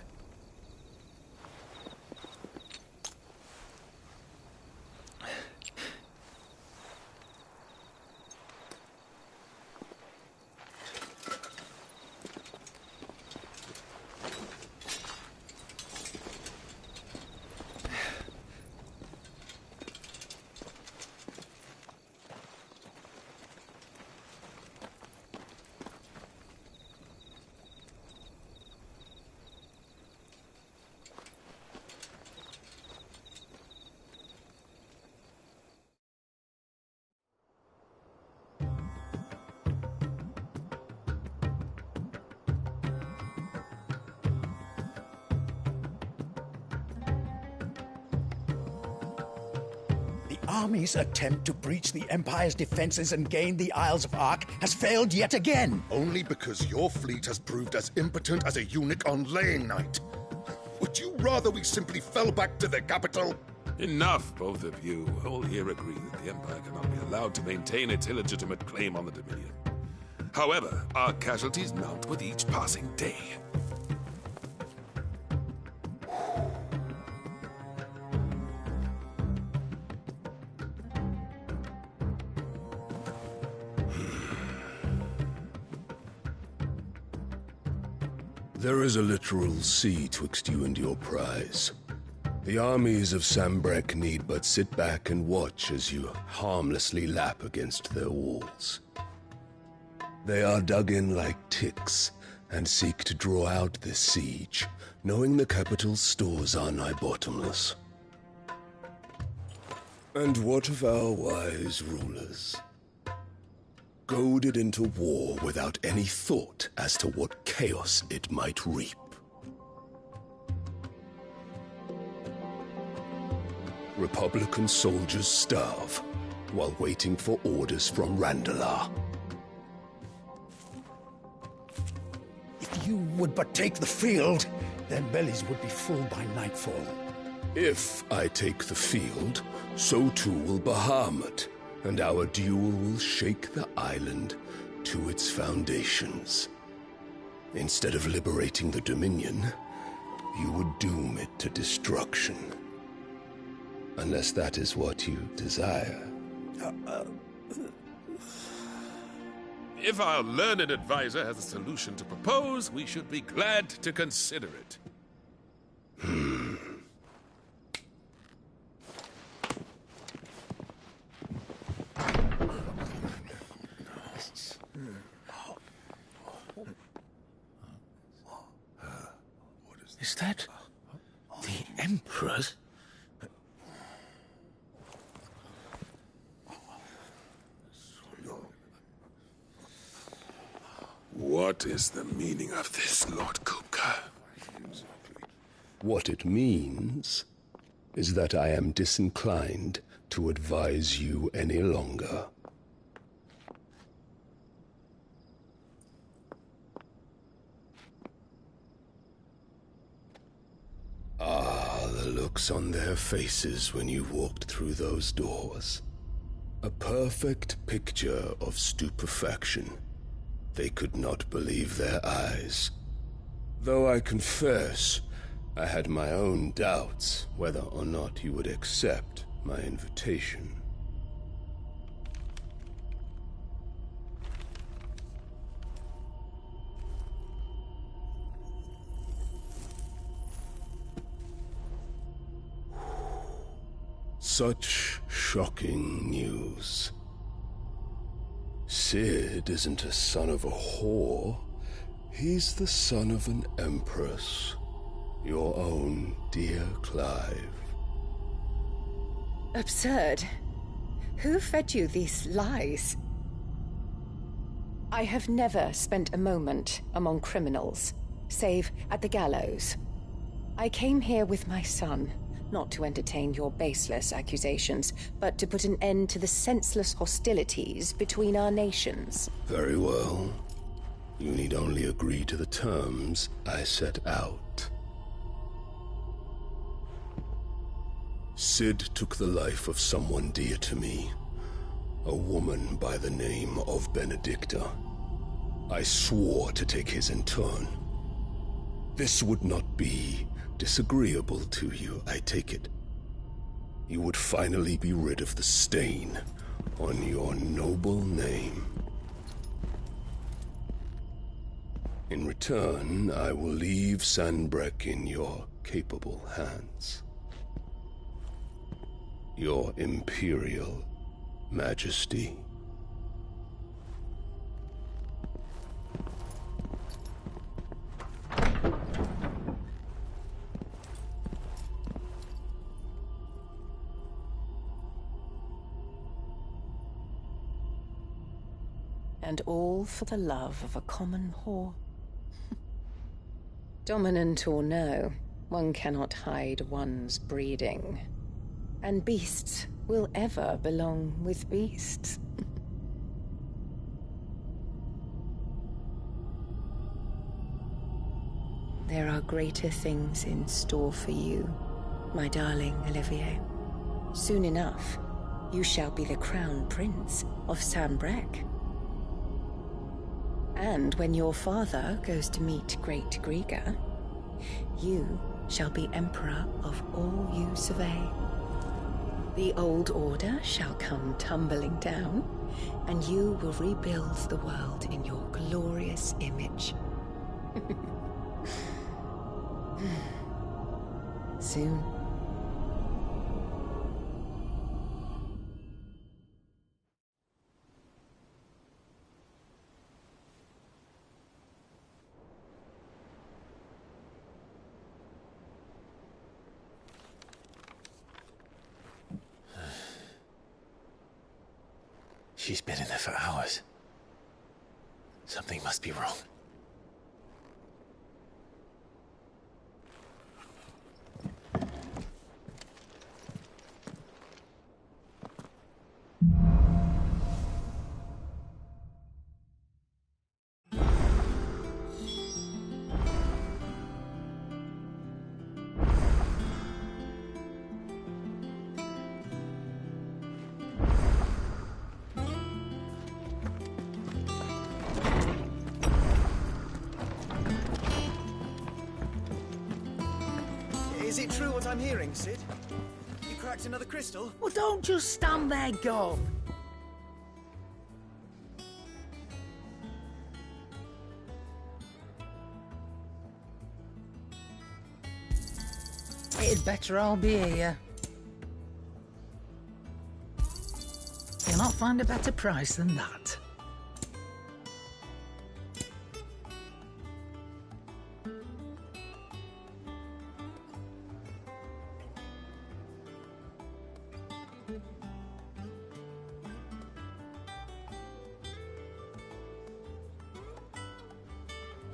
army's attempt to breach the Empire's defenses and gain the Isles of Ark has failed yet again. Only because your fleet has proved as impotent as a eunuch on laying night. Would you rather we simply fell back to the capital? Enough, both of you. All here agree that the Empire cannot be allowed to maintain its illegitimate claim on the Dominion. However, our casualties mount with each passing day. There is a literal sea twixt you and your prize. The armies of Sanbreque need but sit back and watch as you harmlessly lap against their walls. They are dug in like ticks and seek to draw out this siege, knowing the capital's stores are nigh bottomless. And what of our wise rulers? Goaded into war without any thought as to what chaos it might reap. Republican soldiers starve while waiting for orders from Randalar. If you would but take the field, their bellies would be full by nightfall. If I take the field, so too will Bahamut, and our duel will shake the island to its foundations. Instead of liberating the Dominion, you would doom it to destruction. Unless that is what you desire. If our learned advisor has a solution to propose, we should be glad to consider it. Is that the Emperor's? What is the meaning of this, Lord Kupka? What it means is that I am disinclined to advise you any longer. Ah, the looks on their faces when you walked through those doors. A perfect picture of stupefaction. They could not believe their eyes. Though I confess, I had my own doubts whether or not you would accept my invitation. Such shocking news. Cid isn't a son of a whore. He's the son of an empress. Your own dear Clive. Absurd. Who fed you these lies? I have never spent a moment among criminals, save at the gallows. I came here with my son, not to entertain your baseless accusations, but to put an end to the senseless hostilities between our nations. Very well. You need only agree to the terms I set out. Cid took the life of someone dear to me, a woman by the name of Benedicta. I swore to take his in turn. This would not be disagreeable to you, I take it. You would finally be rid of the stain on your noble name. In return, I will leave Sanbreque in your capable hands. Your Imperial Majesty. And all for the love of a common whore. Dominant or no, one cannot hide one's breeding. And beasts will ever belong with beasts. There are greater things in store for you, my darling Olivier. Soon enough, you shall be the crown prince of Sanbreque. And when your father goes to meet Great Griga, you shall be emperor of all you survey. The old order shall come tumbling down, and you will rebuild the world in your glorious image. Soon. She's been in there for hours. Something must be wrong. Is it true what I'm hearing, Cid? You cracked another crystal? Well, don't just stand there, Gob. It'd better all be here. You'll not find a better price than that.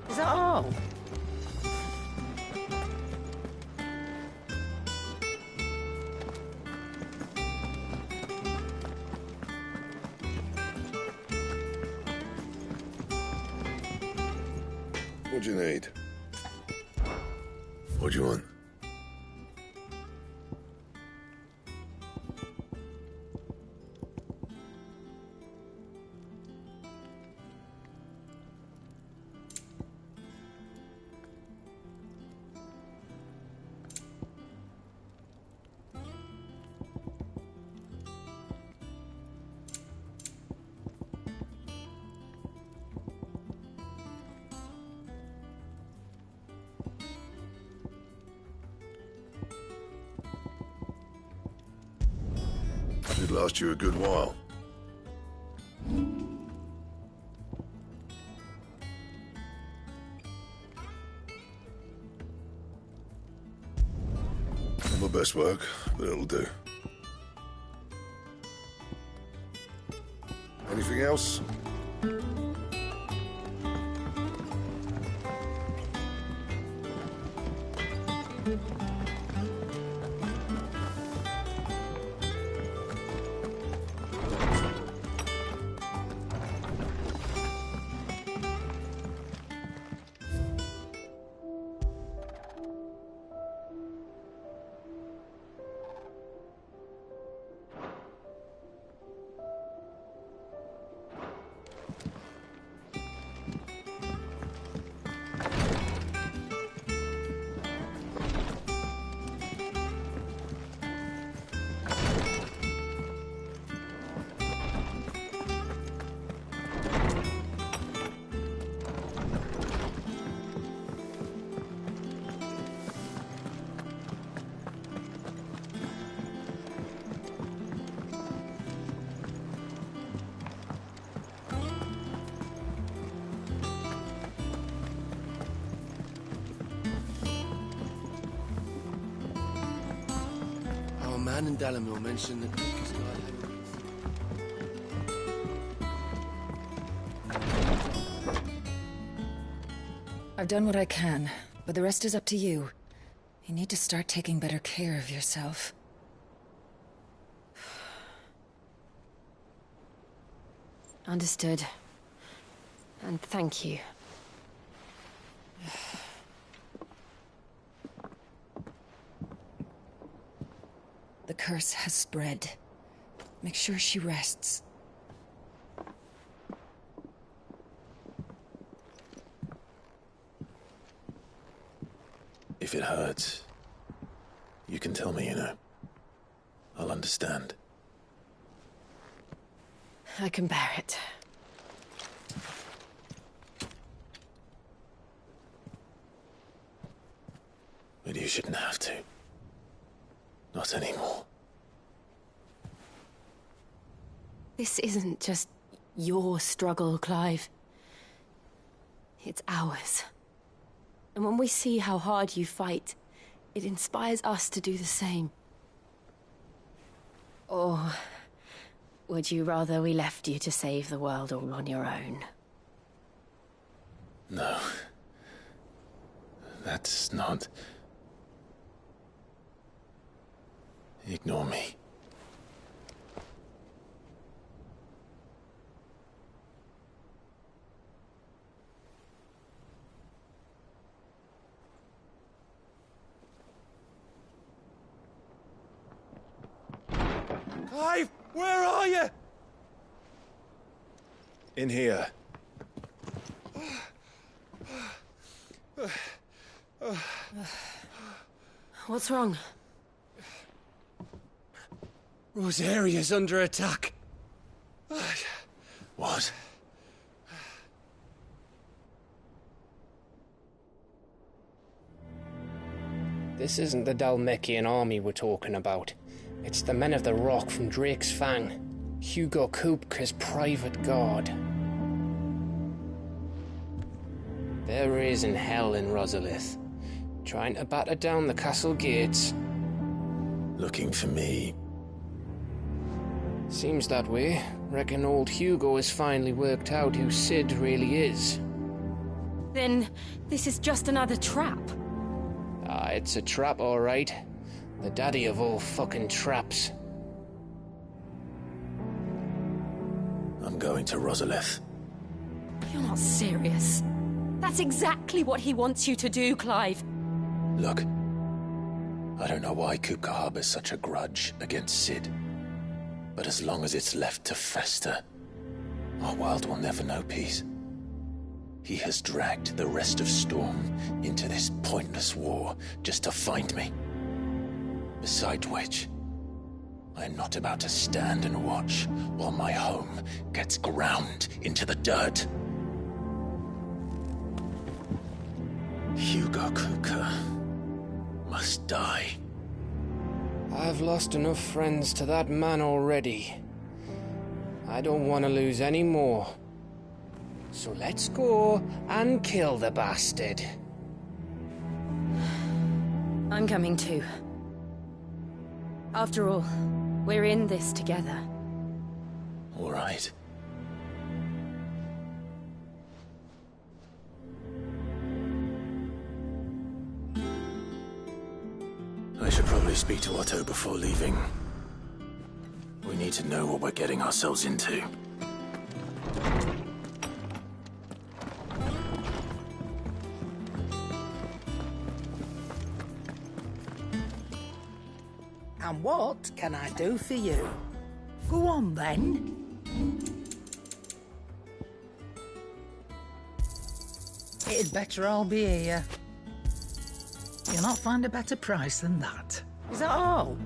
Is that all? What do you need? What do you want? It'd last you a good while. Not my best work, but it'll do. Anything else? Man in Dalamil mentioned that Lucas died. I've done what I can, but the rest is up to you. You need to start taking better care of yourself. Understood. And thank you. The curse has spread. Make sure she rests. If it hurts, you can tell me, you know. I'll understand. I can bear it. But you shouldn't have to. Not anymore. This isn't just your struggle, Clive. It's ours. And when we see how hard you fight, it inspires us to do the same. Or would you rather we left you to save the world all on your own? No. That's not... Ignore me. Clive, where are you? In here. What's wrong? Rosaria's under attack. What? This isn't the Dhalmekian army we're talking about. It's the men of the Rock from Drake's Fang. Hugo Kupka's private guard. There is in hell in Rosalith, trying to batter down the castle gates. Looking for me? Seems that way. Reckon old Hugo has finally worked out who Sid really is. Then this is just another trap. Ah, it's a trap, all right. The daddy of all fucking traps. I'm going to Rosalith. You're not serious. That's exactly what he wants you to do, Clive. Look, I don't know why Kupka harbors such a grudge against Sid. But as long as it's left to fester, our world will never know peace. He has dragged the rest of Storm into this pointless war just to find me. Besides which, I'm not about to stand and watch while my home gets ground into the dirt. Hugo Kupka must die. I've lost enough friends to that man already. I don't want to lose any more. So let's go and kill the bastard. I'm coming too. After all, we're in this together. All right. I should probably speak to Otto before leaving. We need to know what we're getting ourselves into. And what can I do for you? Go on, then. It'd better all be here. You'll not find a better price than that. Is that all?